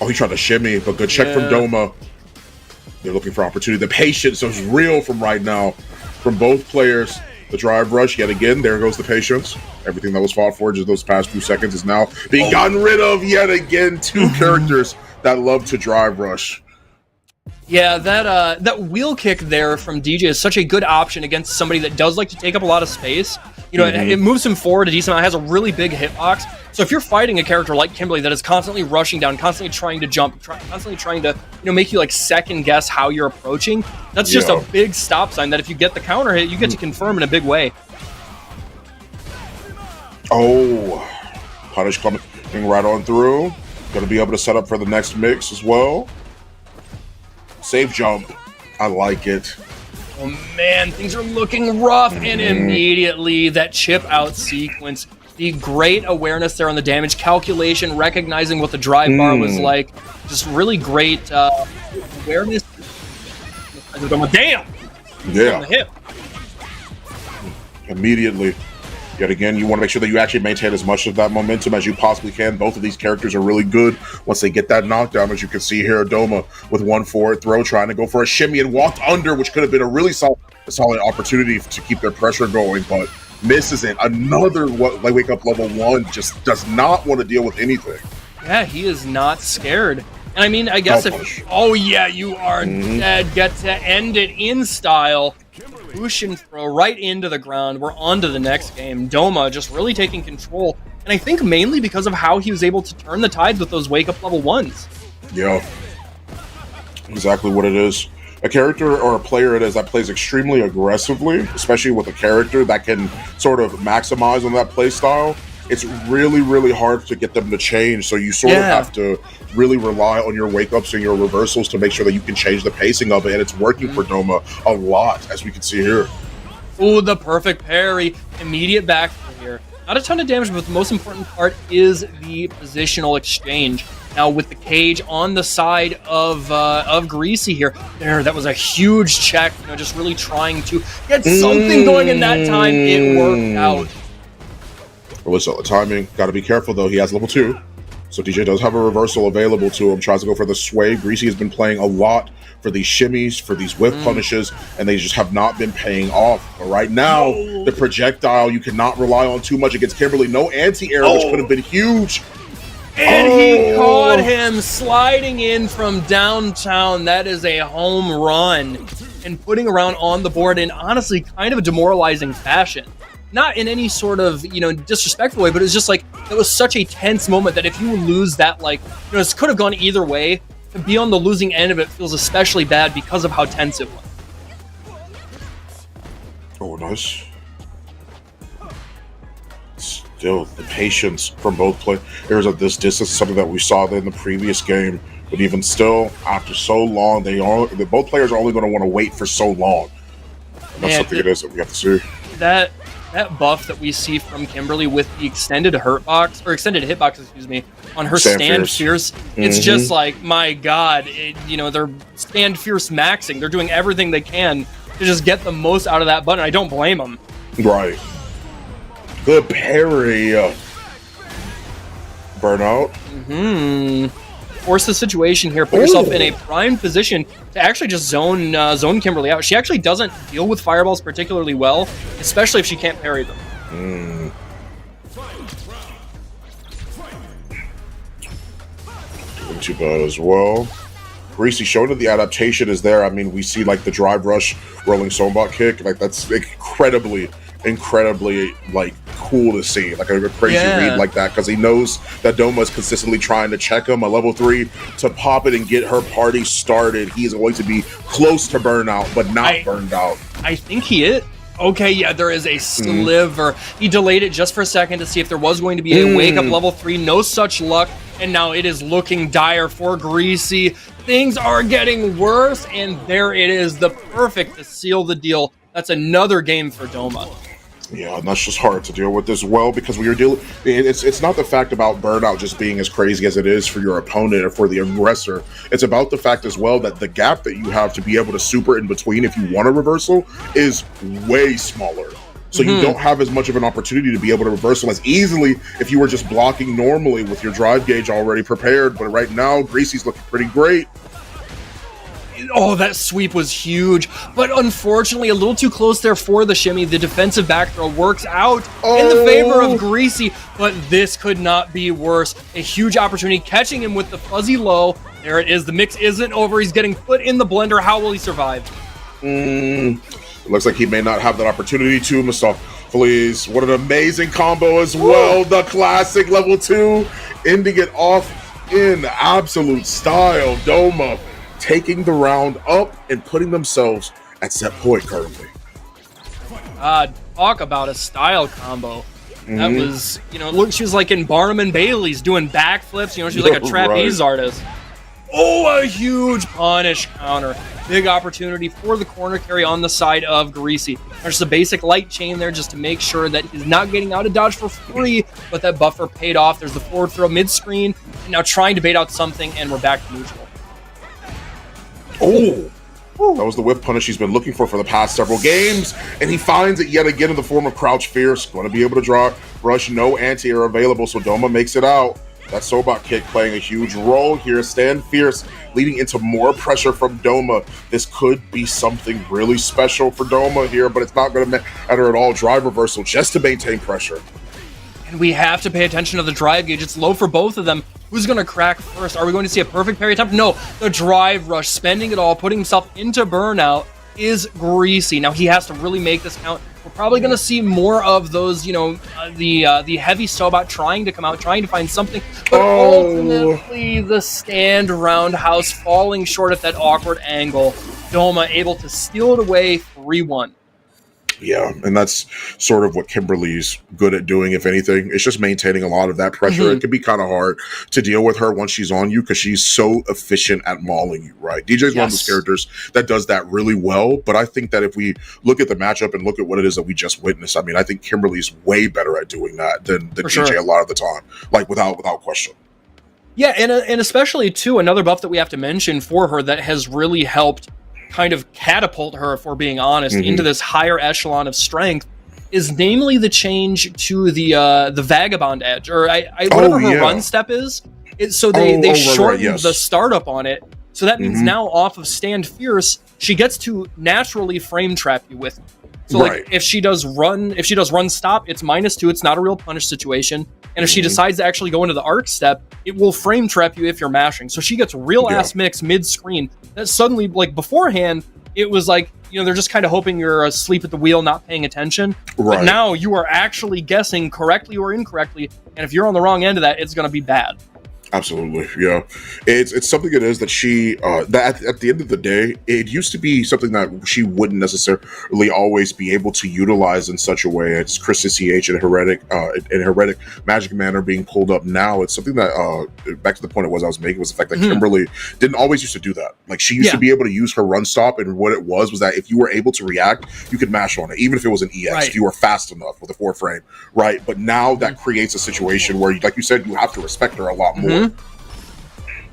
Oh, he tried to shimmy, but good check from Doma. They're looking for opportunity. The patience is real from right now from both players. The drive rush, yet again, there goes the patience. Everything that was fought for just those past few seconds is now being gotten rid of yet again. Two characters that love to drive rush. Yeah, that wheel kick there from DJ is such a good option against somebody that does like to take up a lot of space. It moves him forward a decent amount, has a really big hitbox. So if you're fighting a character like Kimberly that is constantly rushing down, constantly trying to jump, constantly trying to make you like second guess how you're approaching, that's just a big stop sign that if you get the counter hit, you get to confirm in a big way. Oh, punish coming right on through. Going to be able to set up for the next mix as well. Safe jump. I like it. Oh man, things are looking rough, and immediately that chip out sequence. The great awareness there on the damage calculation, recognizing what the drive bar was like. Just really great awareness. Damn! Yeah. On the hip. Immediately Yet again, you want to make sure that you actually maintain as much of that momentum as you possibly can. Both of these characters are really good once they get that knockdown, as you can see here. Doma with one forward throw, trying to go for a shimmy and walked under, which could have been a really solid opportunity to keep their pressure going, but misses it. Another wake up level 1 just does not want to deal with anything. Yeah, he is not scared. And I mean, I guess oh yeah, you are dead. Get to end it in style. Push and throw right into the ground. We're on to the next game. Doma just really taking control. And I think mainly because of how he was able to turn the tides with those wake up level 1s. Yeah. Exactly what it is. A character or a player it is that plays extremely aggressively, especially with a character that can sort of maximize on that play style. It's really, really hard to get them to change. So you sort of have to really rely on your wake-ups and your reversals to make sure that you can change the pacing of it. And it's working for Doma a lot, as we can see here. Ooh, the perfect parry. Immediate back here. Not a ton of damage, but the most important part is the positional exchange. Now with the cage on the side of Greasy here, that was a huge check. You know, just really trying to get something going in that time. It worked out. Listen, the timing, got to be careful though. He has level 2, so DJ does have a reversal available to him. Tries to go for the sway. Greasy has been playing a lot for these shimmies, for these whip punishes, and they just have not been paying off. But right now, the projectile, you cannot rely on too much against Kimberly. No anti-air, which could have been huge. And he caught him sliding in from downtown. That is a home run. And putting around on the board in honestly kind of a demoralizing fashion. Not in any sort of, you know, disrespectful way, but it's just like, it was such a tense moment that if you lose that, like, you know, this could have gone either way. To be on the losing end of it feels especially bad because of how tense it was. Oh, nice. Still, the patience from both players at this distance is something that we saw in the previous game. But even still, after so long, both players are only going to want to wait for so long. And that's something it is that we have to see. That buff that we see from Kimberly with the extended hitbox, excuse me, on her stand fierce, it's just like, my God, you know, they're stand fierce maxing. They're doing everything they can to just get the most out of that button. I don't blame them. Right. Good parry. Burnout. Force the situation here. Put yourself in a prime position to actually just zone Kimberly out. She actually doesn't deal with fireballs particularly well, especially if she can't parry them. Doing too bad as well. Greasy showing that the adaptation is there. I mean, we see like the drive rush rolling sombot kick. Like that's incredibly like cool to see, like a crazy read like that, because he knows that Doma's consistently trying to check him. A level 3 to pop it and get her party started. He's going to be close to burnout, but not burned out. I think he is. Okay, yeah, there is a sliver. He delayed it just for a second to see if there was going to be a wake up level 3. No such luck, and now it is looking dire for Greasy. Things are getting worse, and there it is, the perfect to seal the deal. That's another game for Doma. Yeah, and that's just hard to deal with as well, because when you're dealing, it's not the fact about burnout just being as crazy as it is for your opponent or for the aggressor. It's about the fact as well that the gap that you have to be able to super in between if you want a reversal is way smaller. So you don't have as much of an opportunity to be able to reversal as easily if you were just blocking normally with your drive gauge already prepared. But right now, Greasy's looking pretty great. Oh, that sweep was huge, but unfortunately a little too close there for the shimmy. The defensive back throw works out in the favor of Greasy, but this could not be worse. A huge opportunity, catching him with the fuzzy low. There it is. The mix isn't over. He's getting put in the blender. How will he survive? It looks like he may not have that opportunity to. Mustafa, please. What an amazing combo as well. The classic level 2, ending it off in absolute style. Doma taking the round up and putting themselves at set point currently. Talk about a style combo. That was, you know, look, she was like in Barnum and Bailey's doing backflips. You know, she was like a trapeze artist. Oh, a huge punish counter. Big opportunity for the corner carry on the side of Greasy. There's just a basic light chain there just to make sure that he's not getting out of dodge for free, but that buffer paid off. There's the forward throw mid-screen, and now trying to bait out something, and we're back to neutral. Oh, That was the whiff punish he's been looking for the past several games, and he finds it yet again in the form of Crouch Fierce. Going to be able to draw rush, no anti-air available, so Doma makes it out. That Sobot kick playing a huge role here. Stand Fierce leading into more pressure from Doma. This could be something really special for Doma here, but it's not going to matter at all. Drive reversal just to maintain pressure. And we have to pay attention to the drive gauge. It's low for both of them. Who's going to crack first? Are we going to see a perfect parry attempt? No, the drive rush, spending it all, putting himself into burnout is greasy. Now he has to really make this count. We're probably going to see more of those, you know, the heavy Sobot trying to come out, trying to find something, but ultimately the stand roundhouse falling short at that awkward angle. Doma able to steal it away 3-1. Yeah, and that's sort of what Kimberly's good at doing, if anything. It's just maintaining a lot of that pressure. It can be kind of hard to deal with her once she's on you because she's so efficient at mauling you, right? DJ's one of those characters that does that really well, but I think that if we look at the matchup and look at what it is that we just witnessed, I mean, I think Kimberly's way better at doing that than DJ a lot of the time, like without question. Yeah, and especially, too, another buff that we have to mention for her that has really helped kind of catapult her, if we're being honest, into this higher echelon of strength is namely the change to the Vagabond Edge, or whatever her run step is. So they shortened the startup on it. So that means now off of Stand Fierce, she gets to naturally frame trap you with it. So like if she does run stop, it's -2. It's not a real punish situation. And if she decides to actually go into the arc step, it will frame trap you if you're mashing. So she gets real ass mix mid screen. That suddenly, like beforehand, it was like, you know, they're just kind of hoping you're asleep at the wheel, not paying attention. But now you are actually guessing correctly or incorrectly, and if you're on the wrong end of that, it's going to be bad. Absolutely, yeah. It's something it is that she that at the end of the day, it used to be something that she wouldn't necessarily always be able to utilize in such a way as Chris CH and Heretic Magic Man are being pulled up now. It's something that back to the point I was making was the fact that Kimberly didn't always used to do that. Like she used to be able to use her run stop, and what it was that if you were able to react, you could mash on it, even if it was an EX, if you were fast enough with a 4 frame, right? But now that creates a situation where, like you said, you have to respect her a lot more.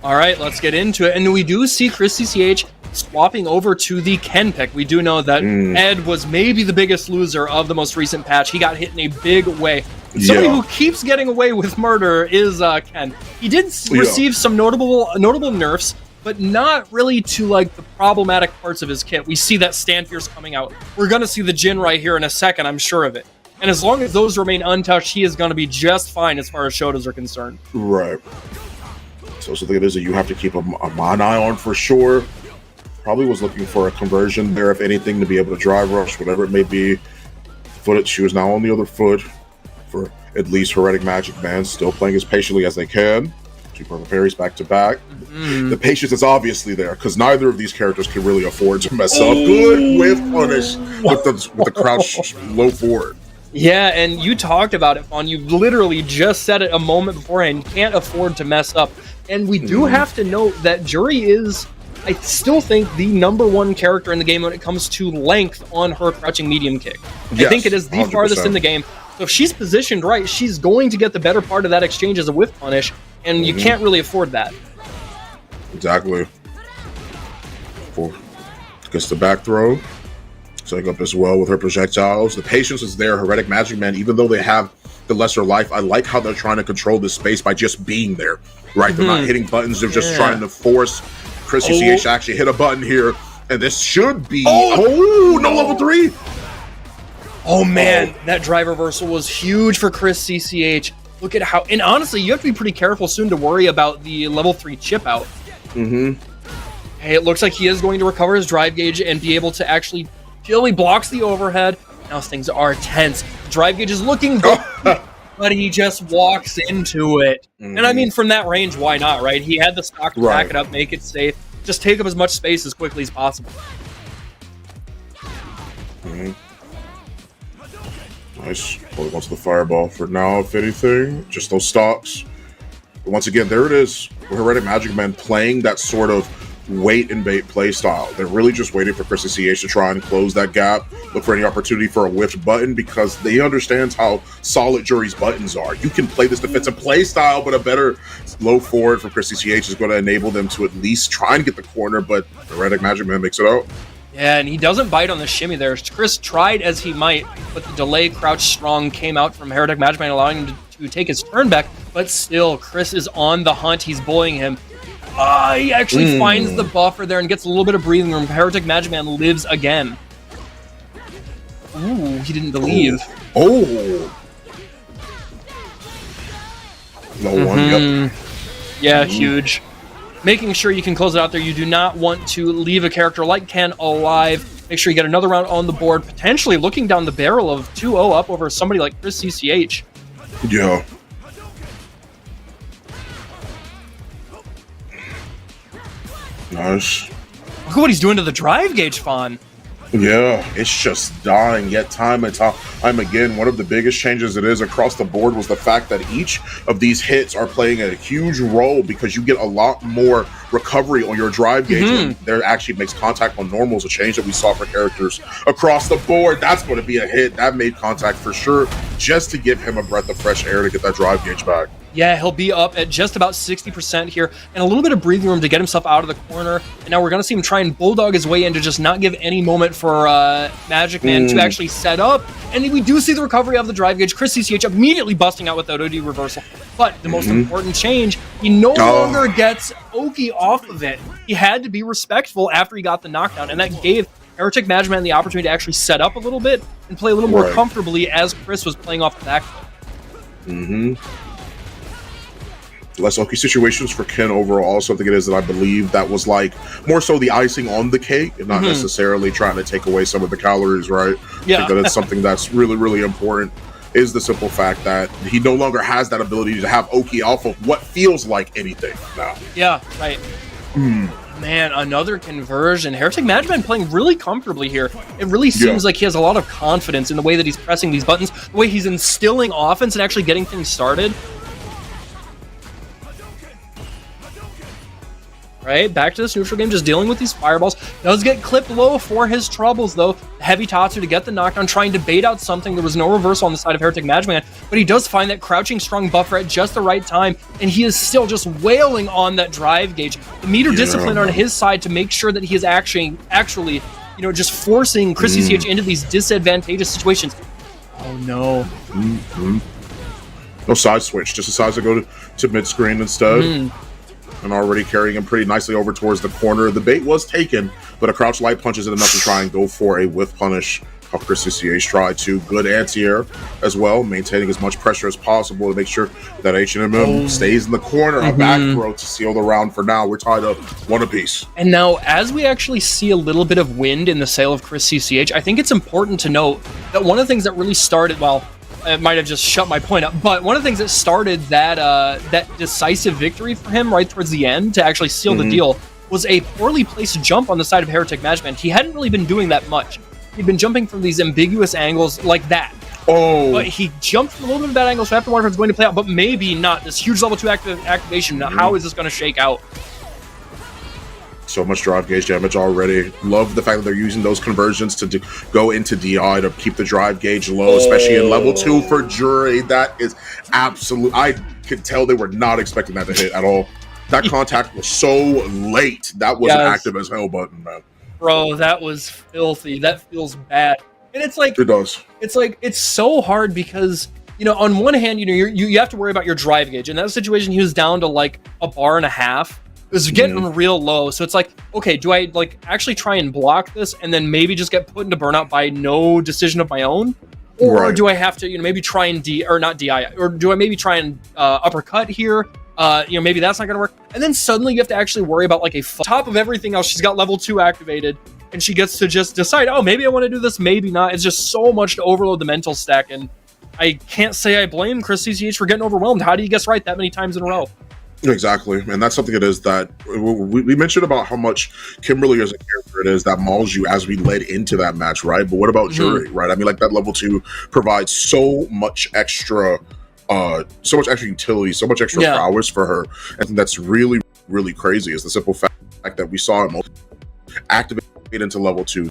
All right, let's get into it. And we do see Chris CCH swapping over to the Ken pick. We do know that Ed was maybe the biggest loser of the most recent patch. He got hit in a big way. Somebody who keeps getting away with murder is Ken. He did receive some notable nerfs, but not really to like the problematic parts of his kit. We see that Stand Fierce coming out. We're going to see the Jin right here in a second, I'm sure of it. And as long as those remain untouched, he is going to be just fine as far as Shotas are concerned. Right. So something it is that you have to keep an eye on for sure. Probably was looking for a conversion there, if anything, to be able to drive rush, whatever it may be. She was now on the other foot for at least Heretic Magic Man, still playing as patiently as they can. 2 perfect parries back to back. The patience is obviously there because neither of these characters can really afford to mess up. Good whiff punish with the crouch low forward. Yeah, and you talked about it, Fawn. You literally just said it a moment beforehand. You can't afford to mess up. And we do have to note that Jury is, I still think, the #1 character in the game when it comes to length on her crouching medium kick. I think it is the 100%. Farthest in the game. So if she's positioned right, she's going to get the better part of that exchange as a whiff punish, and you can't really afford that. Exactly. Gets the back throw. Setting up as well with her projectiles. The patience is there. Heretic Magic Man, even though they have the lesser life, I like how they're trying to control this space by just being there, right? They're not hitting buttons. They're just trying to force Chris CCH to actually hit a button here. And this should be... no level 3! Oh, man. That drive reversal was huge for Chris CCH. Look at how... And honestly, you have to be pretty careful soon to worry about the level 3 chip out. Hey, it looks like he is going to recover his drive gauge and be able to actually... He blocks the overhead. Now things are tense. Drive gauge is looking good, but he just walks into it. And I mean, from that range, why not, right? He had the stock to back it up, make it safe. Just take up as much space as quickly as possible. Nice. Holding onto the fireball for now, if anything. Just those stocks. But once again, there it is. Heretic Magic Man playing that sort of wait and bait play style. They're really just waiting for CH to try and close that gap, look for any opportunity for a whiffed button, because they understand how solid Jury's buttons are. You can play this defensive play style, but a better low forward from CH is going to enable them to at least try and get the corner, but the Heretic Magic Man makes it out. Yeah, and he doesn't bite on the shimmy there. Chris tried as he might, but the delay crouch strong came out from Heretic Magic Man, allowing him to take his turn back, but still, Chris is on the hunt. He's bullying him. He actually finds the buffer there and gets a little bit of breathing room. Heretic Magic Man lives again. Ooh, he didn't believe. Oh. Low one, yep. Yeah, huge. Making sure you can close it out there. You do not want to leave a character like Ken alive. Make sure you get another round on the board, potentially looking down the barrel of 2-0 up over somebody like Chris CCH. Yeah. Nice. Look at what he's doing to the drive gauge, Fawn. Yeah, it's just dying yet time and time again. One of the biggest changes it is across the board was the fact that each of these hits are playing a huge role, because you get a lot more recovery on your drive gauge when there actually makes contact on normals, a change that we saw for characters across the board. That's going to be a hit. That made contact for sure, just to give him a breath of fresh air to get that drive gauge back. Yeah, he'll be up at just about 60% here, and a little bit of breathing room to get himself out of the corner. And now we're going to see him try and bulldog his way in to just not give any moment for Magic Man to actually set up. And we do see the recovery of the drive gauge. Chris CCH immediately busting out with that OD reversal. But the most important change, he no longer gets Oki off of it. He had to be respectful after he got the knockdown, and that gave Heretic Magic Man the opportunity to actually set up a little bit and play a little more comfortably as Chris was playing off the back foot. Less Oki situations for Ken overall. Something it is that I believe that was like more so the icing on the cake, and not necessarily trying to take away some of the calories, right? Yeah. I think that it's something that's really, really important, is the simple fact that he no longer has that ability to have Oki off of what feels like anything now. Yeah, right. Man, another conversion. Heretic Magic Man playing really comfortably here. It really seems like he has a lot of confidence in the way that he's pressing these buttons, the way he's instilling offense and actually getting things started. Right, back to this neutral game, just dealing with these fireballs. Does get clipped low for his troubles, though. Heavy Tatsu to get the knockdown, trying to bait out something. There was no reversal on the side of Heretic Magic Man, but he does find that crouching strong buffer at just the right time, and he is still just wailing on that drive gauge. The meter discipline on his side to make sure that he is actually, you know, just forcing Chris CCH into these disadvantageous situations. Oh no. No side switch, just decides to go to mid-screen instead. And already carrying him pretty nicely over towards the corner. The bait was taken, but a crouch light punch isn't enough to try and go for a whiff punish. How Chris CCH tried to. Good anti-air as well, maintaining as much pressure as possible to make sure that H&M stays in the corner. A back throw to seal the round for now. We're tied up 1 apiece. And now, as we actually see a little bit of wind in the sail of Chris CCH, I think it's important to note that one of the things that really started, well, it might have just shut my point up, but one of the things that started that that decisive victory for him right towards the end to actually seal the deal was a poorly placed jump on the side of Heretic Magic Man. He hadn't really been doing that much. He'd been jumping from these ambiguous angles like that. But he jumped from a little bit of bad angles, so I have to wonder if it's going to play out, but maybe not. This huge level 2 activation, how is this going to shake out? So much drive gauge damage already. Love the fact that they're using those conversions to go into DI to keep the drive gauge low, especially in level 2 for Jury. That is absolute. I could tell they were not expecting that to hit at all. That contact was so late. That was an active as hell button, man. Bro, that was filthy. That feels bad. And it's like, it does. It's like, it's so hard because, you know, on one hand, you know, you have to worry about your drive gauge. In that situation, he was down to like a bar and a half. It was getting real low. So it's like, okay, do I like actually try and block this and then maybe just get put into burnout by no decision of my own? Or do I have to, you know, maybe try and not DI, or do I maybe try and uppercut here? You know, maybe that's not going to work. And then suddenly you have to actually worry about like top of everything else. She's got level 2 activated and she gets to just decide, oh, maybe I want to do this, maybe not. It's just so much to overload the mental stack. And I can't say I blame Chris CCH for getting overwhelmed. How do you guess right that many times in a row? Exactly, and that's something it is that we mentioned about how much Kimberly as a character it is that mauls you as we led into that match, right? But what about Jury, right? I mean, like that level 2 provides so much extra utility, so much extra prowess for her. I think that's really, really crazy. Is the simple fact fact that we saw it activate into level 2,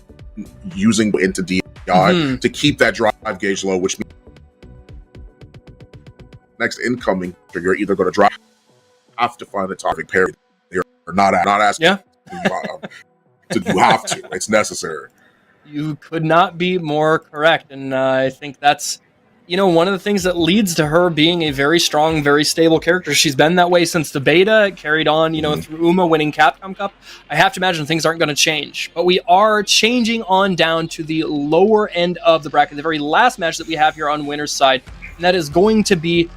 using into DI to keep that drive gauge low, which means next incoming, you're either going to drive, have to find a target parry, or not asking to you have to. It's necessary. You could not be more correct, and I think that's, one of the things that leads to her being a very strong, very stable character. She's been that way since the beta, carried on, through Uma winning Capcom Cup. I have to imagine things aren't going to change, but we are changing on down to the lower end of the bracket, the very last match that we have here on winner's side, and that is going to be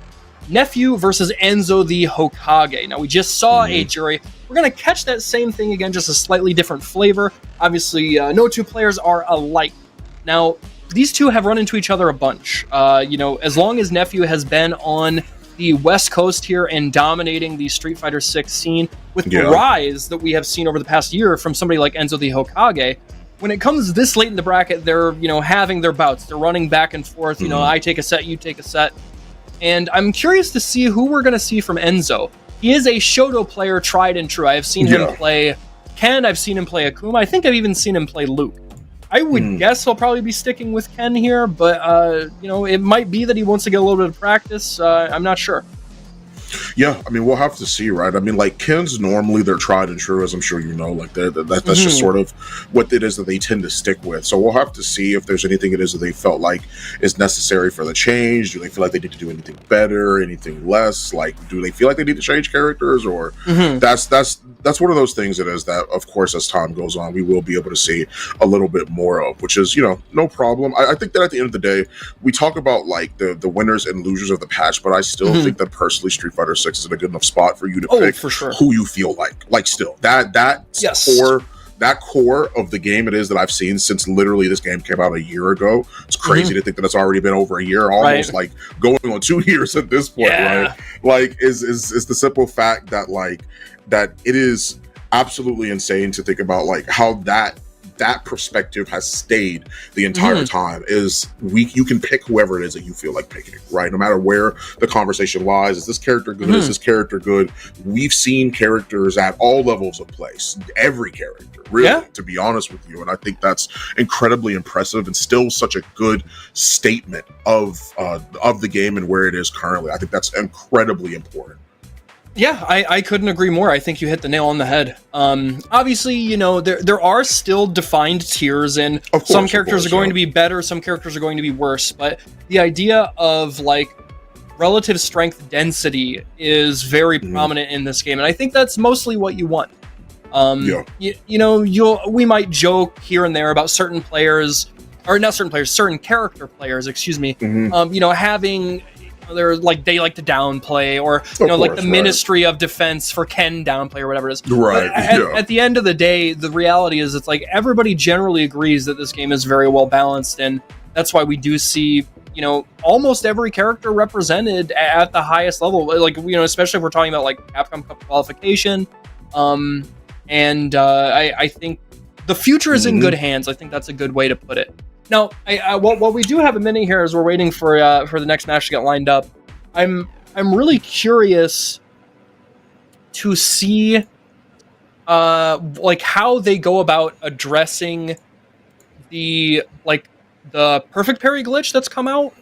Nephew versus Enzo the Hokage. Now, we just saw a jury. We're going to catch that same thing again, just a slightly different flavor. Obviously, no two players are alike. Now, these two have run into each other a bunch. As long as Nephew has been on the West Coast here and dominating the Street Fighter 6 scene, with the rise that we have seen over the past year from somebody like Enzo the Hokage, when it comes this late in the bracket, they're, having their bouts. They're running back and forth. I take a set, you take a set. And I'm curious to see who we're going to see from Enzo. He is a Shoto player, tried and true. I have seen him play Ken. I've seen him play Akuma. I think I've even seen him play Luke. I would guess he'll probably be sticking with Ken here, but, it might be that he wants to get a little bit of practice. I'm not sure. Yeah, I mean, we'll have to see, right? I mean, like, Ken's normally they're tried and true, as I'm sure you know. Like, that's just sort of what it is that they tend to stick with. So we'll have to see if there's anything it is that they felt like is necessary for the change. Do they feel like they need to do anything better, anything less? Like, do they feel like they need to change characters? Or that's one of those things it is that, of course, as time goes on, we will be able to see a little bit more of, which is, no problem. I think that at the end of the day, we talk about, like, the winners and losers of the patch, but I still think that personally Street Fighter 6 is in a good enough spot for you to pick for sure. who you feel like. Like, still, that core of the game it is that I've seen since literally this game came out a year ago. It's crazy to think that it's already been over a year, almost like going on 2 years at this point, right? Like, is the simple fact that, like, that it is absolutely insane to think about, like, how that perspective has stayed the entire time. Is you can pick whoever it is that you feel like picking, right? No matter where the conversation lies. Is this character good? Is this character good? We've seen characters at all levels of play, every character, really, to be honest with you. And I think that's incredibly impressive and still such a good statement of the game and where it is currently. I think that's incredibly important. Yeah, I couldn't agree more. I think you hit the nail on the head. Obviously, there are still defined tiers, and some characters are going to be better, some characters are going to be worse, but the idea of, like, relative strength density is very prominent in this game, and I think that's mostly what you want. We might joke here and there about certain players, or not certain players, certain character players, having... They're like, they like to downplay, or like the Ministry of Defense for Ken downplay, or whatever it is. Right. At the end of the day, the reality is it's like everybody generally agrees that this game is very well balanced, and that's why we do see almost every character represented at the highest level. Like, especially if we're talking about like Capcom Cup qualification. I think the future is in good hands. I think that's a good way to put it. Now, while we do have a minute here as we're waiting for the next match to get lined up, I'm really curious to see like how they go about addressing the perfect parry glitch that's come out.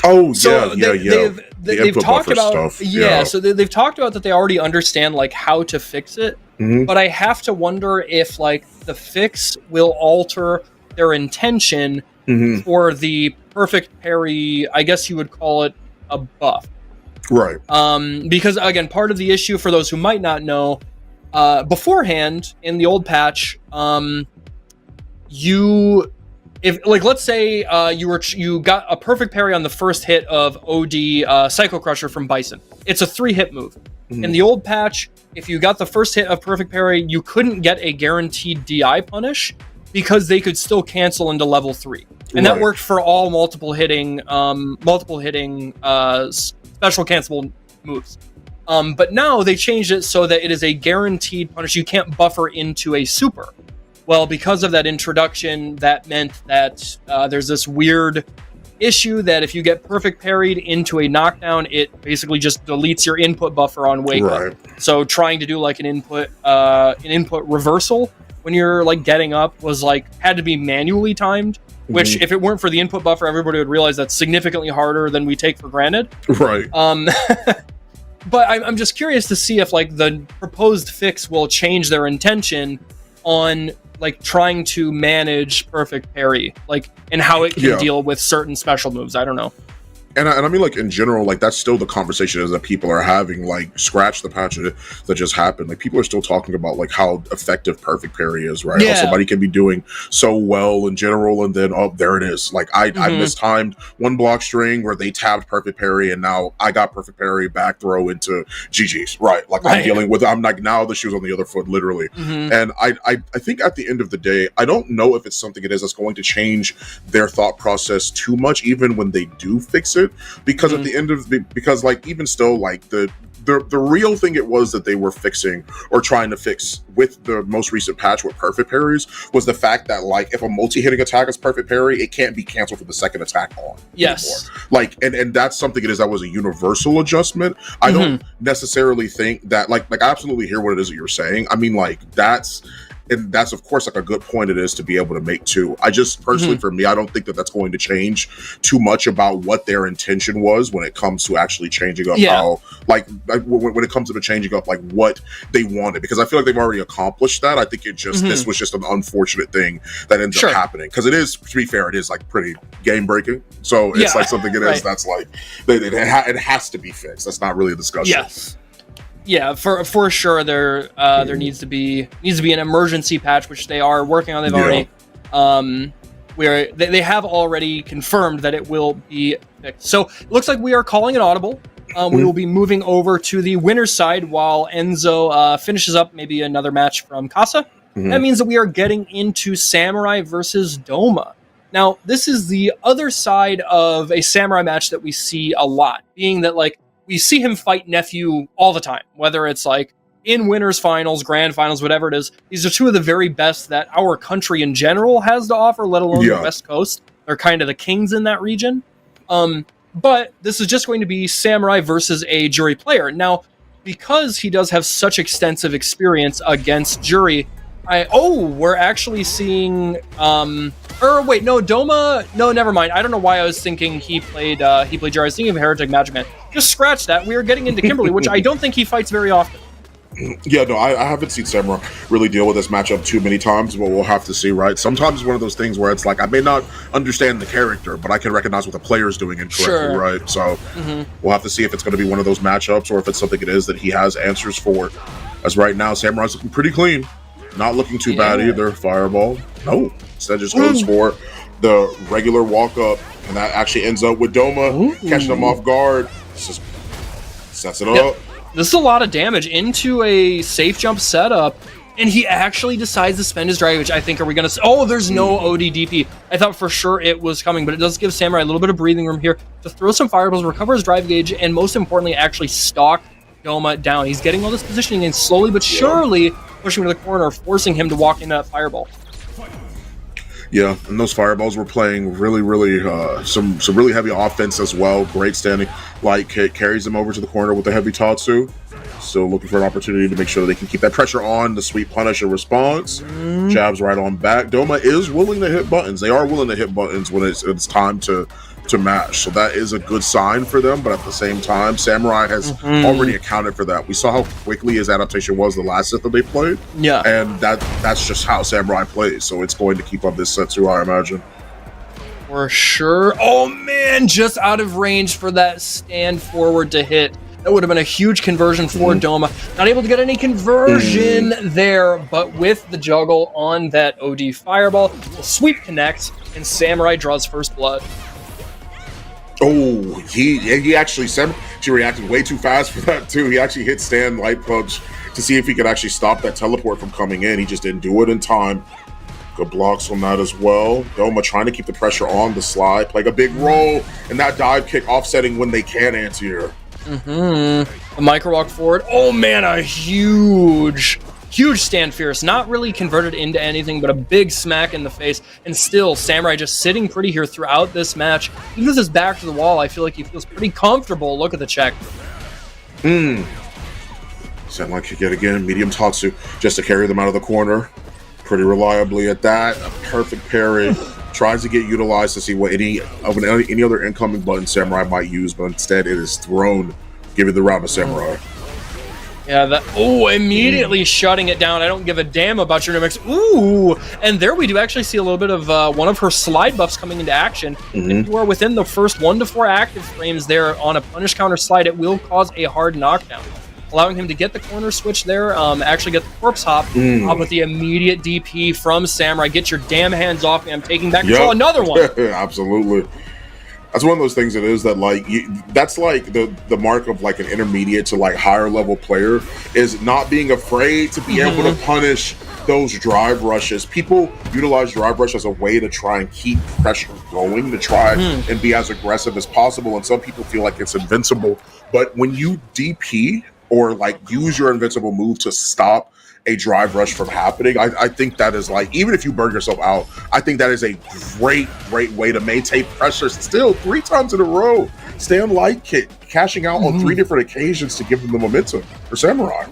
Oh, so they've talked about stuff. So they've talked about that they already understand like how to fix it, but I have to wonder if like the fix will alter their intention for the perfect parry. I guess you would call it a buff, right? Because again, part of the issue for those who might not know, beforehand in the old patch, let's say you got a perfect parry on the first hit of OD Psycho Crusher from Bison. It's a 3-hit move. In the old patch, if you got the first hit of perfect parry, you couldn't get a guaranteed DI punish, because they could still cancel into level 3. And that worked for all multiple hitting special cancelable moves. But now they changed it so that it is a guaranteed punish. You can't buffer into a super. Well, because of that introduction, that meant that there's this weird issue that if you get perfect parried into a knockdown, it basically just deletes your input buffer on wake up. So trying to do like an input reversal when you're like getting up was like had to be manually timed, which if it weren't for the input buffer, everybody would realize that's significantly harder than we take for granted. Right. But I'm just curious to see if like the proposed fix will change their intention on like trying to manage perfect parry, like, and how it can deal with certain special moves. I don't know. And I mean, like, in general, like, that's still the conversation is that people are having, like, scratch the patch that just happened. Like, people are still talking about, like, how effective perfect parry is, right? How somebody can be doing so well in general, and then, oh, there it is. Like, I mistimed one block string where they tabbed perfect parry, and now I got perfect parry back throw into GG's, right? Like, I'm like, now the shoe's on the other foot, literally. And I think at the end of the day, I don't know if it's something it is that's going to change their thought process too much, even when they do fix it. Because at the end of because like even still like the real thing it was that they were fixing or trying to fix with the most recent patch with perfect parries was the fact that like if a multi-hitting attack is perfect parry, it can't be canceled for the second attack on anymore. Like and that's something it is that was a universal adjustment. I don't necessarily think that like I absolutely hear what it is that you're saying. I mean like that's of course like a good point it is to be able to make too. I just personally for me, I don't think that that's going to change too much about what their intention was when it comes to actually changing up how like when it comes to the changing up like what they wanted, because I feel like they've already accomplished that. I think it just this was just an unfortunate thing that ends up happening, because it is, to be fair, it is like pretty game breaking, so it's like something it is that's like it has to be fixed. That's not really a discussion. Yeah, for sure there needs to be an emergency patch, which they are working on. They've already where they have already confirmed that it will be fixed. So it looks like we are calling an audible. We will be moving over to the winner's side while Enzo finishes up maybe another match from Casa. That means that we are getting into Samurai versus Doma. Now, this is the other side of a Samurai match that we see a lot, being that like we see him fight Nephew all the time, whether it's like in winners finals, grand finals, whatever it is. These are two of the very best that our country in general has to offer, let alone the West Coast. They're kind of the kings in that region. But this is just going to be Samurai versus a Jury player. Now, because he does have such extensive experience against Jury, we're actually seeing Doma. No, never mind. I don't know why I was thinking he played Jury. I was thinking of Heretic Magic Man. Just scratch that. We are getting into Kimberly, which I don't think he fights very often. Yeah, no, I haven't seen Samurai really deal with this matchup too many times, but we'll have to see, right? Sometimes it's one of those things where it's like, I may not understand the character, but I can recognize what the player's doing incorrectly, right? So we'll have to see if it's going to be one of those matchups or if it's something it is that he has answers for. As right now, Samurai's looking pretty clean. Not looking too bad either. Fireball. No. Instead just goes for the regular walk up, and that actually ends up with Doma catching him off guard. Just sets it up. This is a lot of damage into a safe jump setup, and he actually decides to spend his drive, which I think are we going to... Oh, there's no ODDP. I thought for sure it was coming, but it does give Samurai a little bit of breathing room here to throw some fireballs, recover his drive gauge, and most importantly, actually stalk Doma down. He's getting all this positioning and slowly but surely pushing him to the corner, forcing him to walk into that fireball. Yeah, and those fireballs were playing really, really some really heavy offense as well. Great standing light kick, carries them over to the corner with the heavy Tatsu. Still looking for an opportunity to make sure that they can keep that pressure on. The sweet punish and response. Jabs right on back. Doma is willing to hit buttons. They are willing to hit buttons when it's time to match. So that is a good sign for them. But at the same time, Samurai has already accounted for that. We saw how quickly his adaptation was the last set that they played. Yeah. And that's just how Samurai plays. So it's going to keep up this set too, I imagine. For sure. Oh man, just out of range for that stand forward to hit. That would have been a huge conversion for Doma. Not able to get any conversion there, but with the juggle on that OD fireball, sweep connect, and Samurai draws first blood. Oh, he actually reacted way too fast for that too. He actually hit stand light punch to see if he could actually stop that teleport from coming in. He just didn't do it in time. Good blocks on that as well. Doma trying to keep the pressure on the slide, playing a big roll, and that dive kick offsetting when they can anti-air. A micro walk forward. Oh man, a huge Huge stand fierce, not really converted into anything, but a big smack in the face. And still, Samurai just sitting pretty here throughout this match. Even with his back to the wall, I feel like he feels pretty comfortable. Look at the check. Samurai kick yet again. Medium Tatsu just to carry them out of the corner. Pretty reliably at that. A perfect parry. Tries to get utilized to see what any other incoming button Samurai might use, but instead it is thrown, giving the round to Samurai. Yeah, immediately shutting it down. I don't give a damn about your mix. Ooh, and there we do actually see a little bit of one of her slide buffs coming into action. If you are within the first 1 to 4 active frames there on a punish counter slide, it will cause a hard knockdown, allowing him to get the corner switch there, actually get the corpse hop, with the immediate DP from Samurai. Get your damn hands off me. I'm taking back control. Another one. Absolutely. That's one of those things that is that, like, that's like the mark of like an intermediate to like higher level player, is not being afraid to be able to punish those drive rushes. People utilize drive rush as a way to try and keep pressure going, to try and be as aggressive as possible. And some people feel like it's invincible. But when you DP or like use your invincible move to stop a drive rush from happening, I think that is like, even if you burn yourself out, I think that is a great way to maintain pressure still 3 times in a row. Stand light kick, cashing out on 3 different occasions to give them the momentum for Samurai.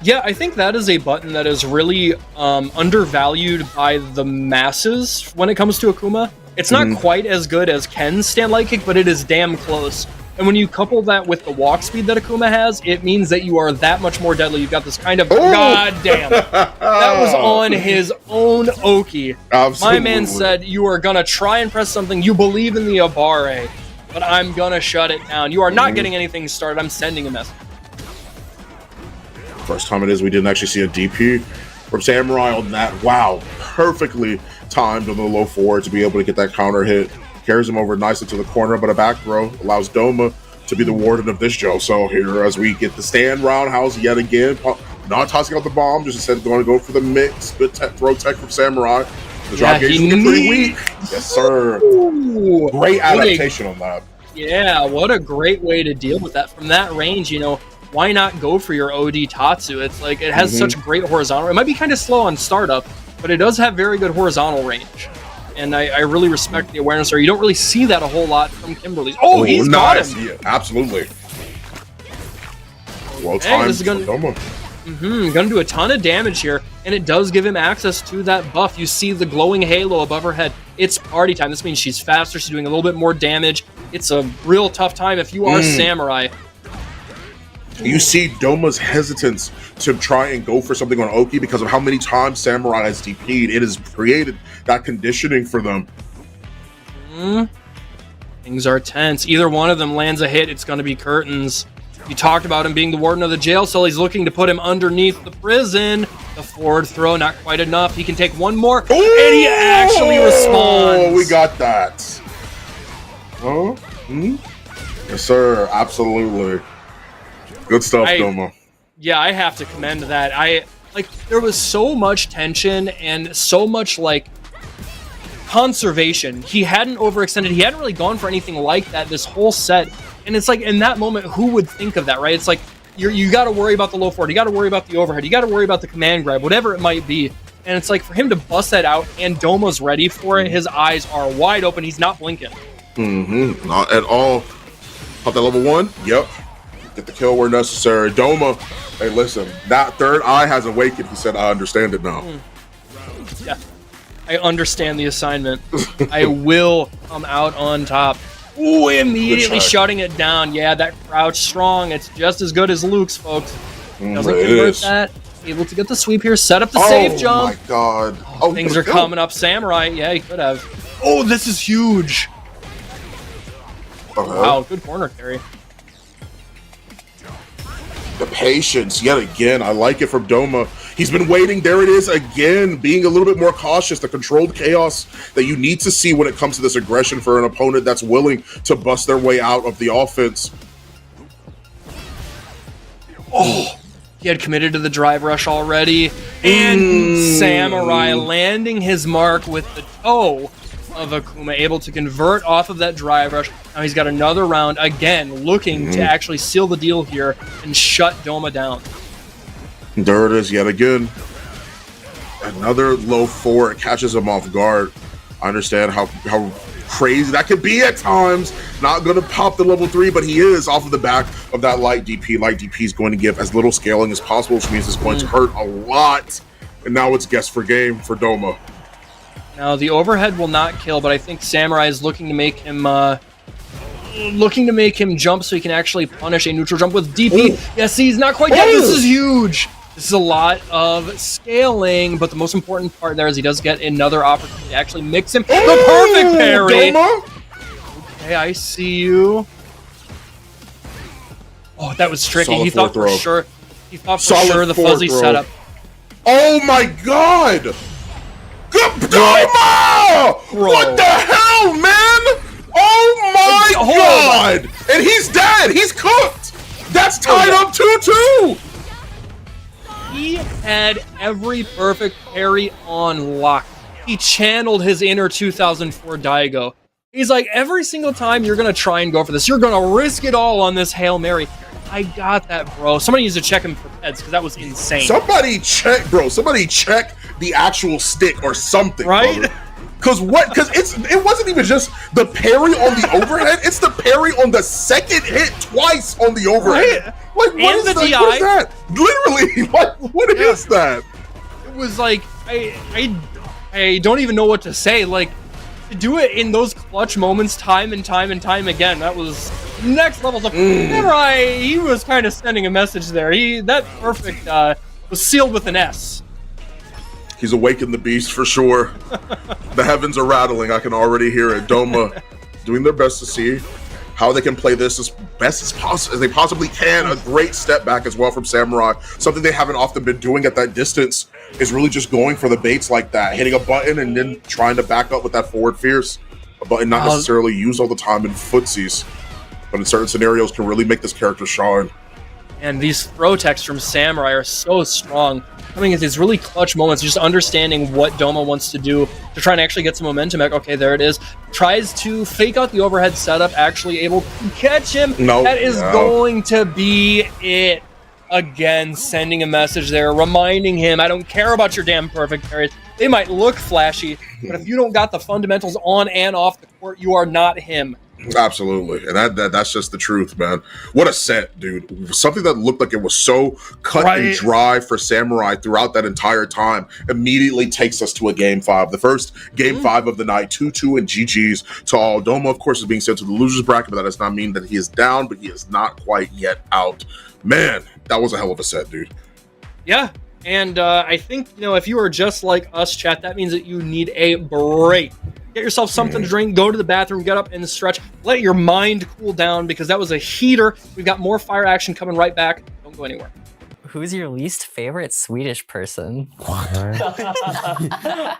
Yeah, I think that is a button that is really undervalued by the masses when it comes to Akuma. It's not quite as good as Ken's stand light kick, but it is damn close. And when you couple that with the walk speed that Akuma has, it means that you are that much more deadly. You've got this kind of, goddamn, that was on his own Oki. Absolutely. My man said, you are going to try and press something. You believe in the Abare, but I'm going to shut it down. You are not getting anything started. I'm sending a message. First time it is we didn't actually see a DP from Samurai on that. Wow, perfectly timed on the low forward to be able to get that counter hit. Carries him over nicely to the corner, but a back throw allows Doma to be the warden of this Joe. So here, as we get the stand roundhouse yet again, not tossing out the bomb, just instead going to go for the mix. Good throw tech from Samurai. The drop gauge looking pretty weak. Yes, sir. Ooh, great adaptation on that. Yeah, what a great way to deal with that. From that range, you know, why not go for your OD Tatsu? It's like, it has such great horizontal. It might be kind of slow on startup, but it does have very good horizontal range. And I really respect the awareness there. You don't really see that a whole lot from Kimberly's. Oh, he's nice. got him. Yeah, absolutely. Well timed. This is gonna do a ton of damage here, and it does give him access to that buff. You see the glowing halo above her head. It's party time. This means she's faster. She's doing a little bit more damage. It's a real tough time if you are Samurai. You see Doma's hesitance to try and go for something on Oki because of how many times Samurai has DP'd. It has created that conditioning for them. Things are tense. Either one of them lands a hit, it's going to be curtains. You talked about him being the warden of the jail cell. He's looking to put him underneath the prison. The forward throw, not quite enough. He can take one more, and he actually responds. Oh, we got that. Oh, yes, sir. Absolutely. Good stuff, Doma. Yeah, I have to commend that. There was so much tension and so much conservation. He hadn't overextended. He hadn't really gone for anything like that this whole set. And it's like, in that moment, who would think of that, right? It's like, you got to worry about the low forward. You got to worry about the overhead. You got to worry about the command grab, whatever it might be. And it's like, for him to bust that out and Doma's ready for it, his eyes are wide open. He's not blinking. Not at all. Pop that level 1. Yep. Get the kill where necessary. Doma, hey, listen, that third eye has awakened. He said, I understand it now. Yeah, I understand the assignment. I will come out on top. Ooh, immediately shutting it down. Yeah, that crouch strong. It's just as good as Luke's, folks. Doesn't convert that. Able to get the sweep here. Set up the safe jump. Oh, my God. Things are coming up. Samurai. Yeah, he could have. Oh, this is huge. Wow, good corner carry. The patience, yet again. I like it from Doma. He's been waiting. There it is again, being a little bit more cautious. The controlled chaos that you need to see when it comes to this aggression for an opponent that's willing to bust their way out of the offense. Oh, he had committed to the drive rush already. And Samurai landing his mark with the toe of Akuma, able to convert off of that drive rush. Now he's got another round, again, looking to actually seal the deal here and shut Doma down. There it is yet again. Another low 4. It catches him off guard. I understand how crazy that could be at times. Not going to pop the level 3, but he is off of the back of that light DP. Light DP is going to give as little scaling as possible, which means it's going to hurt a lot. And now it's guess for game for Doma. Now the overhead will not kill, but I think Samurai is looking to make him jump so he can actually punish a neutral jump with DP. Ooh. Yes, he's not quite dead. This is huge. This is a lot of scaling, but the most important part there is he does get another opportunity to actually mix him. The perfect parry. Doma? Okay, I see you. Oh, that was tricky. Solid He thought for throw. sure. He thought for Solid sure the fourth fuzzy throw. setup. Oh my god! Good Doma! Bro. What the hell, man? Oh my god! And he's dead! He's cooked! That's tied up 2-2! He had every perfect parry on lock. He channeled his inner 2004 Daigo. He's like, every single time you're going to try and go for this, you're going to risk it all on this Hail Mary. I got that, bro. Somebody needs to check him for peds because that was insane. Somebody check, bro. Somebody check the actual stick or something, right? Because it wasn't even just the parry on the overhead. It's the parry on the second hit twice on the overhead. Right. Like what And is the that? DI. What is that? Literally, like what is that? It was like I don't even know what to say. Like to do it in those clutch moments time and time again. That was next level stuff. He was kind of sending a message there. That perfect was sealed with an S. He's awakened the beast for sure. The heavens are rattling. I can already hear it. Doma doing their best to see how they can play this as best as they possibly can. A great step back as well from Samurai. Something they haven't often been doing at that distance is really just going for the baits like that, hitting a button and then trying to back up with that forward fierce. A button not necessarily used all the time in footsies, but in certain scenarios can really make this character shine. And these throw techs from Samurai are so strong. Coming at these really clutch moments, just understanding what Doma wants to do to try and actually get some momentum back. Okay, there it is. Tries to fake out the overhead setup, actually able to catch him. Nope. That is going to be it. Again, sending a message there, reminding him, I don't care about your damn perfect parries. They might look flashy, but if you don't got the fundamentals on and off the court, you are not him. Absolutely, and that's just the truth, man. What a set, dude. Something that looked like it was so cut and dry for Samurai throughout that entire time immediately takes us to a game 5. The first game 5 of the night, 2-2 and GG's to all. Doma, of course, is being sent to the losers bracket, but that does not mean that he is down, but he is not quite yet out. Man, that was a hell of a set, dude. Yeah, and I think, if you are just like us, chat, that means that you need a break. Get yourself something to drink, go to the bathroom, get up and stretch, let your mind cool down because that was a heater. We've got more fire action coming right back. Don't go anywhere. Who's your least favorite Swedish person?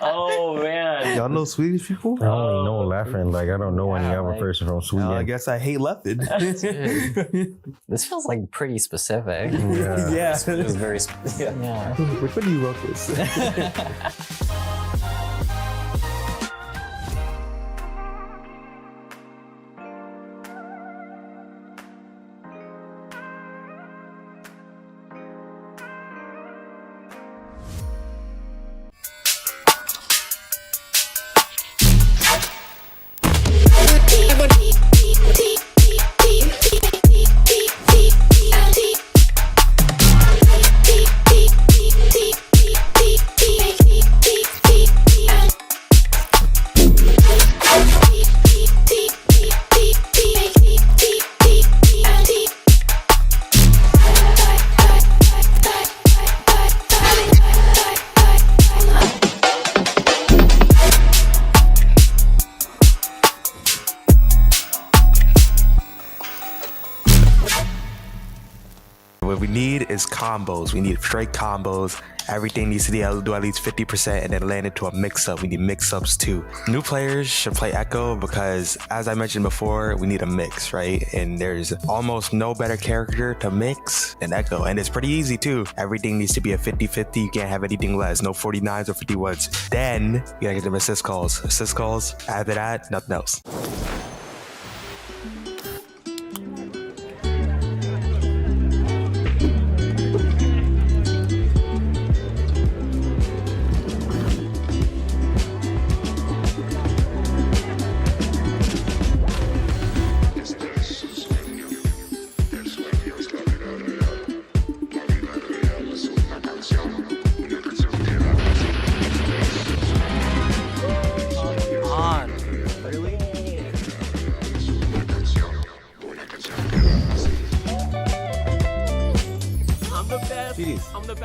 Oh man. Y'all know Swedish people? I only know laughing. Like I don't know any other person from Sweden. I guess I hate Leopard. This feels like pretty specific. Yeah. Yeah. It was very specific. Yeah. Which one do you wrote this? What we need is combos. We need straight combos. Everything needs to do at least 50% and then land into a mix-up. We need mix-ups too. New players should play Echo because, as I mentioned before, we need a mix, right? And there's almost no better character to mix than Echo. And it's pretty easy too. Everything needs to be a 50-50. You can't have anything less. No 49s or 51s. Then you gotta get them assist calls. Assist calls. After that, nothing else.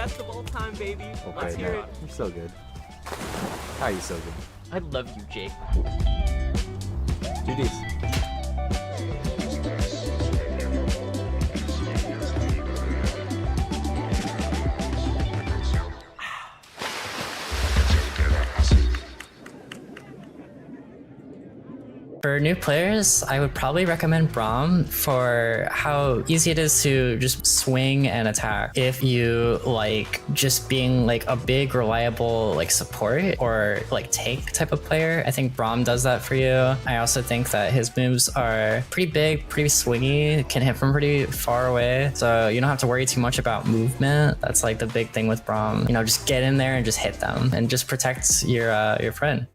best of all time, baby. Let's Okay, hear man, it. you're so good. How are you so good? I love you, Jake. Do this. For new players, I would probably recommend Braum for how easy it is to just swing and attack. If you like just being like a big reliable like support or like tank type of player, I think Braum does that for you. I also think that his moves are pretty big, pretty swingy, can hit from pretty far away, so you don't have to worry too much about movement. That's like the big thing with Braum. You know, just get in there and just hit them and just protect your friend.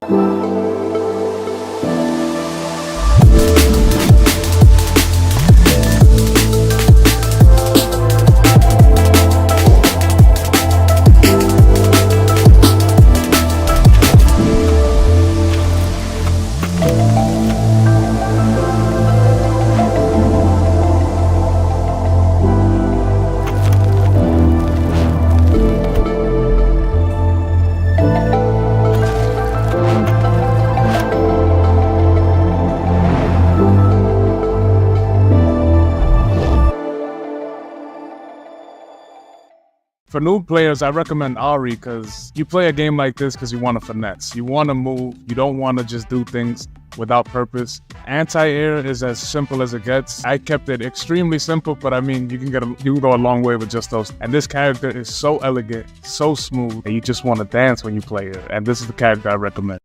For new players, I recommend Ari because you play a game like this because you want to finesse. You want to move. You don't want to just do things without purpose. Anti-air is as simple as it gets. I kept it extremely simple, but I mean, you can go a long way with just those. And this character is so elegant, so smooth, and you just want to dance when you play it. And this is the character I recommend.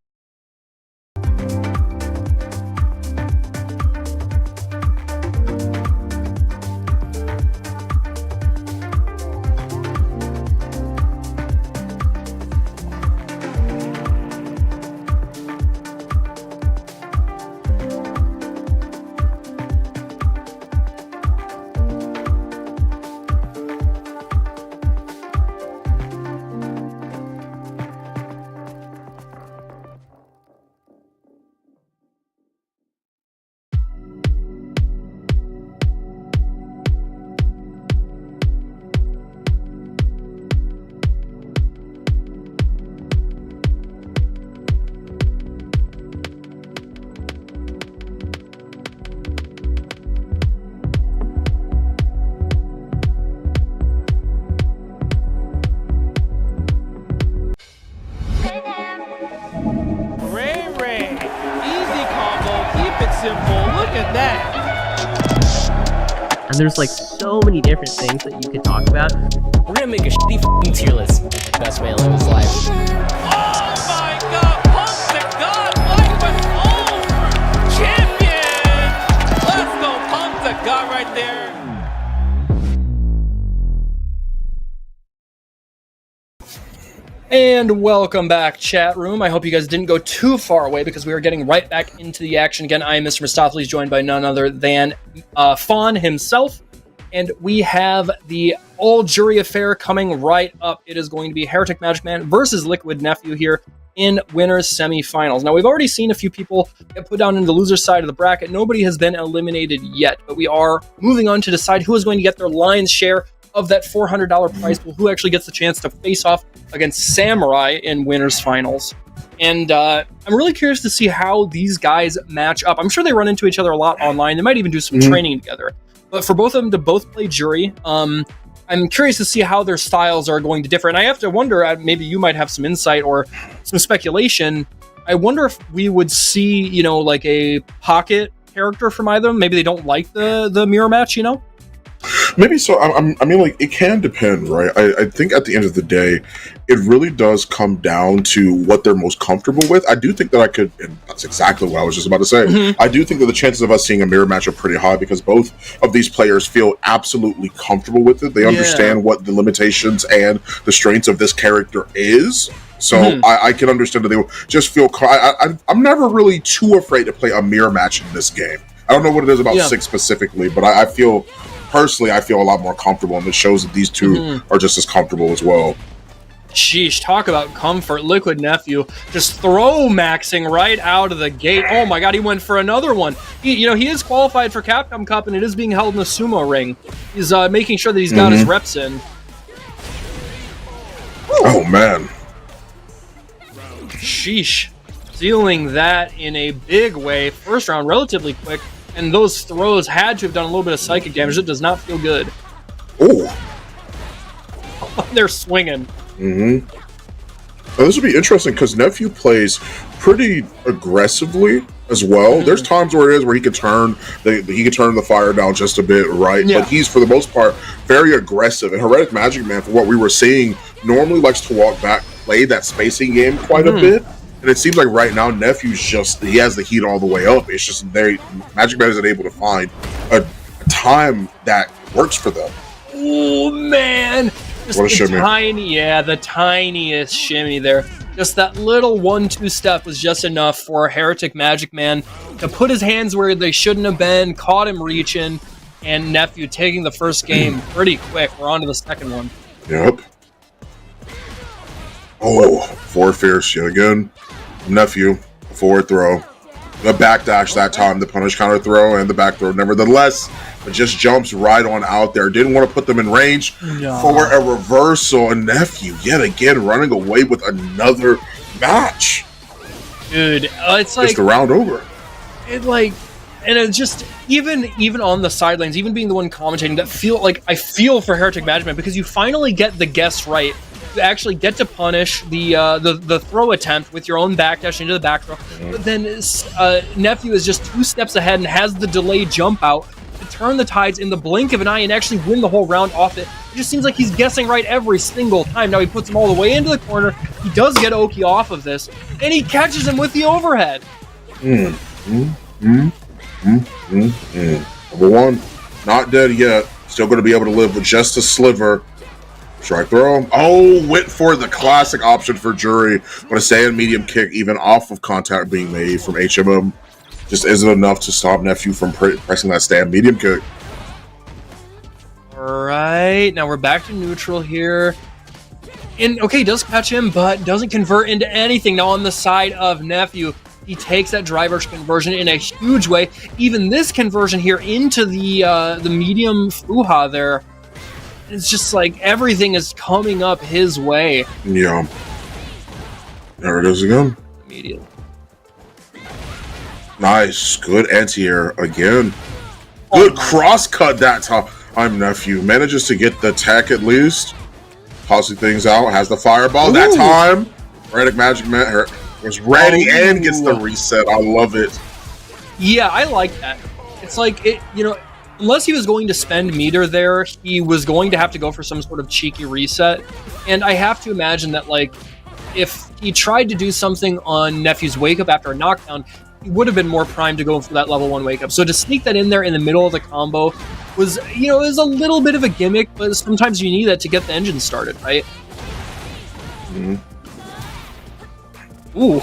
And there's like so many different things that you could talk about. We're gonna make a shitty f***ing tier list. Best way to live his life. Oh my god! Pump the god! FlyQuest over! Champion! Let's go! Pump the god right there! And welcome back, chat room. I hope you guys didn't go too far away because we are getting right back into the action again. I am Mr. Mistopheles, joined by none other than Fawn himself. And we have the all-jury affair coming right up. It is going to be Heretic Magic Man versus Liquid Nephew here in winners semifinals. Now, we've already seen a few people get put down in the loser side of the bracket. Nobody has been eliminated yet, but we are moving on to decide who is going to get their lion's share of that $400 prize pool, who actually gets the chance to face off against Samurai in winners finals. And I'm really curious to see how these guys match up. I'm sure they run into each other a lot online. They might even do some training together. But for both of them to both play jury, I'm curious to see how their styles are going to differ. And I have to wonder, maybe you might have some insight or some speculation. I wonder if we would see, you know, like a pocket character from either of them. Maybe they don't like the mirror match, you know? Maybe so. I mean, like, it can depend, right? I think at the end of the day, it really does come down to what they're most comfortable with. I do think that I could, and that's exactly what I was just about to say. I do think that the chances of us seeing a mirror match are pretty high because both of these players feel absolutely comfortable with it. They understand what the limitations and the strengths of this character is. So I can understand that they will just feel. I'm never really too afraid to play a mirror match in this game. I don't know what it is about 6 specifically, but I feel. Personally, I feel a lot more comfortable, and it shows that these two are just as comfortable as well. Sheesh, talk about comfort. Liquid Nephew just throw maxing right out of the gate. Oh my god, he went for another one. He is qualified for Capcom Cup, and it is being held in the sumo ring. He's making sure that he's got his reps in. Oh, man. Sheesh. Dealing that in a big way. First round, relatively quick. And those throws had to have done a little bit of psychic damage. It does not feel good. Oh. They're swinging. Mm-hmm. Now, this would be interesting because Nephew plays pretty aggressively as well. There's times where he can turn the fire down just a bit, right? Yeah. But he's, for the most part, very aggressive. And Heretic Magic Man, for what we were seeing, normally likes to walk back, play that spacing game quite a bit. And it seems like right now, Nephew's he has the heat all the way up. It's just Magic Man isn't able to find a time that works for them. Oh, man. Just What a shimmy. the tiniest shimmy there. Just that little 1-2 step was just enough for Heretic Magic Man to put his hands where they shouldn't have been, caught him reaching, and Nephew taking the first game pretty quick. We're on to the second one. Yep. Oh, forward fierce yet again. Nephew, forward throw. The backdash that time, the punish counter throw, and the back throw. Nevertheless, it just jumps right on out there. Didn't want to put them in range for a reversal. And Nephew, yet again, running away with another match. Dude, it's like... It's the round over. And it's just, even on the sidelines, even being the one commentating, I feel for Heretic Magic Man, because you finally get the guess right. You actually get to punish the throw attempt with your own backdash into the back throw. But then Nephew is just 2 steps ahead and has the delayed jump out to turn the tides in the blink of an eye and actually win the whole round off it. It just seems like he's guessing right every single time. Now he puts him all the way into the corner. He does get Oki off of this, and he catches him with the overhead. Number one, not dead yet. Still going to be able to live with just a sliver. Strike throw. Oh, went for the classic option for Jury. But a stand medium kick, even off of contact being made from HMM, just isn't enough to stop Nephew from pressing that stand medium kick. All right, now we're back to neutral here. And okay, does catch him, but doesn't convert into anything. Now on the side of Nephew, he takes that drive rush conversion in a huge way. Even this conversion here into the medium Fuha there. It's just like everything is coming up his way. Yeah. There it is again. Immediately. Nice. Good anti-air again. Good cross cut that time. I'm Nephew. Manages to get the tech at least. Tossing things out. Has the fireball that time. Heretic Magic Man was ready and gets the reset. I love it. Yeah, I like that. It's like, unless he was going to spend meter there, he was going to have to go for some sort of cheeky reset. And I have to imagine that, if he tried to do something on Nephew's wake up after a knockdown, he would have been more primed to go for that level 1 wake up. So to sneak that in there in the middle of the combo was, is a little bit of a gimmick, but sometimes you need that to get the engine started, right? Mm-hmm. Ooh,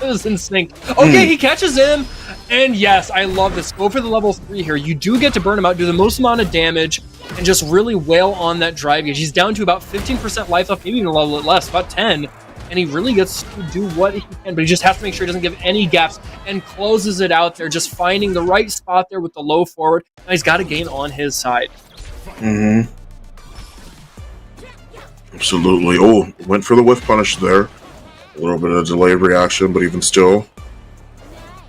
it was in sync. Okay, he catches him. And yes, I love this. Go for the level 3 here. You do get to burn him out, do the most amount of damage, and just really wail on that drive gauge. He's down to about 15% life left, maybe even a little bit less, about 10. And he really gets to do what he can, but he just has to make sure he doesn't give any gaps and closes it out there, just finding the right spot there with the low forward. Now he's got a gain on his side. Mm-hmm. Absolutely. Oh, went for the whiff punish there. A little bit of delayed reaction, but even still,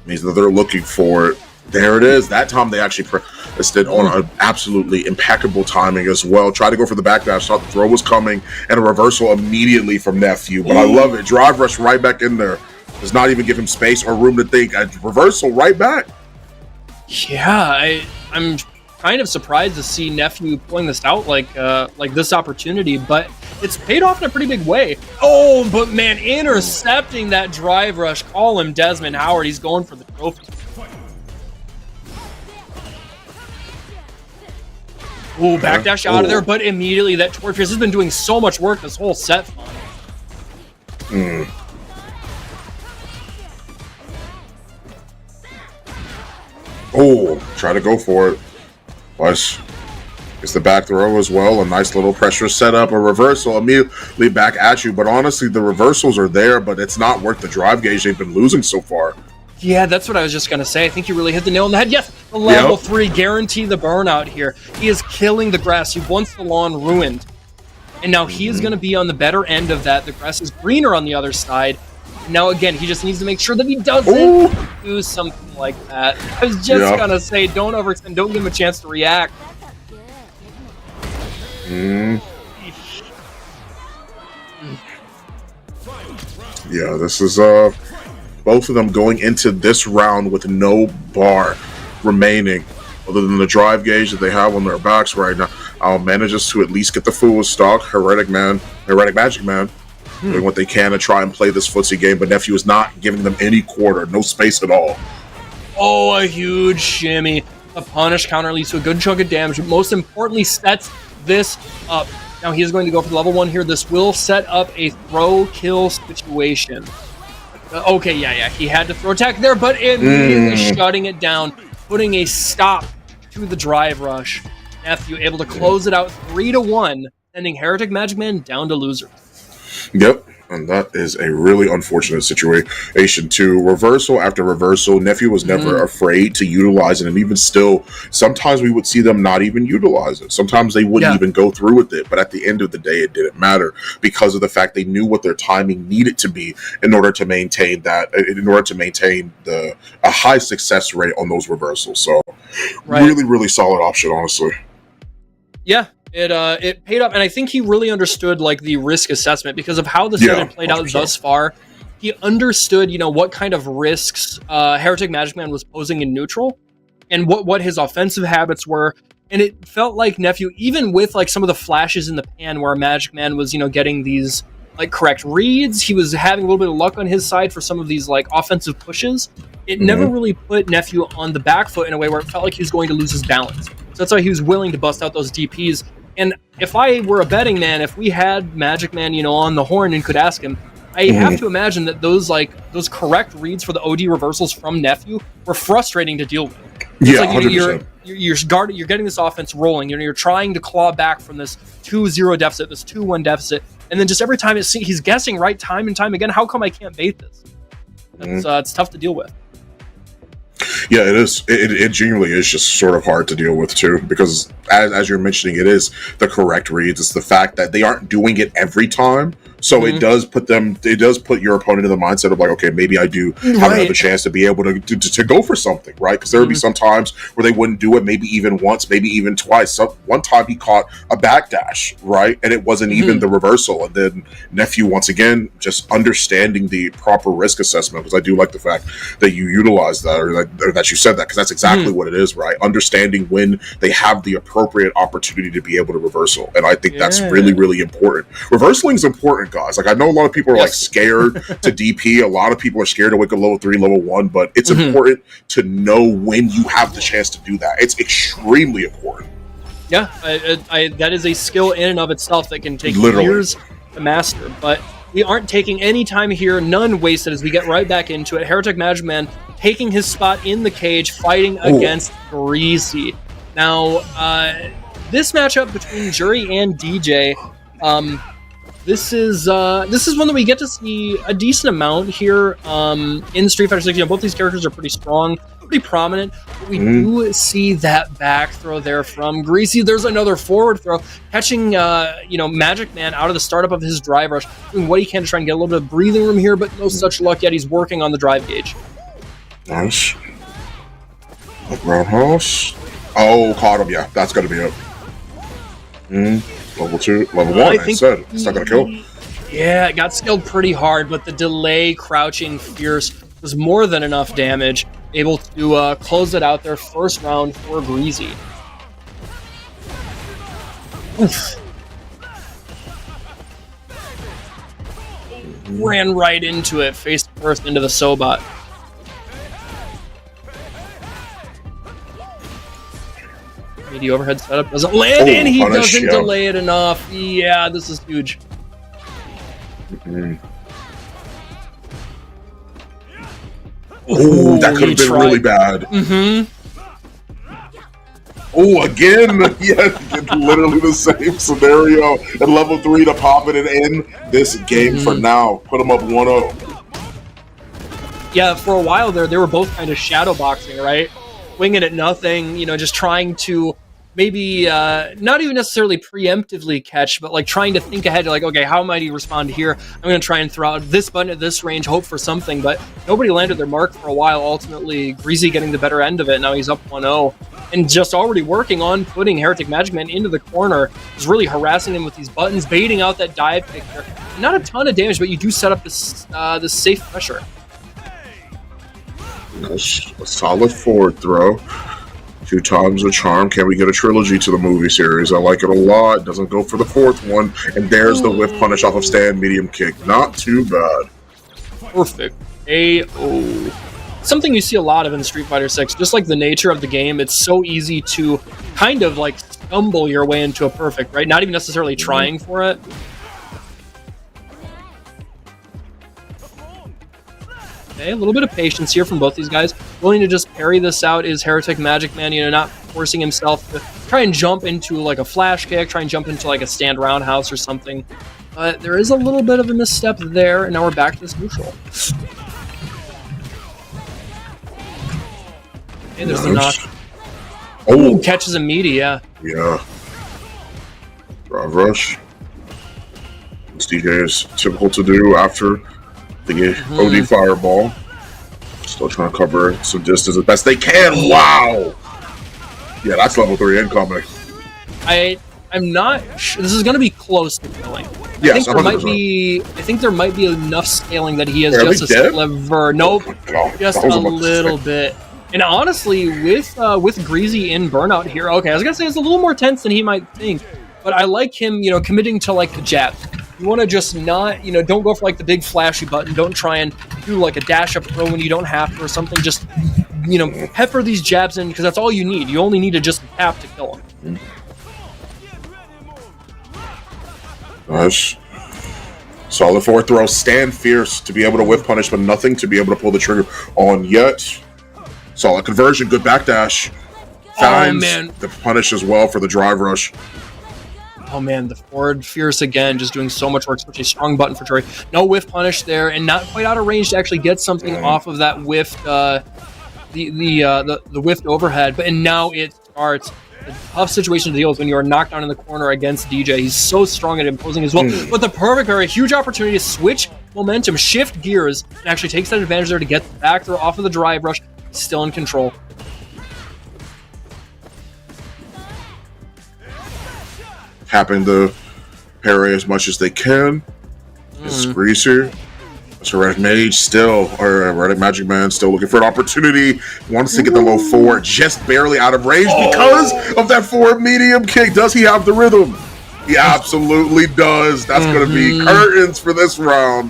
means that they're looking for it. There it is. That time they actually pressed it on an absolutely impeccable timing as well. Tried to go for the backdash, thought the throw was coming, and a reversal immediately from Nephew. But I love it. Drive rush right back in there. Does not even give him space or room to think. A reversal right back. Yeah, I'm kind of surprised to see Nephew pulling this out like this opportunity, but it's paid off in a pretty big way. Oh, but man, intercepting that drive rush. Call him Desmond Howard. He's going for the trophy. Ooh, backdash out of there, but immediately that Torch Pierce has been doing so much work this whole set. Oh, try to go for it. But it's the back throw as well. A nice little pressure setup. A reversal immediately back at you. But honestly, the reversals are there, but it's not worth the drive gauge they've been losing so far. Yeah, that's what I was just going to say. I think you really hit the nail on the head. Yes, the level 3 guarantee the burnout here. He is killing the grass. He wants the lawn ruined. And now he is going to be on the better end of that. The grass is greener on the other side. Now, again, he just needs to make sure that he doesn't do something like that. I was just going to say, don't overextend. Don't give him a chance to react. Yeah, this is both of them going into this round with no bar remaining other than the drive gauge that they have on their backs right now. Manages to at least get the fool stock. Heretic Magic Man doing what they can to try and play this footsie game, but Nephew is not giving them any quarter, no space at all. Oh, a huge shimmy. A punish counter leads to a good chunk of damage, but most importantly sets this up. Now he is going to go for the level 1 here. This will set up a throw kill situation. Okay, yeah, he had to throw attack there, but immediately shutting it down, putting a stop to the drive rush. Nephew able to close it out 3-1, sending Heretic Magic Man down to losers. Yep, and that is a really unfortunate situation too. Reversal after reversal, Nephew was never afraid to utilize it, and even still, sometimes we would see them not even utilize it. Sometimes they wouldn't even go through with it, but at the end of the day, it didn't matter because of the fact they knew what their timing needed to be in order to maintain that, a high success rate on those reversals. So, really, really solid option, honestly. Yeah. It paid up, and I think he really understood like the risk assessment because of how the set had played out thus far. He understood, what kind of risks Heretic Magic Man was posing in neutral, and what his offensive habits were. And it felt like Nephew, even with like some of the flashes in the pan where Magic Man was, getting these like correct reads, he was having a little bit of luck on his side for some of these like offensive pushes. It never really put Nephew on the back foot in a way where it felt like he was going to lose his balance. So that's why he was willing to bust out those DPs. And if I were a betting man, if we had Magic Man, on the horn and could ask him, I have to imagine that those correct reads for the OD reversals from Nephew were frustrating to deal with. Yeah, like 100%. You're getting this offense rolling. You're trying to claw back from this 2-0 deficit, this 2-1 deficit, and then just every time he's guessing right time and time again. How come I can't bait this? It's tough to deal with. Yeah, it is. It genuinely is just sort of hard to deal with too, because as you're mentioning, it is the correct reads. It's the fact that they aren't doing it every time, so it does put your opponent in the mindset of like, okay, maybe I do have another chance to be able to go for something, right? Because there would be some times where they wouldn't do it, maybe even once, maybe even twice. So one time he caught a backdash, right, and it wasn't even the reversal. And then Nephew, once again, just understanding the proper risk assessment, because I do like the fact that you utilize that, or that you said that, because that's exactly what it is, right? Understanding when they have the appropriate opportunity to be able to reversal, and I think that's really, really important. Reversaling is important, guys. Like, I know a lot of people are like scared to DP. A lot of people are scared to wake up level 3, level 1, but it's important to know when you have the chance to do that. It's extremely important. Yeah, that is a skill in and of itself that can take years to master, but we aren't taking any time here, none wasted, as we get right back into it. Heretic Magic Man taking his spot in the cage, fighting against Greasy. Now, this matchup between Jury and DJ, this is one that we get to see a decent amount here in Street Fighter 6. Both these characters are pretty strong, pretty prominent, but we do see that back throw there from Greasy. There's another forward throw, catching Magic Man out of the startup of his drive rush, doing what he can to try and get a little bit of breathing room here, but no such luck yet. He's working on the drive gauge. Nice. Like roundhouse. Oh, caught him. Yeah, that's gonna be it. Level 2, level 1. I said it's not gonna kill. Yeah, it got skilled pretty hard, but the delay, crouching, fierce was more than enough damage, able to close it out there first round for Greasy. Oof. Ran right into it, face first into the Sobot. The overhead setup doesn't land, and he doesn't delay it enough. Yeah, this is huge. Oh, that could have been really bad. Oh, again, yeah, literally the same scenario. At level 3 to pop it and end this game for now. Put them up 1-0. Yeah, for a while there, they were both kind of shadow boxing, right? Winging at nothing, just trying to maybe not even necessarily preemptively catch, but like trying to think ahead, like, okay, how might he respond here? I'm going to try and throw out this button at this range, hope for something, but nobody landed their mark for a while. Ultimately, Greasy getting the better end of it. Now he's up 1-0 and just already working on putting Heretic Magic Man into the corner. Is really harassing him with these buttons, baiting out that dive kick there. Not a ton of damage, but you do set up this this safe pressure. Nice. A solid forward throw. 2 times the charm. Can we get a trilogy to the movie series? I like it a lot. Doesn't go for the 4th one. And there's the whiff punish off of stand medium kick. Not too bad. Perfect. AO. Something you see a lot of in Street Fighter 6, just like the nature of the game, it's so easy to kind of like stumble your way into a perfect, right? Not even necessarily trying for it. Okay, a little bit of patience here from both these guys. Willing to just parry this out is Heretic Magic Man, you know, not forcing himself to try and jump into like a flash kick, try and jump into like a stand roundhouse or something. But there is a little bit of a misstep there, and now we're back to this neutral. Okay, there's the knock. Oh, catches a meaty, yeah. Yeah. Drive rush. This DJ is typical to do after the OD fireball. Still trying to cover some distance as best they can. Wow. Yeah, that's level 3 incoming. I'm not sure. This is going to be close to killing. Yes, I think there might be enough scaling that he has just a sliver. Nope, just a little bit. And honestly, with Greasy in burnout here, okay, I was gonna say it's a little more tense than he might think, but I like him, you know, committing to like the jab. You want to just not, you know, don't go for like the big flashy button. Don't try and do like a dash up throw when you don't have to or something. Just, you know, pepper these jabs in because that's all you need. You only need to just tap to kill him. Nice. Solid 4 throw. Stand fierce to be able to whiff punish, but nothing to be able to pull the trigger on yet. Solid conversion. Good backdash. Finds the punish as well for the drive rush. Oh man, the forward fierce again, just doing so much work. Such a strong button for Troy. No whiff punish there, and not quite out of range to actually get something off of that whiffed, the whiffed overhead. But and now it starts. A tough situation to deal with when you are knocked down in the corner against DJ. He's so strong at imposing as well. But the perfect or a huge opportunity to switch momentum, shift gears, and actually takes that advantage there to get the back throw off of the drive rush. He's still in control. Happen to parry as much as they can. It's Greasy. So Heretic Mage still, or Heretic Magic Man still looking for an opportunity. Wants to get the low 4, just barely out of range because of that forward medium kick. Does he have the rhythm? He absolutely does. That's going to be curtains for this round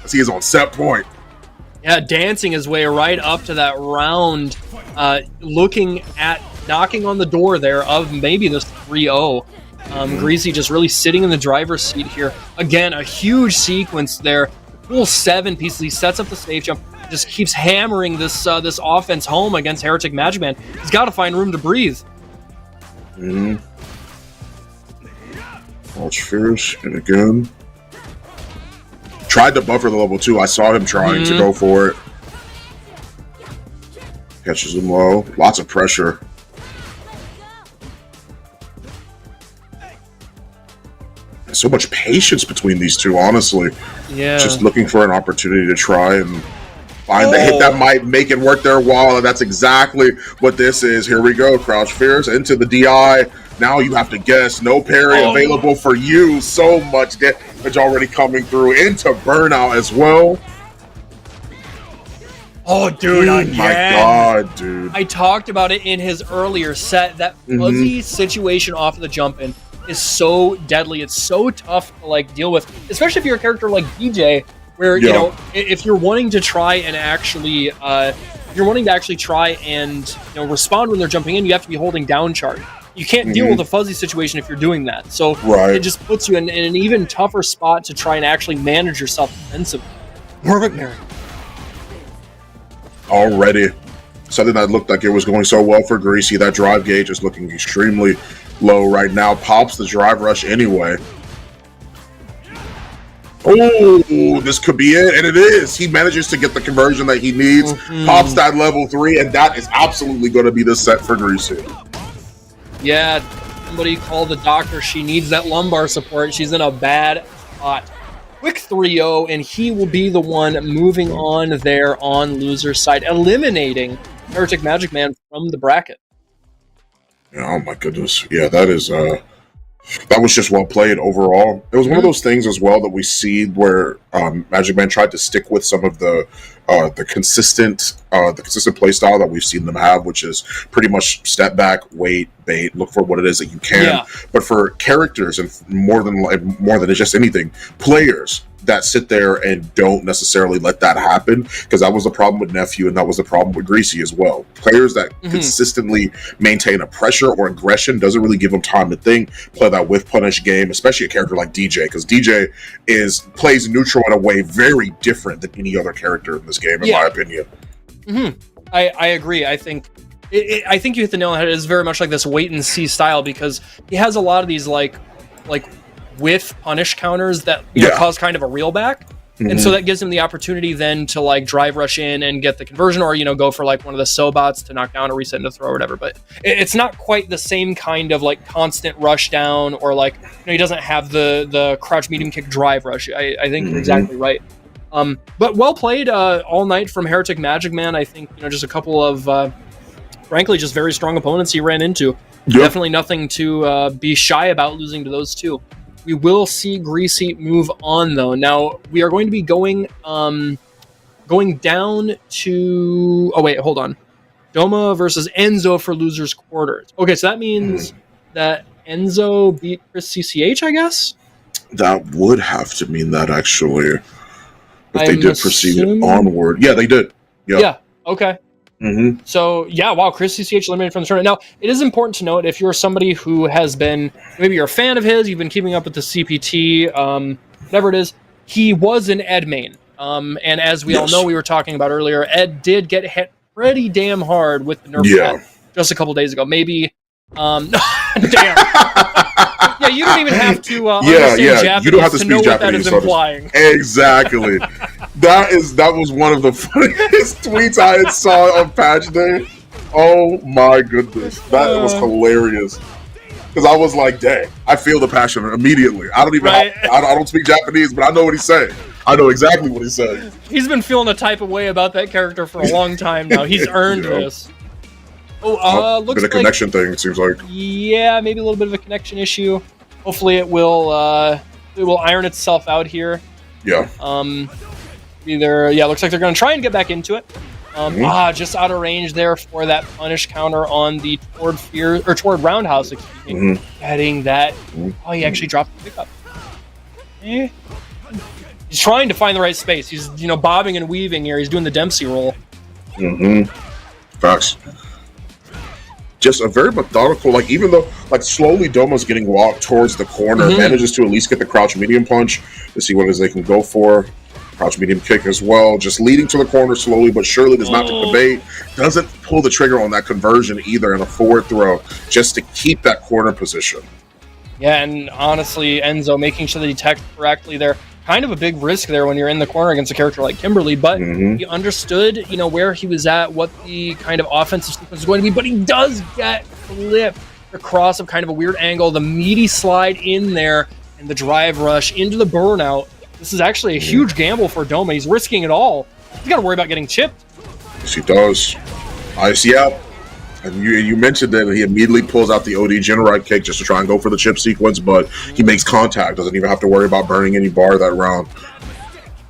as he is on set point. Yeah, dancing his way right up to that round, looking at knocking on the door there of maybe this 3-0. Greasy just really sitting in the driver's seat here. Again, a huge sequence there. Full 7 pieces. He sets up the safe jump. Just keeps hammering this this offense home against Heretic Magic Man. He's got to find room to breathe. Watch fierce, and again. Tried to buffer the level 2. I saw him trying to go for it. Catches him low. Lots of pressure. So much patience between these two, honestly. Yeah. Just looking for an opportunity to try and find the hit that might make it worth their while, and that's exactly what this is. Here we go. Crouch fierce into the DI. Now you have to guess. No parry available for you. So much damage already coming through into burnout as well. Oh, dude, again. My God, dude. I talked about it in his earlier set. That fuzzy situation off of the jump in is so deadly. It's so tough to like deal with, especially if you're a character like DJ, where you know, if you're wanting to try and actually try and respond when they're jumping in, you have to be holding down charge. You can't deal with a fuzzy situation if you're doing that. So it just puts you in an even tougher spot to try and actually manage yourself defensively. Perfect, Mary. Already. Something that looked like it was going so well for Greasy. That drive gauge is looking extremely low right now. Pops the drive rush anyway. Oh, this could be it, and it is. He manages to get the conversion that he needs. Pops that level 3, and that is absolutely going to be the set for Greasy. Yeah, somebody call the doctor. She needs that lumbar support. She's in a bad spot. Quick 3-0, and he will be the one moving on there on loser's side, eliminating Heretic Magic Man from the bracket. Yeah, oh my goodness. Yeah, that is that was just well played overall. It was one of those things as well that we see where Magic Man tried to stick with some of the consistent play style that we've seen them have, which is pretty much step back, wait, bait, look for what it is that you can. Yeah. But for characters and more than just anything, players that sit there and don't necessarily let that happen, because that was the problem with Nephew and that was the problem with Greasy as well. Players that consistently maintain a pressure or aggression doesn't really give them time to think, play that whiff punish game, especially a character like DJ, because DJ plays neutral in a way very different than any other character in this game, in my opinion. I agree. I think you hit the nail on the head. It's very much like this wait and see style, because he has a lot of these like whiff punish counters that cause kind of a reel back. And so that gives him the opportunity then to like drive rush in and get the conversion, or go for like one of the Sobots to knock down or reset into throw or whatever. But it's not quite the same kind of like constant rush down, or like he doesn't have the crouch medium kick drive rush. I think you're exactly right. But well played all night from Heretic Magic Man. I think just a couple of frankly just very strong opponents he ran into. Definitely nothing to be shy about losing to those two. We will see Greasy move on, though. Now, we are going to be going down to... Oh, wait, hold on. Doma versus Enzo for losers quarters. Okay, so that means that Enzo beat Chris CCH, I guess? That would have to mean that, actually. If they did proceed onward. Yeah, they did. Yeah, okay. So, yeah, wow, Chris CCH eliminated from the tournament. Now, it is important to note, if you're somebody who has been, maybe you're a fan of his, you've been keeping up with the CPT, whatever it is, he was an Ed main. And as we all know, we were talking about earlier, Ed did get hit pretty damn hard with the nerf pad just a couple days ago. Maybe, damn. Yeah, you don't even have to understand Japanese you don't have to speak know Japanese, what that is implying. Exactly. that was one of the funniest tweets I had saw on patch day. Oh my goodness, that was hilarious. Because I was like, dang, I feel the passion immediately. I don't even I don't speak Japanese, but I know what he's saying. I know exactly what he's saying. He's been feeling a type of way about that character for a long time now. He's earned this. Oh, looks like a connection thing, it seems like. Yeah, maybe a little bit of a connection issue. Hopefully it will iron itself out here. Yeah. Looks like they're going to try and get back into it. Just out of range there for that punish counter on the toward roundhouse. Getting that. Oh, he actually dropped the pickup. He's trying to find the right space. He's bobbing and weaving here. He's doing the Dempsey roll. Facts. Just a very methodical, even though slowly Doma's getting walked towards the corner, manages to at least get the crouch medium punch to see what it is they can go for. Crouch medium kick as well, just leading to the corner slowly but surely. Does not take the bait, doesn't pull the trigger on that conversion either in a forward throw, just to keep that corner position. Yeah, and honestly, Enzo making sure that he detects correctly there. Kind of a big risk there when you're in the corner against a character like Kimberly, but he understood, where he was at, what the kind of offensive sequence is going to be, but he does get flipped across of kind of a weird angle, the meaty slide in there, and the drive rush into the burnout. This is actually a huge gamble for Doma. He's risking it all. He's got to worry about getting chipped. Yes, he does. And you mentioned that he immediately pulls out the OD generate kick just to try and go for the chip sequence, but he makes contact. Doesn't even have to worry about burning any bar that round.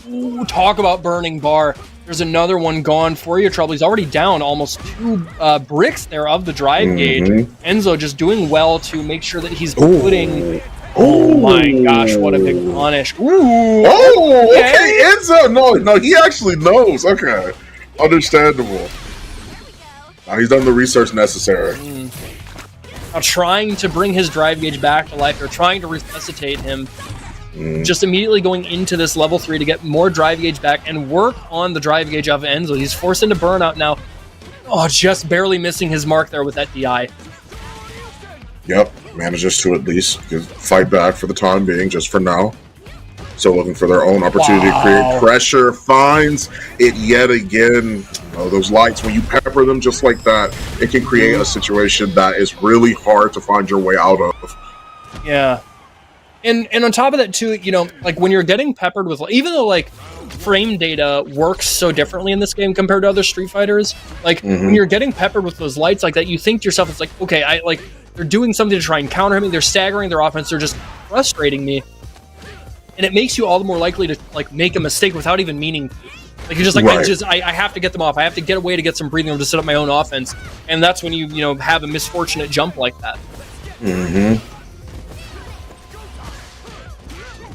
Ooh, talk about burning bar. There's another one gone for you, Trouble. He's already down almost 2 bricks there of the drive gauge. Enzo just doing well to make sure that he's putting... Oh my gosh, what a big punish. Ooh. Okay, Enzo. No, he actually knows. Okay. Understandable. He's done the research necessary. Now trying to bring his drive gauge back to life, or trying to resuscitate him. Just immediately going into this level 3 to get more drive gauge back and work on the drive gauge of Enzo. He's forced into burnout now. Oh, just barely missing his mark there with that DI. Yep, manages to at least fight back for the time being, just for now. Still looking for their own opportunity to create pressure. Finds it yet again. Oh, those lights, when you pepper them just like that, it can create a situation that is really hard to find your way out of. Yeah. And on top of that too, you know, like when you're getting peppered with, even though like frame data works so differently in this game compared to other Street Fighters, like when you're getting peppered with those lights like that, you think to yourself, it's like, okay, they're doing something to try and counter me. They're staggering their offense. They're just frustrating me. And it makes you all the more likely to like make a mistake without even meaning to. Like you're just like, I have to get them off. I have to get away to get some breathing room to set up my own offense. And that's when you know, have a misfortunate jump like that.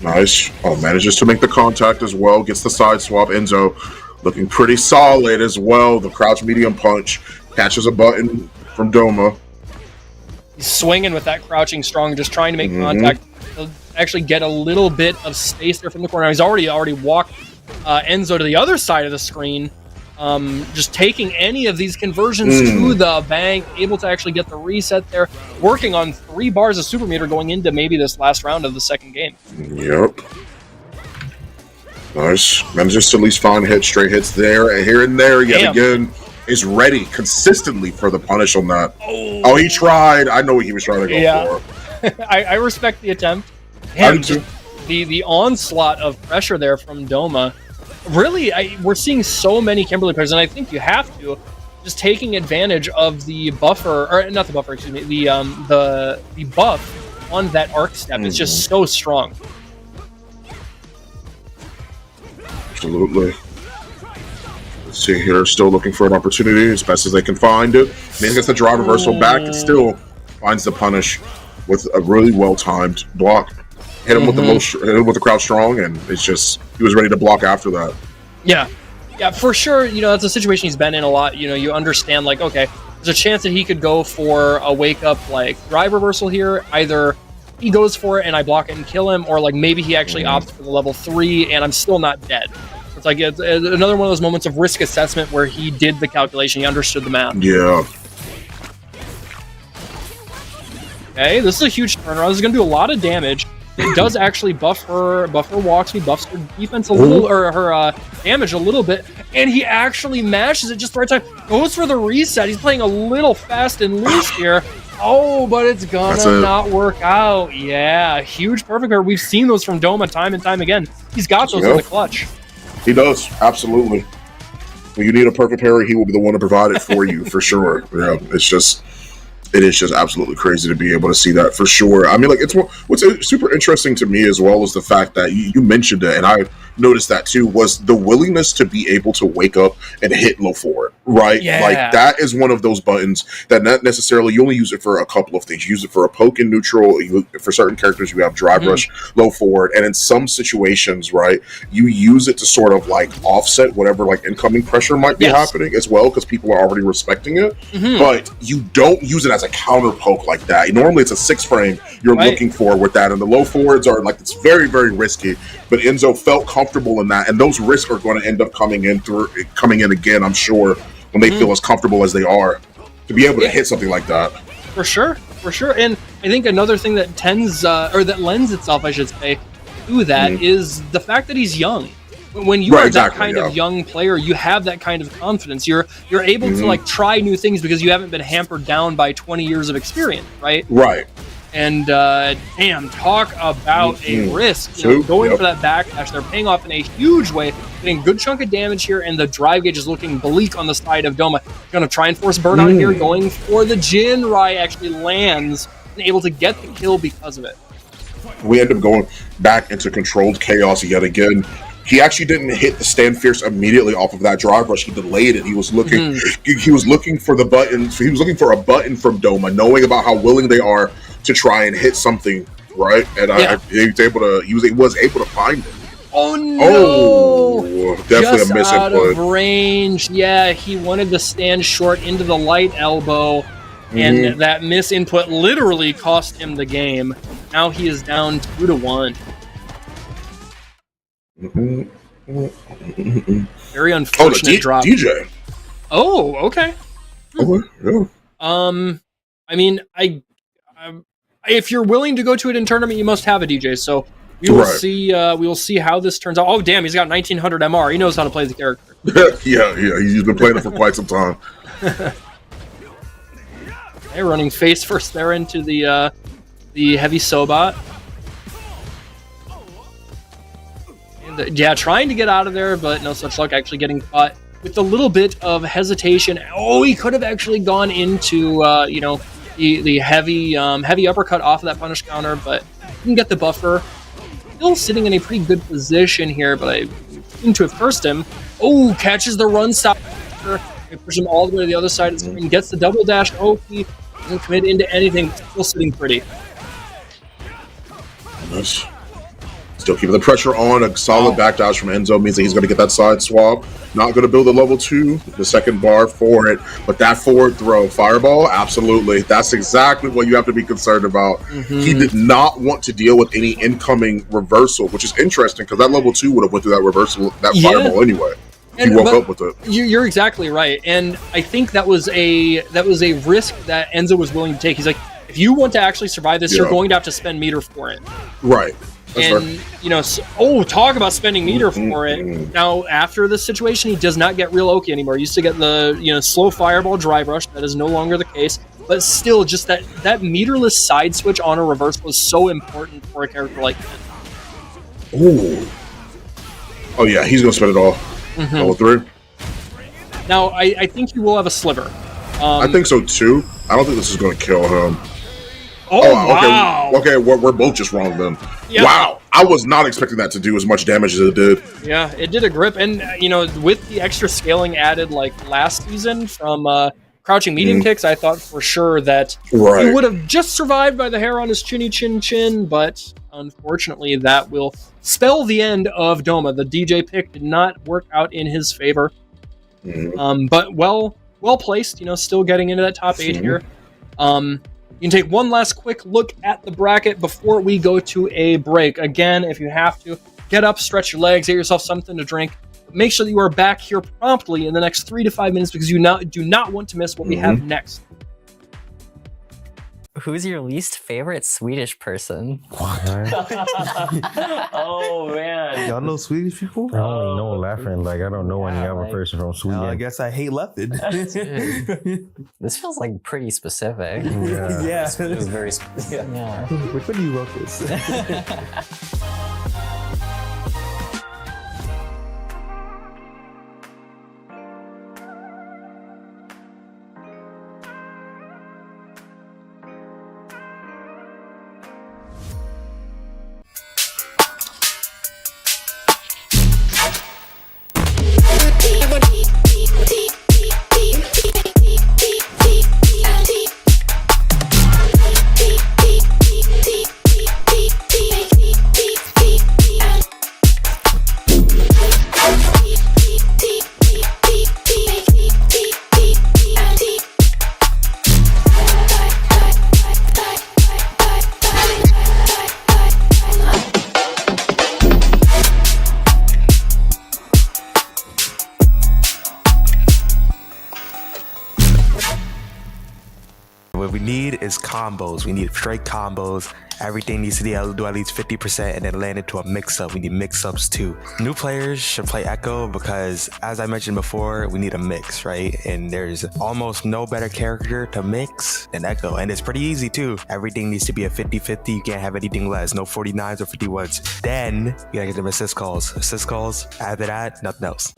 Nice. Oh, manages to make the contact as well. Gets the side swap. Enzo looking pretty solid as well. The crouch medium punch. Catches a button from Doma. He's swinging with that crouching strong, just trying to make contact. He'll actually get a little bit of space there from the corner. He's already walked Enzo to the other side of the screen. Just taking any of these conversions to the bank, able to actually get the reset there, working on 3 bars of super meter going into maybe this last round of the second game. Yep. Nice. Manages to at least find straight hits there, and here and there yet again. Is ready consistently for the punish on that. Oh, he tried. I know what he was trying to go for. I respect the attempt. The onslaught of pressure there from Doma. Really, we're seeing so many Kimberly players, and I think you have to just taking advantage of the buffer, or not the buffer, excuse me, the buff on that arc step. It's just so strong. Absolutely. Let's see here, still looking for an opportunity as best as they can find it. Man gets the drive reversal back and still finds the punish with a really well-timed block. Hit him with the crouch strong, and it's just he was ready to block after that. Yeah, for sure. You know, that's a situation he's been in a lot. You know, you understand like, okay, there's a chance that he could go for a wake up like drive reversal here. Either he goes for it and I block it and kill him, or like maybe he actually opts for the level 3 and I'm still not dead. It's like it's another one of those moments of risk assessment where he did the calculation, he understood the math. Yeah. Okay, this is a huge turnaround. This is going to do a lot of damage. It does actually buff her walk speed, buffs her defense a little, or her damage a little bit, and he actually mashes it just the right time. Goes for the reset. He's playing a little fast and loose here. Oh, but it's gonna not work out. Yeah, huge perfect pair. We've seen those from Doma time and time again. He's got those in the clutch. He does, absolutely. When you need a perfect parry, he will be the one to provide it for you, for sure. Yeah, it is just absolutely crazy to be able to see that, for sure. I mean, like, what's super interesting to me as well is the fact that you mentioned it, and I noticed that too, was the willingness to be able to wake up and hit low forward, right? Yeah. Like, that is one of those buttons that not necessarily, you only use it for a couple of things. You use it for a poke in neutral. For certain characters, you have drive rush, low forward, and in some situations, right, you use it to sort of like offset whatever like incoming pressure might be happening as well, because people are already respecting it. But you don't use it as a counter poke like that. Normally, it's a 6 frame you're looking for with that, and the low forwards are like, it's very, very risky. But Enzo felt comfortable in that, and those risks are going to end up coming in again, I'm sure, when they feel as comfortable as they are to be able to hit something like that. For sure. And I think another thing that that lends itself, I should say, to that is the fact that he's young. When you are that kind of young player, you have that kind of confidence. You're able to like try new things because you haven't been hampered down by 20 years of experience, right? Right. And damn, talk about a risk. Going for that backdash, they're paying off in a huge way, getting a good chunk of damage here, and the drive gauge is looking bleak on the side of Doma. Gonna try and force burnout here, going for the Jinrai, actually lands and able to get the kill because of it. We end up going back into controlled chaos yet again. He actually didn't hit the stand fierce immediately off of that drive rush. He delayed it. He was looking. He was looking for the button. He was looking for a button from Doma, knowing about how willing they are to try and hit something, right? And he was able to find it. Oh no! Oh, definitely just a misinput. Out of range. Yeah, he wanted to stand short into the light elbow, and that misinput literally cost him the game. Now he is down 2-1. Very unfortunate drop. DJ. Oh, okay. Okay, yeah. I mean, if you're willing to go to it in tournament, you must have a DJ. So We will see. We will see how this turns out. Oh, damn! He's got 1900 MR. He knows how to play the character. yeah. He's been playing it for quite some time. They're running face first there into the heavy Sobot. And, yeah, trying to get out of there, but no such luck. Actually getting caught with a little bit of hesitation. Oh, he could have actually gone into the heavy uppercut off of that punish counter, but didn't get the buffer. Still sitting in a pretty good position here, but I seem to have cursed him. Oh, catches the run stop. Push him all the way to the other side of the screen. Gets the double dash. Oh, he doesn't commit into anything. Still sitting pretty. Nice. Still keeping the pressure on. A solid backdash from Enzo means that he's going to get that side swap. Not going to build a level 2, the second bar for it. But that forward throw, fireball, absolutely. That's exactly what you have to be concerned about. He did not want to deal with any incoming reversal, which is interesting because that level 2 would have went through that reversal, that fireball anyway. He woke up with it. You're exactly right. And I think that was a risk that Enzo was willing to take. He's like, if you want to actually survive this, you're going to have to spend meter for it. Right. And, talk about spending meter for it. Now, after this situation, he does not get real Oki anymore. He used to get the, slow fireball drive rush. That is no longer the case. But still, just that meterless side switch on a reverse was so important for a character like that. Ooh. Oh, yeah, he's going to spend it all. Level 3. Now, I think he will have a sliver. I think so, too. I don't think this is going to kill him. Wow. Okay, we're both just wrong then. Yep. Wow. I was not expecting that to do as much damage as it did. Yeah, it did a grip. And, with the extra scaling added, like, last season from crouching medium kicks, I thought for sure that he would have just survived by the hair on his chinny chin, but unfortunately that will spell the end of Doma. The DJ pick did not work out in his favor. But well placed, still getting into that top 8 here. You can take one last quick look at the bracket before we go to a break. Again, if you have to, get up, stretch your legs, get yourself something to drink. Make sure that you are back here promptly in the next 3 to 5 minutes because you do not want to miss what we have next. Who's your least favorite Swedish person? Oh man, y'all know Swedish people? I only know Laughing. Like I don't know any other person from Sweden. I guess I hate Lefted. This feels like pretty specific. Yeah. This is very specific. Yeah. Which one do you wrote this? What we need is combos. We need straight combos. Everything needs to do at least 50% and then land into a mix-up. We need mix-ups too. New players should play Echo because, as I mentioned before, we need a mix, right? And there's almost no better character to mix than Echo. And it's pretty easy too. Everything needs to be a 50-50. You can't have anything less. No 49s or 51s. Then you gotta get them assist calls. Assist calls. After that, nothing else.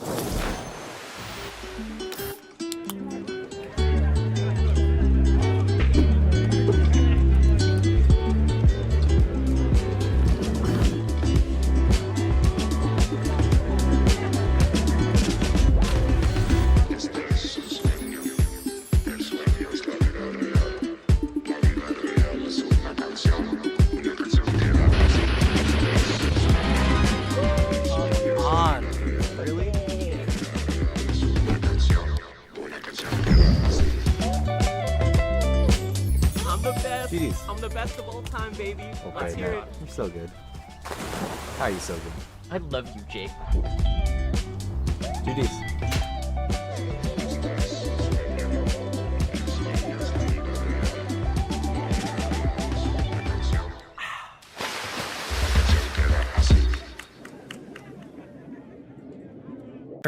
I'm the best of all time, baby. Let's hear it. You're so good. How are you so good? I love you, Jake. GDs.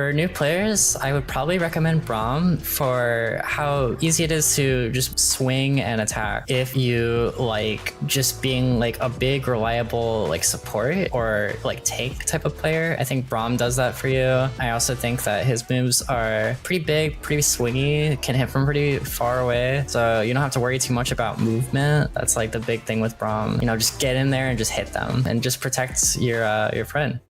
For new players, I would probably recommend Braum for how easy it is to just swing and attack. If you like just being like a big, reliable like support or like tank type of player, I think Braum does that for you. I also think that his moves are pretty big, pretty swingy, can hit from pretty far away, so you don't have to worry too much about movement. That's like the big thing with Braum. You know, just get in there and just hit them and just protect your friend.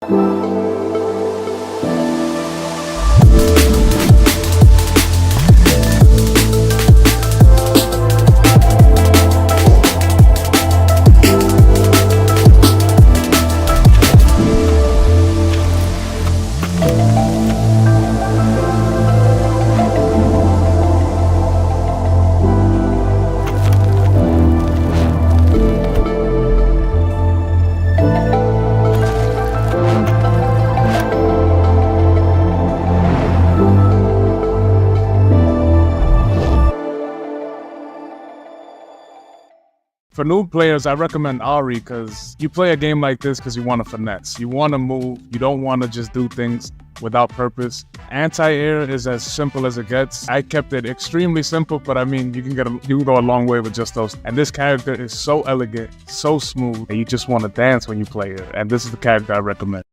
For new players, I recommend Ari because you play a game like this because you want to finesse. You want to move. You don't want to just do things without purpose. Anti-air is as simple as it gets. I kept it extremely simple, but I mean, you can go a long way with just those. And this character is so elegant, so smooth, that you just want to dance when you play it. And this is the character I recommend.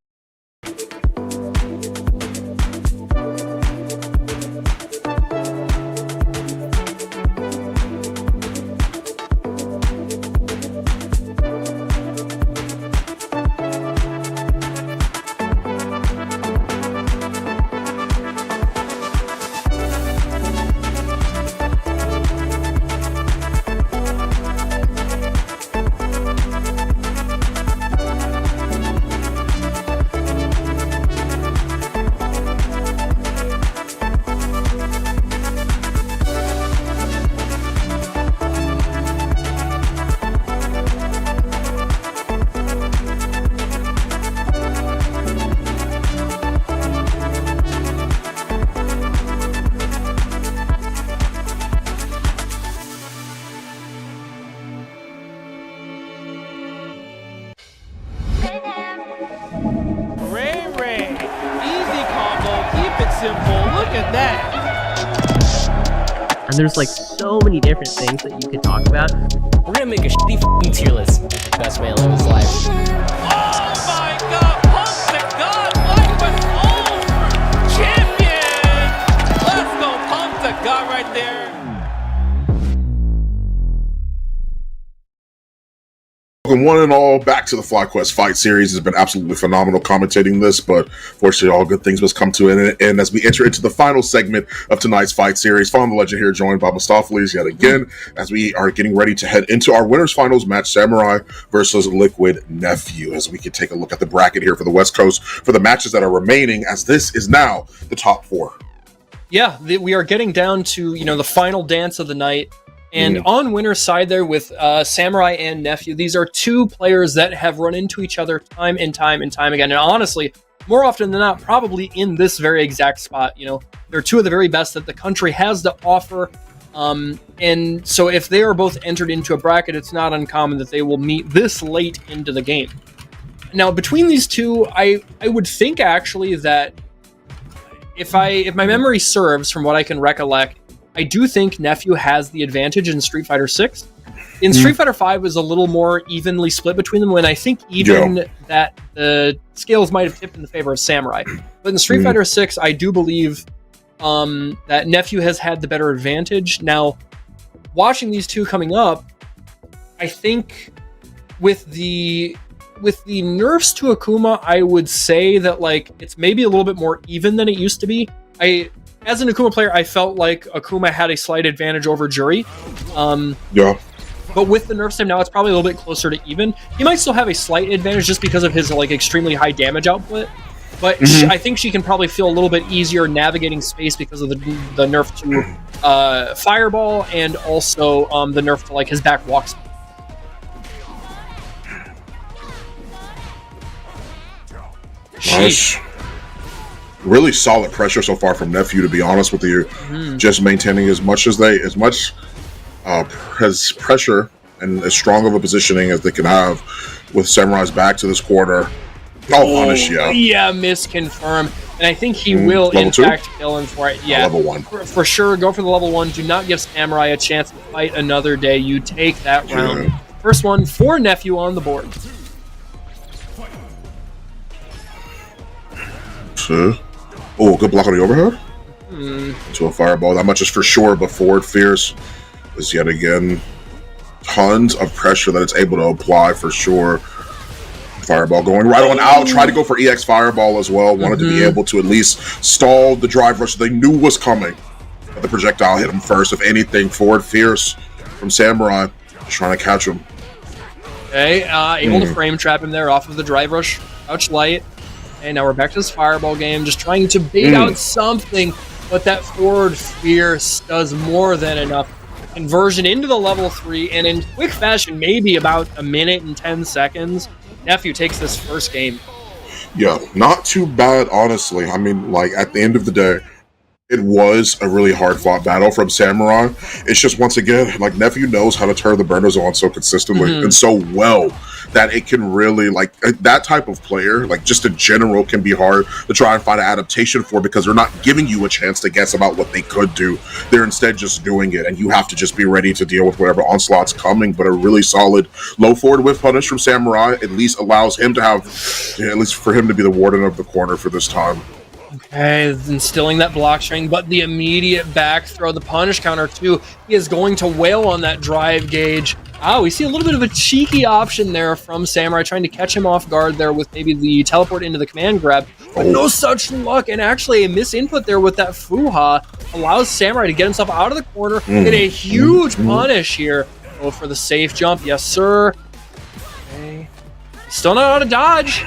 Look at that. And there's like so many different things that you could talk about. We're gonna make a shitty f***ing tier list. Best way to live his life. Oh my god, Punk the God, FlyQuest over! Champion! Let's go, Punk the God right there. Welcome one and all back to the FlyQuest Fight Series. It's been absolutely phenomenal commentating this, but fortunately all good things must come to an end as we enter into the final segment of tonight's Fight Series. Follow the Legend here, joined by Mustaphalis yet again, as we are getting ready to head into our winners finals match, Samurai versus Liquid Nephew, as we can take a look at the bracket here for the West Coast for the matches that are remaining, as this is now the top four. Yeah, we are getting down to, the final dance of the night. And on winner's side there with Samurai and Nephew, these are two players that have run into each other time and time and time again. And honestly, more often than not, probably in this very exact spot. They're two of the very best that the country has to offer. And so if they are both entered into a bracket, it's not uncommon that they will meet this late into the game. Now, between these two, I would think actually that if my memory serves from what I can recollect, I do think Nephew has the advantage in Street Fighter 6. In Street Fighter 5 is a little more evenly split between them, when I think even that the scales might have tipped in the favor of Samurai. But in Street Fighter 6, I do believe that Nephew has had the better advantage. Now, watching these two coming up, I think with the nerfs to Akuma, I would say that it's maybe a little bit more even than it used to be. As an Akuma player, I felt like Akuma had a slight advantage over Jury. But with the nerfs now, it's probably a little bit closer to even. He might still have a slight advantage just because of his extremely high damage output. But I think she can probably feel a little bit easier navigating space because of the nerf to Fireball, and also the nerf to his back walk speed. Sheesh. Really solid pressure so far from Nephew, to be honest with you. Just maintaining as much pressure and as strong of a positioning as they can have with Samurai's back to this quarter. Oh, punish, yeah, misconfirm. And I think he will, level in 2? fact, kill him for it. Yeah, level 1. For sure, go for the level 1. Do not give Samurai a chance to fight another day. You take that round. First one for Nephew on the board. Oh, good block on the overhead. To a fireball. That much is for sure, but forward fierce is yet again tons of pressure that it's able to apply for sure. Fireball going right on out. Tried to go for EX Fireball as well. Wanted to be able to at least stall the drive rush they knew was coming. But the projectile hit him first. If anything, forward fierce from Samurai. Just trying to catch him. Okay, able to frame trap him there off of the drive rush. Crouch light. And now we're back to this fireball game. Just trying to bait out something. But that forward fierce does more than enough. Conversion into the level 3. And in quick fashion, maybe about a minute and 10 seconds. Nephew takes this first game. Yeah, not too bad, honestly. I mean, like, at the end of the day, it was a really hard-fought battle from Samurai. It's just, once again, like, Nephew knows how to turn the burners on so consistently and so well that it can really, like, that type of player, like, just in general, can be hard to try and find an adaptation for because they're not giving you a chance to guess about what they could do. They're instead just doing it, and you have to just be ready to deal with whatever onslaught's coming. But a really solid low forward whiff punish from Samurai at least allows him to have, at least for him to be the warden of the corner for this time. Okay, instilling that block string, but the immediate back throw, the punish counter too. He is going to wail on that drive gauge. Oh, we see a little bit of a cheeky option there from Samurai, trying to catch him off guard there with maybe the teleport into the command grab. But no such luck, and actually a misinput there with that Fuha allows Samurai to get himself out of the corner. Get a huge punish here. Go for the safe jump, yes sir. Okay. Still not out of dodge.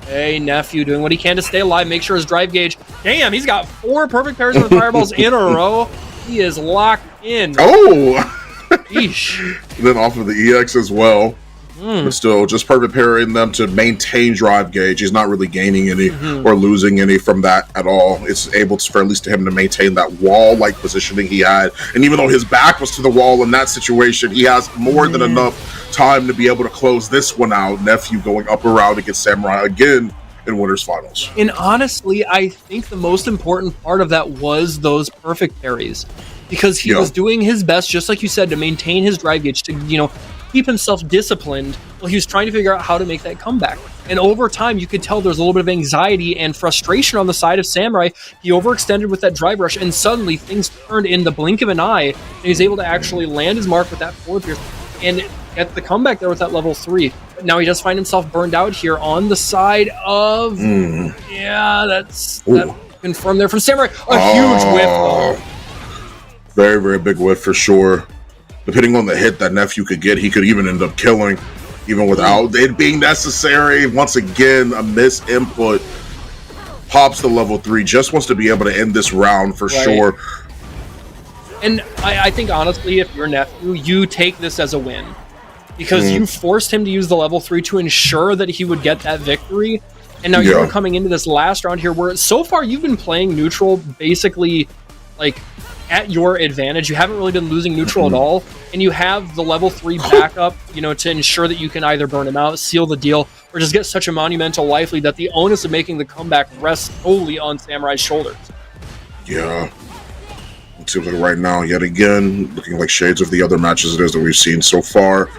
Hey, Nephew doing what he can to stay alive, make sure his drive gauge. Damn, he's got 4 perfect pairs of fireballs in a row. He is locked in. Oh! Yeesh. Then off of the EX as well. But still, just perfect pairing them to maintain drive gauge. He's not really gaining any or losing any from that at all. It's able to, for at least to him to maintain that wall-like positioning he had. And even though his back was to the wall in that situation, he has more than enough time to be able to close this one out. Nephew going up around against Samurai again in Winners Finals. And honestly, I think the most important part of that was those perfect parries. Because he was doing his best, just like you said, to maintain his drive gauge, to, you know, keep himself disciplined while he was trying to figure out how to make that comeback. And over time, you could tell there's a little bit of anxiety and frustration on the side of Samurai. He overextended with that drive rush, and suddenly things turned in the blink of an eye, and he's able to actually land his mark with that forward pierce and get the comeback there with that level 3. But now he does find himself burned out here on the side of... Yeah, that's confirmed there from Samurai. A huge whiff, though. Very, very big whiff for sure. Depending on the hit that Nephew could get, he could even end up killing, even without it being necessary. Once again, a misinput pops the level 3. Just wants to be able to end this round for sure. And I think, honestly, if you're Nephew, you take this as a win. Because you forced him to use the level 3 to ensure that he would get that victory. And now you're coming into this last round here where so far you've been playing neutral basically like at your advantage. You haven't really been losing neutral at all, and you have the level 3 backup, you know, to ensure that you can either burn him out, seal the deal, or just get such a monumental life lead that the onus of making the comeback rests solely on Samurai's shoulders. Yeah. It seems like right now, yet again, looking like shades of the other matches it is that we've seen so far.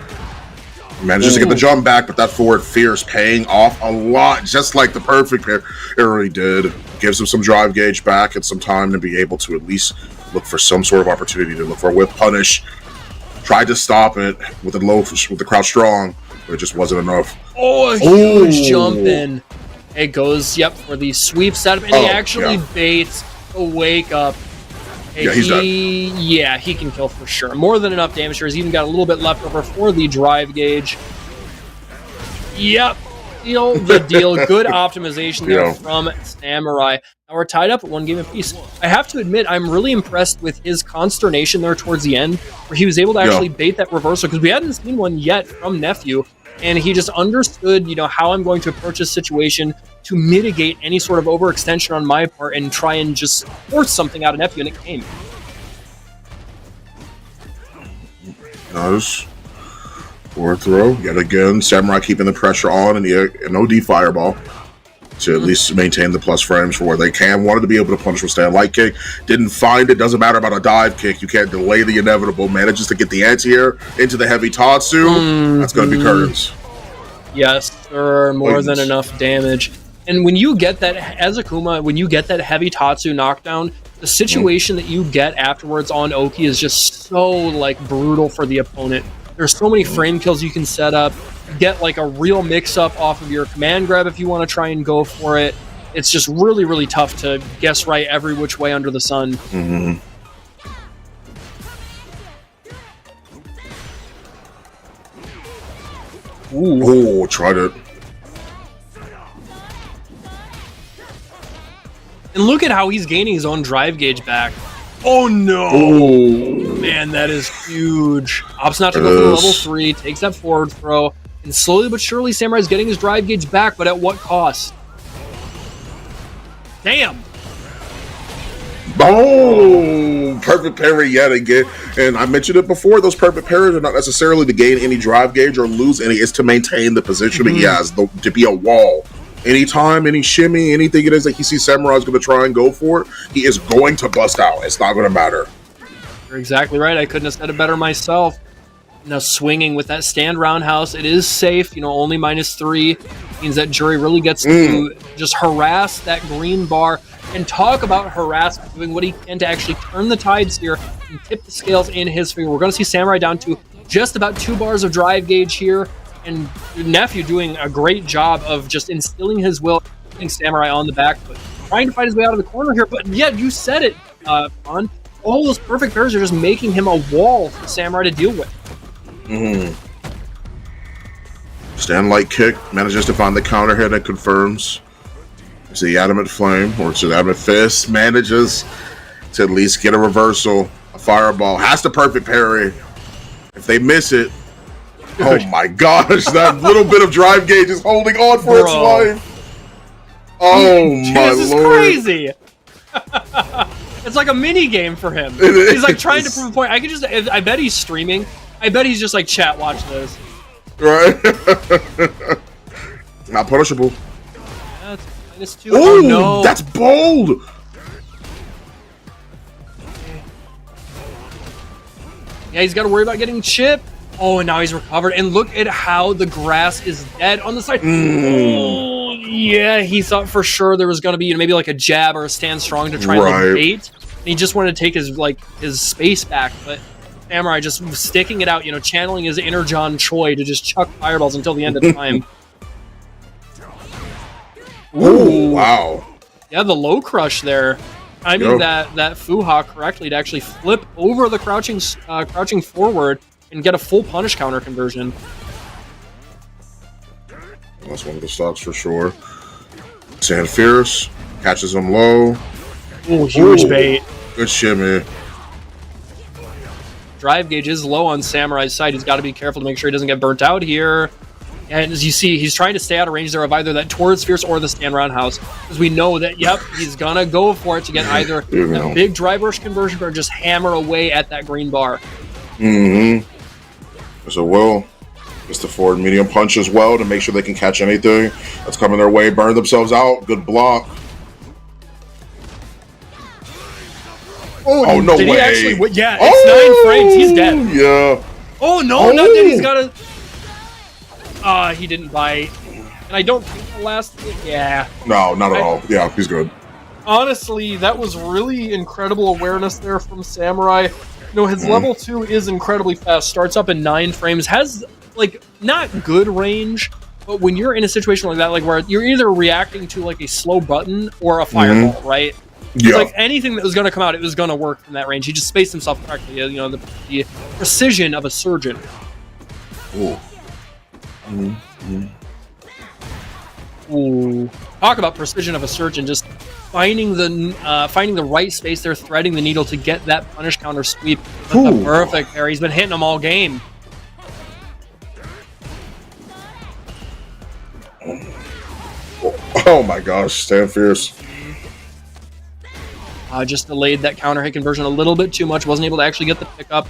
Manages to get the jump back, but that forward fierce paying off a lot, just like the perfect pair already did. Gives him some drive gauge back and some time to be able to at least look for some sort of opportunity to look for a whip punish. Tried to stop it with the crouch strong, but it just wasn't enough. Oh, a huge jump in. It goes, for the sweep setup, and he actually baits a wake up. He's done. He can kill for sure. More than enough damage here. He's even got a little bit left over for the drive gauge. Yep. Seal the deal. Good optimization there from Samurai. Now we're tied up at 1 game apiece. I have to admit, I'm really impressed with his consternation there towards the end, where he was able to actually bait that reversal, because we hadn't seen one yet from Nephew, and he just understood, you know, how I'm going to approach this situation to mitigate any sort of overextension on my part and try and just force something out of Nephew, and it came. Nice. Forward throw, yet again. Samurai keeping the pressure on and an OD fireball to at least maintain the plus frames for where they can. Wanted to be able to punish with stand light kick. Didn't find it. Doesn't matter about a dive kick. You can't delay the inevitable. Manages to get the anti-air into the heavy Tatsu. That's going to be curtains. Yes, sir. More than enough damage. And when you get that, as Akuma, when you get that heavy Tatsu knockdown, the situation that you get afterwards on Oki is just so, like, brutal for the opponent. There's so many frame kills you can set up. Get, like, a real mix-up off of your command grab if you want to try and go for it. It's just really, really tough to guess right every which way under the sun. Ooh, tried it. And look at how he's gaining his own drive gauge back. Oh no! Ooh. Man, that is huge. Opts not to go for level 3, takes that forward throw, and slowly but surely Samurai's getting his drive gauge back, but at what cost? Damn! Boom! Perfect parry yet again. And I mentioned it before, those perfect parries are not necessarily to gain any drive gauge or lose any, it's to maintain the positioning he has, to be a wall. Anytime, any shimmy, anything it is that he sees Samurai's going to try and go for, he is going to bust out. It's not going to matter. You're exactly right. I couldn't have said it better myself. Now swinging with that stand roundhouse, it is safe. You know, only -3 means that Jury really gets to just harass that green bar and talk about harassment, doing what he can to actually turn the tides here and tip the scales in his favor. We're going to see Samurai down to just about 2 bars of drive gauge here. And Nephew doing a great job of just instilling his will, putting Samurai on the back, but trying to fight his way out of the corner here. But yeah, you said it, Ron. All those perfect pairs are just making him a wall for Samurai to deal with. Stand light kick, manages to find the counter hit that confirms. It's the adamant flame, or it's the adamant fist, manages to at least get a reversal. A fireball, has the perfect parry. If they miss it, oh my gosh, that little bit of drive gauge is holding on for its life. Oh my lord. This is crazy. It's like a mini game for him. He's like trying to prove a point. I bet he's streaming. I bet he's just like, chat, watch this. Right? Not punishable. That's -2. Ooh, oh no. That's bold. Yeah, he's got to worry about getting chipped. Oh, and now he's recovered. And look at how the grass is dead on the side. Oh, yeah, he thought for sure there was going to be maybe like a jab or a stand strong to try and like bait. And he just wanted to take his space back. But Samurai just sticking it out, you know, channeling his inner John Choi to just chuck fireballs until the end of time. Ooh, wow. Yeah, the low crush there. Timing that Fuha correctly to actually flip over the crouching forward and get a full punish counter conversion. That's one of the stocks for sure. Sand Fierce catches him low. Ooh, huge bait. Good shimmy. Drive gauge is low on Samurai's side. He's got to be careful to make sure he doesn't get burnt out here. And as you see, he's trying to stay out of range there of either that Torus Fierce or the stand roundhouse. Because we know that, yep, he's going to go for it to get either a big drive rush conversion or just hammer away at that green bar. So Will gets the forward medium punch as well to make sure they can catch anything that's coming their way, burn themselves out. Good block. Oh, no way. He actually, yeah, it's 9 frames. He's dead. Yeah. Oh, no, not dead. He's got a... he didn't bite. And I don't think the last... Yeah. No, not at all. Yeah, he's good. Honestly, that was really incredible awareness there from Samurai. You know, his level 2 is incredibly fast. Starts up in 9 frames. Has, like, not good range, but when you're in a situation like that, like, where you're either reacting to, like, a slow button or a fireball, right? Yeah. It's like anything that was going to come out, it was going to work from that range. He just spaced himself correctly. You know, the precision of a surgeon. Ooh. Ooh. Talk about precision of a surgeon. Just finding the right space there, threading the needle to get that punish counter sweep. That's the perfect parry. He's been hitting them all game. Oh my gosh, Stand Fierce. Just delayed that counter hit conversion a little bit too much. Wasn't able to actually get the pickup.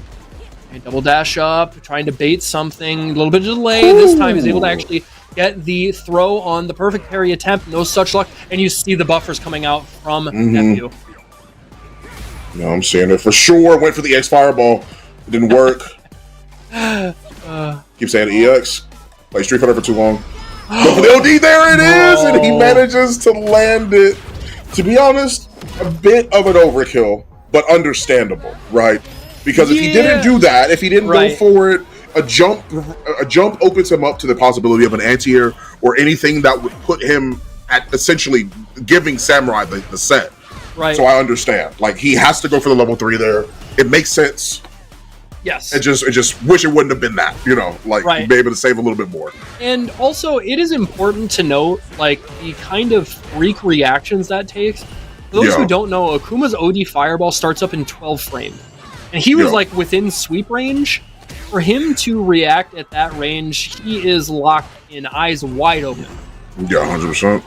Okay, double dash up, trying to bait something. A little bit of delay. This time he's able to actually get the throw on the perfect parry attempt. No such luck. And you see the buffers coming out from Nephew. No, I'm seeing it for sure. Went for the X Fireball. It didn't work. Keep saying EX. Play Street Fighter for too long. Go for the OD. There it is. And he manages to land it. To be honest, a bit of an overkill, but understandable, right? Because if he didn't do that, if he didn't go for it, a jump opens him up to the possibility of an anti-air or anything that would put him at essentially giving Samurai the set. Right. So I understand. Like, he has to go for the level 3 there. It makes sense. Yes. I just wish it wouldn't have been that, you know, like be able to save a little bit more. And also, it is important to note, like, the kind of freak reactions that takes. For those who don't know, Akuma's OD Fireball starts up in 12 frame. And he was, like, within sweep range. For him to react at that range, he is locked in, eyes wide open. Yeah, 100%.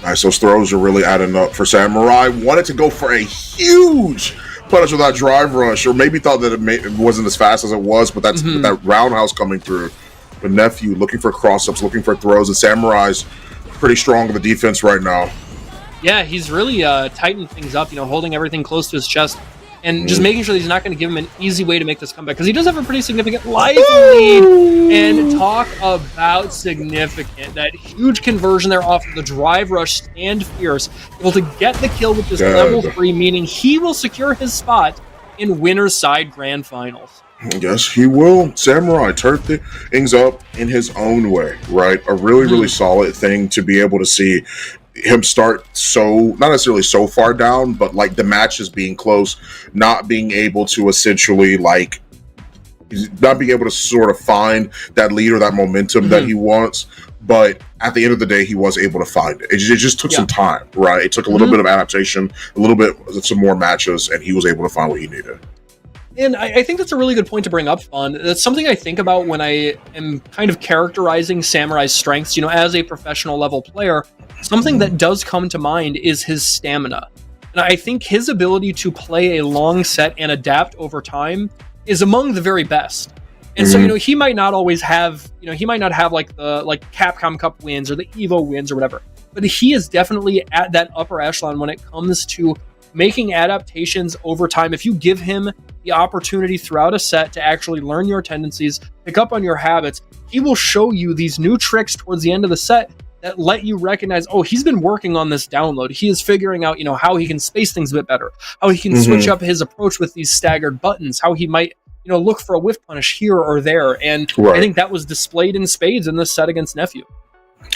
Nice, those throws are really adding up for Samurai. Wanted to go for a huge punish with that drive rush, or maybe thought that it wasn't as fast as it was, but that's that roundhouse coming through. But Nephew looking for cross-ups, looking for throws, and Samurai's pretty strong in the defense right now. Yeah, he's really tightened things up, you know, holding everything close to his chest. And just making sure that he's not going to give him an easy way to make this comeback. Because he does have a pretty significant life lead. And talk about significant. That huge conversion there off of the drive rush, Stand Fierce. Able to get the kill with this level 3, meaning he will secure his spot in winner's side grand finals. Yes, he will. Samurai turned things up in his own way, right? A really, really solid thing to be able to see him start so, not necessarily so far down, but like the matches being close, not being able to essentially like, not being able to sort of find that lead or that momentum that he wants. But at the end of the day, he was able to find it. It just took some time, right? It took a little bit of adaptation, a little bit, some more matches, and he was able to find what he needed. And I think that's a really good point to bring up, Fun. That's something I think about when I am kind of characterizing Samurai's strengths, you know, as a professional level player. Something that does come to mind is his stamina. And I think his ability to play a long set and adapt over time is among the very best. And so, you know, he might not always have, you know, he might not have like the Capcom Cup wins or the Evo wins or whatever, but he is definitely at that upper echelon when it comes to making adaptations over time. If you give him the opportunity throughout a set to actually learn your tendencies, pick up on your habits, he will show you these new tricks towards the end of the set that let you recognize, oh, he's been working on this download. He is figuring out, you know, how he can space things a bit better, how he can switch up his approach with these staggered buttons, how he might, you know, look for a whiff punish here or there. And I think that was displayed in spades in this set against Nephew.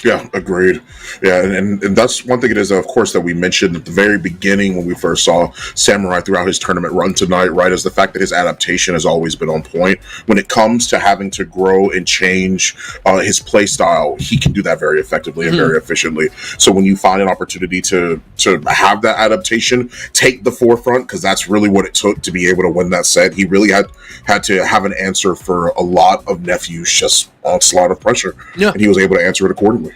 Yeah, agreed. Yeah, and that's one thing it is, of course, that we mentioned at the very beginning when we first saw Samurai throughout his tournament run tonight, right, is the fact that his adaptation has always been on point. When it comes to having to grow and change his play style, he can do that very effectively and very efficiently. So when you find an opportunity to have that adaptation take the forefront, because that's really what it took to be able to win that set, he really had to have an answer for a lot of Nephew's just onslaught of pressure, and he was able to answer it accordingly.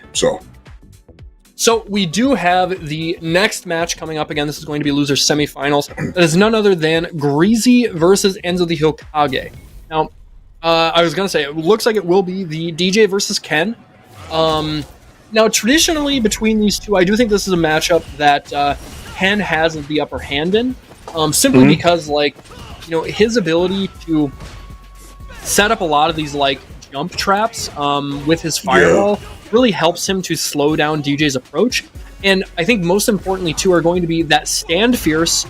So we do have the next match coming up again. This is going to be losers semifinals. That is none other than Greasy versus Enzo the Hokage. Now, I was going to say, it looks like it will be the DJ versus Ken. Now, traditionally between these two, I do think this is a matchup that Ken has the upper hand in, simply because, like, you know, his ability to set up a lot of these, like, jump traps with his fireball really helps him to slow down DJ's approach. And I think most importantly too are going to be that stand fierce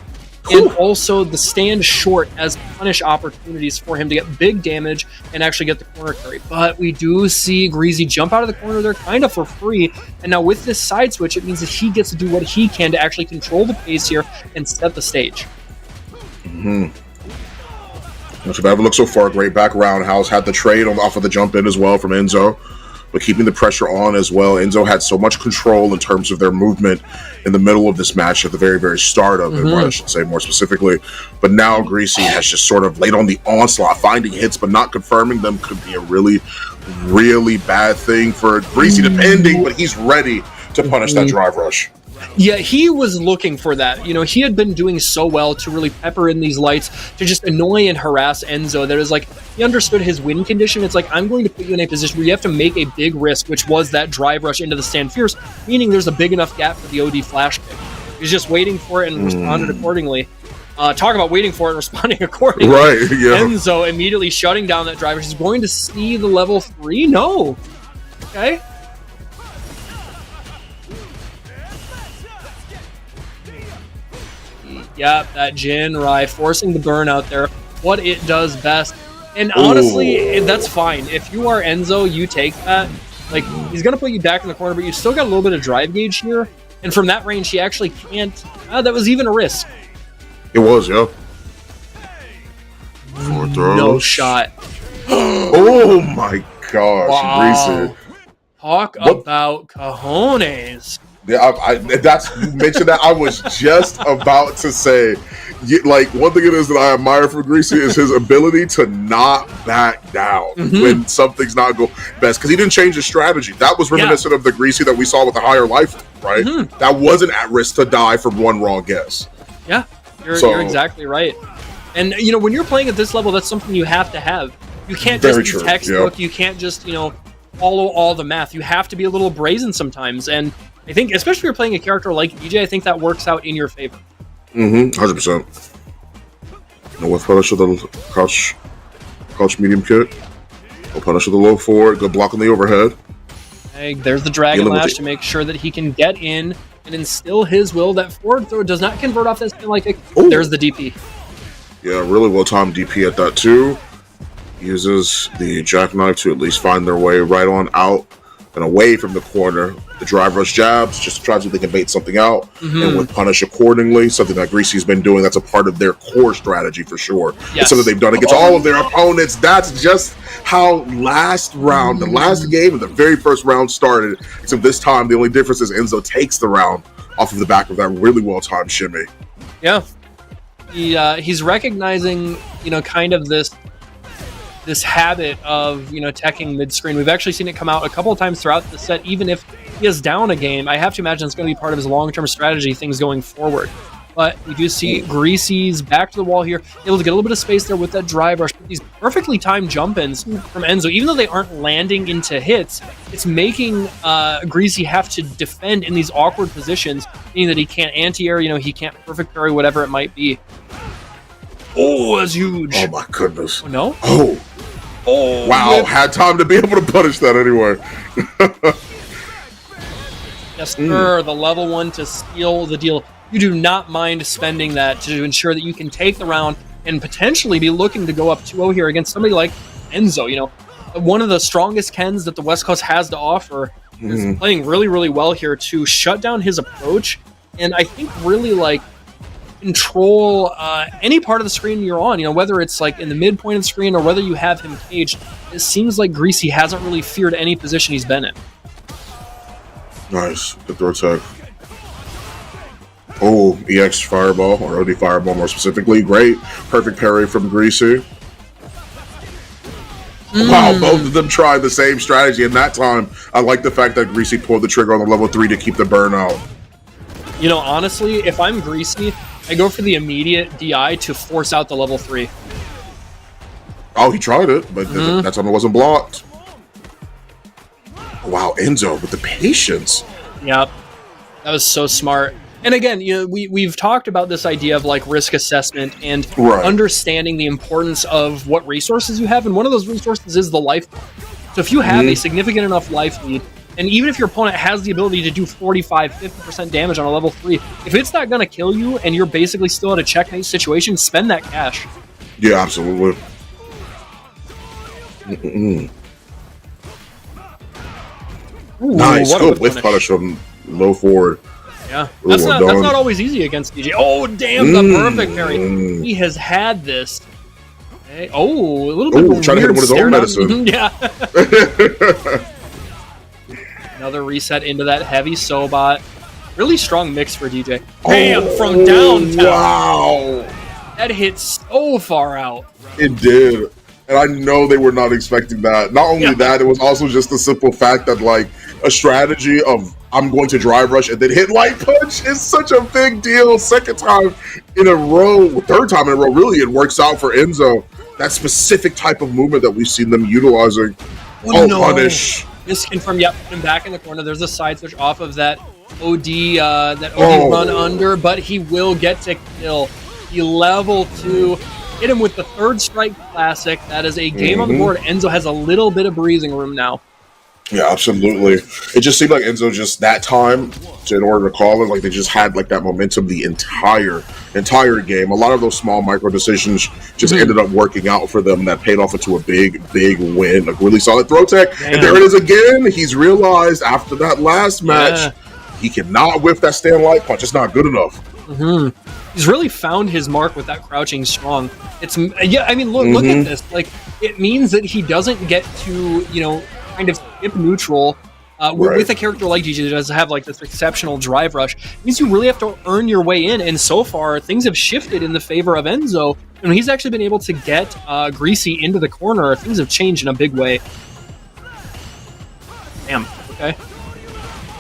and also the stand short as punish opportunities for him to get big damage and actually get the corner carry. But we do see Greasy jump out of the corner there kind of for free, and now with this side switch it means that he gets to do what he can to actually control the pace here and set the stage. Not too bad of a look so far. Great back roundhouse. Had the trade off of the jump in as well from Enzo, but keeping the pressure on as well. Enzo had so much control in terms of their movement in the middle of this match at the very, very start of it, I should say more specifically. But now Greasy has just sort of laid on the onslaught, finding hits but not confirming them could be a really, really bad thing for Greasy, depending, but he's ready to punish that drive rush. Yeah, he was looking for that. You know, he had been doing so well to really pepper in these lights to just annoy and harass Enzo. That is like, he understood his win condition. It's like, I'm going to put you in a position where you have to make a big risk, which was that drive rush into the stand fierce, meaning there's a big enough gap for the OD flash pick. He's just waiting for it and responded accordingly. Talk about waiting for it and responding accordingly. Right, yeah. Enzo immediately shutting down that drive rush. He's going to see the level 3? No. Okay. Yep, that Jinrai forcing the burnout there. What it does best. And honestly, that's fine. If you are Enzo, you take that. Like, he's going to put you back in the corner, but you still got a little bit of drive gauge here. And from that range, he actually can't. That was even a risk. It was, yeah. Forward throws. No shot. Oh my gosh, Wow. Greasy. Talk about cojones. Yeah, that's, you mentioned that. I was just about to say, like, one thing it is that I admire from Greasy is his ability to not back down when something's not going best. Because he didn't change his strategy. That was reminiscent of the Greasy that we saw with the higher life, right? That wasn't at risk to die from one wrong guess. Yeah, you're exactly right. And, you know, when you're playing at this level, that's something you have to have. You can't just be textbook. You can't just, you know, follow all the math. You have to be a little brazen sometimes. And I think, especially if you're playing a character like DJ, I think that works out in your favor. 100%. No with punish of the crouch medium kick. No punish of the low forward. Good block on the overhead. Hey, there's the Dragon Lash to make sure that he can get in and instill his will. That forward throw does not convert off that spin like kick. There's the DP. Yeah, really well-timed DP at that, too. Uses the jackknife to at least find their way right on out and away from the corner. The drive rush jabs, just to try to see if they can bait something out, and with punish accordingly, something that Greasy's been doing. That's a part of their core strategy for sure. It's something they've done against all of their opponents. That's just how last round, the last game of the very first round started. Except this time, the only difference is Enzo takes the round off of the back of that really well-timed shimmy. Yeah. He's recognizing, you know, kind of this habit of, you know, teching mid-screen. We've actually seen it come out a couple of times throughout the set. Even if he is down a game, I have to imagine it's going to be part of his long-term strategy, things going forward. But we do see Greasy's back to the wall here, able to get a little bit of space there with that drive rush. These perfectly timed jump-ins from Enzo, even though they aren't landing into hits, it's making Greasy have to defend in these awkward positions, meaning that he can't anti-air, you know, he can't perfect parry, whatever it might be. Oh, that's huge. Oh my goodness. Oh, no? Oh, wow, had time to be able to punish that anyway. Yes, sir, the level 1 to steal the deal. You do not mind spending that to ensure that you can take the round and potentially be looking to go up 2-0 here against somebody like Enzo. You know, one of the strongest Kens that the West Coast has to offer is playing really, really well here to shut down his approach. And I think really, like, control any part of the screen you're on, you know, whether it's like in the midpoint of the screen or whether you have him caged. It seems like Greasy hasn't really feared any position he's been in. Nice. Good throw tech. Oh, EX Fireball, or OD Fireball more specifically. Great. Perfect parry from Greasy. Wow, both of them tried the same strategy, and that time, I like the fact that Greasy pulled the trigger on the level 3 to keep the burnout. You know, honestly, if I'm Greasy, I go for the immediate DI to force out the level 3. Oh, he tried it, but that time it wasn't blocked. Wow, Enzo with the patience. Yep, that was so smart. And again, you know, we've talked about this idea of like risk assessment and understanding the importance of what resources you have, and one of those resources is the life. So if you have a significant enough life lead, and even if your opponent has the ability to do 45-50% damage on a level 3, if it's not going to kill you and you're basically still at a checkmate situation, spend that cash. Yeah, absolutely. Ooh, nice. Good whiff punish from low forward. Yeah, that's not always easy against DJ. Oh, damn, the perfect parry. He has had this. Okay. Oh, a little bit of trying to hit him with his own medicine. Yeah. Another reset into that heavy Sobot. Really strong mix for DJ. Bam, from downtown. Wow. That hit so far out. It did. And I know they were not expecting that. Not only that, it was also just the simple fact that, like, a strategy of I'm going to drive rush and then hit light punch is such a big deal. Second time in a row, third time in a row, really, it works out for Enzo. That specific type of movement that we've seen them utilizing. Oh, no. Punish. Misconfirm, yep, put him back in the corner. There's a side switch off of that OD run under, but he will get to kill. He level 2. Hit him with the third strike classic. That is a game on the board. Enzo has a little bit of breathing room now. Yeah, absolutely. It just seemed like Enzo just that time, in order to call it, like they just had like that momentum the entire game. A lot of those small micro decisions just ended up working out for them. That paid off into a big win. A really solid throw tech. Damn. And there it is again. He's realized after that last match, he cannot whiff that stand light punch. It's not good enough. He's really found his mark with that crouching strong. It's I mean, look at this. Like, it means that he doesn't get to, you know, kind of skip neutral with a character like GG that does have like this exceptional drive rush. It means you really have to earn your way in, and so far things have shifted in the favor of Enzo, and he's actually been able to get Greasy into the corner. Things have changed in a big way. Damn. Okay.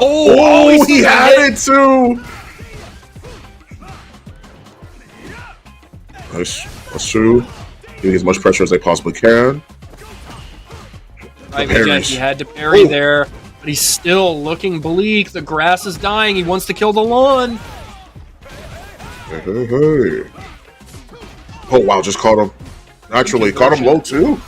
Oh, he had it too. Nice. That's true. Getting as much pressure as they possibly can. Right, again, he had to parry there, but he's still looking bleak. The grass is dying. He wants to kill the lawn. Hey. Oh, wow, just caught him. Actually, caught him low, too.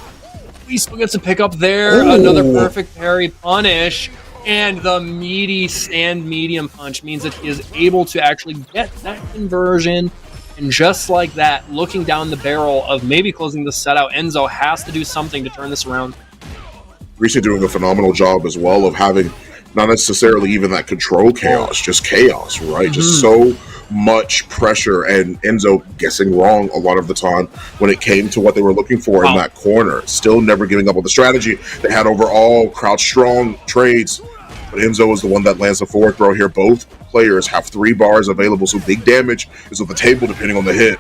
He still gets a pick up there. Another perfect parry punish. And the meaty stand medium punch means that he is able to actually get that conversion. And just like that, looking down the barrel of maybe closing the set out, Enzo has to do something to turn this around. Greasy doing a phenomenal job as well of having not necessarily even that control chaos, just chaos, right? Just so much pressure, and Enzo guessing wrong a lot of the time when it came to what they were looking for in that corner. Still never giving up on the strategy they had overall, crouch strong trades, but Enzo was the one that lands the forward throw here. Both players have 3 bars available, so big damage is on the table depending on the hit.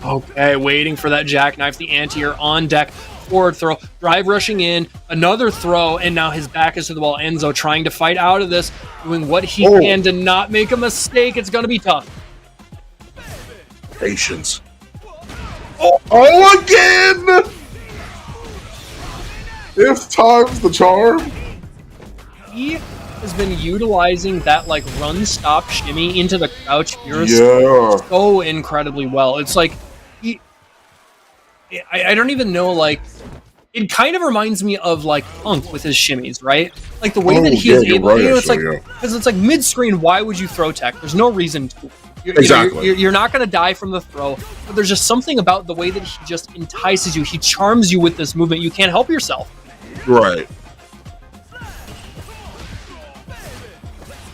Okay, waiting for that jackknife. The anti-air on deck. Forward throw, drive rushing in, another throw, and now his back is to the wall. Enzo trying to fight out of this, doing what he can to not make a mistake. It's going to be tough. Patience. Oh, again! If time's the charm. He has been utilizing that like run, stop, shimmy into the crouch so incredibly well. It's like I don't even know, like, it kind of reminds me of like Punk with his shimmies, right? Like the way that he is able, you know, it's like, because it's like mid-screen, why would you throw tech? There's no reason to. You're not going to die from the throw, but there's just something about the way that he just entices you. He charms you with this movement. You can't help yourself. Right.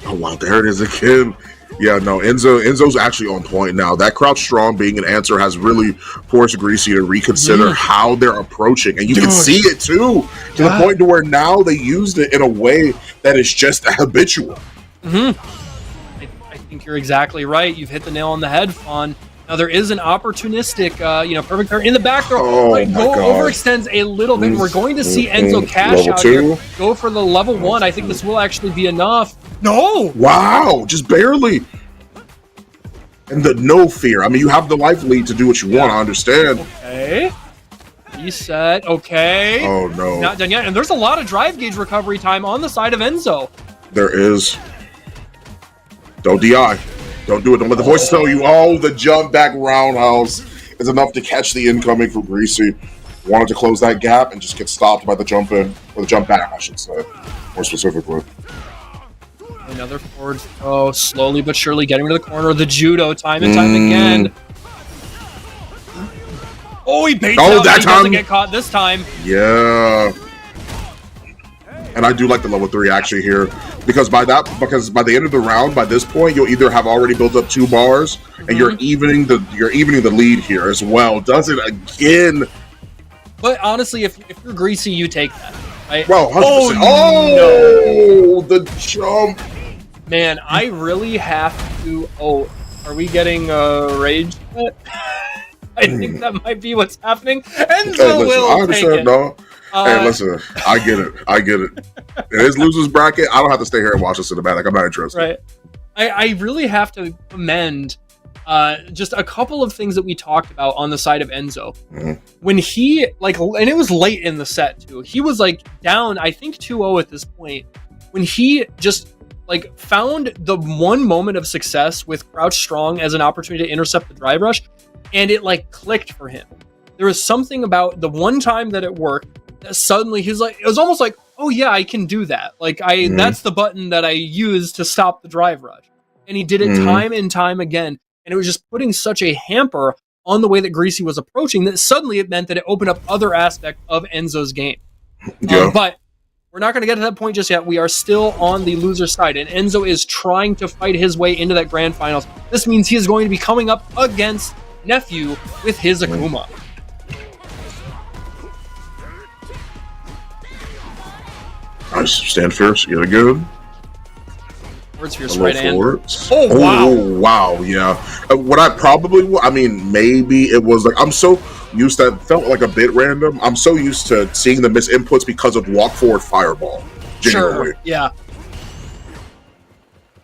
Oh, wow, there it is again. Yeah, no, Enzo's actually on point now. That crouch strong being an answer has really forced Greasy to reconsider how they're approaching. And you can see it, too, to the point to where now they used it in a way that is just habitual. I think you're exactly right. You've hit the nail on the head, Fawn. Now, there is an opportunistic, perfect parry in the back throw. Overextends a little bit. We're going to see Enzo cash out here. Go for the level 1. I think this will actually be enough. No! Wow, just barely. And the no fear. I mean, you have the life lead to do what you want, I understand. Okay. Reset. Okay. Oh, no. Not done yet. And there's a lot of drive gauge recovery time on the side of Enzo. There is. Don't DI. Don't do it. Don't let the voice tell you, the jump back roundhouse is enough to catch the incoming for Greasy. Wanted to close that gap and just get stopped by the jump in, or the jump back, I should say, more specifically. Another forward throw, slowly but surely getting to the corner. The judo, time and time again. Oh, he baits out. He doesn't get caught this time. Yeah. And I do like the level 3 actually here, because by the end of the round, by this point, you'll either have already built up 2 bars, and you're evening the lead here as well. Does it again? But honestly, if you're Greasy, you take that. Right? Well, 100%. Oh, the jump. Man, I really have to. Oh, are we getting rage? I think that might be what's happening. Enzo will take it. Hey, listen, I get it. It is losers bracket. I don't have to stay here and watch this cinematic. I'm not interested. Right. I really have to commend just a couple of things that we talked about on the side of Enzo. When he, and it was late in the set too, he was down, I think 2-0 at this point, when he just found the one moment of success with Crouch Strong as an opportunity to intercept the drive rush, and it clicked for him. There was something about the one time that it worked that suddenly he's it was almost oh yeah, I can do that. That's the button that I use to stop the drive rush. And he did it time and time again. And it was just putting such a hamper on the way that Greasy was approaching that suddenly it meant that it opened up other aspects of Enzo's game. But we're not going to get to that point just yet. We are still on the loser side, and Enzo is trying to fight his way into that grand finals. This means he is going to be coming up against Nephew with his Akuma. Nice. Stand fierce. You got it good. Forward fierce right hand. Oh, wow. Oh, wow. Yeah. What I probably, maybe it was I'm so used to, it felt a bit random. I'm so used to seeing the miss inputs because of walk forward fireball. Genuinely. Sure. Yeah.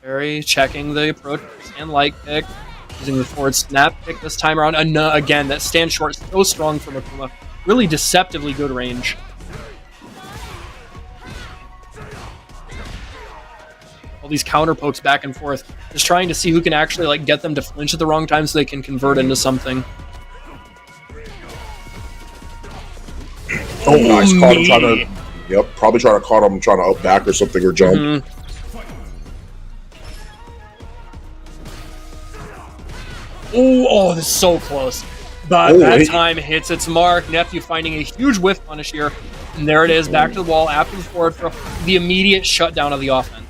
Barry checking the approach and light kick. Using the forward snap kick this time around. Again, that stand short so strong from Akuma. Really deceptively good range. All these counter pokes back and forth, just trying to see who can actually get them to flinch at the wrong time so they can convert into something. Oh, nice. Caught him trying to, probably trying to caught him trying to up back or something or jump. Oh, this is so close. But that time hits its mark. Nephew finding a huge whiff punish here. And there it is, back to the wall after the forward throw. The immediate shutdown of the offense.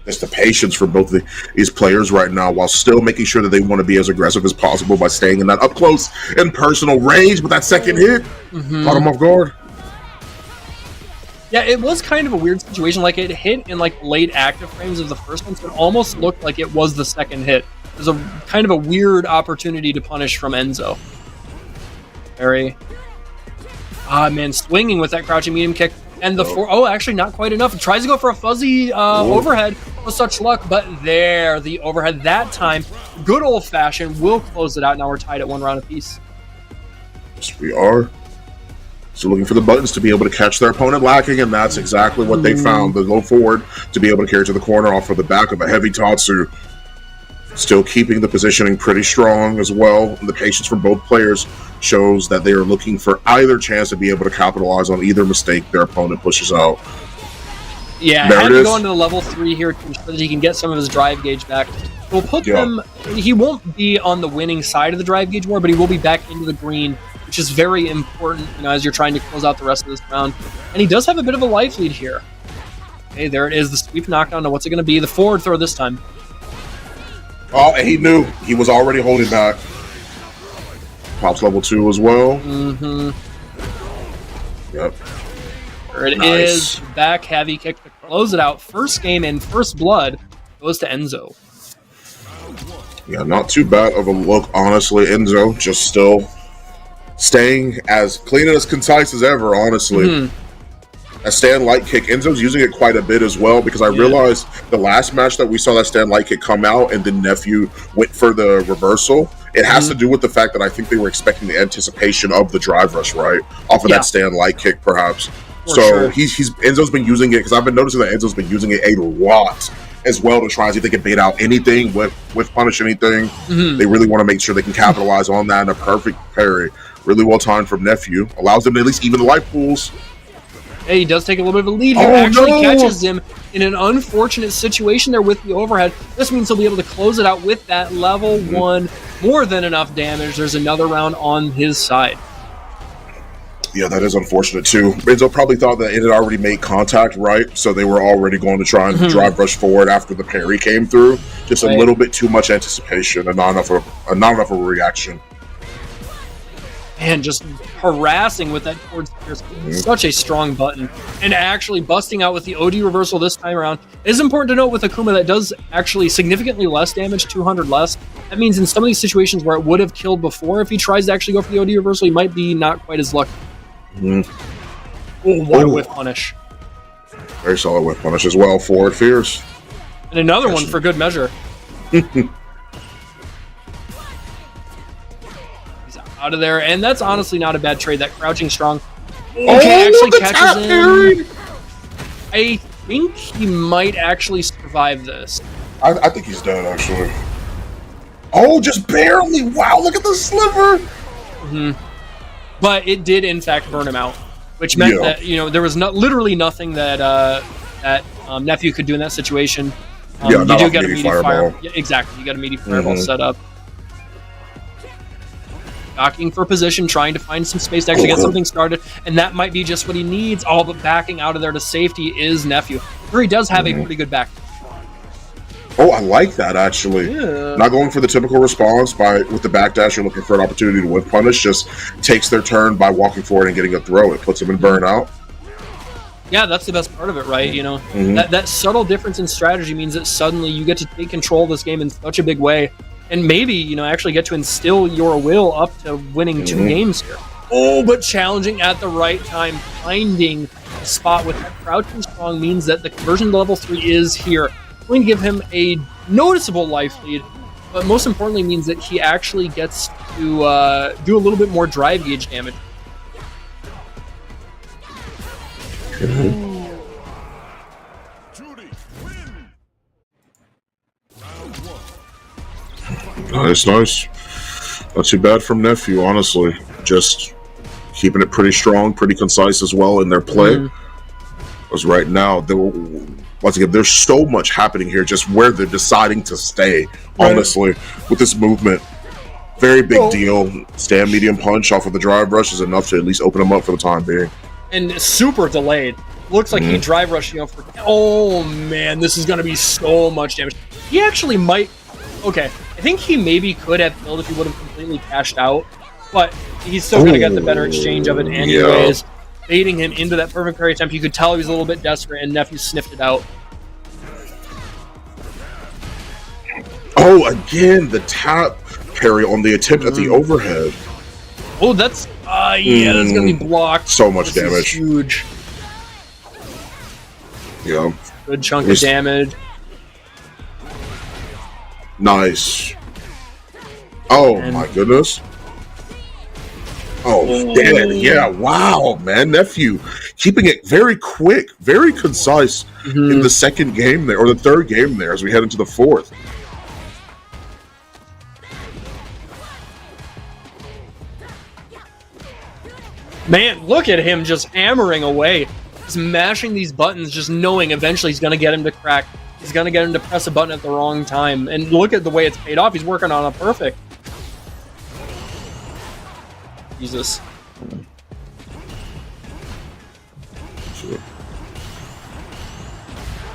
It's the patience for both these players right now while still making sure that they want to be as aggressive as possible by staying in that up close and personal range. But that second hit caught him off guard. Yeah, it was kind of a weird situation. It hit in late active frames of the first one, so it almost looked like it was the second hit. It was a kind of a weird opportunity to punish from Enzo. Barry. Man, swinging with that crouching medium kick. And the actually not quite enough. It tries to go for a fuzzy overhead. No such luck, but there, the overhead that time. Good old fashioned. Will close it out. Now we're tied at 1 round apiece. Yes, we are. So looking for the buttons to be able to catch their opponent lacking, and that's exactly what they found. The low forward to be able to carry to the corner off of the back of a heavy Tatsu. Still keeping the positioning pretty strong as well. And the patience from both players shows that they are looking for either chance to be able to capitalize on either mistake their opponent pushes out. Yeah, had to go into the level 3 here to ensure that he can get some of his drive gauge back. We'll put them, he won't be on the winning side of the drive gauge war, but he will be back into the green, which is very important, as you're trying to close out the rest of this round. And he does have a bit of a life lead here. Okay, there it is, the sweep knockdown. Now what's it going to be? The forward throw this time. Oh, and he knew. He was already holding back. Pops level 2 as well. Yep. There it is. Back heavy kick to close it out. First game in first blood goes to Enzo. Yeah, not too bad of a look, honestly. Enzo just still staying as clean and as concise as ever, honestly. A stand light kick, Enzo's using it quite a bit as well, because I realized the last match that we saw that stand light kick come out and then Nephew went for the reversal. It has to do with the fact that I think they were expecting the anticipation of the drive rush, right? Off of that stand light kick, perhaps. Enzo's been using it, because I've been noticing that Enzo's been using it a lot as well to try and see if they can bait out anything with punish anything. They really want to make sure they can capitalize on that, and a perfect parry. Really well timed from Nephew. Allows them to at least even the life pools. Hey, he does take a little bit of a lead here. Actually catches him in an unfortunate situation there with the overhead. This means he'll be able to close it out with that level 1. More than enough damage. There's another round on his side. Yeah, that is unfortunate too. Enzo probably thought that it had already made contact, right? So they were already going to try and drive rush forward after the parry came through. Just a little bit too much anticipation and not enough of a reaction. And just harassing with that towards Pierce. Such a strong button. And actually busting out with the OD reversal this time around. It is important to note with Akuma that does actually significantly less damage, 200 less. That means in some of these situations where it would have killed before, if he tries to actually go for the OD reversal, he might be not quite as lucky. Oh, what a whiff punish. Very solid whiff punish as well for Fierce. And another one for good measure. Out of there, and that's honestly not a bad trade. That crouching strong actually catches him. I think he might actually survive this. I think he's dead, actually. Oh, just barely! Wow, look at the sliver! But it did, in fact, burn him out, which meant that, you know, there was literally nothing that Nephew could do in that situation. You do get a meaty fireball. Yeah, exactly, you got a meaty fireball set up. Docking for position, trying to find some space to actually get something started, and that might be just what he needs. All but backing out of there to safety is Nephew, where he does have a pretty good back. Oh, I like that, actually. Yeah. Not going for the typical response with the backdash, you're looking for an opportunity to whip punish, just takes their turn by walking forward and getting a throw. It puts them in burnout. Yeah, that's the best part of it, right? You know, that subtle difference in strategy means that suddenly you get to take control of this game in such a big way. And maybe, you know, actually get to instill your will up to winning 2 games here. Oh, but challenging at the right time, finding a spot with that crouching strong means that the conversion to level 3 is here. Going to give him a noticeable life lead, but most importantly means that he actually gets to do a little bit more drive gauge damage. Nice. Not too bad from Nephew, honestly. Just keeping it pretty strong, pretty concise as well in their play. Because right now, once again, there's so much happening here, just where they're deciding to stay, honestly, with this movement. Very big deal. Stand medium punch off of the drive rush is enough to at least open them up for the time being. And super delayed. Looks like he drive rushed, you know, for... Oh, man, this is going to be so much damage. He actually might... Okay, I think he maybe could have killed if he would have completely cashed out, but he's still going to get the better exchange of it anyways. Baiting him into that perfect parry attempt, you could tell he was a little bit desperate, and Nephew sniffed it out. Oh, again, the tap parry on the attempt at the overhead. Oh, that's... yeah, that's going to be blocked. So much This is damage. huge. Yeah. Good chunk of damage. Nice. Oh, my goodness. Oh, dead. Yeah, wow, man. Nephew keeping it very quick, very concise in the second game there, or the third game there as we head into the fourth. Man, look at him just hammering away. Just mashing these buttons, just knowing eventually he's going to get him to crack. He's going to get him to press a button at the wrong time. And look at the way it's paid off. He's working on a perfect. Jesus.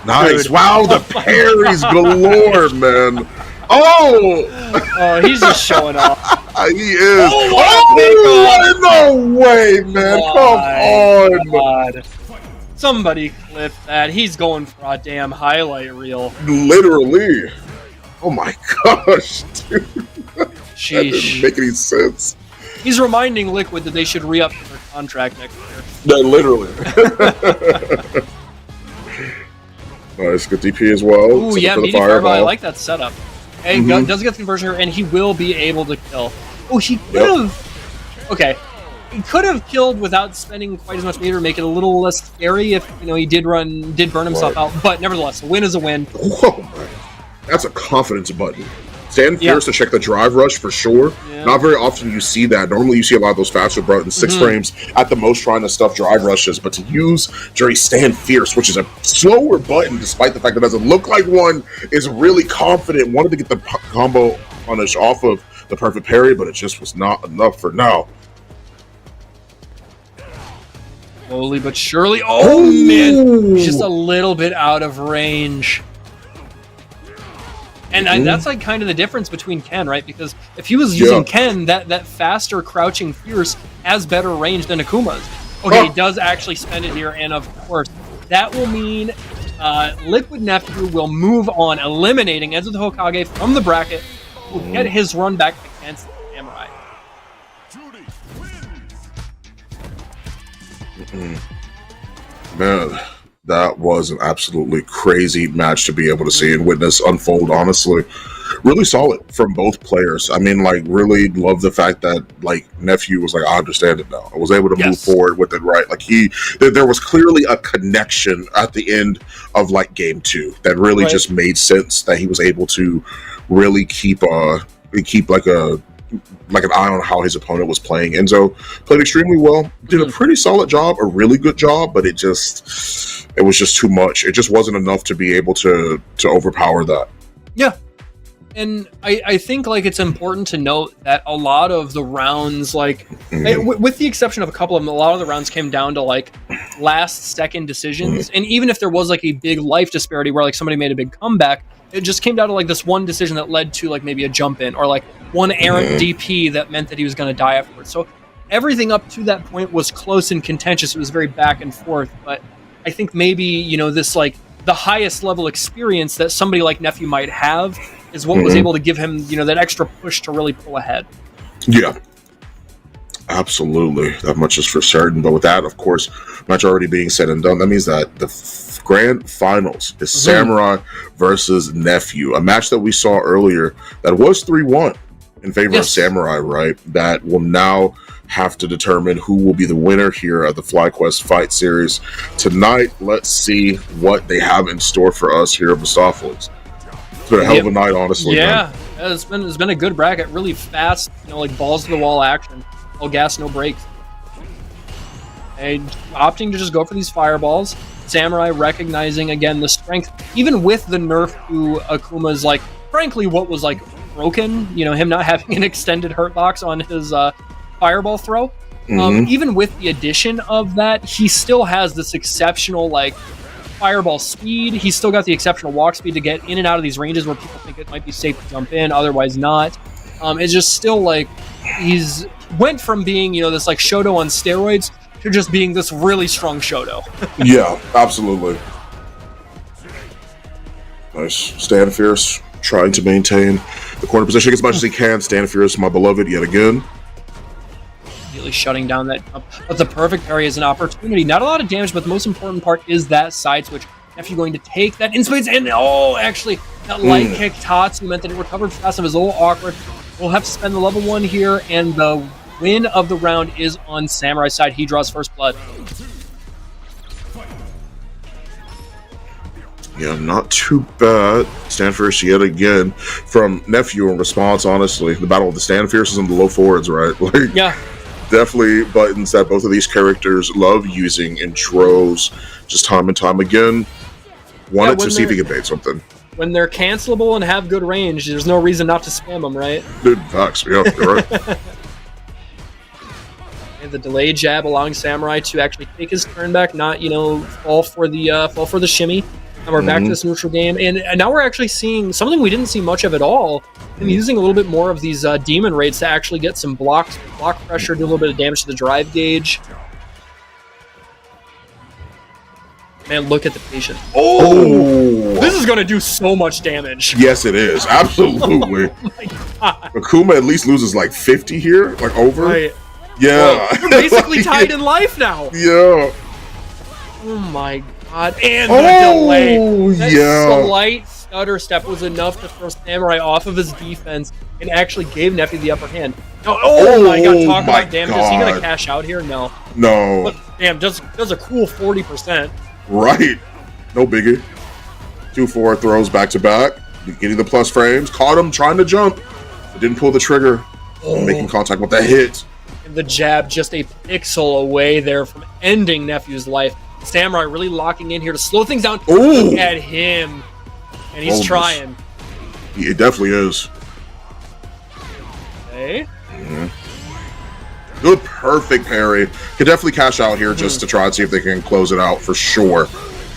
Nice. Dude. Wow, the parries galore, man. Oh! He's just showing off. He is. Oh, no way, man. Come on. God. Somebody clip that. He's going for a damn highlight reel. Literally. Oh my gosh, dude. Sheesh. That didn't make any sense. He's reminding Liquid that they should re-up their contract next year. No, literally. Nice, good DP as well. Ooh, yeah, meaty fireball. I like that setup. And does get the conversion here, and he will be able to kill. Oh, he could have... Okay. He could have killed without spending quite as much meter, make it a little less scary if, you know, he did burn himself out. But nevertheless, a win is a win. Whoa, man. That's a confidence button. Stand fierce to check the drive rush for sure. Yeah. Not very often you see that. Normally you see a lot of those faster buttons, 6 frames at the most trying to stuff drive rushes. But to use Jerry Stand Fierce, which is a slower button, despite the fact that it doesn't look like one, is really confident, wanted to get the combo punish off of the perfect parry, but it just was not enough for now. Slowly but surely. Oh, man. Just a little bit out of range. And that's like kind of the difference between Ken, right? Because if he was using Ken, that faster crouching fierce has better range than Akuma's. Okay, he does actually spend it here, and of course, that will mean Liquid Nephew will move on, eliminating Enzo the Hokage from the bracket, will get his run back against Samurai. Man, that was an absolutely crazy match to be able to see and witness unfold, honestly. Really solid from both players. I mean, like, really love the fact that, like, Nephew was like, I understand it now. I was able to move forward with it, right? Like, there was clearly a connection at the end of, like, game 2 that really just made sense, that he was able to really keep like an eye on how his opponent was playing. Enzo played extremely well, did a pretty solid job, a really good job, but it was just too much. It just wasn't enough to be able to overpower that. Yeah. And I think, like, it's important to note that a lot of the rounds, like, with the exception of a couple of them, a lot of the rounds came down to, like, last-second decisions. And even if there was, like, a big life disparity where, like, somebody made a big comeback, it just came down to, like, this one decision that led to, like, maybe a jump-in, or, like, one errant DP that meant that he was going to die afterwards. So everything up to that point was close and contentious. It was very back and forth. But I think maybe, you know, this, like, the highest level experience that somebody like Nephew might have is what was able to give him, you know, that extra push to really pull ahead. Yeah, absolutely. That much is for certain. But with that, of course, match already being said and done, that means that the grand finals is Samurai versus Nephew, a match that we saw earlier that was 3-1 in favor of Samurai, right? That will now have to determine who will be the winner here at the FlyQuest Fight Series tonight. Let's see what they have in store for us here at Mustopheles. It's been a hell of a night, honestly. Yeah, it's been a good bracket, really fast, you know, like balls to the wall action, all gas, no brakes. And opting to just go for these fireballs. Samurai recognizing again the strength, even with the nerf to Akuma's, like, frankly, what was like broken, you know, him not having an extended hurt box on his fireball throw. Even with the addition of that, he still has this exceptional, like, fireball speed. He's still got the exceptional walk speed to get in and out of these ranges where people think it might be safe to jump in, otherwise not. It's just still like he's went from being, you know, this like Shoto on steroids to just being this really strong Shoto. Yeah, absolutely. Nice. Stand Fierce trying to maintain the corner position as much as he can. Stand Fierce, my beloved, yet again. Really shutting down that jump. But the perfect parry is an opportunity. Not a lot of damage, but the most important part is that side switch. Nephew going to take that in space, and actually, that light kick Tatsu meant that it recovered fast and was a little awkward. We'll have to spend the level 1 here, and the win of the round is on Samurai's side. He draws first blood. Yeah, not too bad. Stand Fierce yet again from Nephew in response, honestly. The battle of the Stand Fierces and the low forwards, right? Like, yeah. Definitely buttons that both of these characters love using in droves, just time and time again. Wanted to see if he could bait something. When they're cancelable and have good range, there's no reason not to spam them, right? Dude, facts. Yeah, you're right. And the delayed jab allowing Samurai to actually take his turn back, not, you know, fall for the shimmy. And we're back to this neutral game, and now we're actually seeing something we didn't see much of at all. And using a little bit more of these demon raids to actually get some block pressure, do a little bit of damage to the drive gauge. Man, look at the patience. Oh! This is going to do so much damage. Yes, it is. Absolutely. Oh my God. Akuma at least loses like 50 here, like over. Right. Yeah. Well, we're basically tied in life now. Yeah. Oh my God. And the delay. That slight stutter step was enough to throw Samurai off of his defense and actually gave Nephew the upper hand. Oh my God, talk about damage. Is he going to cash out here? No. No. But, damn, does a cool 40%. Right. No biggie. 2-4 throws back to back. Getting the plus frames. Caught him trying to jump. But didn't pull the trigger. Making contact with that hit. And the jab just a pixel away there from ending Nephew's life. Samurai really locking in here to slow things down. Look at him. And he's trying. Yeah, it definitely is. Okay. Good, perfect parry. Could definitely cash out here just to try and see if they can close it out for sure.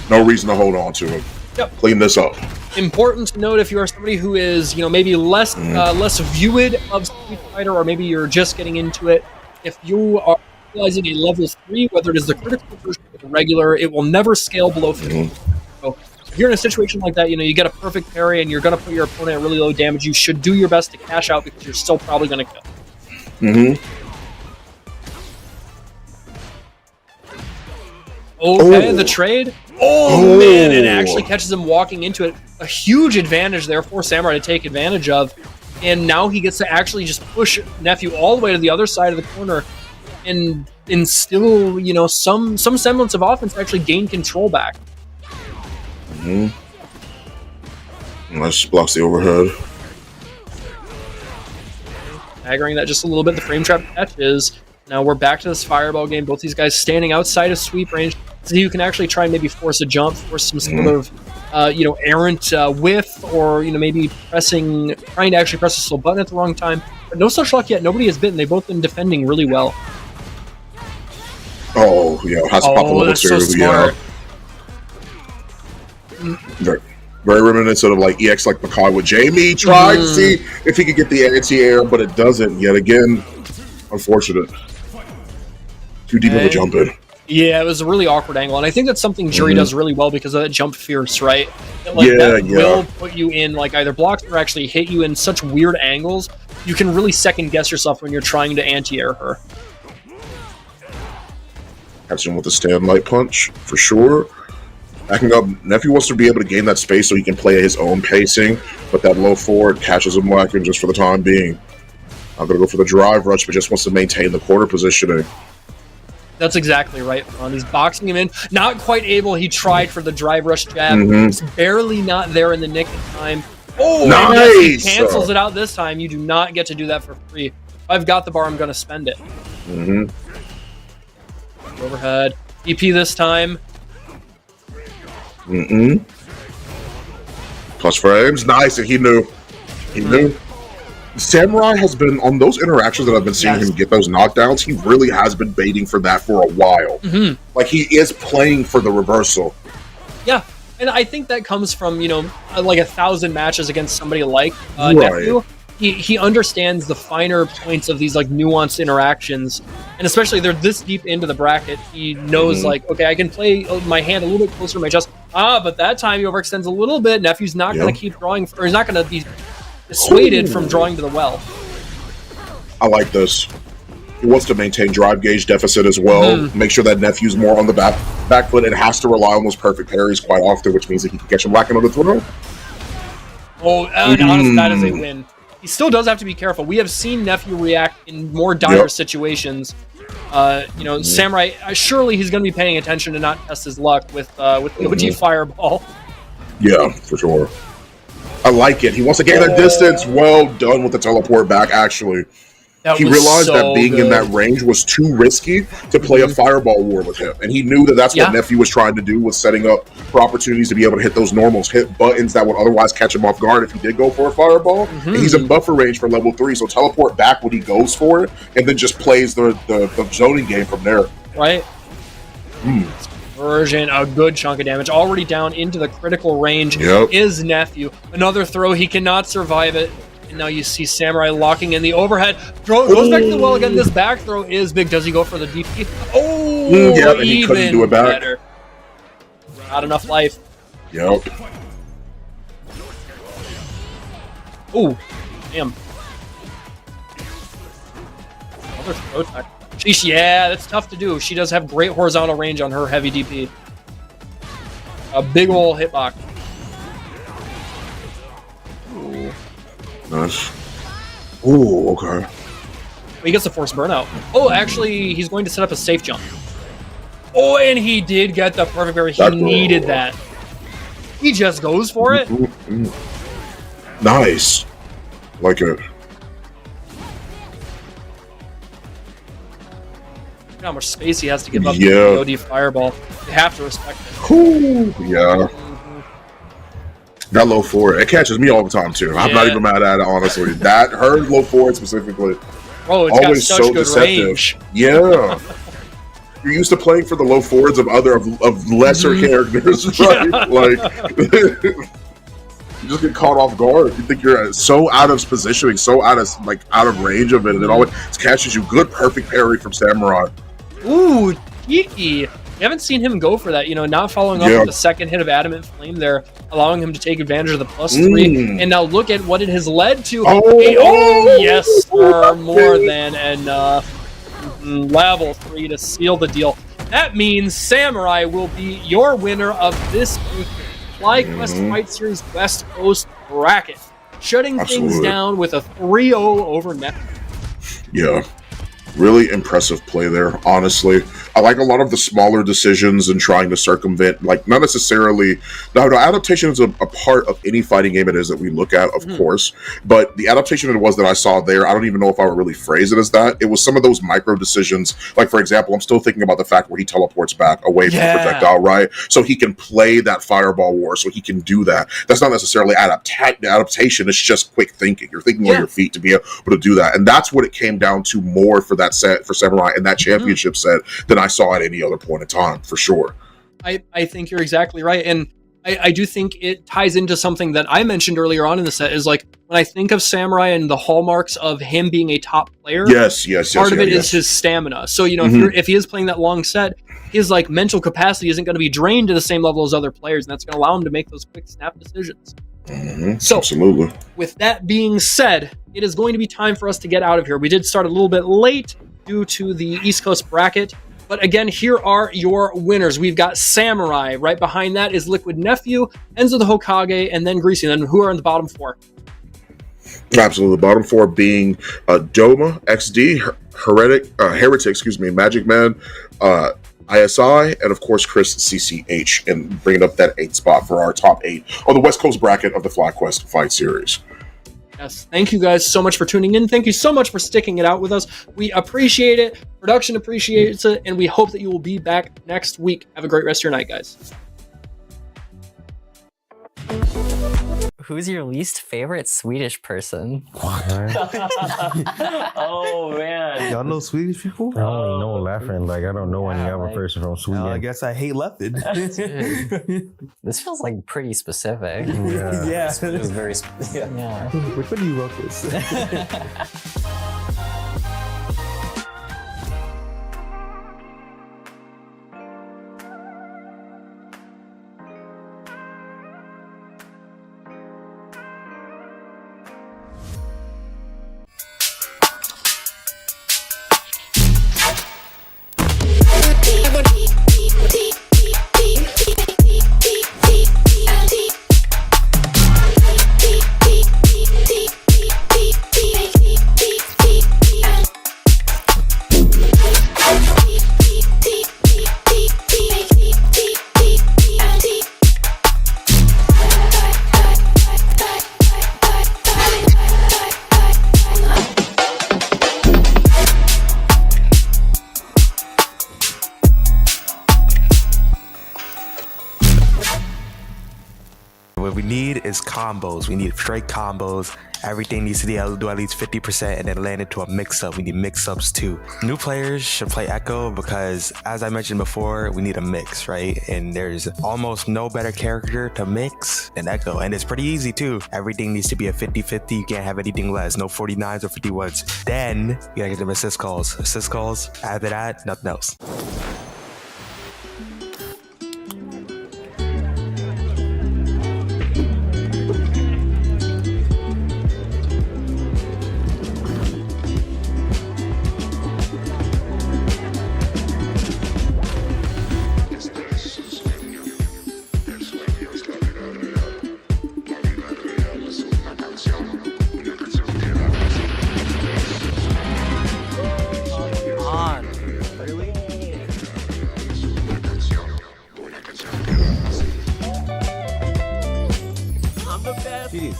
No reason to hold on to him. Yep. Clean this up. Important to note if you are somebody who is, maybe less viewed of Street Fighter, or maybe you're just getting into it. If you are utilizing a level 3, whether it is the critical version or the regular, it will never scale below 50. So if you're in a situation like that, you get a perfect parry and you're going to put your opponent at really low damage, you should do your best to cash out because you're still probably going to kill. Okay, the trade. Oh, man, it actually catches him walking into it. A huge advantage there for Samurai to take advantage of. And now he gets to actually just push Nephew all the way to the other side of the corner and instill, some semblance of offense to actually gain control back. Nice, blocks the overhead. Aggroing that just a little bit. The frame trap catches. Now we're back to this fireball game. Both these guys standing outside of sweep range. So you can actually try and maybe force a jump, force some sort of, errant whiff, or, maybe trying to actually press a slow button at the wrong time. But no such luck yet. Nobody has bitten. They've both been defending really well. Oh, yeah, has to pop a little so smart. Very, very reminiscent of like EX like Makai with Jamie. Tried to see if he could get the anti-air, but it doesn't. Yet again, unfortunate. Too deep of a jump in. Yeah, it was a really awkward angle, and I think that's something Jury does really well because of that jump fierce, right? That, that will put you in like either blocks or actually hit you in such weird angles. You can really second guess yourself when you're trying to anti-air her. Catching him with a stand light punch for sure. Backing up, Nephew wants to be able to gain that space so he can play at his own pacing, but that low forward catches him lacking just for the time being. Not gonna go for the drive rush, but just wants to maintain the corner positioning. That's exactly right, Ron. He's boxing him in. Not quite able. He tried for the drive rush jab. It's barely not there in the nick of time. Oh, nice! He cancels it out this time. You do not get to do that for free. If I've got the bar, I'm going to spend it. Overhead. EP this time. Plus frames. Nice, and he knew. He knew. Samurai has been, on those interactions that I've been seeing him get those knockdowns, he really has been baiting for that for a while. Like, he is playing for the reversal. Yeah, and I think that comes from, like 1,000 matches against somebody like Nephew. He understands the finer points of these, like, nuanced interactions, and especially they're this deep into the bracket, he knows, like, okay, I can play my hand a little bit closer to my chest. But that time he overextends a little bit. Nephew's not going to keep drawing, or he's not going to be dissuaded from drawing to the well. I like this. He wants to maintain drive gauge deficit as well. Make sure that Nephew's more on the back foot and has to rely on those perfect parries quite often, which means that he can catch him lacking on the throw. And honestly, that is a win. He still does have to be careful. We have seen Nephew react in more dire situations. Samurai, surely he's going to be paying attention to not test his luck with the OG Fireball. Yeah, for sure. I like it. He wants to gain that distance. Well done with the teleport back, actually. He realized that being in that range was too risky to play a fireball war with him. And he knew that that's what Nephew was trying to do, was setting up for opportunities to be able to hit those normals, hit buttons that would otherwise catch him off guard if he did go for a fireball. And he's in buffer range for level 3, so teleport back when he goes for it, and then just plays the zoning game from there. Right? Version, a good chunk of damage. Already down into the critical range is Nephew. Another throw, he cannot survive it. And now you see Samurai locking in the overhead. Goes back to the well again. This back throw is big. Does he go for the DP? And he couldn't do it back. Better. Not enough life. Yep. Oh, damn. Another throw attack. Sheesh, yeah, that's tough to do. She does have great horizontal range on her heavy DP. A big ol' hitbox. Ooh. Nice. Ooh, okay. He gets a force burnout. Oh, actually, he's going to set up a safe jump. Oh, and he did get the perfect parry. He needed that. He just goes for it. Nice. Like it. Look how much space he has to give up to the OD Fireball. You have to respect it. Ooh, yeah. That low forward, it catches me all the time too. I'm not even mad at it, honestly. That her low forward specifically, it's always got such so good deceptive. Range. Yeah, you're used to playing for the low forwards of lesser characters, right? Like, You just get caught off guard. You think you're so out of positioning, so out of range of it, and it always catches you. Good, perfect parry from Samurai. Ooh, cheeky. We haven't seen him go for that, not following up with the second hit of Adamant Flame there, allowing him to take advantage of the +3. And now look at what it has led to. Yes, sir, more than enough. Level 3 to seal the deal. That means Samurai will be your winner of this week's FlyQuest Fight Series West Coast bracket, shutting things down with a 3-0 over Neptune. Yeah. Really impressive play there, honestly. I like a lot of the smaller decisions and trying to circumvent, not necessarily... No, adaptation is a part of any fighting game it is that we look at, of course, but the adaptation it was that I saw there, I don't even know if I would really phrase it as that. It was some of those micro decisions, like, for example, I'm still thinking about the fact where he teleports back away from the projectile, right? So he can play that fireball war, so he can do that. That's not necessarily adaptation, it's just quick thinking. You're thinking on your feet to be able to do that, and that's what it came down to more for that set for Samurai and that championship set than I saw at any other point in time, for sure. I think you're exactly right, and I do think it ties into something that I mentioned earlier on in the set, is when I think of Samurai and the hallmarks of him being a top player, part of it is his stamina. So if he is playing that long set, his mental capacity isn't going to be drained to the same level as other players, and that's going to allow him to make those quick snap decisions. So, absolutely. With that being said, it is going to be time for us to get out of here. We did start a little bit late due to the East Coast bracket, but again, here are your winners. We've got Samurai. Right behind that is Liquid Nephew, Enzo the Hokage, and then Greasy. And then who are in the bottom 4? Absolutely. The bottom 4 being Doma, XD, Heretic, Magic Man, ISI, and of course Chris CCH, and bringing up that 8th spot for our top 8 on the West Coast bracket of the FlyQuest Fight Series. Yes, thank you guys so much for tuning in. Thank you so much for sticking it out with us. We appreciate it. Production appreciates it, and we hope that you will be back next week. Have a great rest of your night, guys. Who's your least favorite Swedish person? Oh man, y'all know Swedish people? I only know Laughing. I don't know any other person from Sweden. I guess I hate Lefted. This feels pretty specific. Yeah. It's very specific. Yeah. Which one do you work with? What we need is combos. We need straight combos. Everything needs to do at least 50% and then land into a mix-up. We need mix-ups too. New players should play Echo because, as I mentioned before, we need a mix, right? And there's almost no better character to mix than Echo. And it's pretty easy too. Everything needs to be a 50-50. You can't have anything less. No 49s or 51s. Then you gotta get them assist calls. Assist calls. After that, nothing else.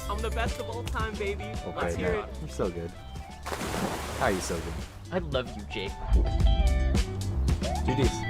I'm the best of all time, baby. Let's hear it. You're so good. How are you so good? I love you, Jake. GG's.